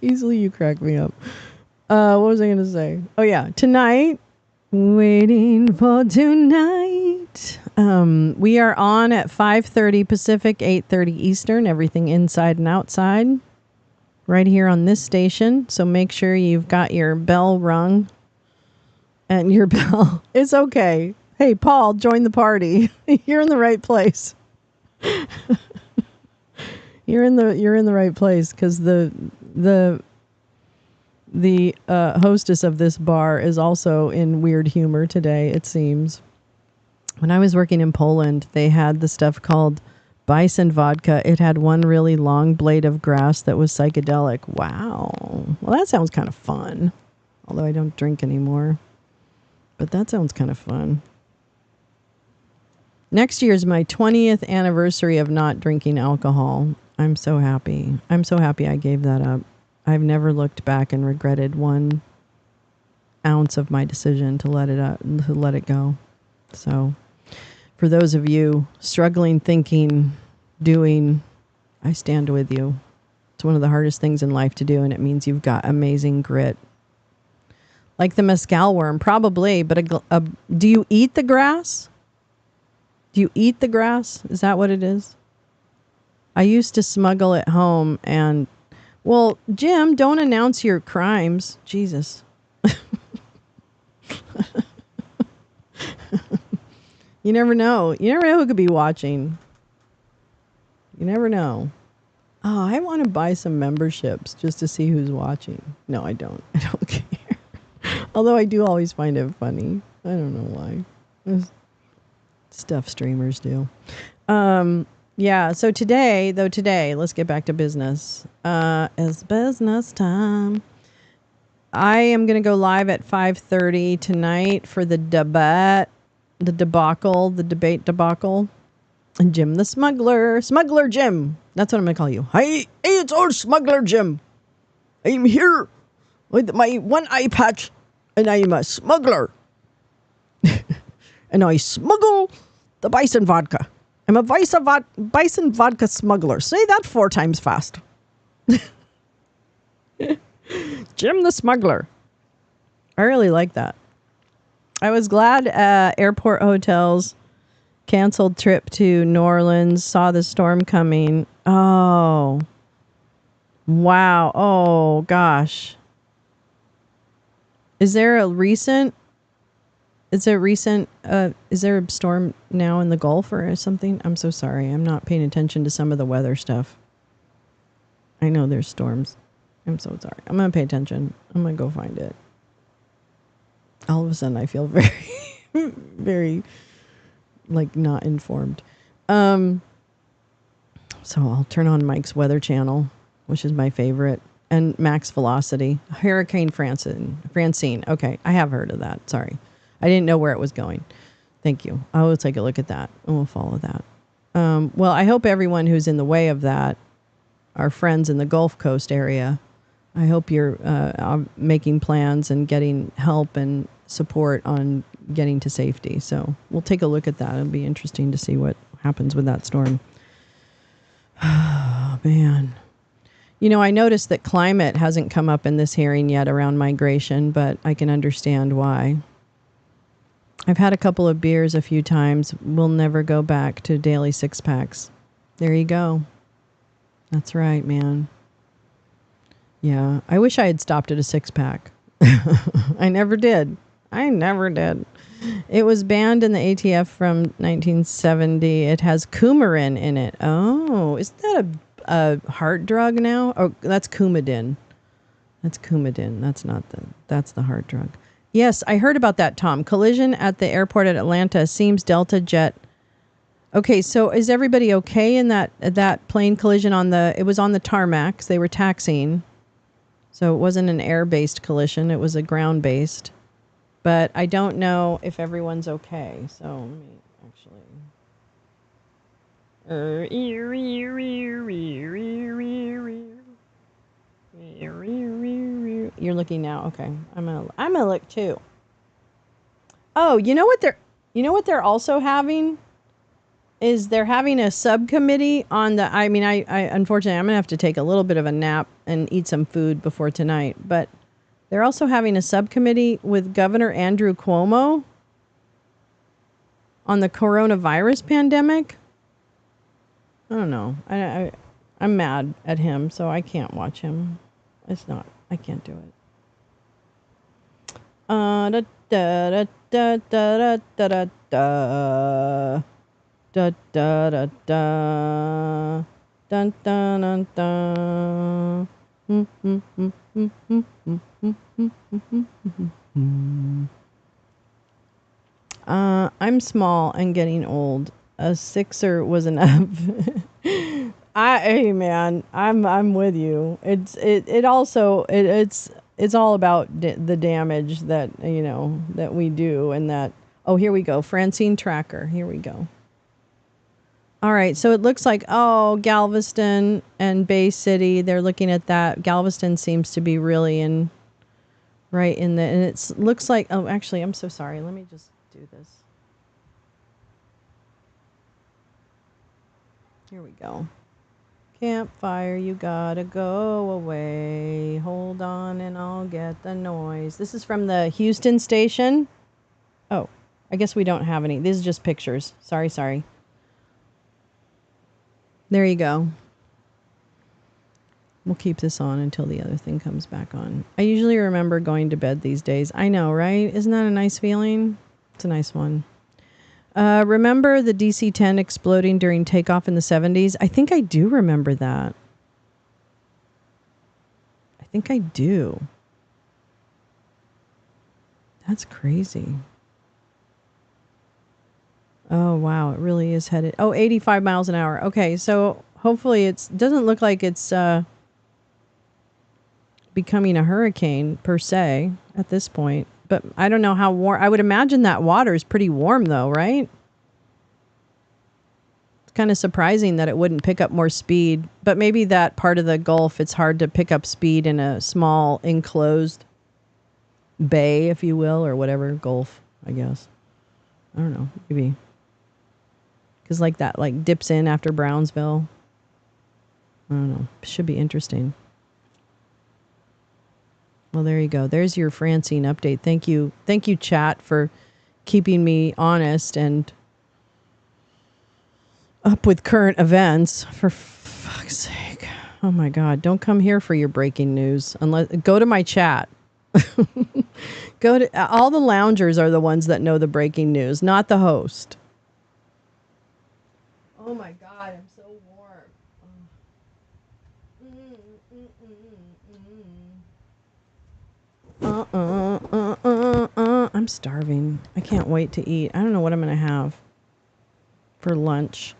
Easily you crack me up. What was I going to say? Oh, yeah. Tonight, waiting for tonight. We are on at 5:30 Pacific, 8:30 Eastern, everything inside and outside, right here on this station. So make sure you've got your bell rung. And your bell. It's okay. Hey, Paul, join the party. You're in the right place. You're in the right place because the hostess of this bar is also in weird humor today, it seems. When I was working in Poland, they had the stuff called bison vodka. It had one really long blade of grass that was psychedelic. Wow. Well, that sounds kind of fun. Although I don't drink anymore. But that sounds kind of fun. Next year is my 20th anniversary of not drinking alcohol. I'm so happy. I'm so happy I gave that up. I've never looked back and regretted 1 ounce of my decision to let it go. So, for those of you struggling, thinking, doing, I stand with you. It's one of the hardest things in life to do, and it means you've got amazing grit. Like the mescal worm, probably, but do you eat the grass? Do you eat the grass? Is that what it is? I used to smuggle at home and, well, Jim, don't announce your crimes. Jesus. You never know. You never know who could be watching. You never know. Oh, I want to buy some memberships just to see who's watching. No, I don't. I don't care. Although I do always find it funny. I don't know why. It's stuff streamers do. Yeah, so today, let's get back to business. It's business time. I am going to go live at 5:30 tonight for the debate, the debate debacle. And Jim the Smuggler. Smuggler Jim. That's what I'm going to call you. Hey, it's old Smuggler Jim. I'm here with my one eye patch, and I'm a smuggler. And I smuggle the bison vodka. I'm a bison vodka smuggler. Say that 4 times fast. Jim the Smuggler. I really like that. I was glad airport hotels canceled trip to New Orleans, saw the storm coming. Oh. Wow. Oh, gosh. Is there a storm now in the Gulf or something? I'm so sorry. I'm not paying attention to some of the weather stuff. I know there's storms. I'm so sorry. I'm going to pay attention. I'm going to go find it. All of a sudden I feel very, very, like, not informed. So I'll turn on Mike's Weather Channel, which is my favorite, and Max Velocity. Hurricane Francine. Okay, I have heard of that. Sorry. I didn't know where it was going. Thank you. I will take a look at that, and we'll follow that. Well, I hope everyone who's in the way of that, our friends in the Gulf Coast area, I hope you're making plans and getting help and support on getting to safety. So we'll take a look at that. It'll be interesting to see what happens with that storm. Oh, man. You know, I noticed that climate hasn't come up in this hearing yet around migration, but I can understand why. I've had a couple of beers a few times. We'll never go back to daily 6-packs. There you go. That's right, man. Yeah, I wish I had stopped at a 6-pack. I never did. It was banned in the ATF from 1970. It has coumarin in it. Oh, isn't that a heart drug now? Oh, that's Coumadin. That's the heart drug. Yes, I heard about that, Tom. Collision at the airport at Atlanta. Seems Delta jet. Okay, so is everybody okay in that plane collision it was on the tarmac. They were taxiing. So it wasn't an air-based collision. It was a ground-based. But I don't know if everyone's okay. So let me actually. You're looking now. Okay, I'm gonna look too. Oh, you know what they're also having is they're having a subcommittee on the. I mean, I unfortunately I'm gonna have to take a little bit of a nap and eat some food before tonight, but they're also having a subcommittee with Governor Andrew Cuomo on the coronavirus pandemic. I don't know. I'm mad at him, so I can't watch him. I can't do it. Da da da da da da da da da da da da dun dun dun dun. I'm small and getting old. A 6er was enough. Hey man, I'm with you. It's all about the damage that that we do, and that. Oh, here we go. Francine Tracker. Here we go. All right, so it looks like Galveston and Bay City. They're looking at that. Galveston seems to be really and it looks like. Oh, actually, I'm so sorry. Let me just do this. Here we go. Campfire, you gotta go away. Hold on and I'll get the noise. This is from the Houston station. Oh, I guess we don't have any. These are just pictures. Sorry. There you go. We'll keep this on until the other thing comes back on. I usually remember going to bed these days. I know, right? Isn't that a nice feeling? It's a nice one. Remember the DC-10 exploding during takeoff in the 70s? I think I do remember that. I think I do. That's crazy. Oh, wow. It really is headed. Oh, 85 miles an hour. Okay, so hopefully it doesn't look like it's becoming a hurricane per se at this point. But I don't know how warm. I would imagine that water is pretty warm, though, right? It's kind of surprising that it wouldn't pick up more speed. But maybe that part of the Gulf, it's hard to pick up speed in a small enclosed bay, if you will, or whatever. Gulf, I guess. I don't know. Maybe. Because like that, like dips in after Brownsville. I don't know. Should be interesting. Well, there you go. There's your Francine update. Thank you. Thank you, chat, for keeping me honest and up with current events. For fuck's sake. Oh, my God. Don't come here for your breaking news. Go to my chat. Go to all the loungers are the ones that know the breaking news, not the host. Oh, my God. I'm so warm. I'm starving. I can't wait to eat. I don't know what I'm going to have for lunch.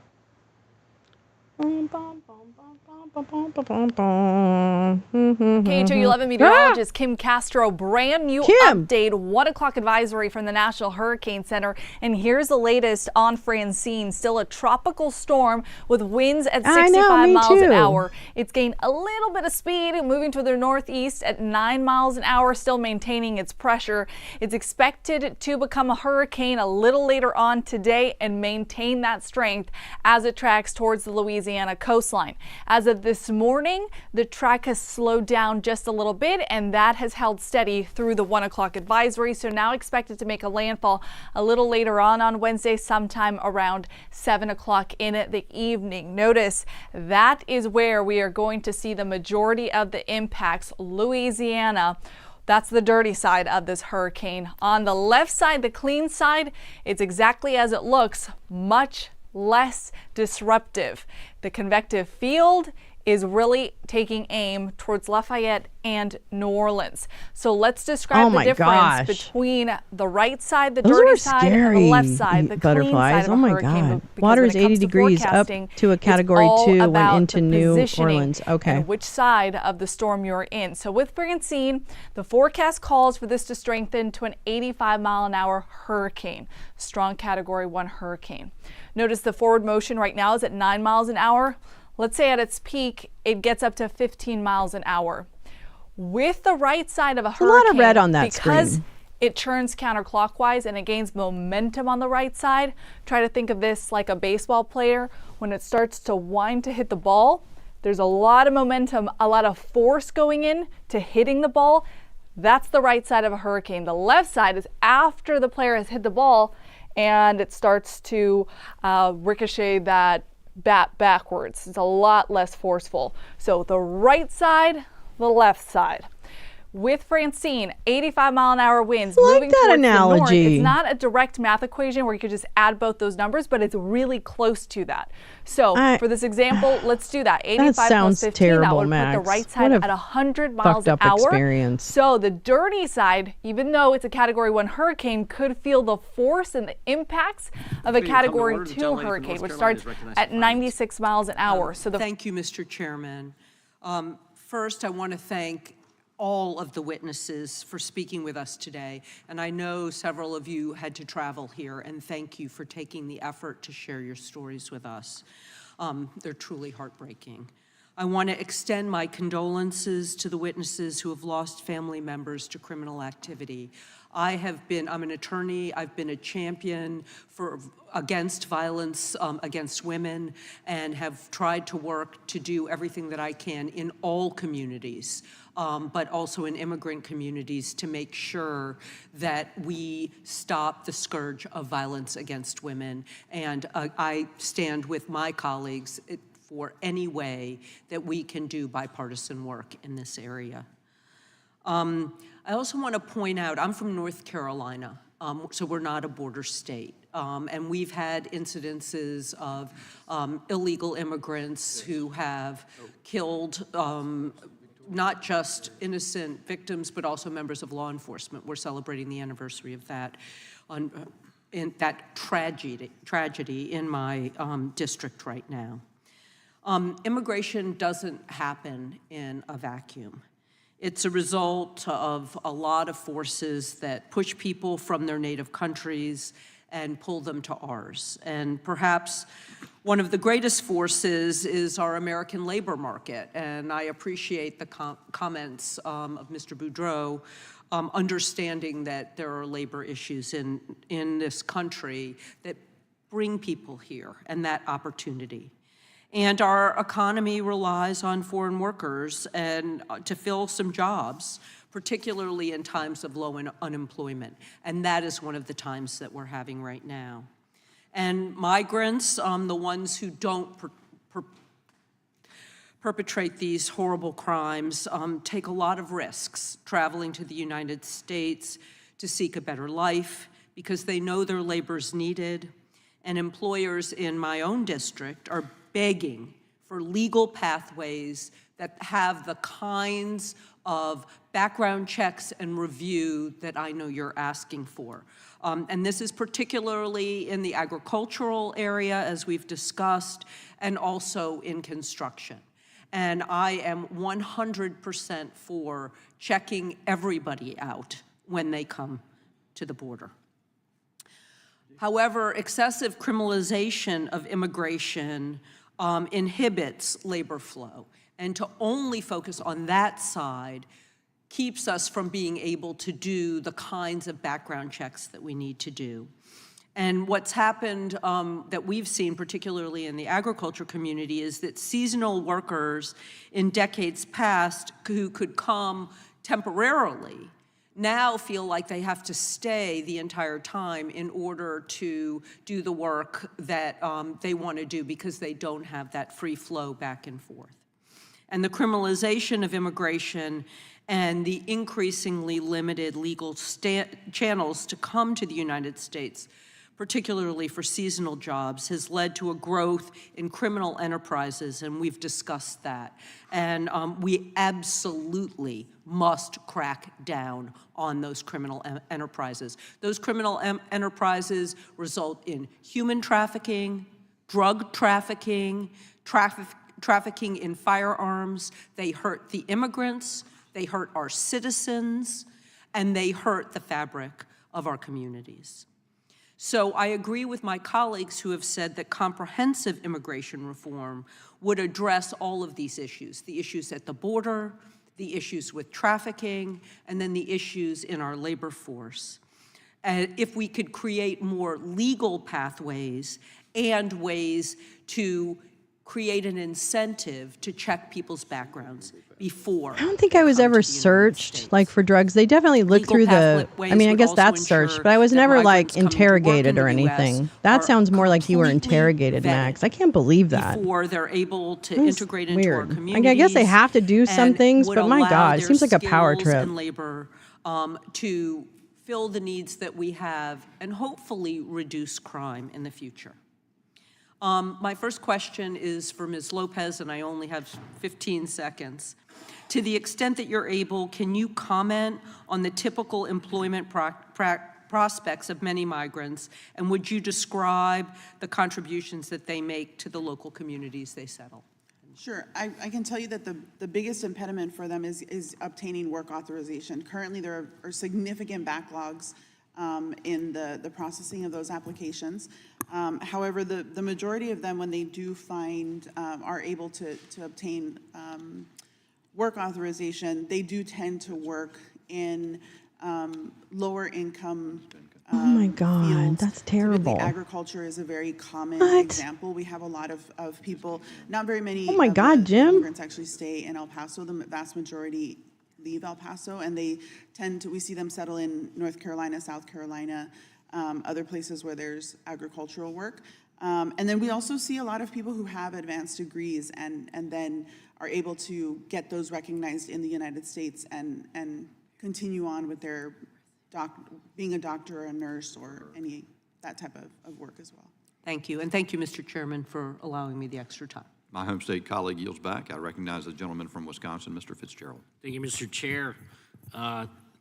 KHO11 meteorologist Kim Castro, brand new update, 1 o'clock advisory from the National Hurricane Center. And here's the latest on Francine. Still a tropical storm with winds at 65 miles an hour. It's gained a little bit of speed, moving to the northeast at 9 miles an hour, still maintaining its pressure. It's expected to become a hurricane a little later on today and maintain that strength as it tracks towards the Louisiana coastline. As of this morning, the track has slowed down just a little bit, and that has held steady through the 1 o'clock advisory. So now expected to make a landfall a little later on Wednesday, sometime around 7 o'clock in the evening. Notice that is where we are going to see the majority of the impacts. Louisiana. That's the dirty side of this hurricane. On the left side, the clean side, it's exactly as it looks, much less disruptive. The convective field is really taking aim towards Lafayette and New Orleans. So let's describe the difference between the right side, the dirty side, and the left side, the clean side of a hurricane. Water is 80 degrees up to a category 2 went into New Orleans. Okay. And which side of the storm you're in. So with Francine, the forecast calls for this to strengthen to an 85 mile an hour hurricane, strong category 1 hurricane. Notice the forward motion right now is at 9 miles an hour. Let's say at its peak, it gets up to 15 miles an hour. With the right side of a hurricane, a lot of red on that because screen. It turns counterclockwise and it gains momentum on the right side. Try to think of this like a baseball player. When it starts to wind to hit the ball, there's a lot of momentum, a lot of force going in to hitting the ball. That's the right side of a hurricane. The left side is after the player has hit the ball and it starts to ricochet that bat backwards. It's a lot less forceful. So the right side, the left side. With Francine, 85 mile an hour winds moving towards analogy. the north. It's not a direct math equation where you could just add both those numbers, but it's really close to that. So for this example, let's do that. 85 sounds plus 15, terrible, that would Max. put the right side at 100 miles an fucked up hour. experience. So the dirty side, even though it's a category 1 hurricane, could feel the force and the impacts of a category 2 hurricane, which starts at 96 miles an hour. Thank you, Mr. Chairman. First, I want to thank all of the witnesses for speaking with us today. And I know several of you had to travel here, and thank you for taking the effort to share your stories with us. They're truly heartbreaking. I want to extend my condolences to the witnesses who have lost family members to criminal activity. I'm an attorney, I've been a champion against violence against women, and have tried to work to do everything that I can in all communities, but also in immigrant communities, to make sure that we stop the scourge of violence against women. And I stand with my colleagues for any way that we can do bipartisan work in this area. I also want to point out, I'm from North Carolina, so we're not a border state. And we've had incidences of illegal immigrants who have killed not just innocent victims, but also members of law enforcement. We're celebrating the anniversary of that, in that tragedy in my district right now. Immigration doesn't happen in a vacuum. It's a result of a lot of forces that push people from their native countries and pull them to ours. And perhaps one of the greatest forces is our American labor market. And I appreciate the comments of Mr. Boudreau, understanding that there are labor issues in this country that bring people here and that opportunity. And our economy relies on foreign workers and to fill some jobs, particularly in times of low unemployment. And that is one of the times that we're having right now. And migrants, the ones who don't perpetrate these horrible crimes, take a lot of risks traveling to the United States to seek a better life because they know their labor's needed. And employers in my own district are begging for legal pathways that have the kinds of background checks and review that I know you're asking for. And this is particularly in the agricultural area, as we've discussed, and also in construction. And I am 100% for checking everybody out when they come to the border. However, excessive criminalization of immigration inhibits labor flow. And to only focus on that side keeps us from being able to do the kinds of background checks that we need to do. And what's happened that we've seen, particularly in the agriculture community, is that seasonal workers in decades past who could come temporarily now feel like they have to stay the entire time in order to do the work that they want to do because they don't have that free flow back and forth. And the criminalization of immigration and the increasingly limited legal channels to come to the United States, particularly for seasonal jobs, has led to a growth in criminal enterprises, and we've discussed that. And we absolutely must crack down on those criminal enterprises. Those criminal enterprises result in human trafficking, drug trafficking, trafficking in firearms. They hurt the immigrants, they hurt our citizens, and they hurt the fabric of our communities. So I agree with my colleagues who have said that comprehensive immigration reform would address all of these issues, the issues at the border, the issues with trafficking, and then the issues in our labor force. If we could create more legal pathways and ways to create an incentive to check people's backgrounds before. I don't think I was ever searched like for drugs. They definitely looked through the, I mean, I guess that's searched, but I was never like interrogated or anything. That sounds more like you were interrogated, Max. I can't believe that. Before they're able to integrate into our communities. I guess they have to do some things, but my God, it seems like a power trip. And labor to fill the needs that we have and hopefully reduce crime in the future. My first question is for Ms. Lopez, and I only have 15 seconds. To the extent that you're able, can you comment on the typical employment prospects of many migrants, and would you describe the contributions that they make to the local communities they settle? Sure. I can tell you that the biggest impediment for them is obtaining work authorization. Currently, there are significant backlogs in the processing of those applications. However, the majority of them, when they do find, are able to obtain work authorization, they do tend to work in lower income oh my God, fields. That's terrible. Typically, agriculture is a very common example. We have a lot of people, not very many oh my God, Jim. immigrants actually stay in El Paso. The vast majority leave El Paso, and they tend to, we see them settle in North Carolina, South Carolina, other places where there's agricultural work. And then we also see a lot of people who have advanced degrees and then are able to get those recognized in the United States and continue on with their being a doctor or a nurse or that type of work as well. Thank you, and thank you, Mr. Chairman, for allowing me the extra time. My home state colleague yields back. I recognize the gentleman from Wisconsin, Mr. Fitzgerald. Thank you, Mr. Chair.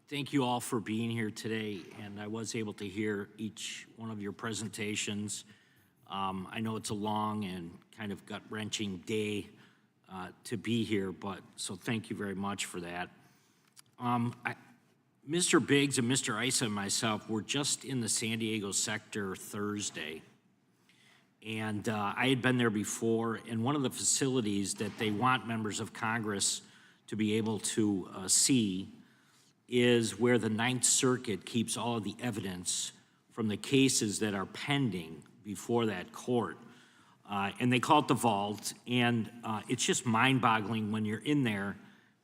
Thank you all for being here today, and I was able to hear each one of your presentations. I know it's a long and kind of gut-wrenching day to be here, so thank you very much for that. Mr. Biggs and Mr. Issa and myself were just in the San Diego sector Thursday, and I had been there before, and one of the facilities that they want members of Congress to be able to see is where the Ninth Circuit keeps all of the evidence from the cases that are pending before that court. And they call it the vault, and it's just mind-boggling when you're in there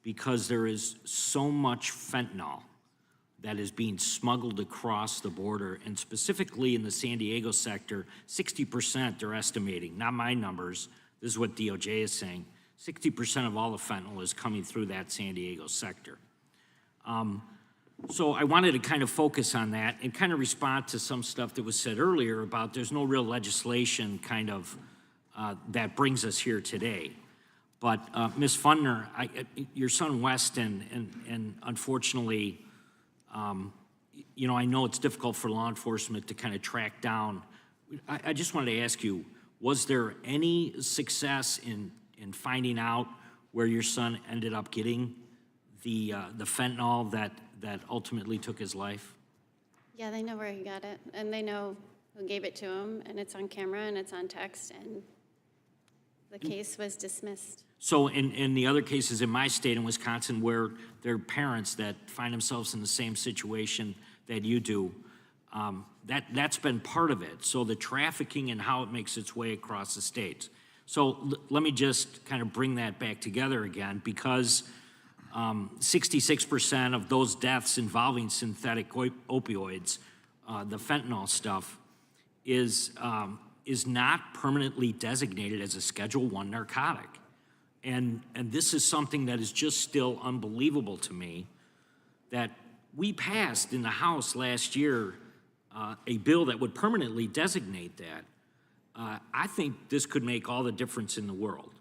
because there is so much fentanyl that is being smuggled across the border, and specifically in the San Diego sector, 60% they're estimating, not my numbers, this is what DOJ is saying, 60% of all the fentanyl is coming through that San Diego sector. So I wanted to kind of focus on that and kind of respond to some stuff that was said earlier about there's no real legislation kind of that brings us here today. But Ms. Fundner, your son Weston, and unfortunately, you know, I know it's difficult for law enforcement to kind of track down. I just wanted to ask you, was there any success in finding out where your son ended up getting the fentanyl that ultimately took his life? Yeah, they know where he got it, and they know who gave it to him, and it's on camera, and it's on text, and the case was dismissed. So in the other cases in my state, in Wisconsin, where there are parents that find themselves in the same situation that you do, that's been part of it. So the trafficking and how it makes its way across the states. So let me just kind of bring that back together again, because 66% of those deaths involving synthetic opioids, the fentanyl stuff, is not permanently designated as a Schedule I narcotic. And this is something that is just still unbelievable to me, that we passed in the House last year a bill that would permanently designate that. I think this could make all the difference in the world.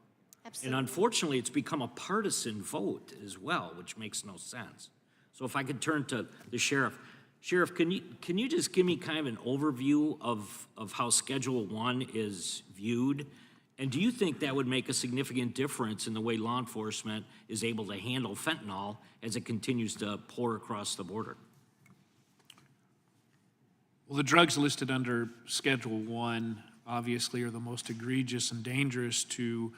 Absolutely. And unfortunately, it's become a partisan vote as well, which makes no sense. So if I could turn to the sheriff. Sheriff, can you just give me kind of an overview of how Schedule I is viewed? And do you think that would make a significant difference in the way law enforcement is able to handle fentanyl as it continues to pour across the border? Well, the drugs listed under Schedule I obviously are the most egregious and dangerous to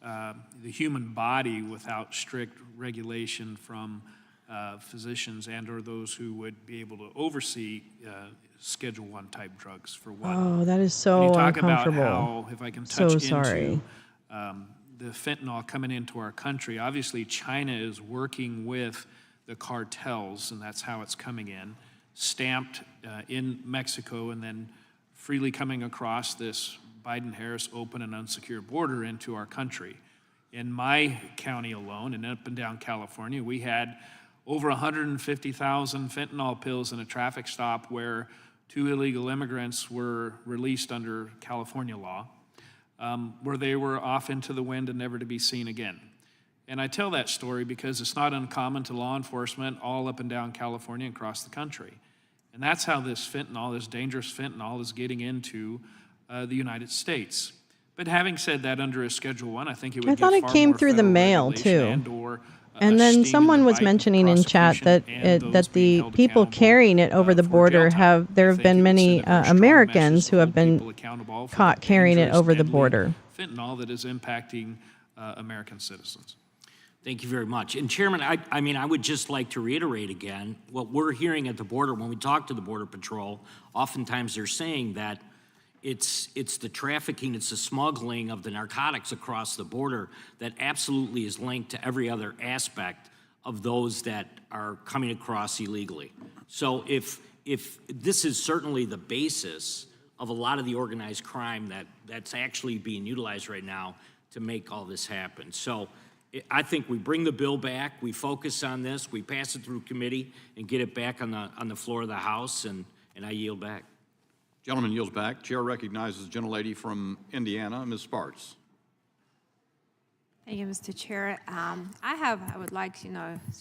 the human body without strict regulation from physicians and or those who would be able to oversee Schedule I type drugs, for one. Oh, that is so When you talk uncomfortable. about how, if I can So touch sorry. into the fentanyl coming into our country, obviously China is working with the cartels, and that's how it's coming in, stamped in Mexico and then freely coming across this Biden-Harris open and unsecure border into our country. In my county alone, and up and down California, we had over 150,000 fentanyl pills in a traffic stop where 2 illegal immigrants were released under California law, where they were off into the wind and never to be seen again. And I tell that story because it's not uncommon to law enforcement all up and down California and across the country. And that's how this fentanyl, this dangerous fentanyl, is getting into the United States. But having said that, under a Schedule I think it would I thought give it far came more through the federal mail regulation too. and/or And then someone was mentioning in chat that the people carrying it over the border there have been many Americans who have been caught carrying it over the border. fentanyl that is impacting American citizens. Thank you very much. And Chairman, I mean, I would just like to reiterate again, what we're hearing at the border, when we talk to the Border Patrol, oftentimes they're saying that it's the trafficking, it's the smuggling of the narcotics across the border that absolutely is linked to every other aspect of those that are coming across illegally. So if this is certainly the basis of a lot of the organized crime that's actually being utilized right now to make all this happen. So I think we bring the bill back, we focus on this, we pass it through committee and get it back on the floor of the House, and I yield back. Gentleman yields back. Chair recognizes the gentlelady from Indiana, Ms. Sparks. Thank you, Mr. Chair. I would like,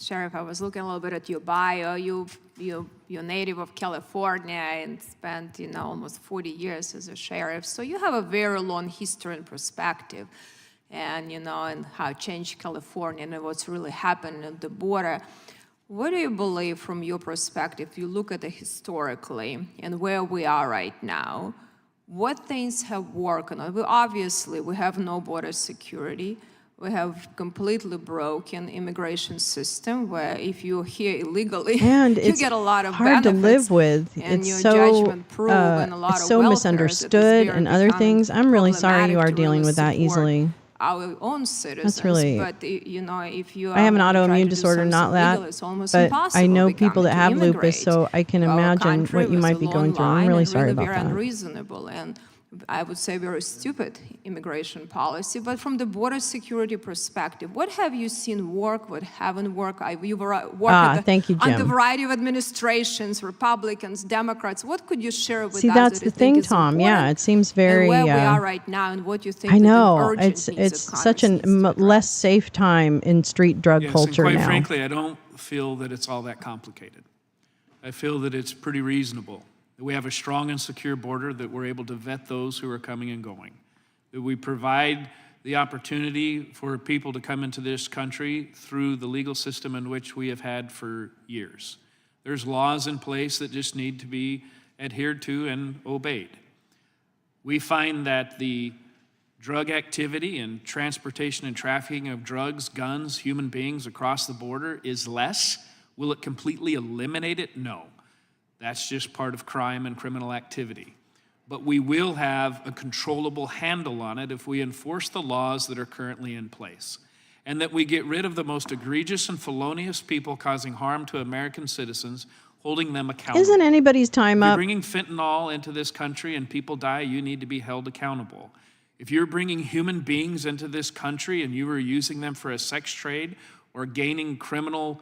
Sheriff, I was looking a little bit at your bio. You're native of California and spent, almost 40 years as a sheriff. So you have a very long history and perspective, and and how it changed California and what's really happened at the border. What do you believe from your perspective, you look at it historically and where we are right now, what things have worked? Obviously, we have no border security. We have completely broken immigration system where if you're here illegally, and you get a lot of hard benefits. To live with. And it's your so judgment proof and a lot it's of so welfare misunderstood and other things. I'm really sorry you are dealing with that easily. Our own citizens. That's really. But if you I have an autoimmune disorder, not that. But I know people that have lupus, so I can imagine what you might be going through. I'm really sorry about that. Unreasonable and I would say very stupid immigration policy. But from the border security perspective, what have you seen work, what haven't worked? You've worked thank you, Jim. on the variety of administrations, Republicans, Democrats. What could you share with us? See, that's the thing, Tom. Yeah, it seems very. And where we are right now, and what you think. I know it's such a less safe time in street drug culture and quite now. frankly, I don't feel that it's all that complicated. I feel that it's pretty reasonable. That we have a strong and secure border, that we're able to vet those who are coming and going, that we provide the opportunity for people to come into this country through the legal system in which we have had for years. There's laws in place that just need to be adhered to and obeyed. We find that the drug activity and transportation and trafficking of drugs, guns, human beings across the border is less. Will it completely eliminate it? No. That's just part of crime and criminal activity. But we will have a controllable handle on it if we enforce the laws that are currently in place, and that we get rid of the most egregious and felonious people causing harm to American citizens, holding them accountable. Isn't anybody's time If you're up? bringing fentanyl into this country and people die, you need to be held accountable. If you're bringing human beings into this country and you are using them for a sex trade or gaining criminal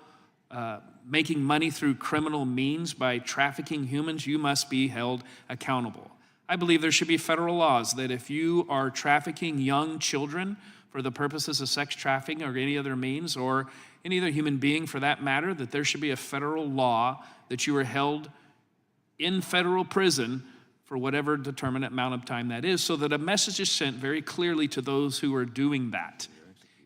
making money through criminal means by trafficking humans, you must be held accountable. I believe there should be federal laws that if you are trafficking young children for the purposes of sex trafficking or any other means, or any other human being for that matter, that there should be a federal law that you are held in federal prison for whatever determinate amount of time that is, so that a message is sent very clearly to those who are doing that.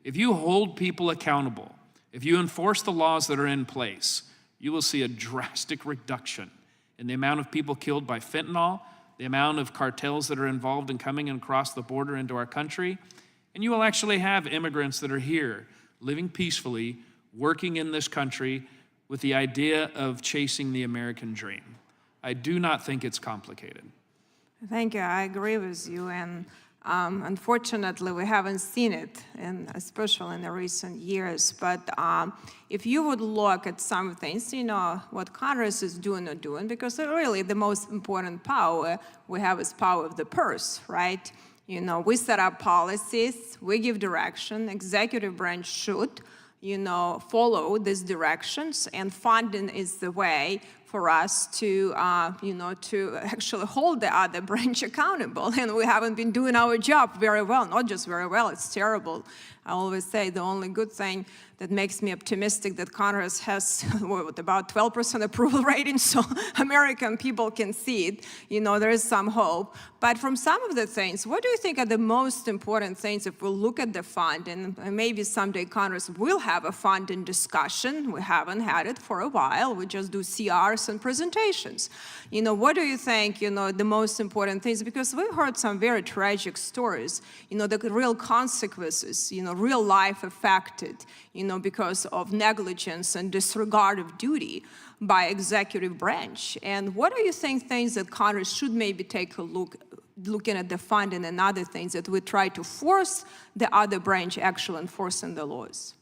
If you hold people accountable, if you enforce the laws that are in place, you will see a drastic reduction in the amount of people killed by fentanyl, the amount of cartels that are involved in coming and across the border into our country, and you will actually have immigrants that are here, living peacefully, working in this country with the idea of chasing the American dream. I do not think it's complicated. Thank you. I agree with you. And unfortunately, we haven't seen it, and especially in the recent years. But if you would look at some things, what Congress is doing or doing, because really the most important power we have is power of the purse, right? We set up policies, we give direction, executive branch should, follow these directions, and funding is the way for us to, to actually hold the other branch accountable. And we haven't been doing our job very well, not just very well, it's terrible. I always say the only good thing that makes me optimistic that Congress has about 12% approval rating, so American people can see it. There is some hope. But from some of the things, what do you think are the most important things if we look at the fund? And maybe someday Congress will have a funding discussion. We haven't had it for a while. We just do CRs and presentations. What do you think, the most important things? Because we've heard some very tragic stories, the real consequences, real life affected, because of negligence and disregard of duty by executive branch. And what do you think things that Congress should maybe take a looking at the funding and other things that we try to force the other branch actually enforcing the laws?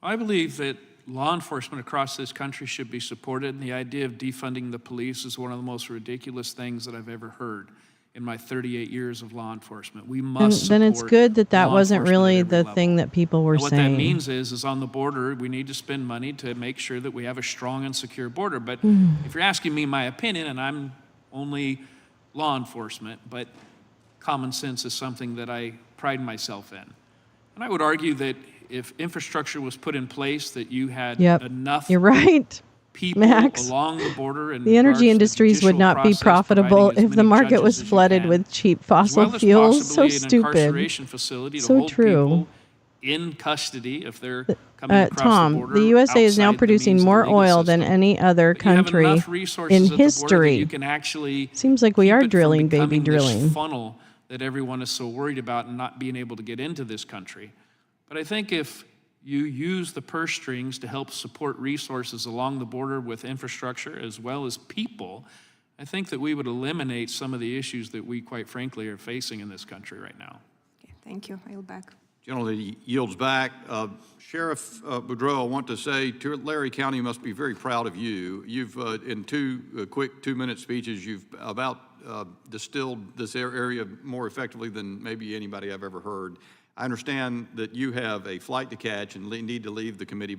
I believe that law enforcement across this country should be supported, and the idea of defunding the police is one of the most ridiculous things that I've ever heard in my 38 years of law enforcement. We must then it's support good that that law wasn't enforcement at really every the level. thing that people were And what that saying. means is on the border, we need to spend money to make sure that we have a strong and secure border. But if you're asking me my opinion, and I'm only law enforcement, but common sense is something that I pride myself in. And I would argue that if infrastructure was put in place, that you had Yep. enough You're right, people Max. along the border and The energy industries would not be profitable if the market was flooded with cheap fossil fuels. So stupid. Incarceration facility to So hold true. people in custody if they're coming across the Tom, border. the USA is now outside the producing means of the more legal oil than system. any other But you have country enough resources in at the border that history. you can actually Seems like we keep are it from drilling, baby, becoming this drilling. funnel that everyone is so worried about and not being able to get into this country. But I think if you use the purse strings to help support resources along the border with infrastructure as well as people, I think that we would eliminate some of the issues that we, quite frankly, are facing in this country right now. Okay, thank you. I yield back. Gentleman yields back. Sheriff Boudreaux, I want to say to Larry County must be very proud of you. You've, in two quick 2-minute speeches, you've about distilled this area more effectively than maybe anybody I've ever heard. I understand that you have a flight to catch and need to leave the committee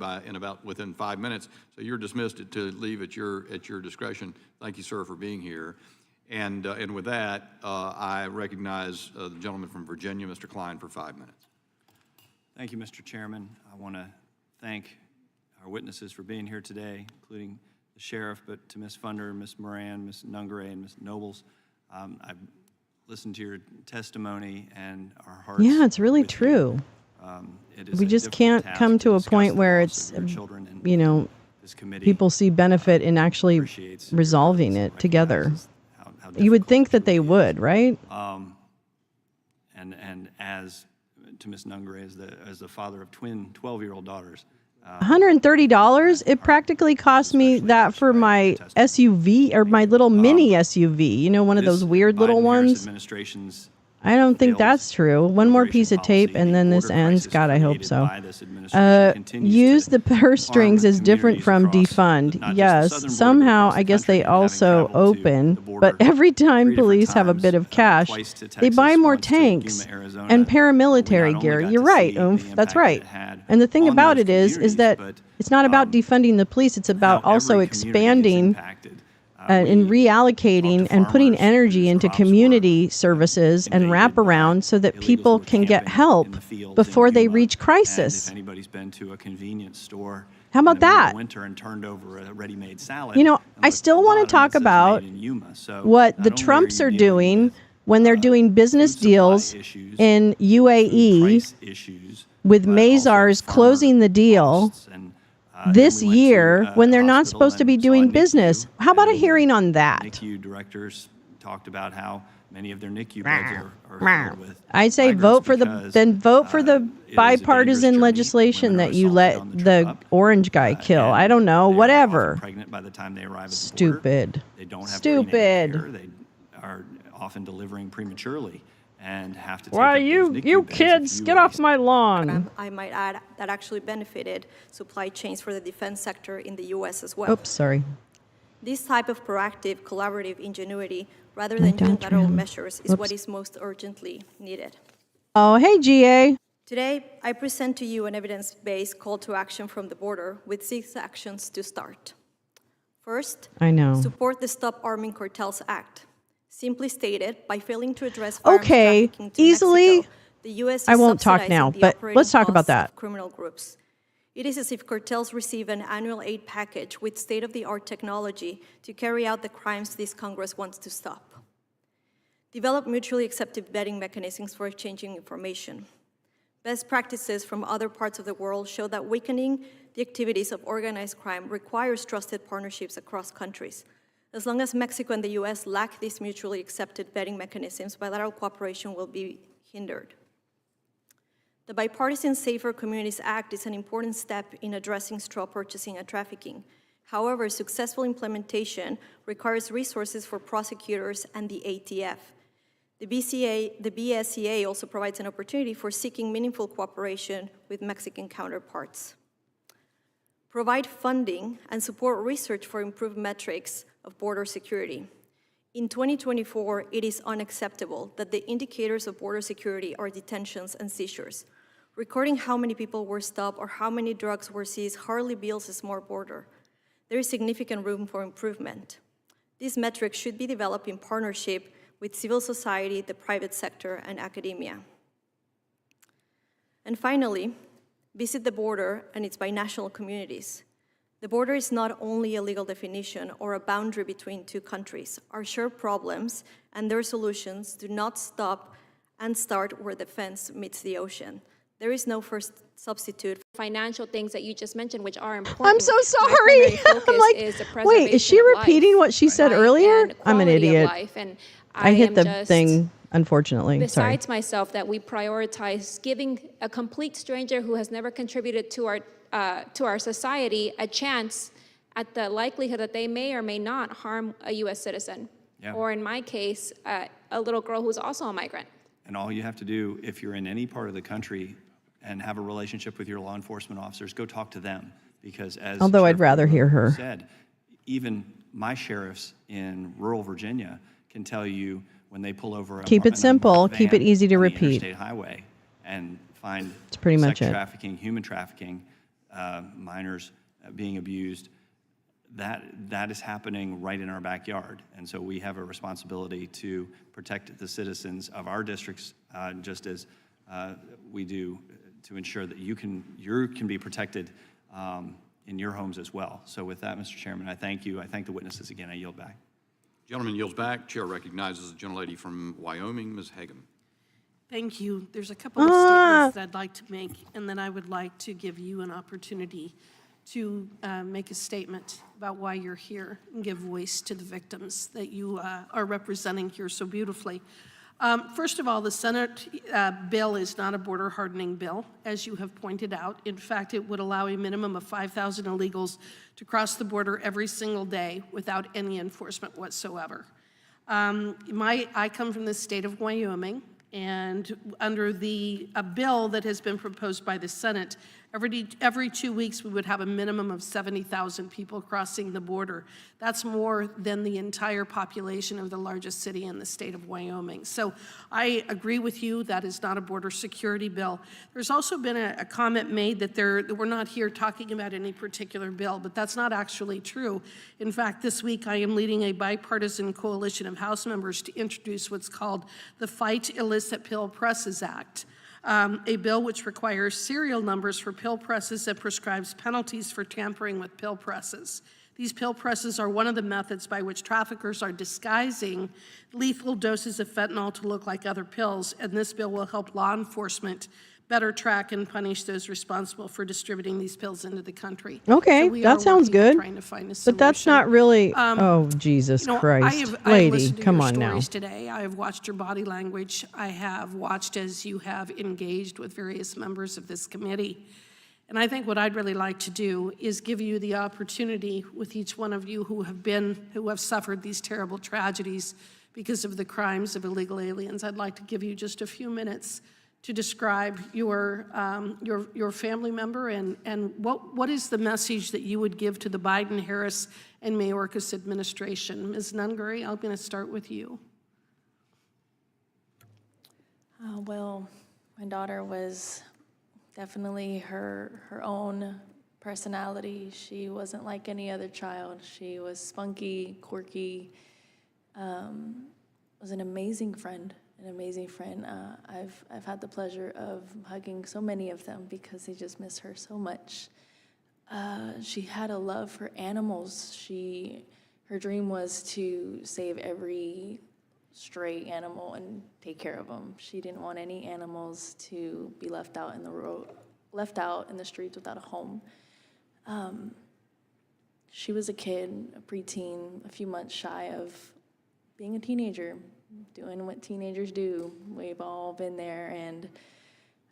within 5 minutes, so you're dismissed to leave at your discretion. Thank you, sir, for being here. And with that, I recognize the gentleman from Virginia, Mr. Klein, for 5 minutes. Thank you, Mr. Chairman. I want to thank our witnesses for being here today, including the sheriff, but to Ms. Funder, Ms. Moran, Ms. Nungare, and Ms. Nobles. I've listened to your testimony, and our hearts. Yeah, it's really with you. true. It is We a just difficult can't task come to a discuss point the where loss it's, of your children, and you know, this committee people see benefit in actually resolving it together. You would think that they would, right? And as to Ms. Nungare, as the father of twin 12-year-old daughters, $130, it practically cost me that for my SUV or my little mini SUV, you know, one of those weird little ones. administration's I don't think that's true. One more piece of tape and then this ends. God, I hope so. Use the purse strings is different from defund. Yes, somehow I guess they also open, but every time police have a bit of cash, they buy more tanks and paramilitary gear. You're right, Oomph. That's right. And the thing about it is that it's not about defunding the police. It's about also expanding and reallocating and putting energy into community services and wraparound so that people can get help before they reach crisis. If anybody's been to a convenience store, How about that? winter and turned over a ready-made salad, You know, I still want to talk about what the Trumps are doing when they're doing business deals in UAE with Mazars closing the deal this year when they're not supposed to be doing business. How about a hearing on that? NICU directors talked about how many of their NICU beds are filled with. I'd say vote for the bipartisan legislation that you let the orange guy kill. I don't know, whatever. Pregnant by the time they arrive at the Stupid. border. They don't have Stupid. prenatal care. They are often delivering prematurely and have to take Why up those you NICU beds kids, if get off my lawn. I might add that actually benefited supply chains for the defense sector in the U.S. as well. Oops, sorry. This type of proactive, collaborative ingenuity, rather than unilateral measures, is what is most urgently needed. Oh, hey, GA. Today, I present to you an evidence-based call to action from the border with 6 actions to start. First, I know. support the Stop Arming Cartels Act. Simply stated, by failing to address firearms Okay, trafficking to easily. Mexico, the U.S. I is won't talk subsidizing now, the but operating let's talk about costs that. of criminal groups. It is as if cartels receive an annual aid package with state-of-the-art technology to carry out the crimes this Congress wants to stop. Develop mutually accepted vetting mechanisms for exchanging information. Best practices from other parts of the world show that weakening the activities of organized crime requires trusted partnerships across countries. As long as Mexico and the U.S. lack these mutually accepted vetting mechanisms, bilateral cooperation will be hindered. The Bipartisan Safer Communities Act is an important step in addressing straw purchasing and trafficking. However, successful implementation requires resources for prosecutors and the ATF. The BSCA also provides an opportunity for seeking meaningful cooperation with Mexican counterparts. provide funding, and support research for improved metrics of border security. In 2024, it is unacceptable that the indicators of border security are detentions and seizures. Recording how many people were stopped or how many drugs were seized hardly builds a smart border. There is significant room for improvement. These metrics should be developed in partnership with civil society, the private sector, and academia. And finally, visit the border and its binational communities. The border is not only a legal definition or a boundary between two countries. Our shared problems and their solutions do not stop and start where the fence meets the ocean. There is no first substitute. Financial things that you just mentioned, which are important. I'm so sorry. I'm like, wait, is she repeating what she said earlier? I'm an idiot. I hit the thing, unfortunately. Sorry. Besides myself, that we prioritize giving a complete stranger who has never contributed to our society a chance at the likelihood that they may or may not harm a U.S. citizen. Yeah. Or in my case, a little girl who's also a migrant. And all you have to do, if you're in any part of the country and have a relationship with your law enforcement officers, go talk to them. Because as although I'd rather hear her said, even my sheriffs in rural Virginia can tell you when they pull over a keep it simple, keep it easy to repeat. Interstate highway and find it's pretty much sex it. trafficking, human trafficking, minors being abused. That is happening right in our backyard, and so we have a responsibility to protect the citizens of our districts, just as we do to ensure that you can be protected in your homes as well. So with that, Mr. Chairman, I thank you. I thank the witnesses again. I yield back. Gentleman yields back. Chair recognizes the gentlelady from Wyoming, Ms. Hagan. Thank you. There's a couple of statements that I'd like to make, and then I would like to give you an opportunity to make a statement about why you're here and give voice to the victims that you are representing here so beautifully. First of all, the Senate bill is not a border hardening bill, as you have pointed out. In fact, it would allow a minimum of 5,000 illegals to cross the border every single day without any enforcement whatsoever. I come from the state of Wyoming, and under the bill that has been proposed by the Senate, every 2 weeks we would have a minimum of 70,000 people crossing the border. That's more than the entire population of the largest city in the state of Wyoming. So I agree with you, that is not a border security bill. There's also been a comment made that we're not here talking about any particular bill, but that's not actually true. In fact, this week I am leading a bipartisan coalition of House members to introduce what's called the Fight Illicit Pill Presses Act. A bill which requires serial numbers for pill presses and prescribes penalties for tampering with pill presses. These pill presses are one of the methods by which traffickers are disguising lethal doses of fentanyl to look like other pills, and this bill will help law enforcement better track and punish those responsible for distributing these pills into the country. Okay, So that sounds good. But that's not really, oh, Jesus Christ. Lady, come on now. Today. I have watched your body language. I have watched as you have engaged with various members of this committee. And I think what I'd really like to do is give you the opportunity with each one of you who have suffered these terrible tragedies because of the crimes of illegal aliens. I'd like to give you just a few minutes to describe your family member and what is the message that you would give to the Biden, Harris, and Mayorkas administration. Ms. Nungary, I'm going to start with you. Well, my daughter was definitely her own personality. She wasn't like any other child. She was spunky, quirky, was an amazing friend. I've had the pleasure of hugging so many of them because they just miss her so much. She had a love for animals. Her dream was to save every stray animal and take care of them. She didn't want any animals to be left out in the streets without a home. She was a kid, a preteen, a few months shy of being a teenager, doing what teenagers do. We've all been there, and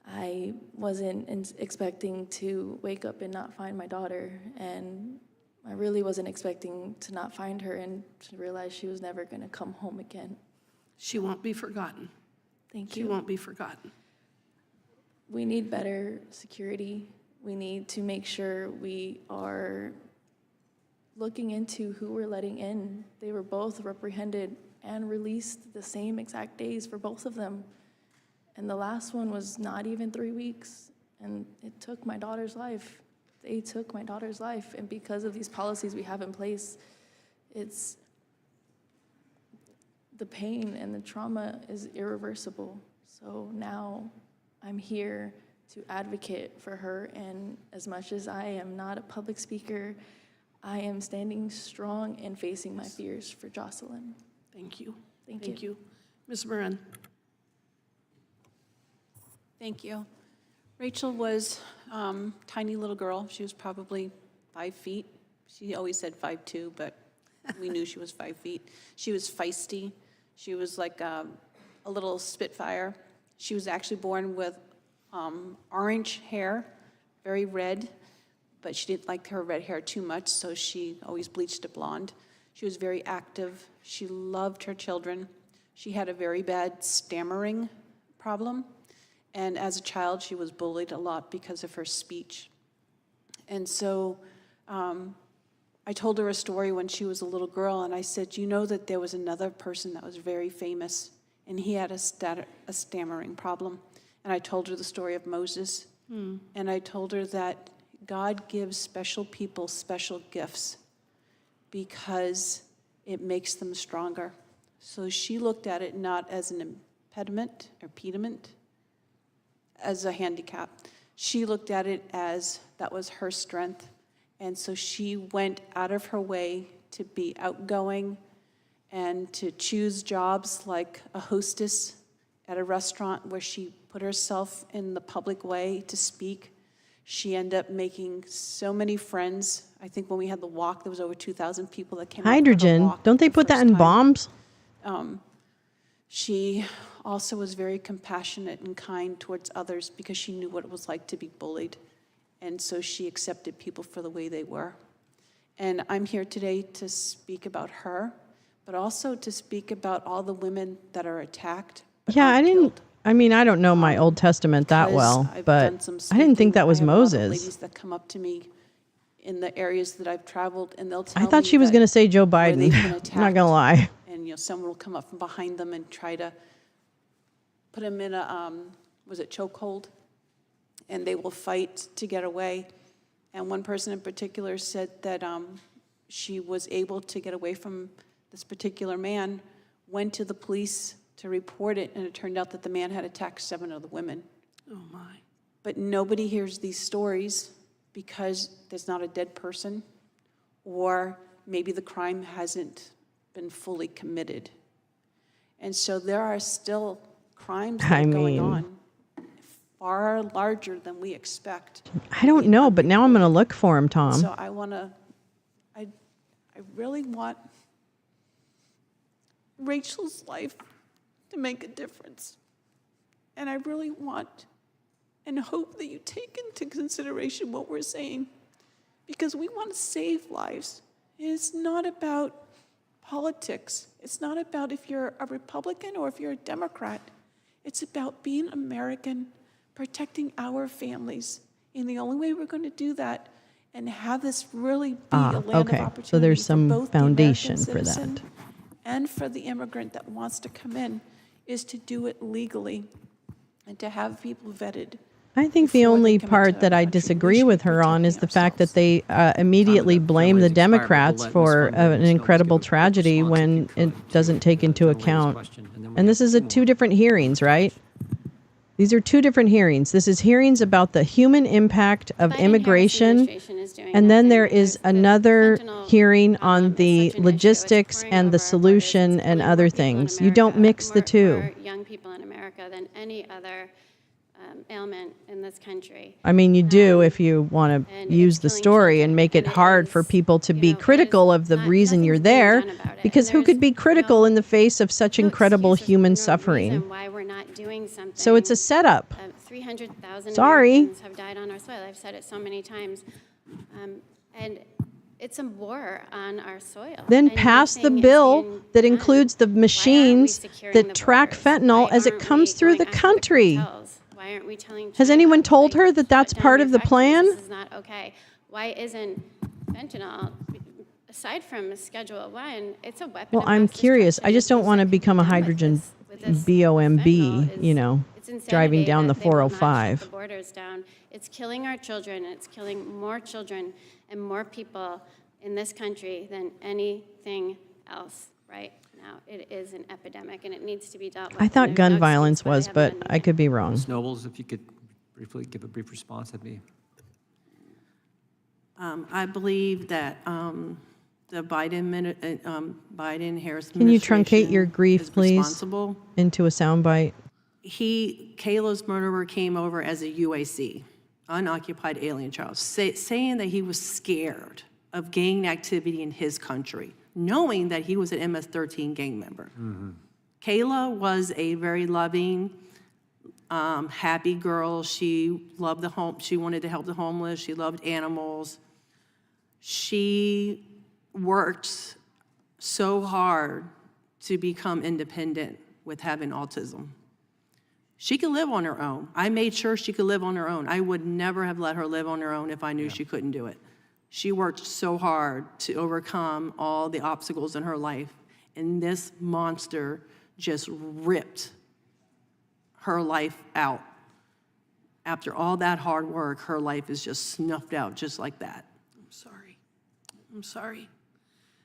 I wasn't expecting to wake up and not find my daughter, and I really wasn't expecting to not find her and to realize she was never going to come home again. She won't be forgotten. Thank you. She won't be forgotten. We need better security We need to make sure we are looking into who we're letting in. They were both reprehended and released the same exact days for both of them. And the last one was not even 3 weeks, and it took my daughter's life. They took my daughter's life, and because of these policies we have in place, it's the pain and the trauma is irreversible. So now I'm here to advocate for her, and as much as I am not a public speaker, I am standing strong and facing my fears for Jocelyn. Thank you. Thank you. Ms. Moran. Thank you. Rachel was tiny little girl. She was probably 5 feet. She always said 5'2", but we knew she was 5 feet. She was feisty. She was like a little spitfire. She was actually born with orange hair, very red, but she didn't like her red hair too much, so she always bleached it blonde. She was very active. She loved her children. She had a very bad stammering problem, and as a child, she was bullied a lot because of her speech. And so I told her a story when she was a little girl, and I said, you know that there was another person that was very famous, and he had a stammering problem. And I told her the story of Moses, and I told her that God gives special people special gifts because it makes them stronger. So she looked at it not as an impediment or pediment, as a handicap. She looked at it as that was her strength. And so she went out of her way to be outgoing and to choose jobs like a hostess at a restaurant where she put herself in the public way to speak. She ended up making so many friends. I think when we had the walk, there was over 2,000 people that came out for the Hydrogen. walk Don't they the put that first in time. bombs? She also was very compassionate and kind towards others because she knew what it was like to be bullied. And so she accepted people for the way they were. And I'm here today to speak about her, but also to speak about all the women that are attacked. Yeah, I don't know my Old Testament that because well, I've but done some I didn't think speaking. that was I have a lot of Moses. ladies that come up to me in the areas that I've traveled, and they'll tell I me thought she was that going to say Joe where Biden. they've been I'm not attacked, going to lie. And someone will come up from behind them and try to put them in a chokehold, and they will fight to get away. And one person in particular said that she was able to get away from this particular man, went to the police to report it, and it turned out that the man had attacked 7 other women. Oh, my. But nobody hears these stories because there's not a dead person, or maybe the crime hasn't been fully committed. And so there are still crimes that are going on far larger than we expect. I don't know, but now I'm going to look for him, Tom. So I really want Rachel's life to make a difference. And I really want and hope that you take into consideration what we're saying, because we want to save lives. It's not about politics. It's not about if you're a Republican or if you're a Democrat. It's about being American, protecting our families. And the only way we're going to do that and have this really be a land of opportunity So there's for some both the foundation American for citizen that. and for the immigrant that wants to come in is to do it legally and to have people vetted. I think the only part that I disagree with her on is the fact that they immediately blame the Democrats for an incredible tragedy when it doesn't take into account. And this is 2 different hearings, right? These are 2 different hearings. This is hearings about the human impact of immigration, and then there is another hearing on the logistics and the solution and other things. You don't mix the 2. More young people in America than any other ailment in this country. I mean, you do if you want to use the story and make it hard for people to be critical of the reason you're there, because who could be critical in the face of such incredible human suffering? Why we're not doing something. So it's a setup. 300,000 Sorry. Americans have died on our soil. I've said it so many times. And it's a war on our soil. Then And pass the nothing is bill being that done. includes the machines securing that the track borders? fentanyl Why as it aren't comes we through going the after country. cartels? Why Why aren't we telling Has anyone told her that that's part of the plan? This is not okay. Why isn't fentanyl, aside from Schedule 1, it's a weapon Well, of I'm mass curious. I destruction. just don't want to become a hydrogen BOMB, It's insanity driving down the that they will not shut 405. the borders down. It's killing our children, and it's killing more children and more people in this country than anything else right now. It is an epidemic, and it needs to be dealt with. I and thought there's gun no violence excuse why was, they but haven't I could be wrong. Ms. Nobles, if you could briefly give a brief response, that'd be. I believe that the Biden-Harris Can you truncate your grief, is please, responsible. into a soundbite? Kayla's murderer came over as a UAC, unoccupied alien child, saying that he was scared of gang activity in his country, knowing that he was an MS-13 gang member. Kayla was a very loving, happy girl. She loved the home. She wanted to help the homeless. She loved animals. She worked so hard to become independent with having autism. She could live on her own. I made sure she could live on her own. I would never have let her live on her own if I knew she couldn't do it. She worked so hard to overcome all the obstacles in her life, and this monster just ripped her life out. After all that hard work, her life is just snuffed out just like that. I'm sorry.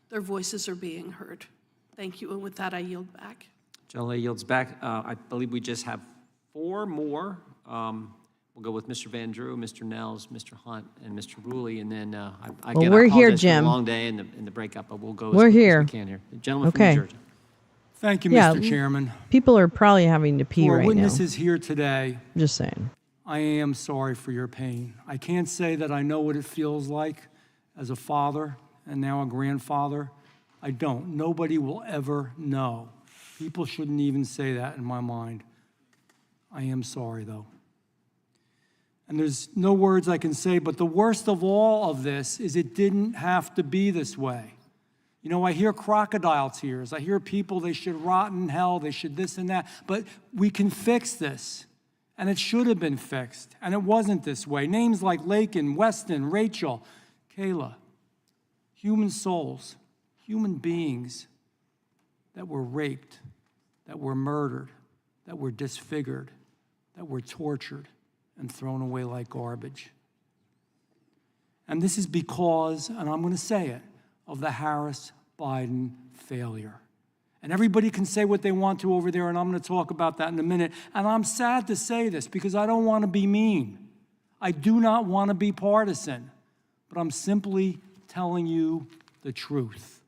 Their voices are being heard. Thank you, and with that, I yield back. Generally yields back. I believe we just have 4 more. We'll go with Mr. Van Drew, Mr. Nels, Mr. Hunt, and Mr. Ruley, and then Well, we're here, apologize for Jim. the long day and the breakup, but we'll go We're as quick here. as we can here. The gentleman Okay. from New Jersey. Thank you, Yeah, Mr. Chairman. People are probably having to pee For right witnesses here today, Just saying. I am sorry for your pain. I can't say that I know what it feels like as a father and now a grandfather. I don't. Nobody will ever know. People shouldn't even say that in my mind. I am sorry, though. And there's no words I can say, but the worst of all of this is it didn't have to be this way. You know, I hear crocodile tears. I hear people, they should rot in hell, they should this and that. But we can fix this. And it should have been fixed. And it wasn't this way. Names like Lakin, Weston, Rachel, Kayla. Human souls, human beings that were raped, that were murdered, that were disfigured, that were tortured and thrown away like garbage. And this is because, and I'm going to say it, of the Harris-Biden failure. And everybody can say what they want to over there, and I'm going to talk about that in a minute. And I'm sad to say this because I don't want to be mean. I do not want to be partisan, but I'm simply telling you the truth.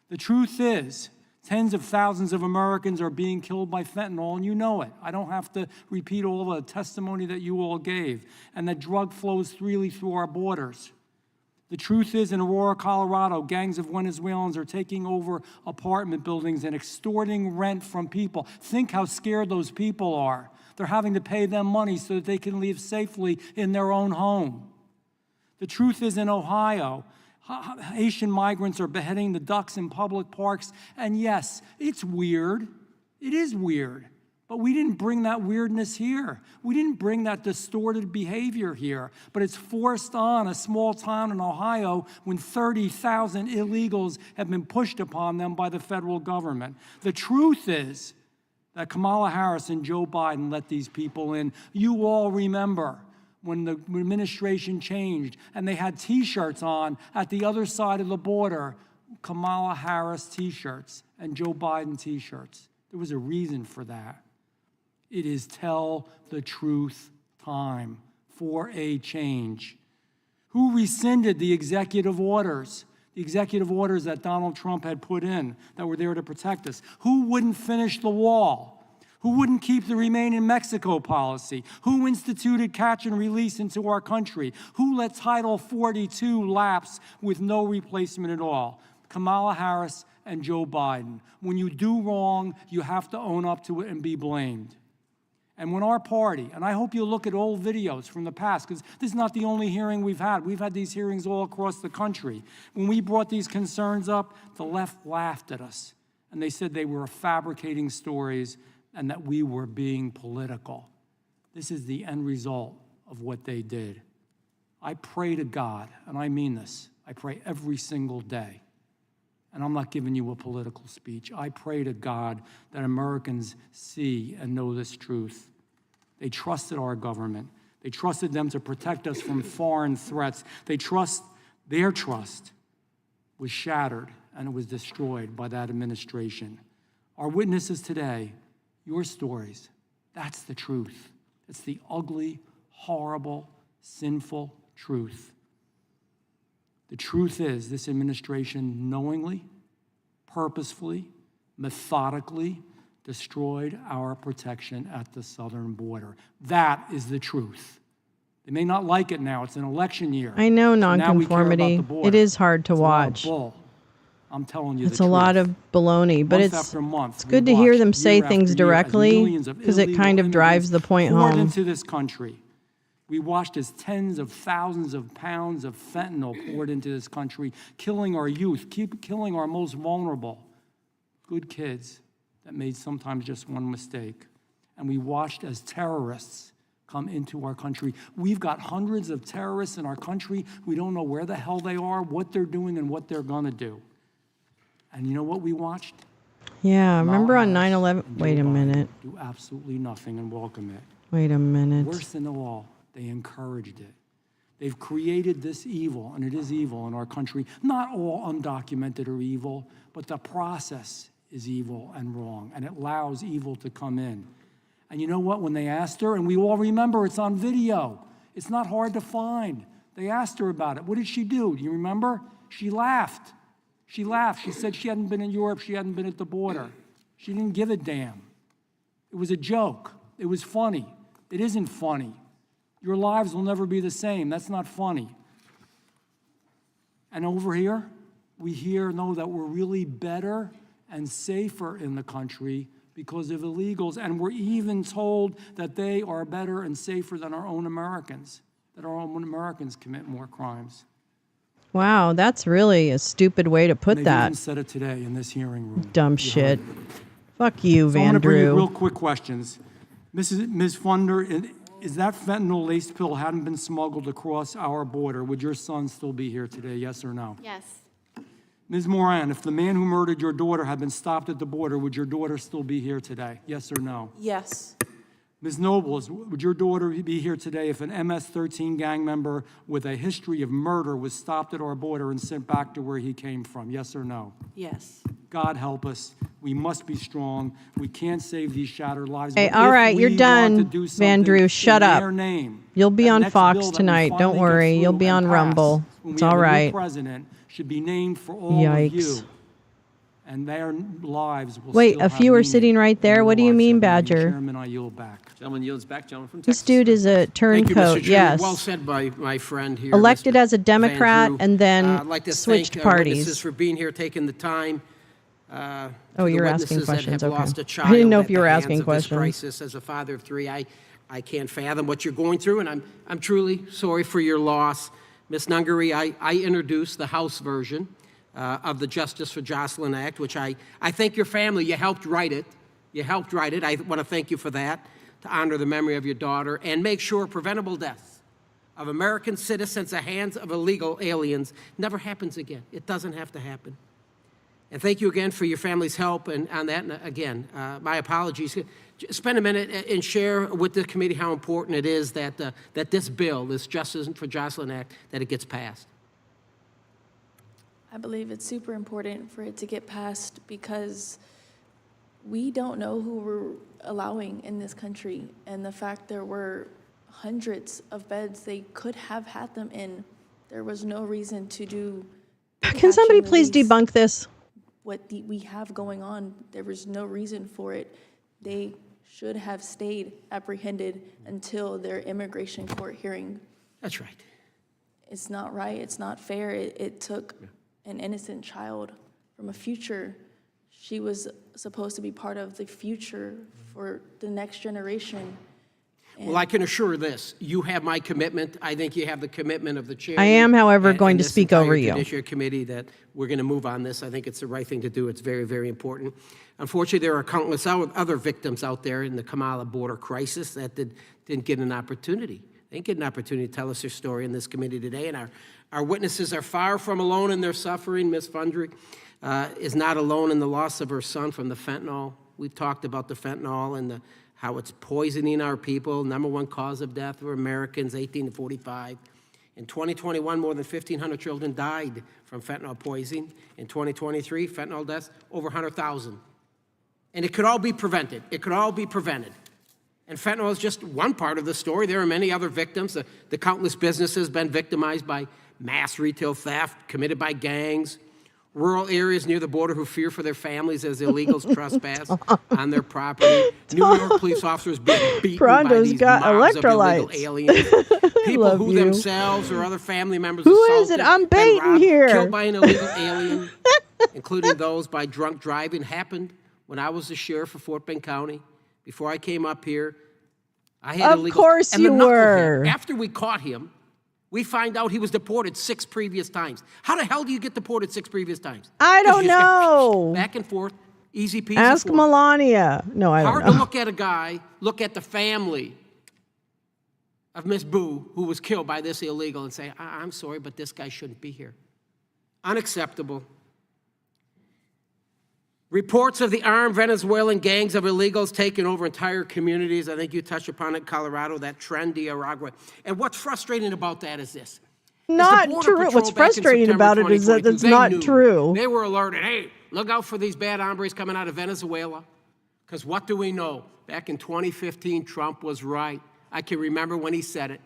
The truth is, tens of thousands of Americans are being killed by fentanyl, and you know it. I don't have to repeat all the testimony that you all gave, and that drug flows freely through our borders. The truth is, in Aurora, Colorado, gangs of Venezuelans are taking over apartment buildings and extorting rent from people. Think how scared those people are. They're having to pay them money so that they can live safely in their own home. The truth is, in Ohio, Haitian migrants are beheading the ducks in public parks. And yes, it's weird. It is weird. But we didn't bring that weirdness here. We didn't bring that distorted behavior here. But it's forced on a small town in Ohio when 30,000 illegals have been pushed upon them by the federal government. The truth is that Kamala Harris and Joe Biden let these people in. You all remember when the administration changed and they had T-shirts on at the other side of the border, Kamala Harris T-shirts and Joe Biden T-shirts. There was a reason for that. It is tell the truth time for a change. Who rescinded the executive orders? The executive orders that Donald Trump had put in that were there to protect us. Who wouldn't finish the wall? Who wouldn't keep the Remain in Mexico policy? Who instituted catch and release into our country? Who let Title 42 lapse with no replacement at all? Kamala Harris and Joe Biden. When you do wrong, you have to own up to it and be blamed. And when our party, and I hope you look at old videos from the past, because this is not the only hearing we've had. We've had these hearings all across the country. When we brought these concerns up, the left laughed at us. And they said they were fabricating stories and that we were being political. This is the end result of what they did. I pray to God, and I mean this, I pray every single day, and I'm not giving you a political speech. I pray to God that Americans see and know this truth. They trusted our government. They trusted them to protect us from foreign threats. Their trust was shattered and it was destroyed by that administration. Our witnesses today, your stories, that's the truth. It's the ugly, horrible, sinful truth. The truth is this administration knowingly, purposefully, methodically destroyed our protection at the southern border. That is the truth. They may not like it now. It's an election year. I know So now we care about nonconformity. the border. It is hard to It's a lot of watch. bull. I'm telling you It's the a truth. lot of baloney, but Month it's after month, it's we good to hear watched them say year after things year as directly millions of because it illegal kind of drives the immigrants point poured home. into this country. We watched as tens of thousands of pounds of fentanyl poured into this country, killing our youth, killing our most vulnerable, good kids that made sometimes just one mistake. And we watched as terrorists come into our country. We've got hundreds of terrorists in our country. We don't know where the hell they are, what they're doing, and what they're gonna do. And you know what we watched? Yeah, remember on Kamala 9/11? and Wait Joe a Biden minute. do absolutely nothing and welcome it. Wait a minute. Worse than all, they encouraged it. They've created this evil, and it is evil in our country. Not all undocumented are evil, but the process is evil and wrong, and it allows evil to come in. And you know what? When they asked her, and we all remember it's on video, it's not hard to find. They asked her about it. What did she do? Do you remember? She laughed. She laughed. She said she hadn't been in Europe. She hadn't been at the border. She didn't give a damn. It was a joke. It was funny. It isn't funny. Your lives will never be the same. That's not funny. And over here, we know that we're really better and safer in the country because of illegals. And we're even told that they are better and safer than our own Americans, that our own Americans commit more crimes. Wow, that's really a stupid way to put They've that. even said it today in this hearing room. Dumb shit. Fuck you, So I'm Van going to bring you Drew. real quick questions. Ms. Funder, is that fentanyl-laced pill hadn't been smuggled across our border, would your son still be here today, yes or no? Yes. Ms. Moran, if the man who murdered your daughter had been stopped at the border, would your daughter still be here today, yes or no? Yes. Ms. Nobles, would your daughter be here today if an MS-13 gang member with a history of murder was stopped at our border and sent back to where he came from, yes or no? Yes. God help us. We must be strong. We can't save these shattered lives. Hey, But all if right, you're we want done, to do Van something Drew. Shut in up. their name, You'll be that on next Fox bill that we tonight. Don't finally get worry. You'll through be and on pass Rumble. when It's we have all a new right. president should be named for all of Yikes. you. And their lives will Wait, still a have few are meaning, sitting right and there. your What do you lives mean, have meaning. Badger? Chairman, I yield back. Gentleman yields back. Gentleman from This Texas. dude is a Thank you, turncoat, Mr. Chairman. yes. Well said by my friend here. Elected Mr. as a Democrat Van Drew. and then I'd like to switched thank parties. witnesses for being here, taking the time. Oh, to the you're asking witnesses questions, that have okay. lost a I child didn't know if at you the were hands asking of this questions. crisis. As a father of three, I can't fathom what you're going through, and I'm truly sorry for your loss. Ms. Nungary, I introduced the House version of the Justice for Jocelyn Act, which I thank your family. You helped write it. You helped write it. I want to thank you for that, to honor the memory of your daughter and make sure preventable deaths of American citizens at the hands of illegal aliens never happens again. It doesn't have to happen. And thank you again for your family's help and on that. And again, my apologies. Spend a minute and share with the committee how important it is that this bill, this Justice for Jocelyn Act, that it gets passed. I believe it's super important for it to get passed because we don't know who we're allowing in this country. And the fact there were hundreds of beds they could have had them in, there was no reason to do. Can somebody please debunk this? What we have going on, there was no reason for it. They should have stayed apprehended until their immigration court hearing. That's right. It's not right. It's not fair. It took an innocent child from a future. She was supposed to be part of the future for the next generation. Well, I can assure this, you have my commitment. I think you have the commitment of the chair. I am, however, going to speak over you. Judiciary Committee that we're going to move on this. I think it's the right thing to do. It's very, very important. Unfortunately, there are countless other victims out there in the Kamala border crisis that didn't get an opportunity. They didn't get an opportunity to tell us their story in this committee today, and our witnesses are far from alone in their suffering. Ms. Fundry is not alone in the loss of her son from the fentanyl. We've talked about the fentanyl and how it's poisoning our people. #1 cause of death for Americans 18 to 45. In 2021, more than 1,500 children died from fentanyl poisoning. In 2023, fentanyl deaths over 100,000. And it could all be prevented. It could all be prevented. And fentanyl is just one part of the story. There are many other victims. The countless businesses been victimized by mass retail theft committed by gangs. Rural areas near the border who fear for their families as illegals trespass on their property. New York police officers being beaten by these got mobs of illegal electrolytes. aliens. People who you. themselves or other family members Who assaulted, is it? I'm been baiting robbed, here. killed by an illegal alien, including those by drunk driving, happened when I was the sheriff of Fort Bend County. Before I came up here, I had Of illegal. course and the you knucklehead, were. After we caught him, we find out he was deported 6 previous times. How the hell do you get deported 6 previous times? I 'Cause don't you just know. Back and forth, easy peasy. Ask forward. Melania. No, I don't Hard know. to look at a guy, look at the family of Miss Boo, who was killed by this illegal, and say, I'm sorry, but this guy shouldn't be here. Unacceptable. Reports of the armed Venezuelan gangs of illegals taking over entire communities. I think you touched upon it, Colorado, that trend, Nicaragua. And what's frustrating about that is this. Not true. What's frustrating about it is that it's not true. They were alerted, hey, look out for these bad hombres coming out of Venezuela. Because what do we know? Back in 2015, Trump was right. I can remember when he said it.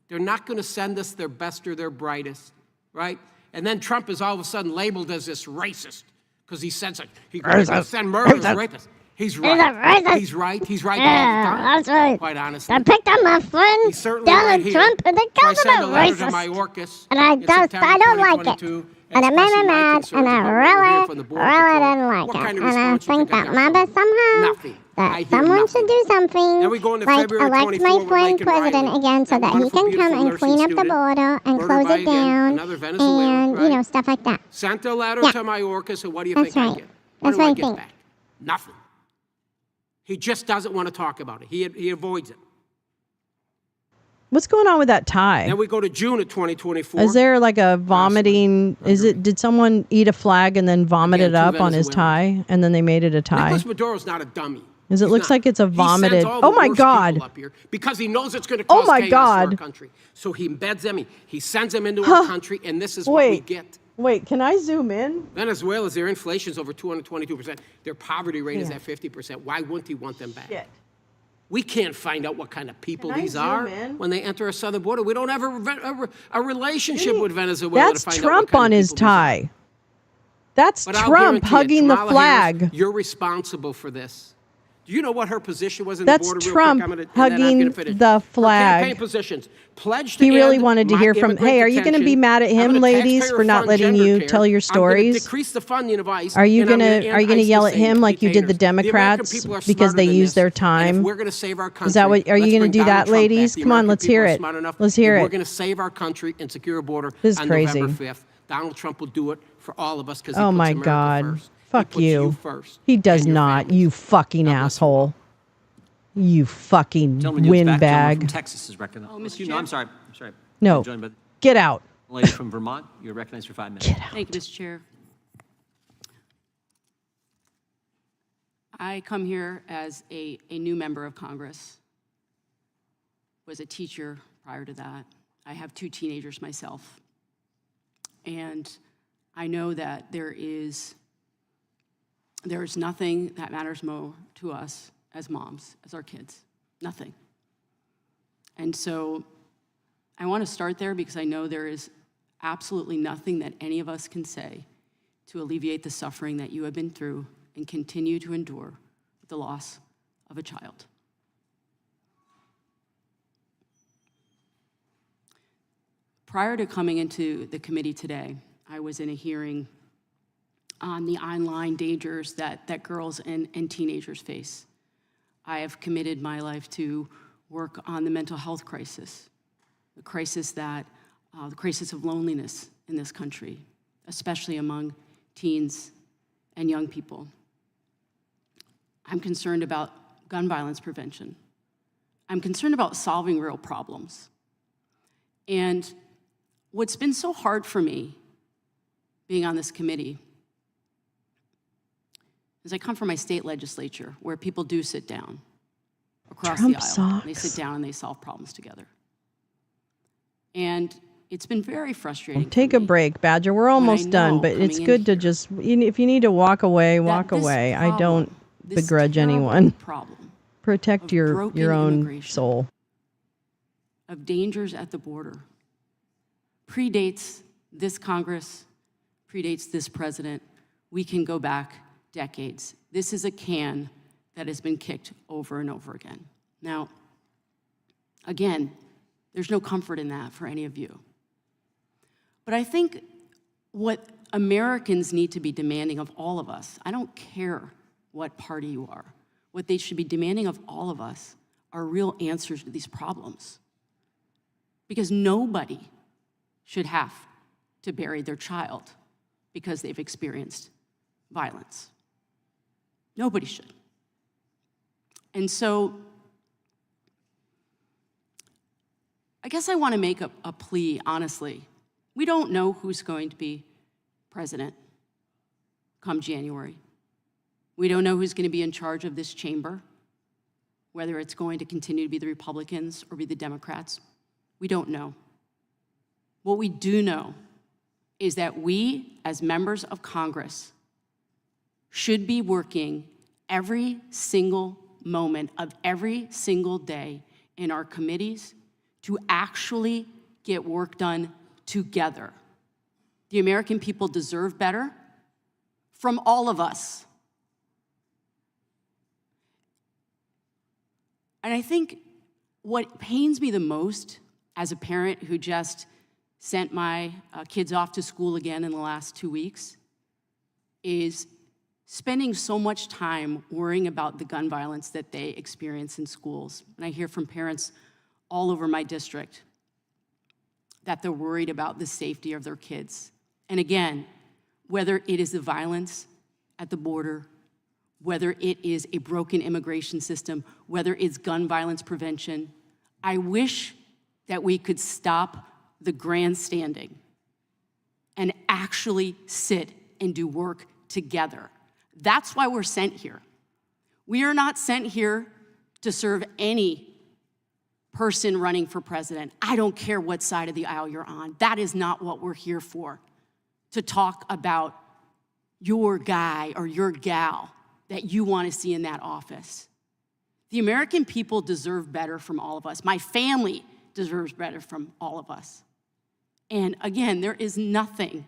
They're not going to send us their best or their brightest, right? And then Trump is all of a sudden labeled as this racist because he said such. He goes to send murderers, rapists. He's right. He's right. He's right all the time. That's right. Quite honestly. I picked up my friend He's certainly Donald right here. Trump, and they So I called sent a him a letter to racist. Mayorkas And I in don't September like it. 2022, And it made expressing me my mad, concerns and I about what we're hearing from the Border Patrol. didn't like What it. kind of And I response you think think I that got maybe from them? somehow Nothing. I that hear someone should nothing. do something Then we go into like February elect 24 my with friend Lincoln president Riley, again so that that he wonderful, can come beautiful and nursing clean up the student, border and murdered close by, it again, down another Venezuelan, and, right? stuff like that. Sent a letter Yeah. to Mayorkas, and what do you That's think I right. get? What That's do I what I get think. back? Nothing. He just doesn't want to talk about it. He avoids it. What's going on with that tie? Then we go to June of 2024. Is there like a vomiting? Did someone eat a flag and then vomit Again, it up two on his tie and then they made it a tie? Nicolas Maduro's not a dummy. Because it He's looks not. like it's a He vomited. sends all the Oh my worst God. people up here because he knows it's going to Oh cause my chaos for our God. country. So he embeds them. He sends them into our country, and this is what we Wait. get. Wait, can I zoom in? Venezuela's, their inflation's over 222%. Their poverty rate is Yeah. at 50%. Why wouldn't he want them back? Shit. We can't find out what kind of people Can I these zoom are in? when they enter our southern border. We don't have a relationship with Venezuela That's to find Trump out what kind on of his people these are. tie. That's But I'll Trump guarantee you, hugging the Kamala flag. Harris, you're responsible for this. Do you know what her position was in That's the border? Trump hugging the flag. Campaign positions. Pledge to He really end wanted to my hear from, immigrant hey, are you going to be detention. mad at I'm him, gonna ladies, taxpayer for not fund letting gender you care. tell your I'm stories? gonna decrease the funding of ICE. Are you and I'm going to end ICE yell at to save him like you did the detainers. American Democrats people are because smarter they than use this. their And time? if we're going to save our country, Is that what? Are you let's going to bring do Donald that, Trump back. ladies? The Come on, American let's people hear are it. smart enough Let's that hear We're it. going to save our country and secure a border This is on crazy. November 5th. Donald Trump will do it for all of us because he Oh puts my America God. first. Fuck he puts you. first. He does not, you fucking asshole. You fucking Gentleman yields back. Gentleman from windbag. Texas is recognized. Oh, Mr. No, Chair? I'm sorry. I'm sorry. No. Joined by the Get out. lady from Vermont. You're recognized for 5 minutes. Thank you, Mr. Chair. I come here as a new member of Congress. Was a teacher prior to that. I have 2 teenagers myself. And I know that there is nothing that matters more to us as moms, as our kids. Nothing. And so I want to start there because I know there is absolutely nothing that any of us can say to alleviate the suffering that you have been through and continue to endure with the loss of a child. Prior to coming into the committee today, I was in a hearing on the online dangers that girls and teenagers face. I have committed my life to work on the mental health crisis, the crisis of loneliness in this country, especially among teens and young people. I'm concerned about gun violence prevention. I'm concerned about solving real problems. And what's been so hard for me being on this committee is I come from my state legislature where people do sit down across Trump the aisle. sucks. They sit down and they solve problems together. And it's been very frustrating. Take a break, Badger. We're almost done, but it's good to just, if you need to walk away, walk away. I don't begrudge anyone. Protect your own soul. Of dangers at the border predates this Congress, predates this president. We can go back decades. This is a can that has been kicked over and over again. Now, again, there's no comfort in that for any of you. But I think what Americans need to be demanding of all of us, I don't care what party you are, what they should be demanding of all of us are real answers to these problems. Because nobody should have to bury their child because they've experienced violence. Nobody should. And so I guess I want to make a plea, honestly. We don't know who's going to be president come January. We don't know who's going to be in charge of this chamber, whether it's going to continue to be the Republicans or be the Democrats. We don't know. What we do know is that we, as members of Congress, should be working every single moment of every single day in our committees to actually get work done together. The American people deserve better from all of us. And I think what pains me the most as a parent who just sent my kids off to school again in the last 2 weeks is spending so much time worrying about the gun violence that they experience in schools. And I hear from parents all over my district that they're worried about the safety of their kids. And again, whether it is the violence at the border, whether it is a broken immigration system, whether it's gun violence prevention, I wish that we could stop the grandstanding and actually sit and do work together. That's why we're sent here. We are not sent here to serve any person running for president. I don't care what side of the aisle you're on. That is not what we're here for, to talk about your guy or your gal that you want to see in that office. The American people deserve better from all of us. My family deserves better from all of us. And again, there is nothing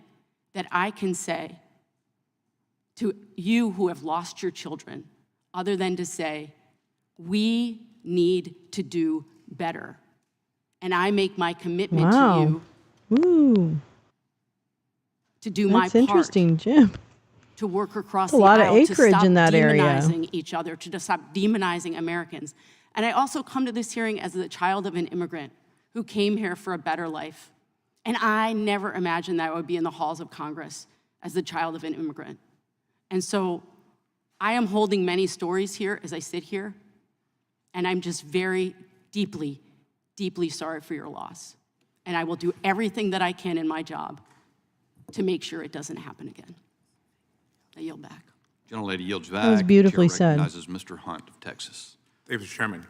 that I can say to you who have lost your children other than to say, we need to do better. And I make my commitment to you to do my part. That's interesting, Jim. To work across a the lot aisle, of acreage to stop in that area. demonizing each other, to stop demonizing Americans. And I also come to this hearing as the child of an immigrant who came here for a better life. And I never imagined that I would be in the halls of Congress as the child of an immigrant. And so I am holding many stories here as I sit here, and I'm just very deeply, deeply sorry for your loss. And I will do everything that I can in my job to make sure it doesn't happen again. I yield back. Gentlelady yields back. That was beautifully Chair said. recognizes Mr. Hunt of Texas. Thank you, Mr. Chairman.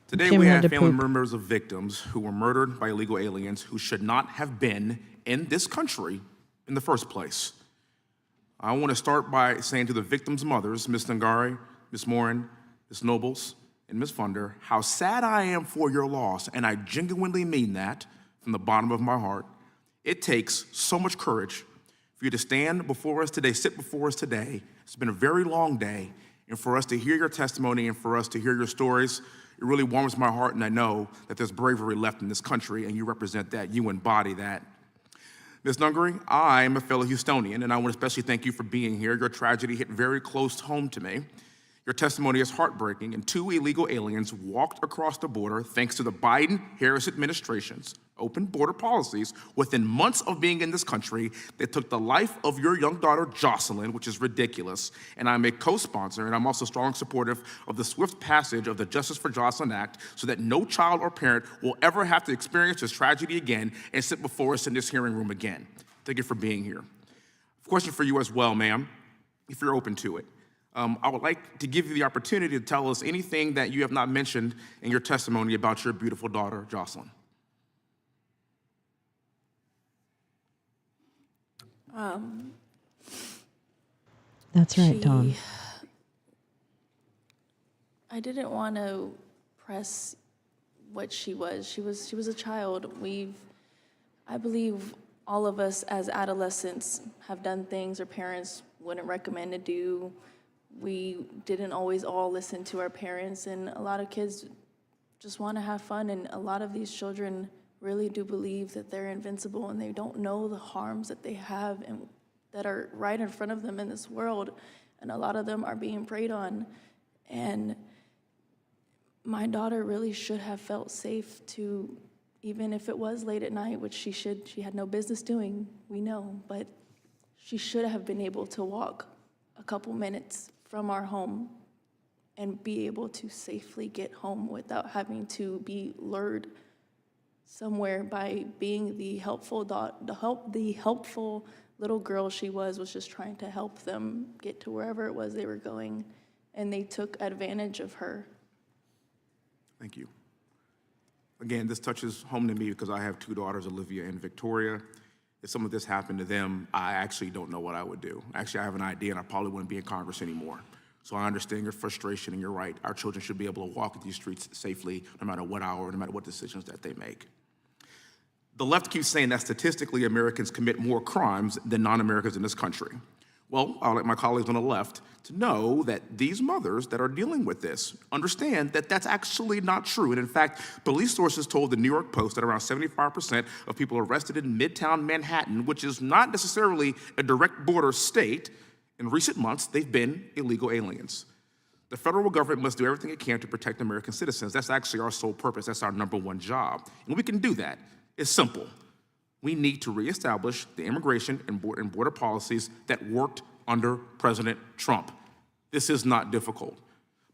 Today Jim we had have to family poop. members of victims who were murdered by illegal aliens who should not have been in this country in the first place. I want to start by saying to the victims' mothers, Ms. Nungare, Ms. Morin, Ms. Nobles, and Ms. Funder, how sad I am for your loss, and I genuinely mean that from the bottom of my heart. It takes so much courage for you to stand before us today, sit before us today. It's been a very long day, and for us to hear your testimony and for us to hear your stories, it really warms my heart, and I know that there's bravery left in this country, and you represent that, you embody that. Ms. Nungary, I am a fellow Houstonian, and I want to especially thank you for being here. Your tragedy hit very close home to me. Your testimony is heartbreaking, and 2 illegal aliens walked across the border thanks to the Biden-Harris administration's open border policies within months of being in this country that took the life of your young daughter, Jocelyn, which is ridiculous. And I'm a co-sponsor, and I'm also strongly supportive of the swift passage of the Justice for Jocelyn Act so that no child or parent will ever have to experience this tragedy again and sit before us in this hearing room again. Thank you for being here. Question for you as well, ma'am, if you're open to it. I would like to give you the opportunity to tell us anything that you have not mentioned in your testimony about your beautiful daughter, Jocelyn. That's right, Tom. I didn't want to press what she was. She was a child. I believe all of us as adolescents have done things our parents wouldn't recommend to do. We didn't always all listen to our parents, and a lot of kids just want to have fun, and a lot of these children really do believe that they're invincible, and they don't know the harms that they have and that are right in front of them in this world, and a lot of them are being preyed on. And my daughter really should have felt safe to, even if it was late at night, which she had no business doing, we know, but she should have been able to walk a couple minutes from our home and be able to safely get home without having to be lured somewhere by being the helpful little girl she was just trying to help them get to wherever it was they were going, and they took advantage of her. Thank you. Again, this touches home to me because I have 2 daughters, Olivia and Victoria. If some of this happened to them, I actually don't know what I would do. Actually, I have an idea, and I probably wouldn't be in Congress anymore. So I understand your frustration, and you're right. Our children should be able to walk these streets safely, no matter what hour, no matter what decisions that they make. The left keeps saying that statistically Americans commit more crimes than non-Americans in this country. Well, I'll let my colleagues on the left to know that these mothers that are dealing with this understand that that's actually not true. And in fact, police sources told the New York Post that around 75% of people arrested in Midtown Manhattan, which is not necessarily a direct border state, in recent months, they've been illegal aliens. The federal government must do everything it can to protect American citizens. That's actually our sole purpose. That's our #1 job. And we can do that. It's simple. We need to reestablish the immigration and border policies that worked under President Trump. This is not difficult.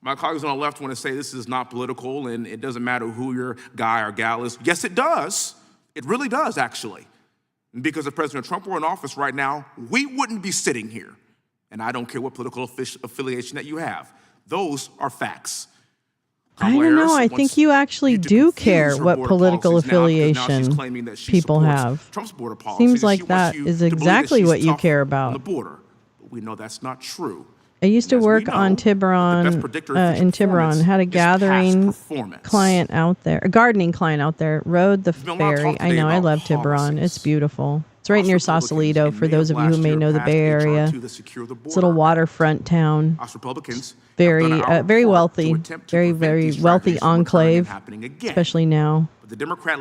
My colleagues on the left want to say this is not political and it doesn't matter who your guy or gal is. Yes, it does. It really does, actually. And because if President Trump were in office right now, we wouldn't be sitting here. And I don't care what political affiliation that you have. Those are facts. I don't know. I think you actually do care what political affiliation people have. Trump's border policies. Seems like that is exactly what you care about. On the border. But we know that's not true. I used to work on Tiburon, in Tiburon, had a gathering client out there, a gardening client out there, rode the ferry. I know, I love Tiburon. It's beautiful. It's right near Sausalito, for those of you who may know the Bay Area. It's a little waterfront town. Very wealthy, very wealthy enclave, especially now.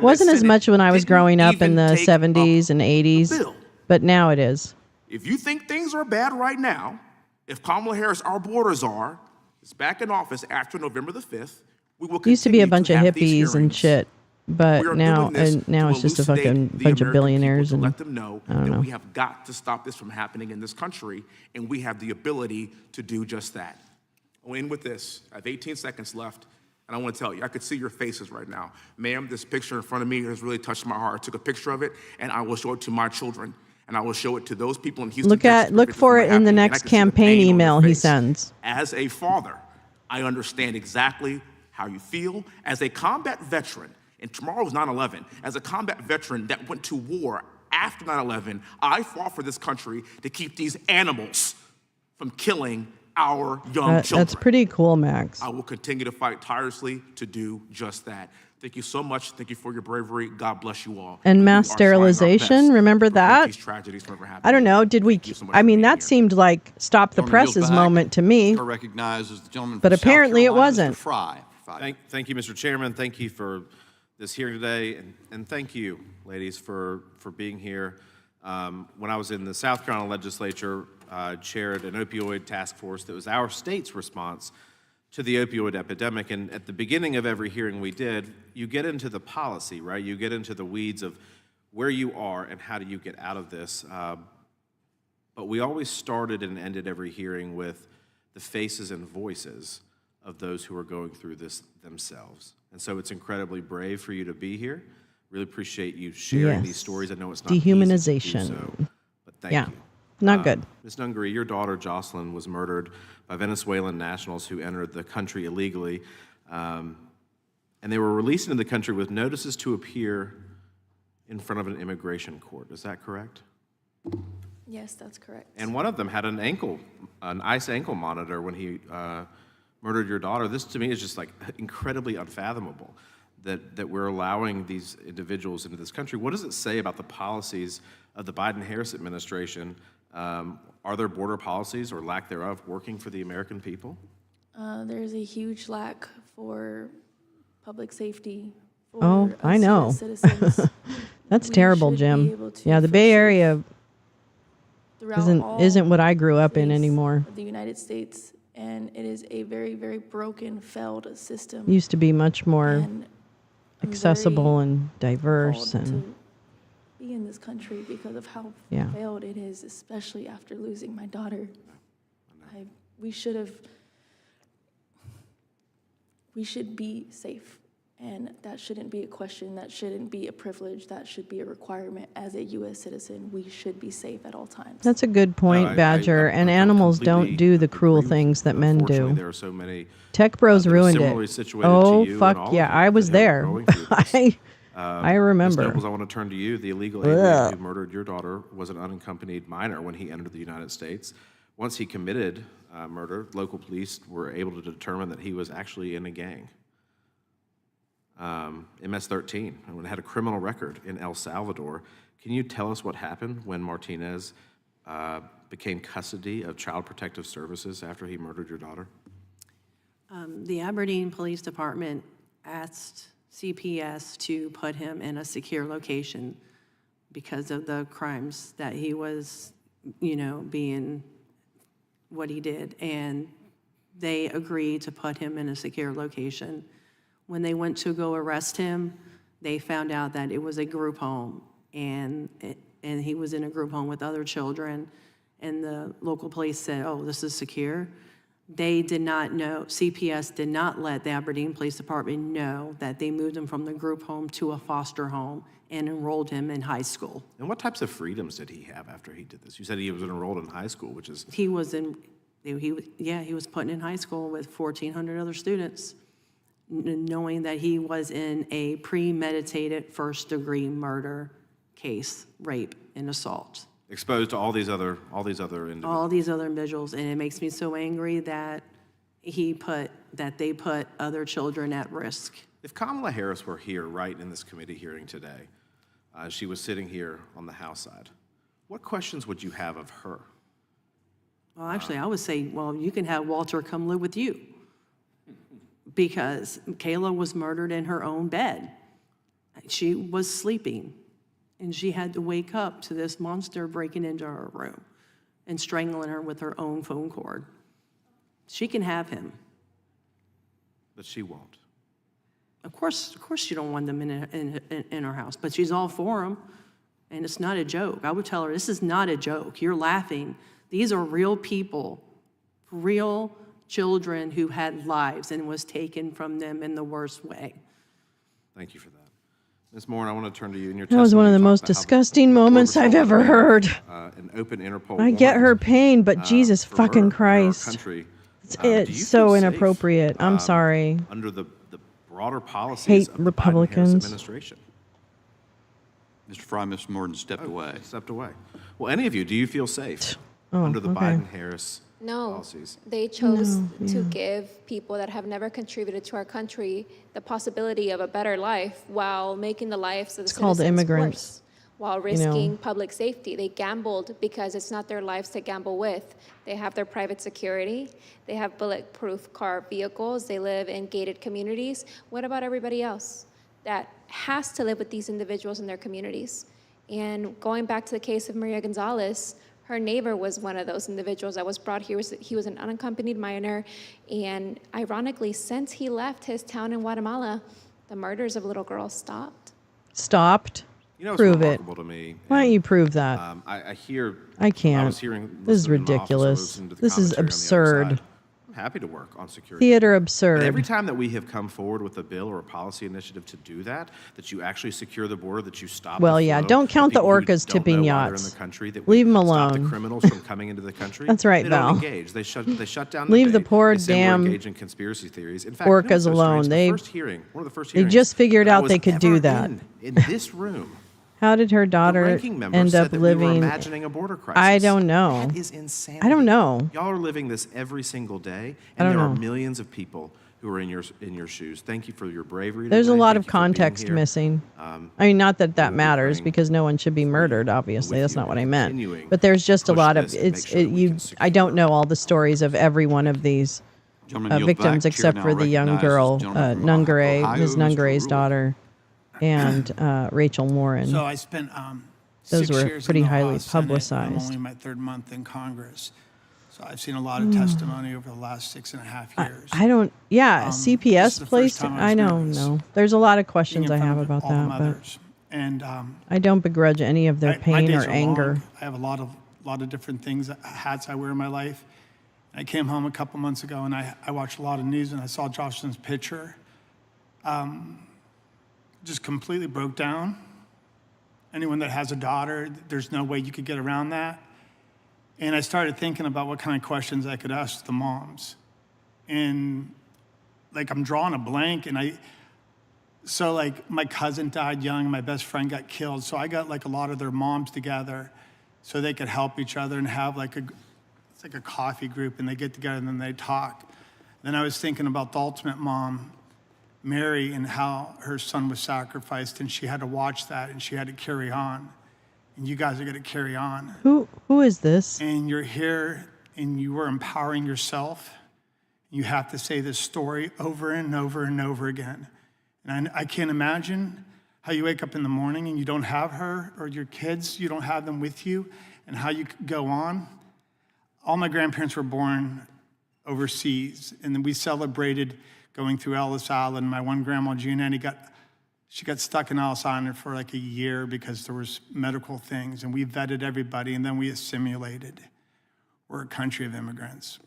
Wasn't as much when I was growing up in the 70s and 80s, but now it is. If you think things are bad right now, if Kamala Harris, our borders are, is back in office after November the 5th, we will continue used to be a bunch to of have these hippies and hearings. shit, but now to it's just a elucidate fucking the bunch of American billionaires people, to and let them know I don't that know. we have got to stop this from happening in this country, and we have the ability to do just that. I'll end with this. I have 18 seconds left, and I want to tell you, I could see your faces right now. Ma'am, this picture in front of me has really touched my heart. I took a picture of it, and I will show it to my children, and I will show it to those people in Houston, Look for it in the next campaign email he sends. As a father, I understand exactly how you feel. As a combat veteran, and tomorrow is 9/11, as a combat veteran that went to war after 9/11, I fought for this country to keep these animals from killing our young children. That's pretty cool, Max. I will continue to fight tirelessly to do just that. Thank you so much. Thank you for your bravery. God bless you all. And we mass are trying our best sterilization, remember to prevent that? these tragedies from ever happening. I don't know. Did we? I mean, that seemed like stop the presses moment to me. Recognizes the gentleman But from South apparently it Carolina, Mr. wasn't. Fry. Thank you, Mr. Chairman. Thank you for this hearing today, and thank you, ladies, for being here. When I was in the South Carolina legislature, chaired an opioid task force that was our state's response to the opioid epidemic. And at the beginning of every hearing we did, you get into the policy, right? You get into the weeds of where you are and how do you get out of this. But we always started and ended every hearing with the faces and voices of those who are going through this themselves. And so it's incredibly brave for you to be here. Really appreciate you sharing these stories. I know it's not Dehumanization. easy to do so, but thank you. Not good. Ms. Nungary, your daughter Jocelyn was murdered by Venezuelan nationals who entered the country illegally, and they were released into the country with notices to appear in front of an immigration court. Is that correct? Yes, that's correct. And one of them had an ICE ankle monitor when he murdered your daughter. This to me is just like incredibly unfathomable that we're allowing these individuals into this country. What does it say about the policies of the Biden-Harris administration? Are there border policies or lack thereof working for the American people? There's a huge lack for public safety. For Oh, I us know. as citizens. That's We terrible, should be Jim. able to Yeah, the for Bay sure Area throughout isn't what I all grew up in place anymore. of the United States, and it is a very, very broken, failed system. Used to be much more And I'm accessible very and diverse appalled and to be in this country because of how Yeah. failed it is, especially after losing my daughter. We should be safe, and that shouldn't be a question. That shouldn't be a privilege. That should be a requirement. As a U.S. citizen, we should be safe at all times. That's a good point, Badger. And animals don't do the cruel things that men Unfortunately, do. there are so many Tech Bros that are ruined similarly it. situated Oh, to you and fuck all of yeah. you I was that are there. going through this. I Ms. remember. Nobles, I want to turn to you. The illegal alien who murdered your daughter was an unaccompanied minor when he entered the United States. Once he committed murder, local police were able to determine that he was actually in a gang, MS-13, and had a criminal record in El Salvador. Can you tell us what happened when Martinez became custody of Child Protective Services after he murdered your daughter? The Aberdeen Police Department asked CPS to put him in a secure location because of the crimes that he was, being what he did. And they agreed to put him in a secure location. When they went to go arrest him, they found out that it was a group home, and he was in a group home with other children. And the local police said, "Oh, this is secure." They did not know, CPS did not let the Aberdeen Police Department know that they moved him from the group home to a foster home and enrolled him in high school. And what types of freedoms did he have after he did this? You said he was enrolled in high school, which is... He was put in high school with 1,400 other students, knowing that he was in a premeditated first-degree murder case, rape and assault. Exposed to all these other individuals. All these other individuals, and it makes me so angry that they put other children at risk. If Kamala Harris were here right in this committee hearing today, she was sitting here on the House side, what questions would you have of her? Well, actually, I would say, well, you can have Walter come live with you, because Kayla was murdered in her own bed. She was sleeping, and she had to wake up to this monster breaking into her room and strangling her with her own phone cord. She can have him. But she won't. Of course she don't want them in her house, but she's all for him, and it's not a joke. I would tell her, this is not a joke. You're laughing. These are real people, real children who had lives and was taken from them in the worst way. Thank you for that. Ms. Moore, I want to turn to you. In your That was one of the testimony, most disgusting moments I've ever heard. An open Interpol I get her warrant, pain, but Jesus for fucking murder in our Christ. country. It's so inappropriate. I'm sorry. Under the broader policies Hate of the Biden-Harris Republicans. administration. Mr. Fry, Ms. Morton stepped away. Stepped away. Well, any of you, do you feel safe Oh, under the okay. Biden-Harris No, policies? they chose No, to yeah. give people that have never contributed to our country the possibility of a better life while making the lives of the It's called citizens immigrants, worse, while you know. risking public safety. They gambled because it's not their lives to gamble with. They have their private security. They have bulletproof car vehicles. They live in gated communities. What about everybody else that has to live with these individuals in their communities? And going back to the case of Maria Gonzalez, Her neighbor was one of those individuals that was brought here. He was an unaccompanied minor, and ironically, since he left his town in Guatemala, the murders of little girls stopped. Stopped? You know, it's Prove it. remarkable to me. Why don't you prove that? I hear. I can't. I was hearing. This is listening in my office, I was ridiculous. listening to the This is commentary on the other absurd. side. I'm happy to work on security. Theater But absurd. every time that we have come forward with a bill or a policy initiative to do that you actually secure the border, that you stop. Well, the yeah, flow don't of count the people who orcas don't tipping know why they're yachts. in the country, that Leave we 'em stop alone. the criminals from coming into the country. That's right, they Val. don't engage. They shut down. Leave the debate. poor They say we're damn engaged in conspiracy theories. In fact, you know what's orcas so alone. strange? They One of the first they hearings just figured that I out was they could do ever that. in this room. How did her daughter ranking member end said up that we were living? imagining a border crisis. I don't know. That is insanity. I don't know. Y'all are living this every single day, I and don't there are know. millions of people who are in your shoes. Thank you for your bravery. There's a today. lot Thank of you for being context here. missing. I mean, not that that will be matters praying because no one should be murdered. Obviously, that's not what I meant. But there's just a push lot of this and make sure that we can I don't know all the stories of every one of these Gentleman yields victims back. Chair except now for the young recognizes girl, the gentleman from Nungare, Ohio, Ms. Mr. Nungare's Ruiz. daughter, and Rachel Morin. So I spent Those 6 were years pretty in the highly House Senate, and I'm publicized. only in my third month in Congress. So I've seen a lot of testimony over the last 6.5 years. I don't. Yeah, This is CPS the first placed. time I was don't nervous know. There's a lot of being questions in I front have of about all the that, but mothers. And I don't begrudge any of their my pain days or are anger. long. I have a lot of different things, hats I wear in my life. I came home a couple months ago and I watched a lot of news and I saw Jocelyn's picture. Just completely broke down. Anyone that has a daughter, there's no way you could get around that. And I started thinking about what kind of questions I could ask the moms. And like I'm drawing a blank and so like my cousin died young, my best friend got killed. So I got like a lot of their moms together so they could help each other and have it's like a coffee group and they get together and then they talk. Then I was thinking about the ultimate mom, Mary, and how her son was sacrificed and she had to watch that and she had to carry on. And you guys are going to carry on. Who is this? And you're here and you are empowering yourself. You have to say this story over and over and over again. And I can't imagine how you wake up in the morning and you don't have her or your kids, you don't have them with you, and how you go on. All my grandparents were born overseas, and then we celebrated going through Ellis Island. My one grandma, Giannetti, she got stuck in Ellis Island for like a year because there was medical things, and we vetted everybody, and then we assimilated. We're a country of immigrants.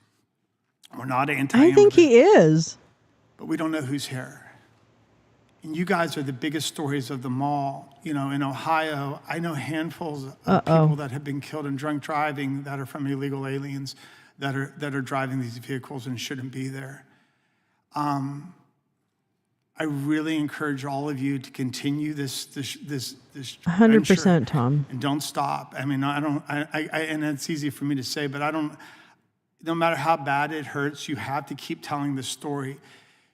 We're not anti-immigrant. I think he is. But we don't know who's here. And you guys are the biggest stories of them all. You know, in Ohio, I know handfuls of people that have been killed in drunk driving that are from illegal aliens that are driving these vehicles and shouldn't be there. I really encourage all of you to continue this 100%, Tom. and don't stop. I mean, and it's easy for me to say, but no matter how bad it hurts, you have to keep telling the story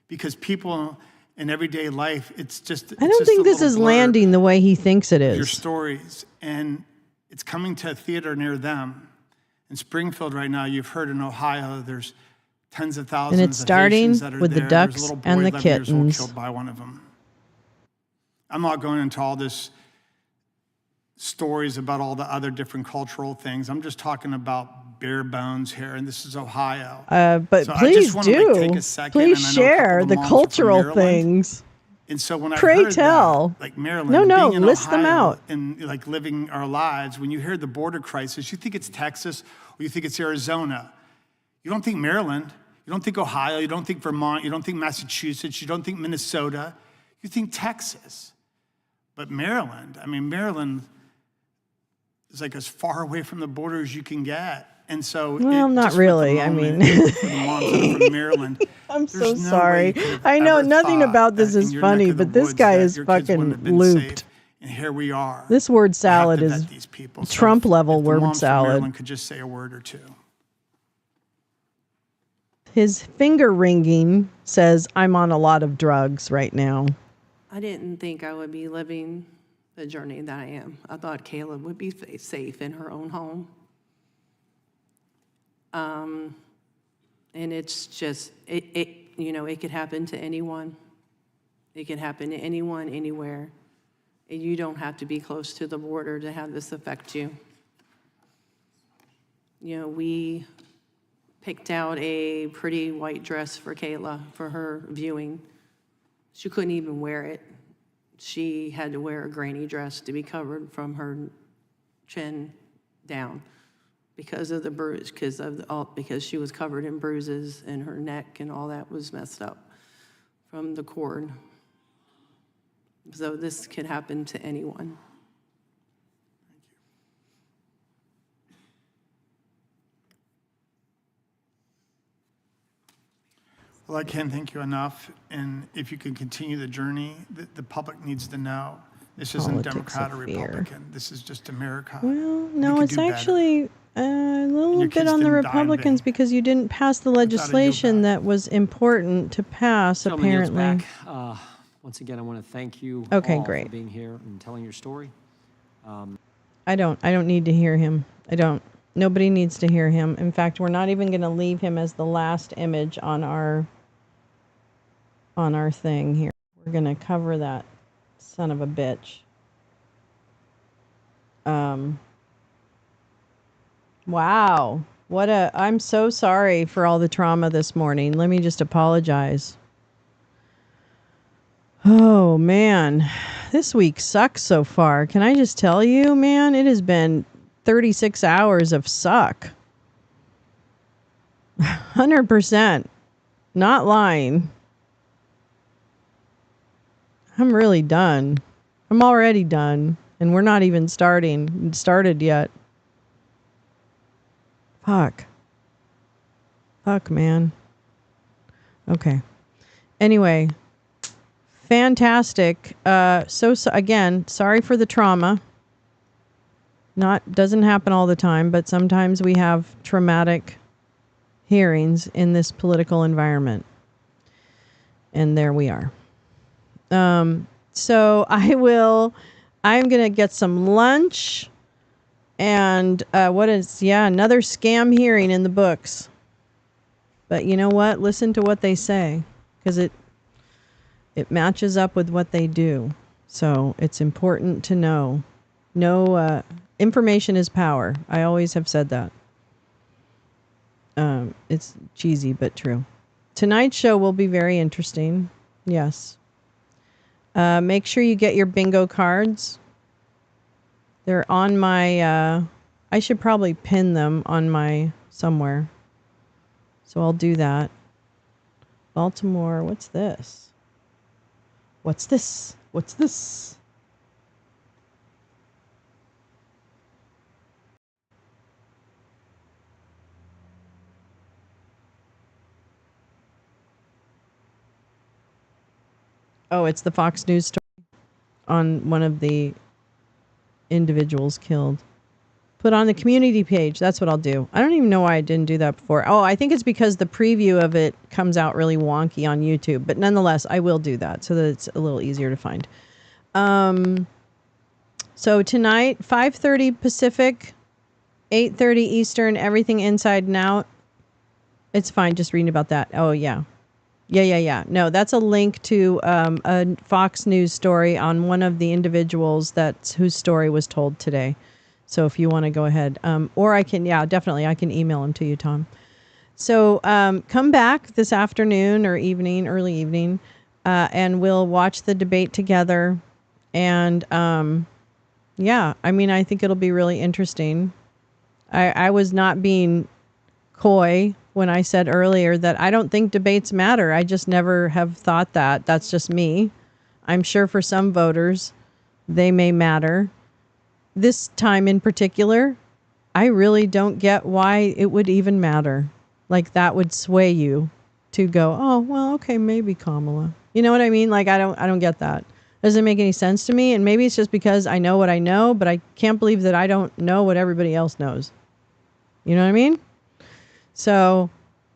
because people in everyday life, I don't think this is landing the way he thinks it your is. stories, and it's coming to a theater near them. In Springfield right now, you've heard in Ohio, there's tens of thousands And it's of starting Haitians that are with the there. There's a ducks little boy, and the 11 years old, kittens. killed by one of them. I'm not going into all this stories about all the other different cultural things. I'm just talking about bare bones here, and this is Ohio. But So I please just wanna, do. take a second, Please and I know a couple share of the moms are from cultural Maryland. things. And so when I Pray heard tell. that, like Maryland, No, being in list them Ohio out. and like living our lives, when you hear the border crisis, you think it's Texas or you think it's Arizona. You don't think Maryland. You don't think Ohio. You don't think Vermont. You don't think Massachusetts. You don't think Minnesota. You think Texas. But Maryland is like as far away from the border as you can get. And so, Well, not just with the really. I moment, mean, for the moms that are from Maryland, I'm so there's no way sorry. you could have I know ever nothing thought about this that in is your funny, neck of the but this woods guy that is your kids wouldn't fucking have been looped. safe. And here we are. This word salad We have is to vet these people. So Trump level if the word moms from salad. Maryland could just say a word or two. His finger ringing says, I'm on a lot of drugs right now. I didn't think I would be living the journey that I am. I thought Kayla would be safe in her own home. And it's just, it could happen to anyone. It could happen to anyone, anywhere. And you don't have to be close to the border to have this affect you. we picked out a pretty white dress for Kayla for her viewing. She couldn't even wear it. She had to wear a granny dress to be covered from her chin down because of the bruise, because she was covered in bruises and her neck and all that was messed up from the cord. So this could happen to anyone. Well, I can't thank you enough, and if you can continue the journey, the public needs to know this isn't Politics Democrat or of fear. Republican. This is just America. Well, We no, could it's do better. actually a little your bit kids on the didn't die in Republicans vain. because you didn't pass the legislation that was important to pass, Gentleman yields apparently. back. Once again, I want to thank you Okay, all great. for being here and telling your story. I don't need to hear him. I don't. Nobody needs to hear him. In fact, we're not even going to leave him as the last image on our thing here. We're going to cover that son of a bitch. Wow. I'm so sorry for all the trauma this morning. Let me just apologize. Oh, man. This week sucks so far. Can I just tell you, man, it has been 36 hours of suck. 100%. Not lying. I'm really done. I'm already done. And we're not even started yet. Fuck, man. Okay. Anyway, fantastic. So again, sorry for the trauma. Doesn't happen all the time, but sometimes we have traumatic hearings in this political environment. And there we are. So I'm going to get some lunch. And another scam hearing in the books. But you know what? Listen to what they say, because it matches up with what they do. So it's important to know. Information is power. I always have said that. It's cheesy, but true. Tonight's show will be very interesting. Yes. Make sure you get your bingo cards. They're on my, I should probably pin them on my somewhere. So I'll do that. Baltimore, what's this? What's this? What's this? Oh, it's the Fox News story on one of the individuals killed. Put on the community page. That's what I'll do. I don't even know why I didn't do that before. Oh, I think it's because the preview of it comes out really wonky on YouTube. But nonetheless, I will do that so that it's a little easier to find. So tonight, 5:30 Pacific, 8:30 Eastern, everything inside and out. It's fine. Just reading about that. Oh, yeah. Yeah. No, that's a link to a Fox News story on one of the individuals whose story was told today. So if you want to go ahead, or I can, definitely, I can email them to you, Tom. So come back this afternoon or evening, early evening, and we'll watch the debate together. And I think it'll be really interesting. I was not being coy when I said earlier that I don't think debates matter. I just never have thought that. That's just me. I'm sure for some voters, they may matter. This time in particular, I really don't get why it would even matter. Like that would sway you to go, oh, well, okay, maybe Kamala. You know what I mean? Like I don't get that. Doesn't make any sense to me. And maybe it's just because I know what I know, but I can't believe that I don't know what everybody else knows. You know what I mean? So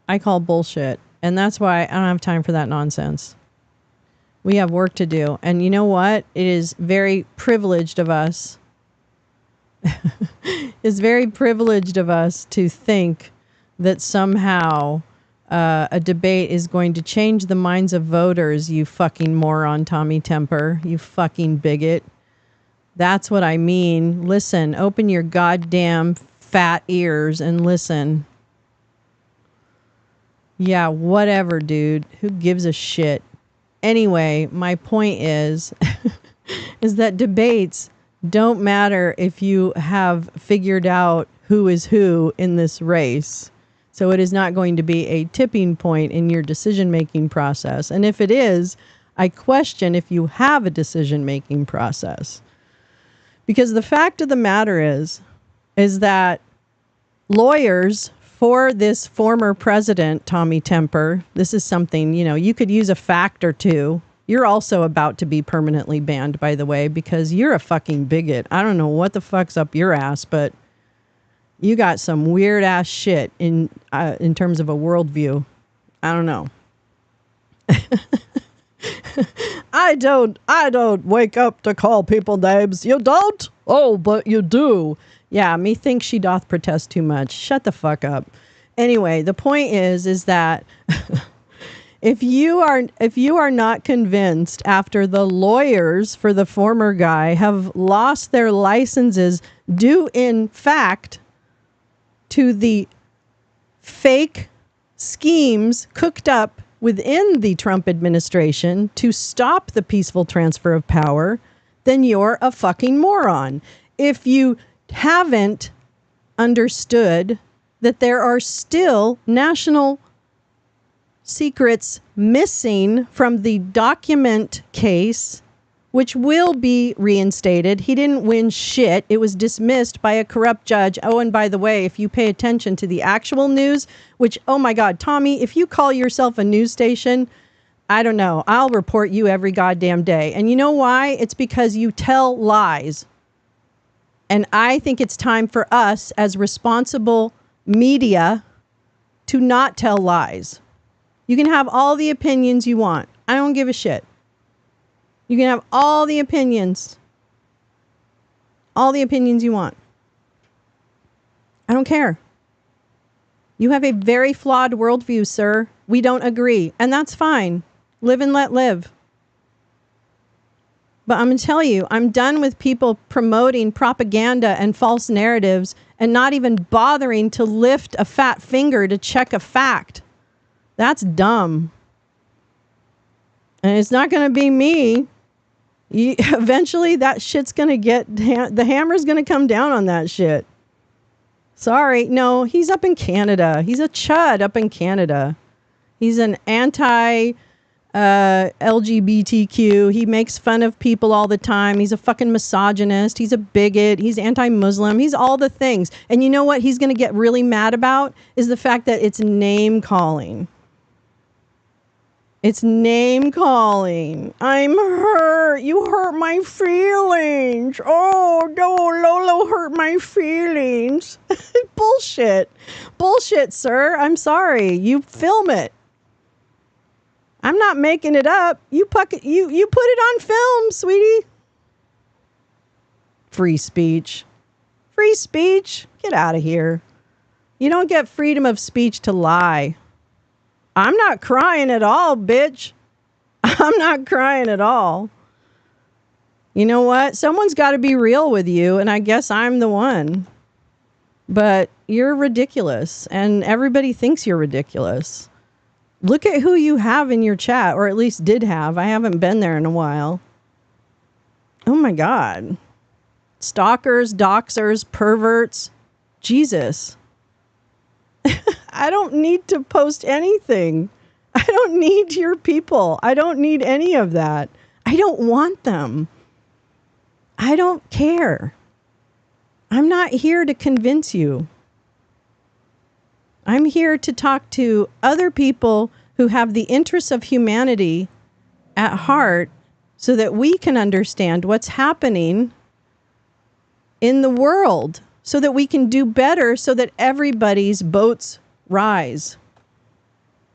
I call bullshit. And that's why I don't have time for that nonsense. We have work to do. And you know what? It is very privileged of us. It's very privileged of us to think that somehow a debate is going to change the minds of voters, you fucking moron, Tommy Temper, you fucking bigot. That's what I mean. Listen, open your goddamn fat ears and listen. Yeah, whatever, dude. Who gives a shit? Anyway, my point is is that debates don't matter if you have figured out who is who in this race. So it is not going to be a tipping point in your decision-making process. And if it is, I question if you have a decision-making process. Because the fact of the matter is that lawyers for this former president, Tommy Temper, this is something, you could use a fact or two. You're also about to be permanently banned, by the way, because you're a fucking bigot. I don't know what the fuck's up your ass, but you got some weird ass shit in terms of a worldview. I don't know. I don't wake up to call people names. You don't? Oh, but you do. Yeah, methinks she doth protest too much. Shut the fuck up. Anyway, the point is that if you are not convinced after the lawyers for the former guy have lost their licenses due in fact to the fake schemes cooked up within the Trump administration to stop the peaceful transfer of power, then you're a fucking moron. If you haven't understood that there are still national secrets missing from the document case, which will be reinstated. He didn't win shit. It was dismissed by a corrupt judge. Oh, and by the way, if you pay attention to the actual news, which, oh my God, Tommy, if you call yourself a news station, I don't know. I'll report you every goddamn day. And you know why? It's because you tell lies. And I think it's time for us as responsible media to not tell lies. You can have all the opinions you want. I don't give a shit. You can have all the opinions. All the opinions you want. I don't care. You have a very flawed worldview, sir. We don't agree. And that's fine. Live and let live. But I'm going to tell you, I'm done with people promoting propaganda and false narratives and not even bothering to lift a fat finger to check a fact. That's dumb. And it's not going to be me. Eventually, that shit's going to the hammer's going to come down on that shit. Sorry. No, he's up in Canada. He's a chud up in Canada. He's an anti-LGBTQ. He makes fun of people all the time. He's a fucking misogynist. He's a bigot. He's anti-Muslim. He's all the things. And you know what he's going to get really mad about is the fact that it's name calling. It's name calling. I'm hurt. You hurt my feelings. Oh, no, Lolo hurt my feelings. Bullshit. Bullshit, sir. I'm sorry. You film it. I'm not making it up. You put it on film, sweetie. Free speech. Free speech? Get out of here. You don't get freedom of speech to lie. I'm not crying at all, bitch. I'm not crying at all. You know what? Someone's got to be real with you, and I guess I'm the one. But you're ridiculous, and everybody thinks you're ridiculous. Look at who you have in your chat, or at least did have. I haven't been there in a while. Oh my God. Stalkers, doxers, perverts. Jesus. I don't need to post anything. I don't need your people. I don't need any of that. I don't want them. I don't care. I'm not here to convince you. I'm here to talk to other people who have the interests of humanity at heart so that we can understand what's happening in the world, so that we can do better, so that everybody's boats rise.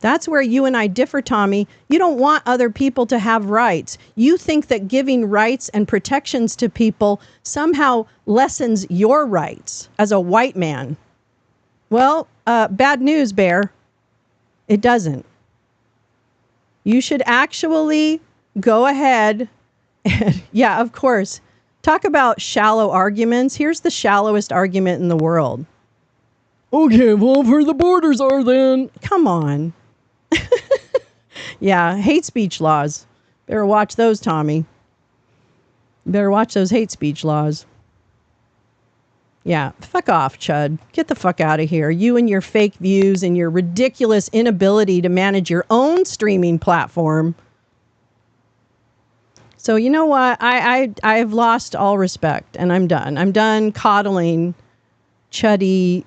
That's where you and I differ, Tommy. You don't want other people to have rights. You think that giving rights and protections to people somehow lessens your rights as a white man. Well, bad news, Bear. It doesn't. You should actually go ahead and, yeah, of course. Talk about shallow arguments. Here's the shallowest argument in the world. Okay, well, where the borders are then. Come on. Yeah, hate speech laws. Better watch those, Tommy. Better watch those hate speech laws. Yeah, fuck off, Chud. Get the fuck out of here. You and your fake views and your ridiculous inability to manage your own streaming platform. So you know what? I've lost all respect, and I'm done. I'm done coddling chuddy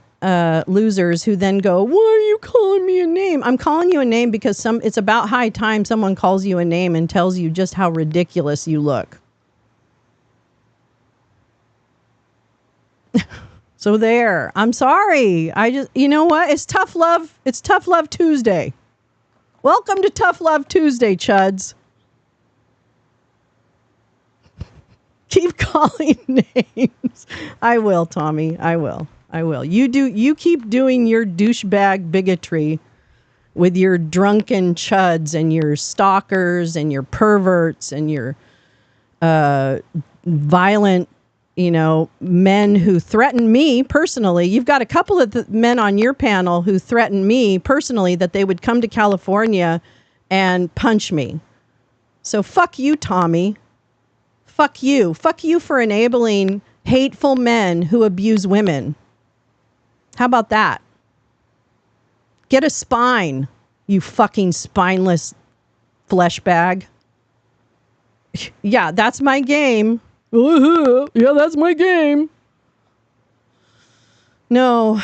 losers who then go, "Why are you calling me a name?" I'm calling you a name because it's about high time someone calls you a name and tells you just how ridiculous you look. So there. I'm sorry. You know what? It's tough love. It's Tough Love Tuesday. Welcome to Tough Love Tuesday, chuds. Keep calling names. I will, Tommy. I will. You keep doing your douchebag bigotry with your drunken chuds and your stalkers and your perverts and your violent, men who threaten me personally. You've got a couple of the men on your panel who threaten me personally that they would come to California and punch me. So fuck you, Tommy. Fuck you. Fuck you for enabling hateful men who abuse women. How about that? Get a spine, you fucking spineless flesh bag. Yeah, that's my game. Yeah, that's my game. No,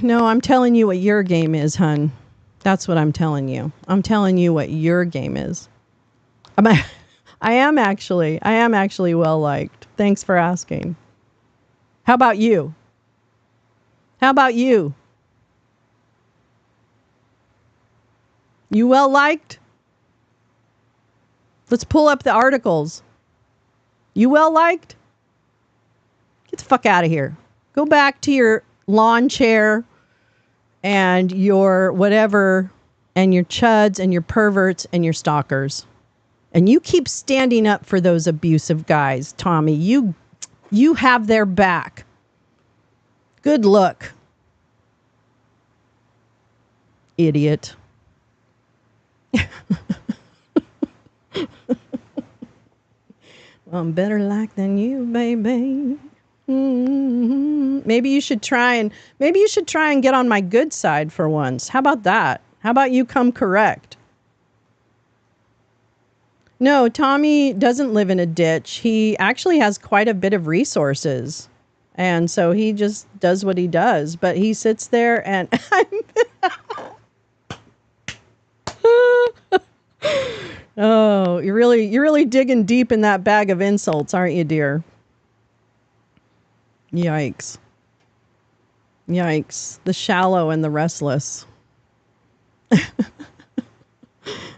I'm telling you what your game is, hun. That's what I'm telling you. I'm telling you what your game is. I am actually well liked. Thanks for asking. How about you? How about you? You well liked? Let's pull up the articles. You well liked? Get the fuck out of here. Go back to your lawn chair and your whatever and your chuds and your perverts and your stalkers. And you keep standing up for those abusive guys, Tommy. You have their back. Good luck. Idiot. I'm better like than you, baby. Mm-hmm. Maybe you should try and get on my good side for once. How about that? How about you come correct? No, Tommy doesn't live in a ditch. He actually has quite a bit of resources. And so he just does what he does. But he sits there and oh, you're really digging deep in that bag of insults, aren't you, dear? Yikes. Yikes. The shallow and the restless.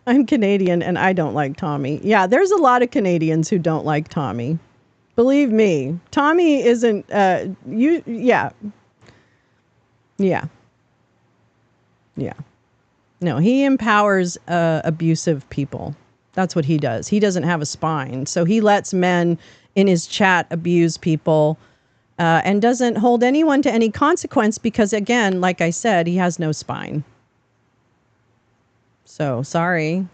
I'm Canadian and I don't like Tommy. Yeah, there's a lot of Canadians who don't like Tommy. Believe me. Tommy isn't, yeah. No, he empowers abusive people. That's what he does. He doesn't have a spine. So he lets men in his chat abuse people and doesn't hold anyone to any consequence because, again, like I said, he has no spine. So, sorry.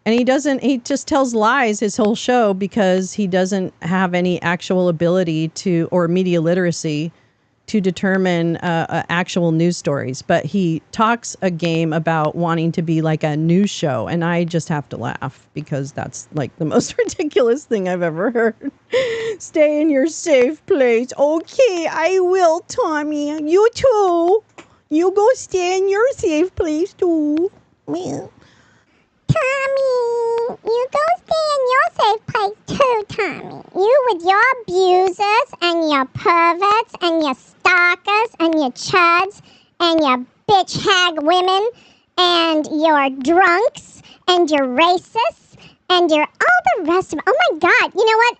And he just tells lies his whole show because he doesn't have any actual ability or media literacy to determine actual news stories. But he talks a game about wanting to be like a news show. And I just have to laugh because that's like the most ridiculous thing I've ever heard. Stay in your safe place. Okay, I will, Tommy. You too. You go stay in your safe place too. Tommy, you go stay in your safe place too, Tommy. You with your abusers and your perverts and your stalkers and your chuds and your bitch hag women and your drunks and your racists and your all the rest of them. Oh my God, you know what?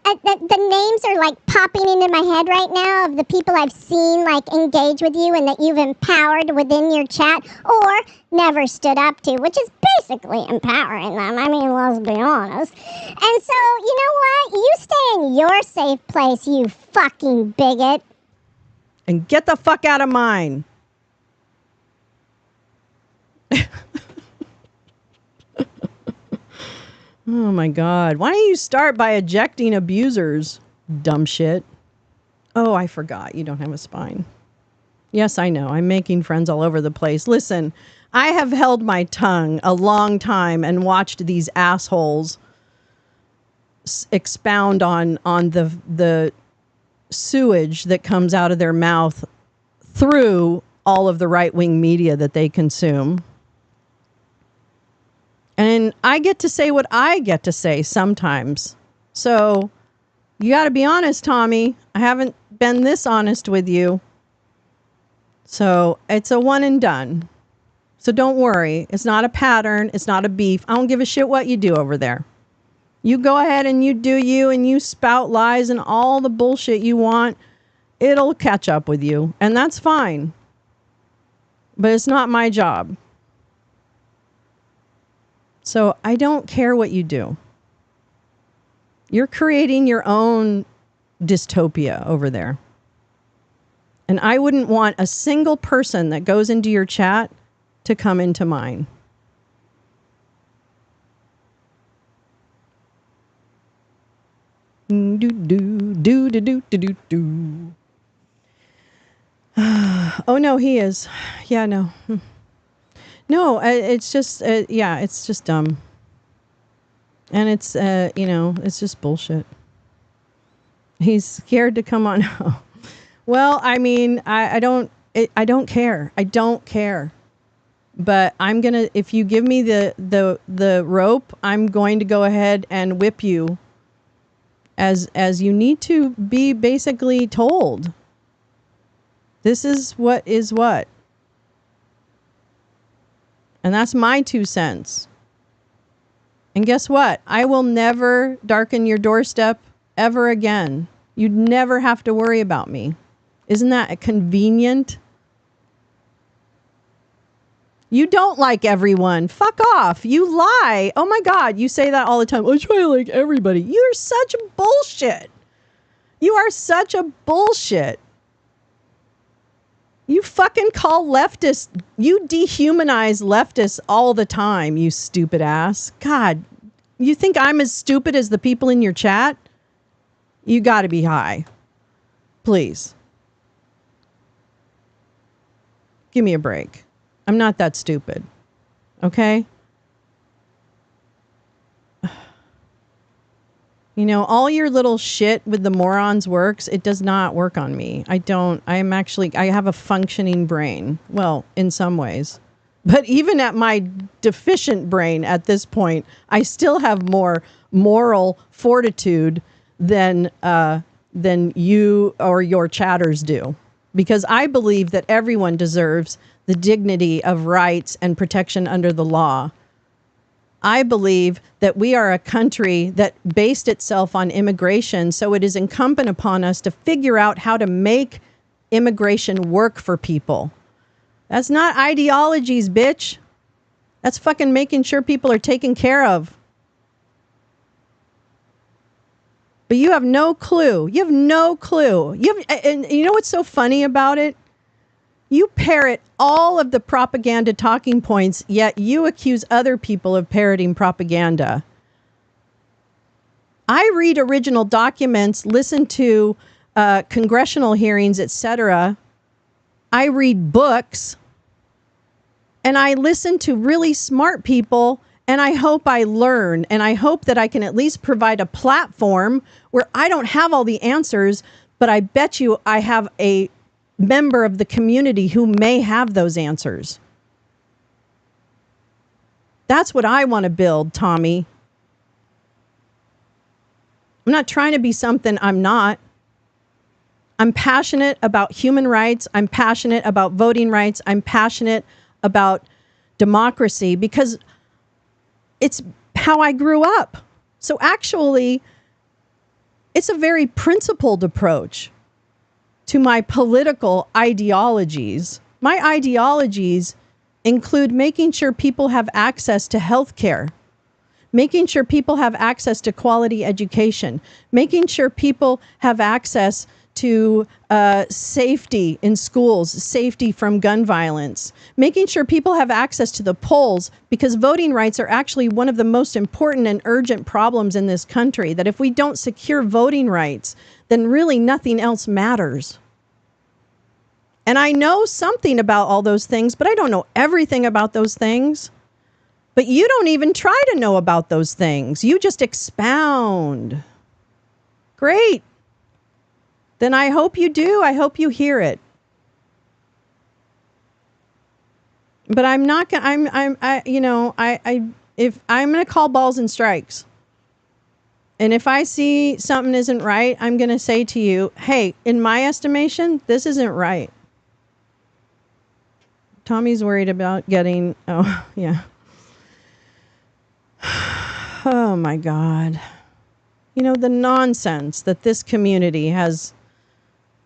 The names are like popping into my head right now of the people I've seen like engage with you and that you've empowered within your chat or never stood up to, which is basically empowering them. I mean, let's be honest. And so, you know what? You stay in your safe place, you fucking bigot. and get the fuck out of mine. Oh my God. Why don't you start by ejecting abusers? Dumb shit. Oh, I forgot. You don't have a spine. Yes, I know. I'm making friends all over the place. Listen, I have held my tongue a long time and watched these assholes expound on the sewage that comes out of their mouth through all of the right-wing media that they consume. And I get to say what I get to say sometimes. So you got to be honest, Tommy. I haven't been this honest with you. So it's a one and done. So don't worry. It's not a pattern. It's not a beef. I don't give a shit what you do over there. You go ahead and you do you and you spout lies and all the bullshit you want. It'll catch up with you. And that's fine. But it's not my job. So I don't care what you do. You're creating your own dystopia over there. And I wouldn't want a single person that goes into your chat to come into mine. Do do do do do do do. Oh no, he is. Yeah, no. No, it's just yeah, it's just dumb. And it's it's just bullshit. He's scared to come on. Well, I mean, I don't care. I don't care. But I'm going to, if you give me the rope, I'm going to go ahead and whip you as you need to be basically told. This is what is what. And that's my 2 cents. And guess what? I will never darken your doorstep ever again. You'd never have to worry about me. Isn't that convenient? You don't like everyone. Fuck off. You lie. Oh my God. You say that all the time. I try to like everybody. You're such bullshit. You are such a bullshit. You fucking call leftists. You dehumanize leftists all the time, you stupid ass. God, you think I'm as stupid as the people in your chat? You got to be high. Please. Give me a break. I'm not that stupid. Okay? You know, all your little shit with the morons works. It does not work on me. I have a functioning brain. Well, in some ways. But even at my deficient brain at this point, I still have more moral fortitude than you or your chatters do. Because I believe that everyone deserves the dignity of rights and protection under the law. I believe that we are a country that based itself on immigration, so it is incumbent upon us to figure out how to make immigration work for people. That's not ideologies, bitch. That's fucking making sure people are taken care of. But you have no clue. You have no clue. And you know what's so funny about it? You parrot all of the propaganda talking points, yet you accuse other people of parroting propaganda. I read original documents, listen to congressional hearings, etc. I read books, and I listen to really smart people, and I hope I learn, and I hope that I can at least provide a platform where I don't have all the answers, but I bet you I have a member of the community who may have those answers. That's what I want to build, Tommy. I'm not trying to be something I'm not. I'm passionate about human rights. I'm passionate about voting rights. I'm passionate about democracy because it's how I grew up. So actually, it's a very principled approach to my political ideologies. My ideologies include making sure people have access to health care, making sure people have access to quality education, making sure people have access to safety in schools, safety from gun violence, making sure people have access to the polls, because voting rights are actually one of the most important and urgent problems in this country, that if we don't secure voting rights, then really nothing else matters. And I know something about all those things, but I don't know everything about those things. But you don't even try to know about those things. You just expound. Great. Then I hope you do. I hope you hear it. But I'm not going if I'm going to call balls and strikes. And if I see something isn't right, I'm going to say to you, hey, in my estimation, this isn't right. Tommy's worried about getting, oh, yeah. Oh, my God. You know, the nonsense that this community has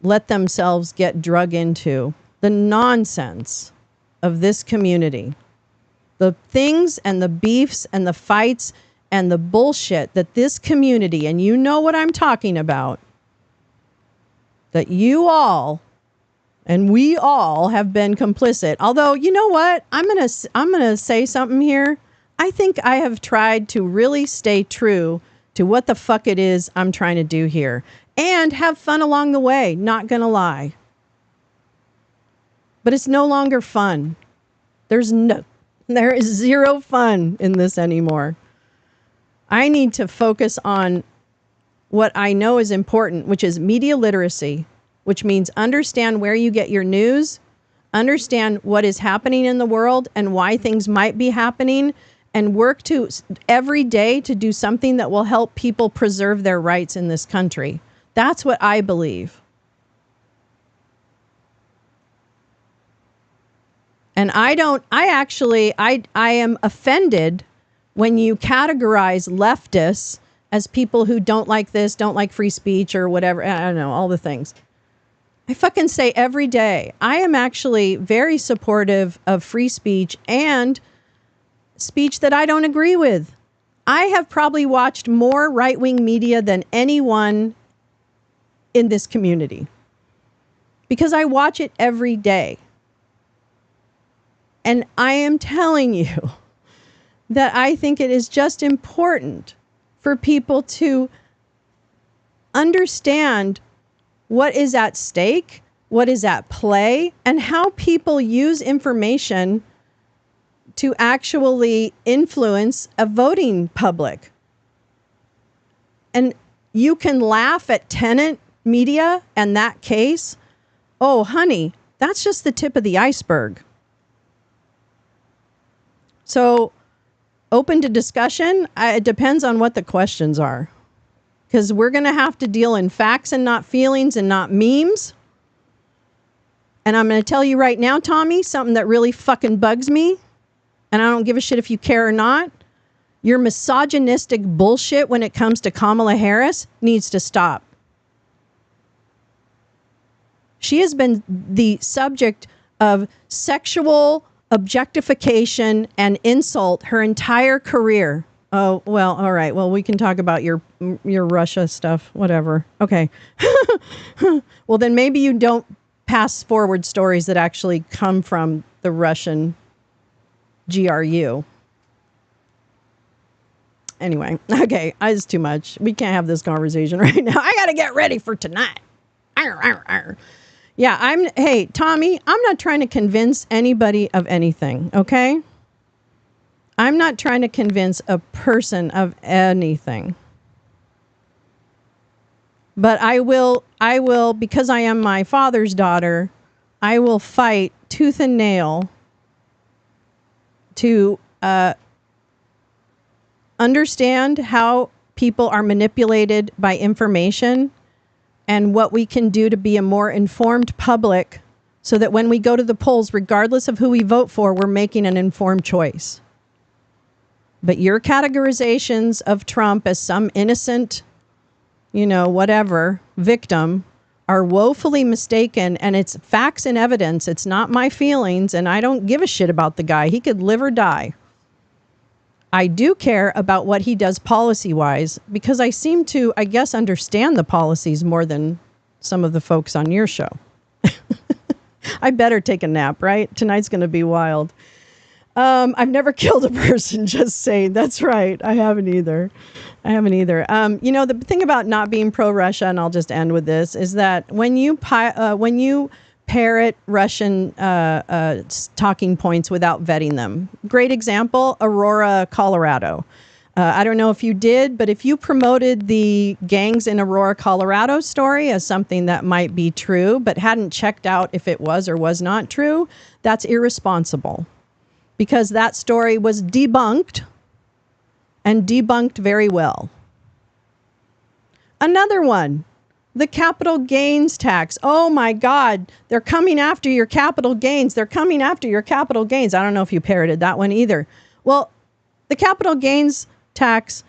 let themselves get drug into, the nonsense of this community, the things and the beefs and the fights and the bullshit that this community, and you know what I'm talking about, that you all and we all have been complicit. Although, you know what? I'm going to say something here. I think I have tried to really stay true to what the fuck it is I'm trying to do here and have fun along the way, not going to lie. But it's no longer fun. There is zero fun in this anymore. I need to focus on what I know is important, which is media literacy, which means understand where you get your news, understand what is happening in the world and why things might be happening, and work to every day to do something that will help people preserve their rights in this country. That's what I believe. And I am offended when you categorize leftists as people who don't like this, don't like free speech or whatever. I don't know, all the things. I fucking say every day, I am actually very supportive of free speech and speech that I don't agree with. I have probably watched more right-wing media than anyone in this community because I watch it every day. And I am telling you that I think it is just important for people to understand what is at stake, what is at play, and how people use information to actually influence a voting public. And you can laugh at tenant media and that case. Oh, honey, that's just the tip of the iceberg. So, open to discussion. It depends on what the questions are. Because we're going to have to deal in facts and not feelings and not memes. And I'm going to tell you right now, Tommy, something that really fucking bugs me. And I don't give a shit if you care or not. Your misogynistic bullshit when it comes to Kamala Harris needs to stop. She has been the subject of sexual objectification and insult her entire career. Oh, well, all right. Well, we can talk about your Russia stuff, whatever. Okay. Well, then maybe you don't pass forward stories that actually come from the Russian GRU. Anyway, okay, it's too much. We can't have this conversation right now. I got to get ready for tonight. Yeah, hey, Tommy, I'm not trying to convince anybody of anything, okay? I'm not trying to convince a person of anything. But I will, because I am my father's daughter, I will fight tooth and nail to understand how people are manipulated by information and what we can do to be a more informed public so that when we go to the polls, regardless of who we vote for, we're making an informed choice. But your categorizations of Trump as some innocent, whatever, victim are woefully mistaken, and it's facts and evidence. It's not my feelings, and I don't give a shit about the guy. He could live or die. I do care about what he does policy-wise because I seem to, I guess, understand the policies more than some of the folks on your show. I better take a nap, right? Tonight's going to be wild. I've never killed a person, just saying. That's right. I haven't either. The thing about not being pro-Russia, and I'll just end with this, is that when you parrot Russian talking points without vetting them. Great example, Aurora, Colorado. I don't know if you did, but if you promoted the gangs in Aurora, Colorado story as something that might be true, but hadn't checked out if it was or was not true, that's irresponsible. Because that story was debunked, and debunked very well. Another one, the capital gains tax. Oh my God, they're coming after your capital gains. They're coming after your capital gains. I don't know if you parroted that one either. Well, the capital gains tax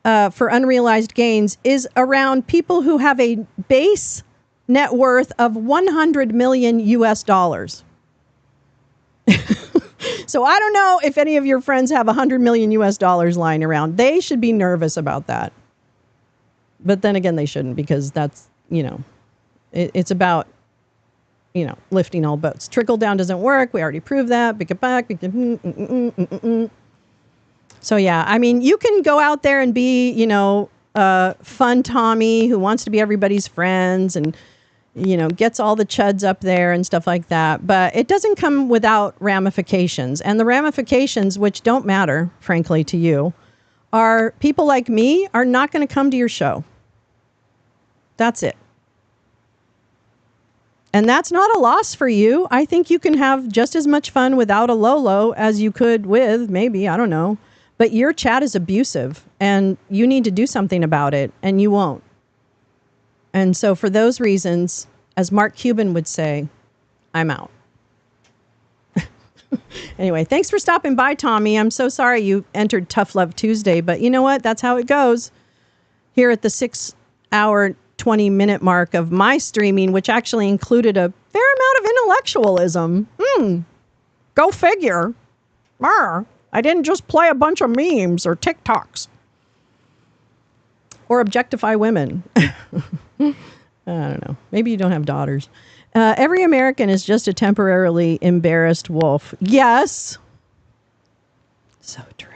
for unrealized gains is around people who have a base net worth of 100 million US dollars. So I don't know if any of your friends have 100 million US dollars lying around. They should be nervous about that. But then again, they shouldn't, because that's, it's about, lifting all boats. Trickle down doesn't work. We already proved that. Pick it back. So yeah, I mean, you can go out there and be, fun Tommy who wants to be everybody's friends and, gets all the chuds up there and stuff like that. But it doesn't come without ramifications. And the ramifications, which don't matter, frankly, to you, are people like me are not going to come to your show. That's it. And that's not a loss for you. I think you can have just as much fun without a Lolo as you could with, maybe, I don't know. But your chat is abusive, and you need to do something about it, and you won't. And so for those reasons, as Mark Cuban would say, I'm out. Anyway, thanks for stopping by, Tommy. I'm so sorry you entered Tough Love Tuesday, but you know what? That's how it goes. Here at the 6-hour, 20-minute mark of my streaming, which actually included a fair amount of intellectualism. Go figure. I didn't just play a bunch of memes or TikToks. Or objectify women. I don't know. Maybe you don't have daughters. Every American is just a temporarily embarrassed wolf. Yes. So true.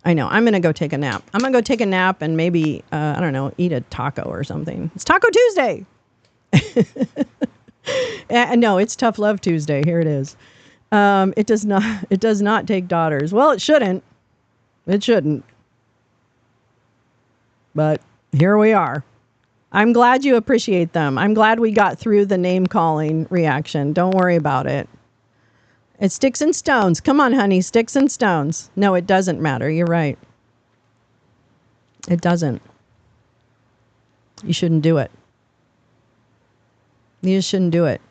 I know. I'm going to go take a nap. I'm going to go take a nap and maybe, I don't know, eat a taco or something. It's Taco Tuesday. No, it's Tough Love Tuesday. Here it is. It does not take daughters. Well, it shouldn't. It shouldn't. But here we are. I'm glad you appreciate them. I'm glad we got through the name calling reaction. Don't worry about it. It's sticks and stones. Come on, honey, sticks and stones. No, it doesn't matter. You're right. It doesn't. You shouldn't do it. You just shouldn't do it.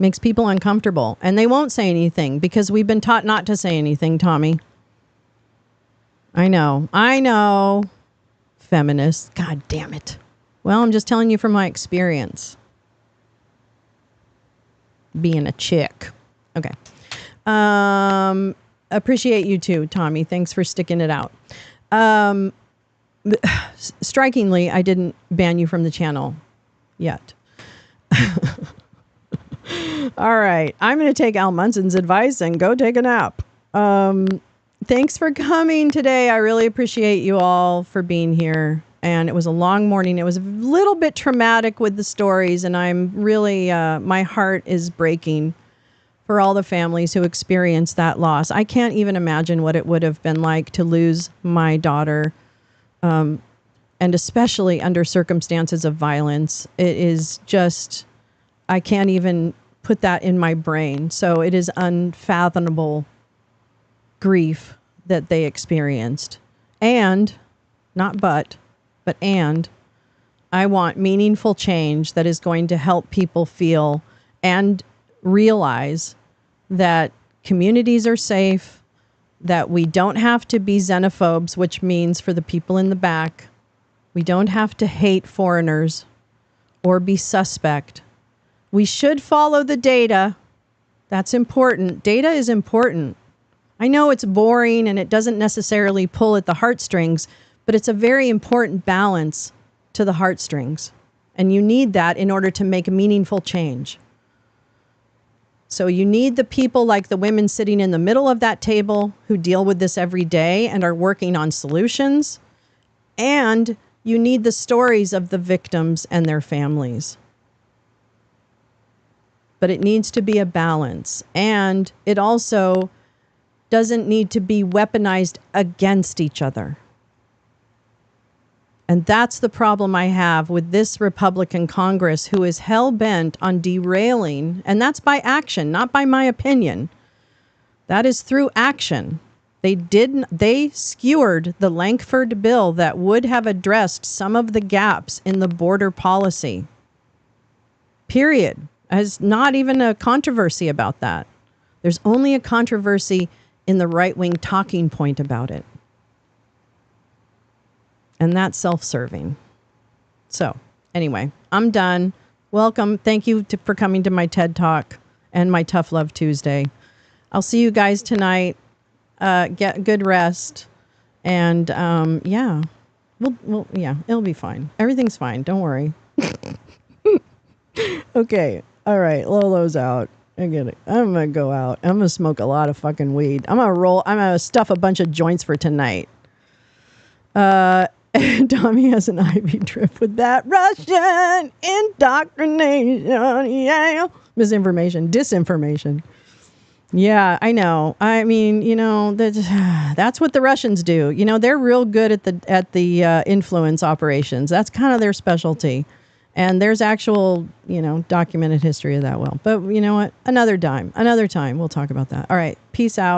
Makes people uncomfortable. And they won't say anything because we've been taught not to say anything, Tommy. I know. Feminists. God damn it. Well, I'm just telling you from my experience. Being a chick. Okay. Appreciate you too, Tommy. Thanks for sticking it out. Strikingly, I didn't ban you from the channel yet. All right. I'm going to take Al Munson's advice and go take a nap. Thanks for coming today. I really appreciate you all for being here. And it was a long morning. It was a little bit traumatic with the stories. And I'm really, my heart is breaking for all the families who experienced that loss. I can't even imagine what it would have been like to lose my daughter, and especially under circumstances of violence. It is just, I can't even put that in my brain. So it is unfathomable grief that they experienced. And, not but I want meaningful change that is going to help people feel and realize that communities are safe, that we don't have to be xenophobes, which means for the people in the back, we don't have to hate foreigners or be suspect. We should follow the data. That's important. Data is important. I know it's boring and it doesn't necessarily pull at the heartstrings, but it's a very important balance to the heartstrings. And you need that in order to make a meaningful change. So you need the people like the women sitting in the middle of that table who deal with this every day and are working on solutions. And you need the stories of the victims and their families. But it needs to be a balance. And it also doesn't need to be weaponized against each other. And that's the problem I have with this Republican Congress, who is hell-bent on derailing, and that's by action, not by my opinion. That is through action. They skewered the Lankford bill that would have addressed some of the gaps in the border policy. Period. There's not even a controversy about that. There's only a controversy in the right-wing talking point about it. And that's self-serving. So, anyway, I'm done. Welcome. Thank you for coming to my TED Talk and my Tough Love Tuesday. I'll see you guys tonight. Get good rest. And, yeah. Yeah, it'll be fine. Everything's fine. Don't worry. Okay. All right. Lolo's out. I get it. I'm going to go out. I'm going to smoke a lot of fucking weed. I'm going to stuff a bunch of joints for tonight. Tommy has an IV drip with that Russian indoctrination. Yeah. Disinformation. Yeah, I know. I mean, that's what the Russians do. They're real good at the influence operations. That's kind of their specialty. And there's actual, documented history of that. But you know what? Another time we'll talk about that. All right. Peace out.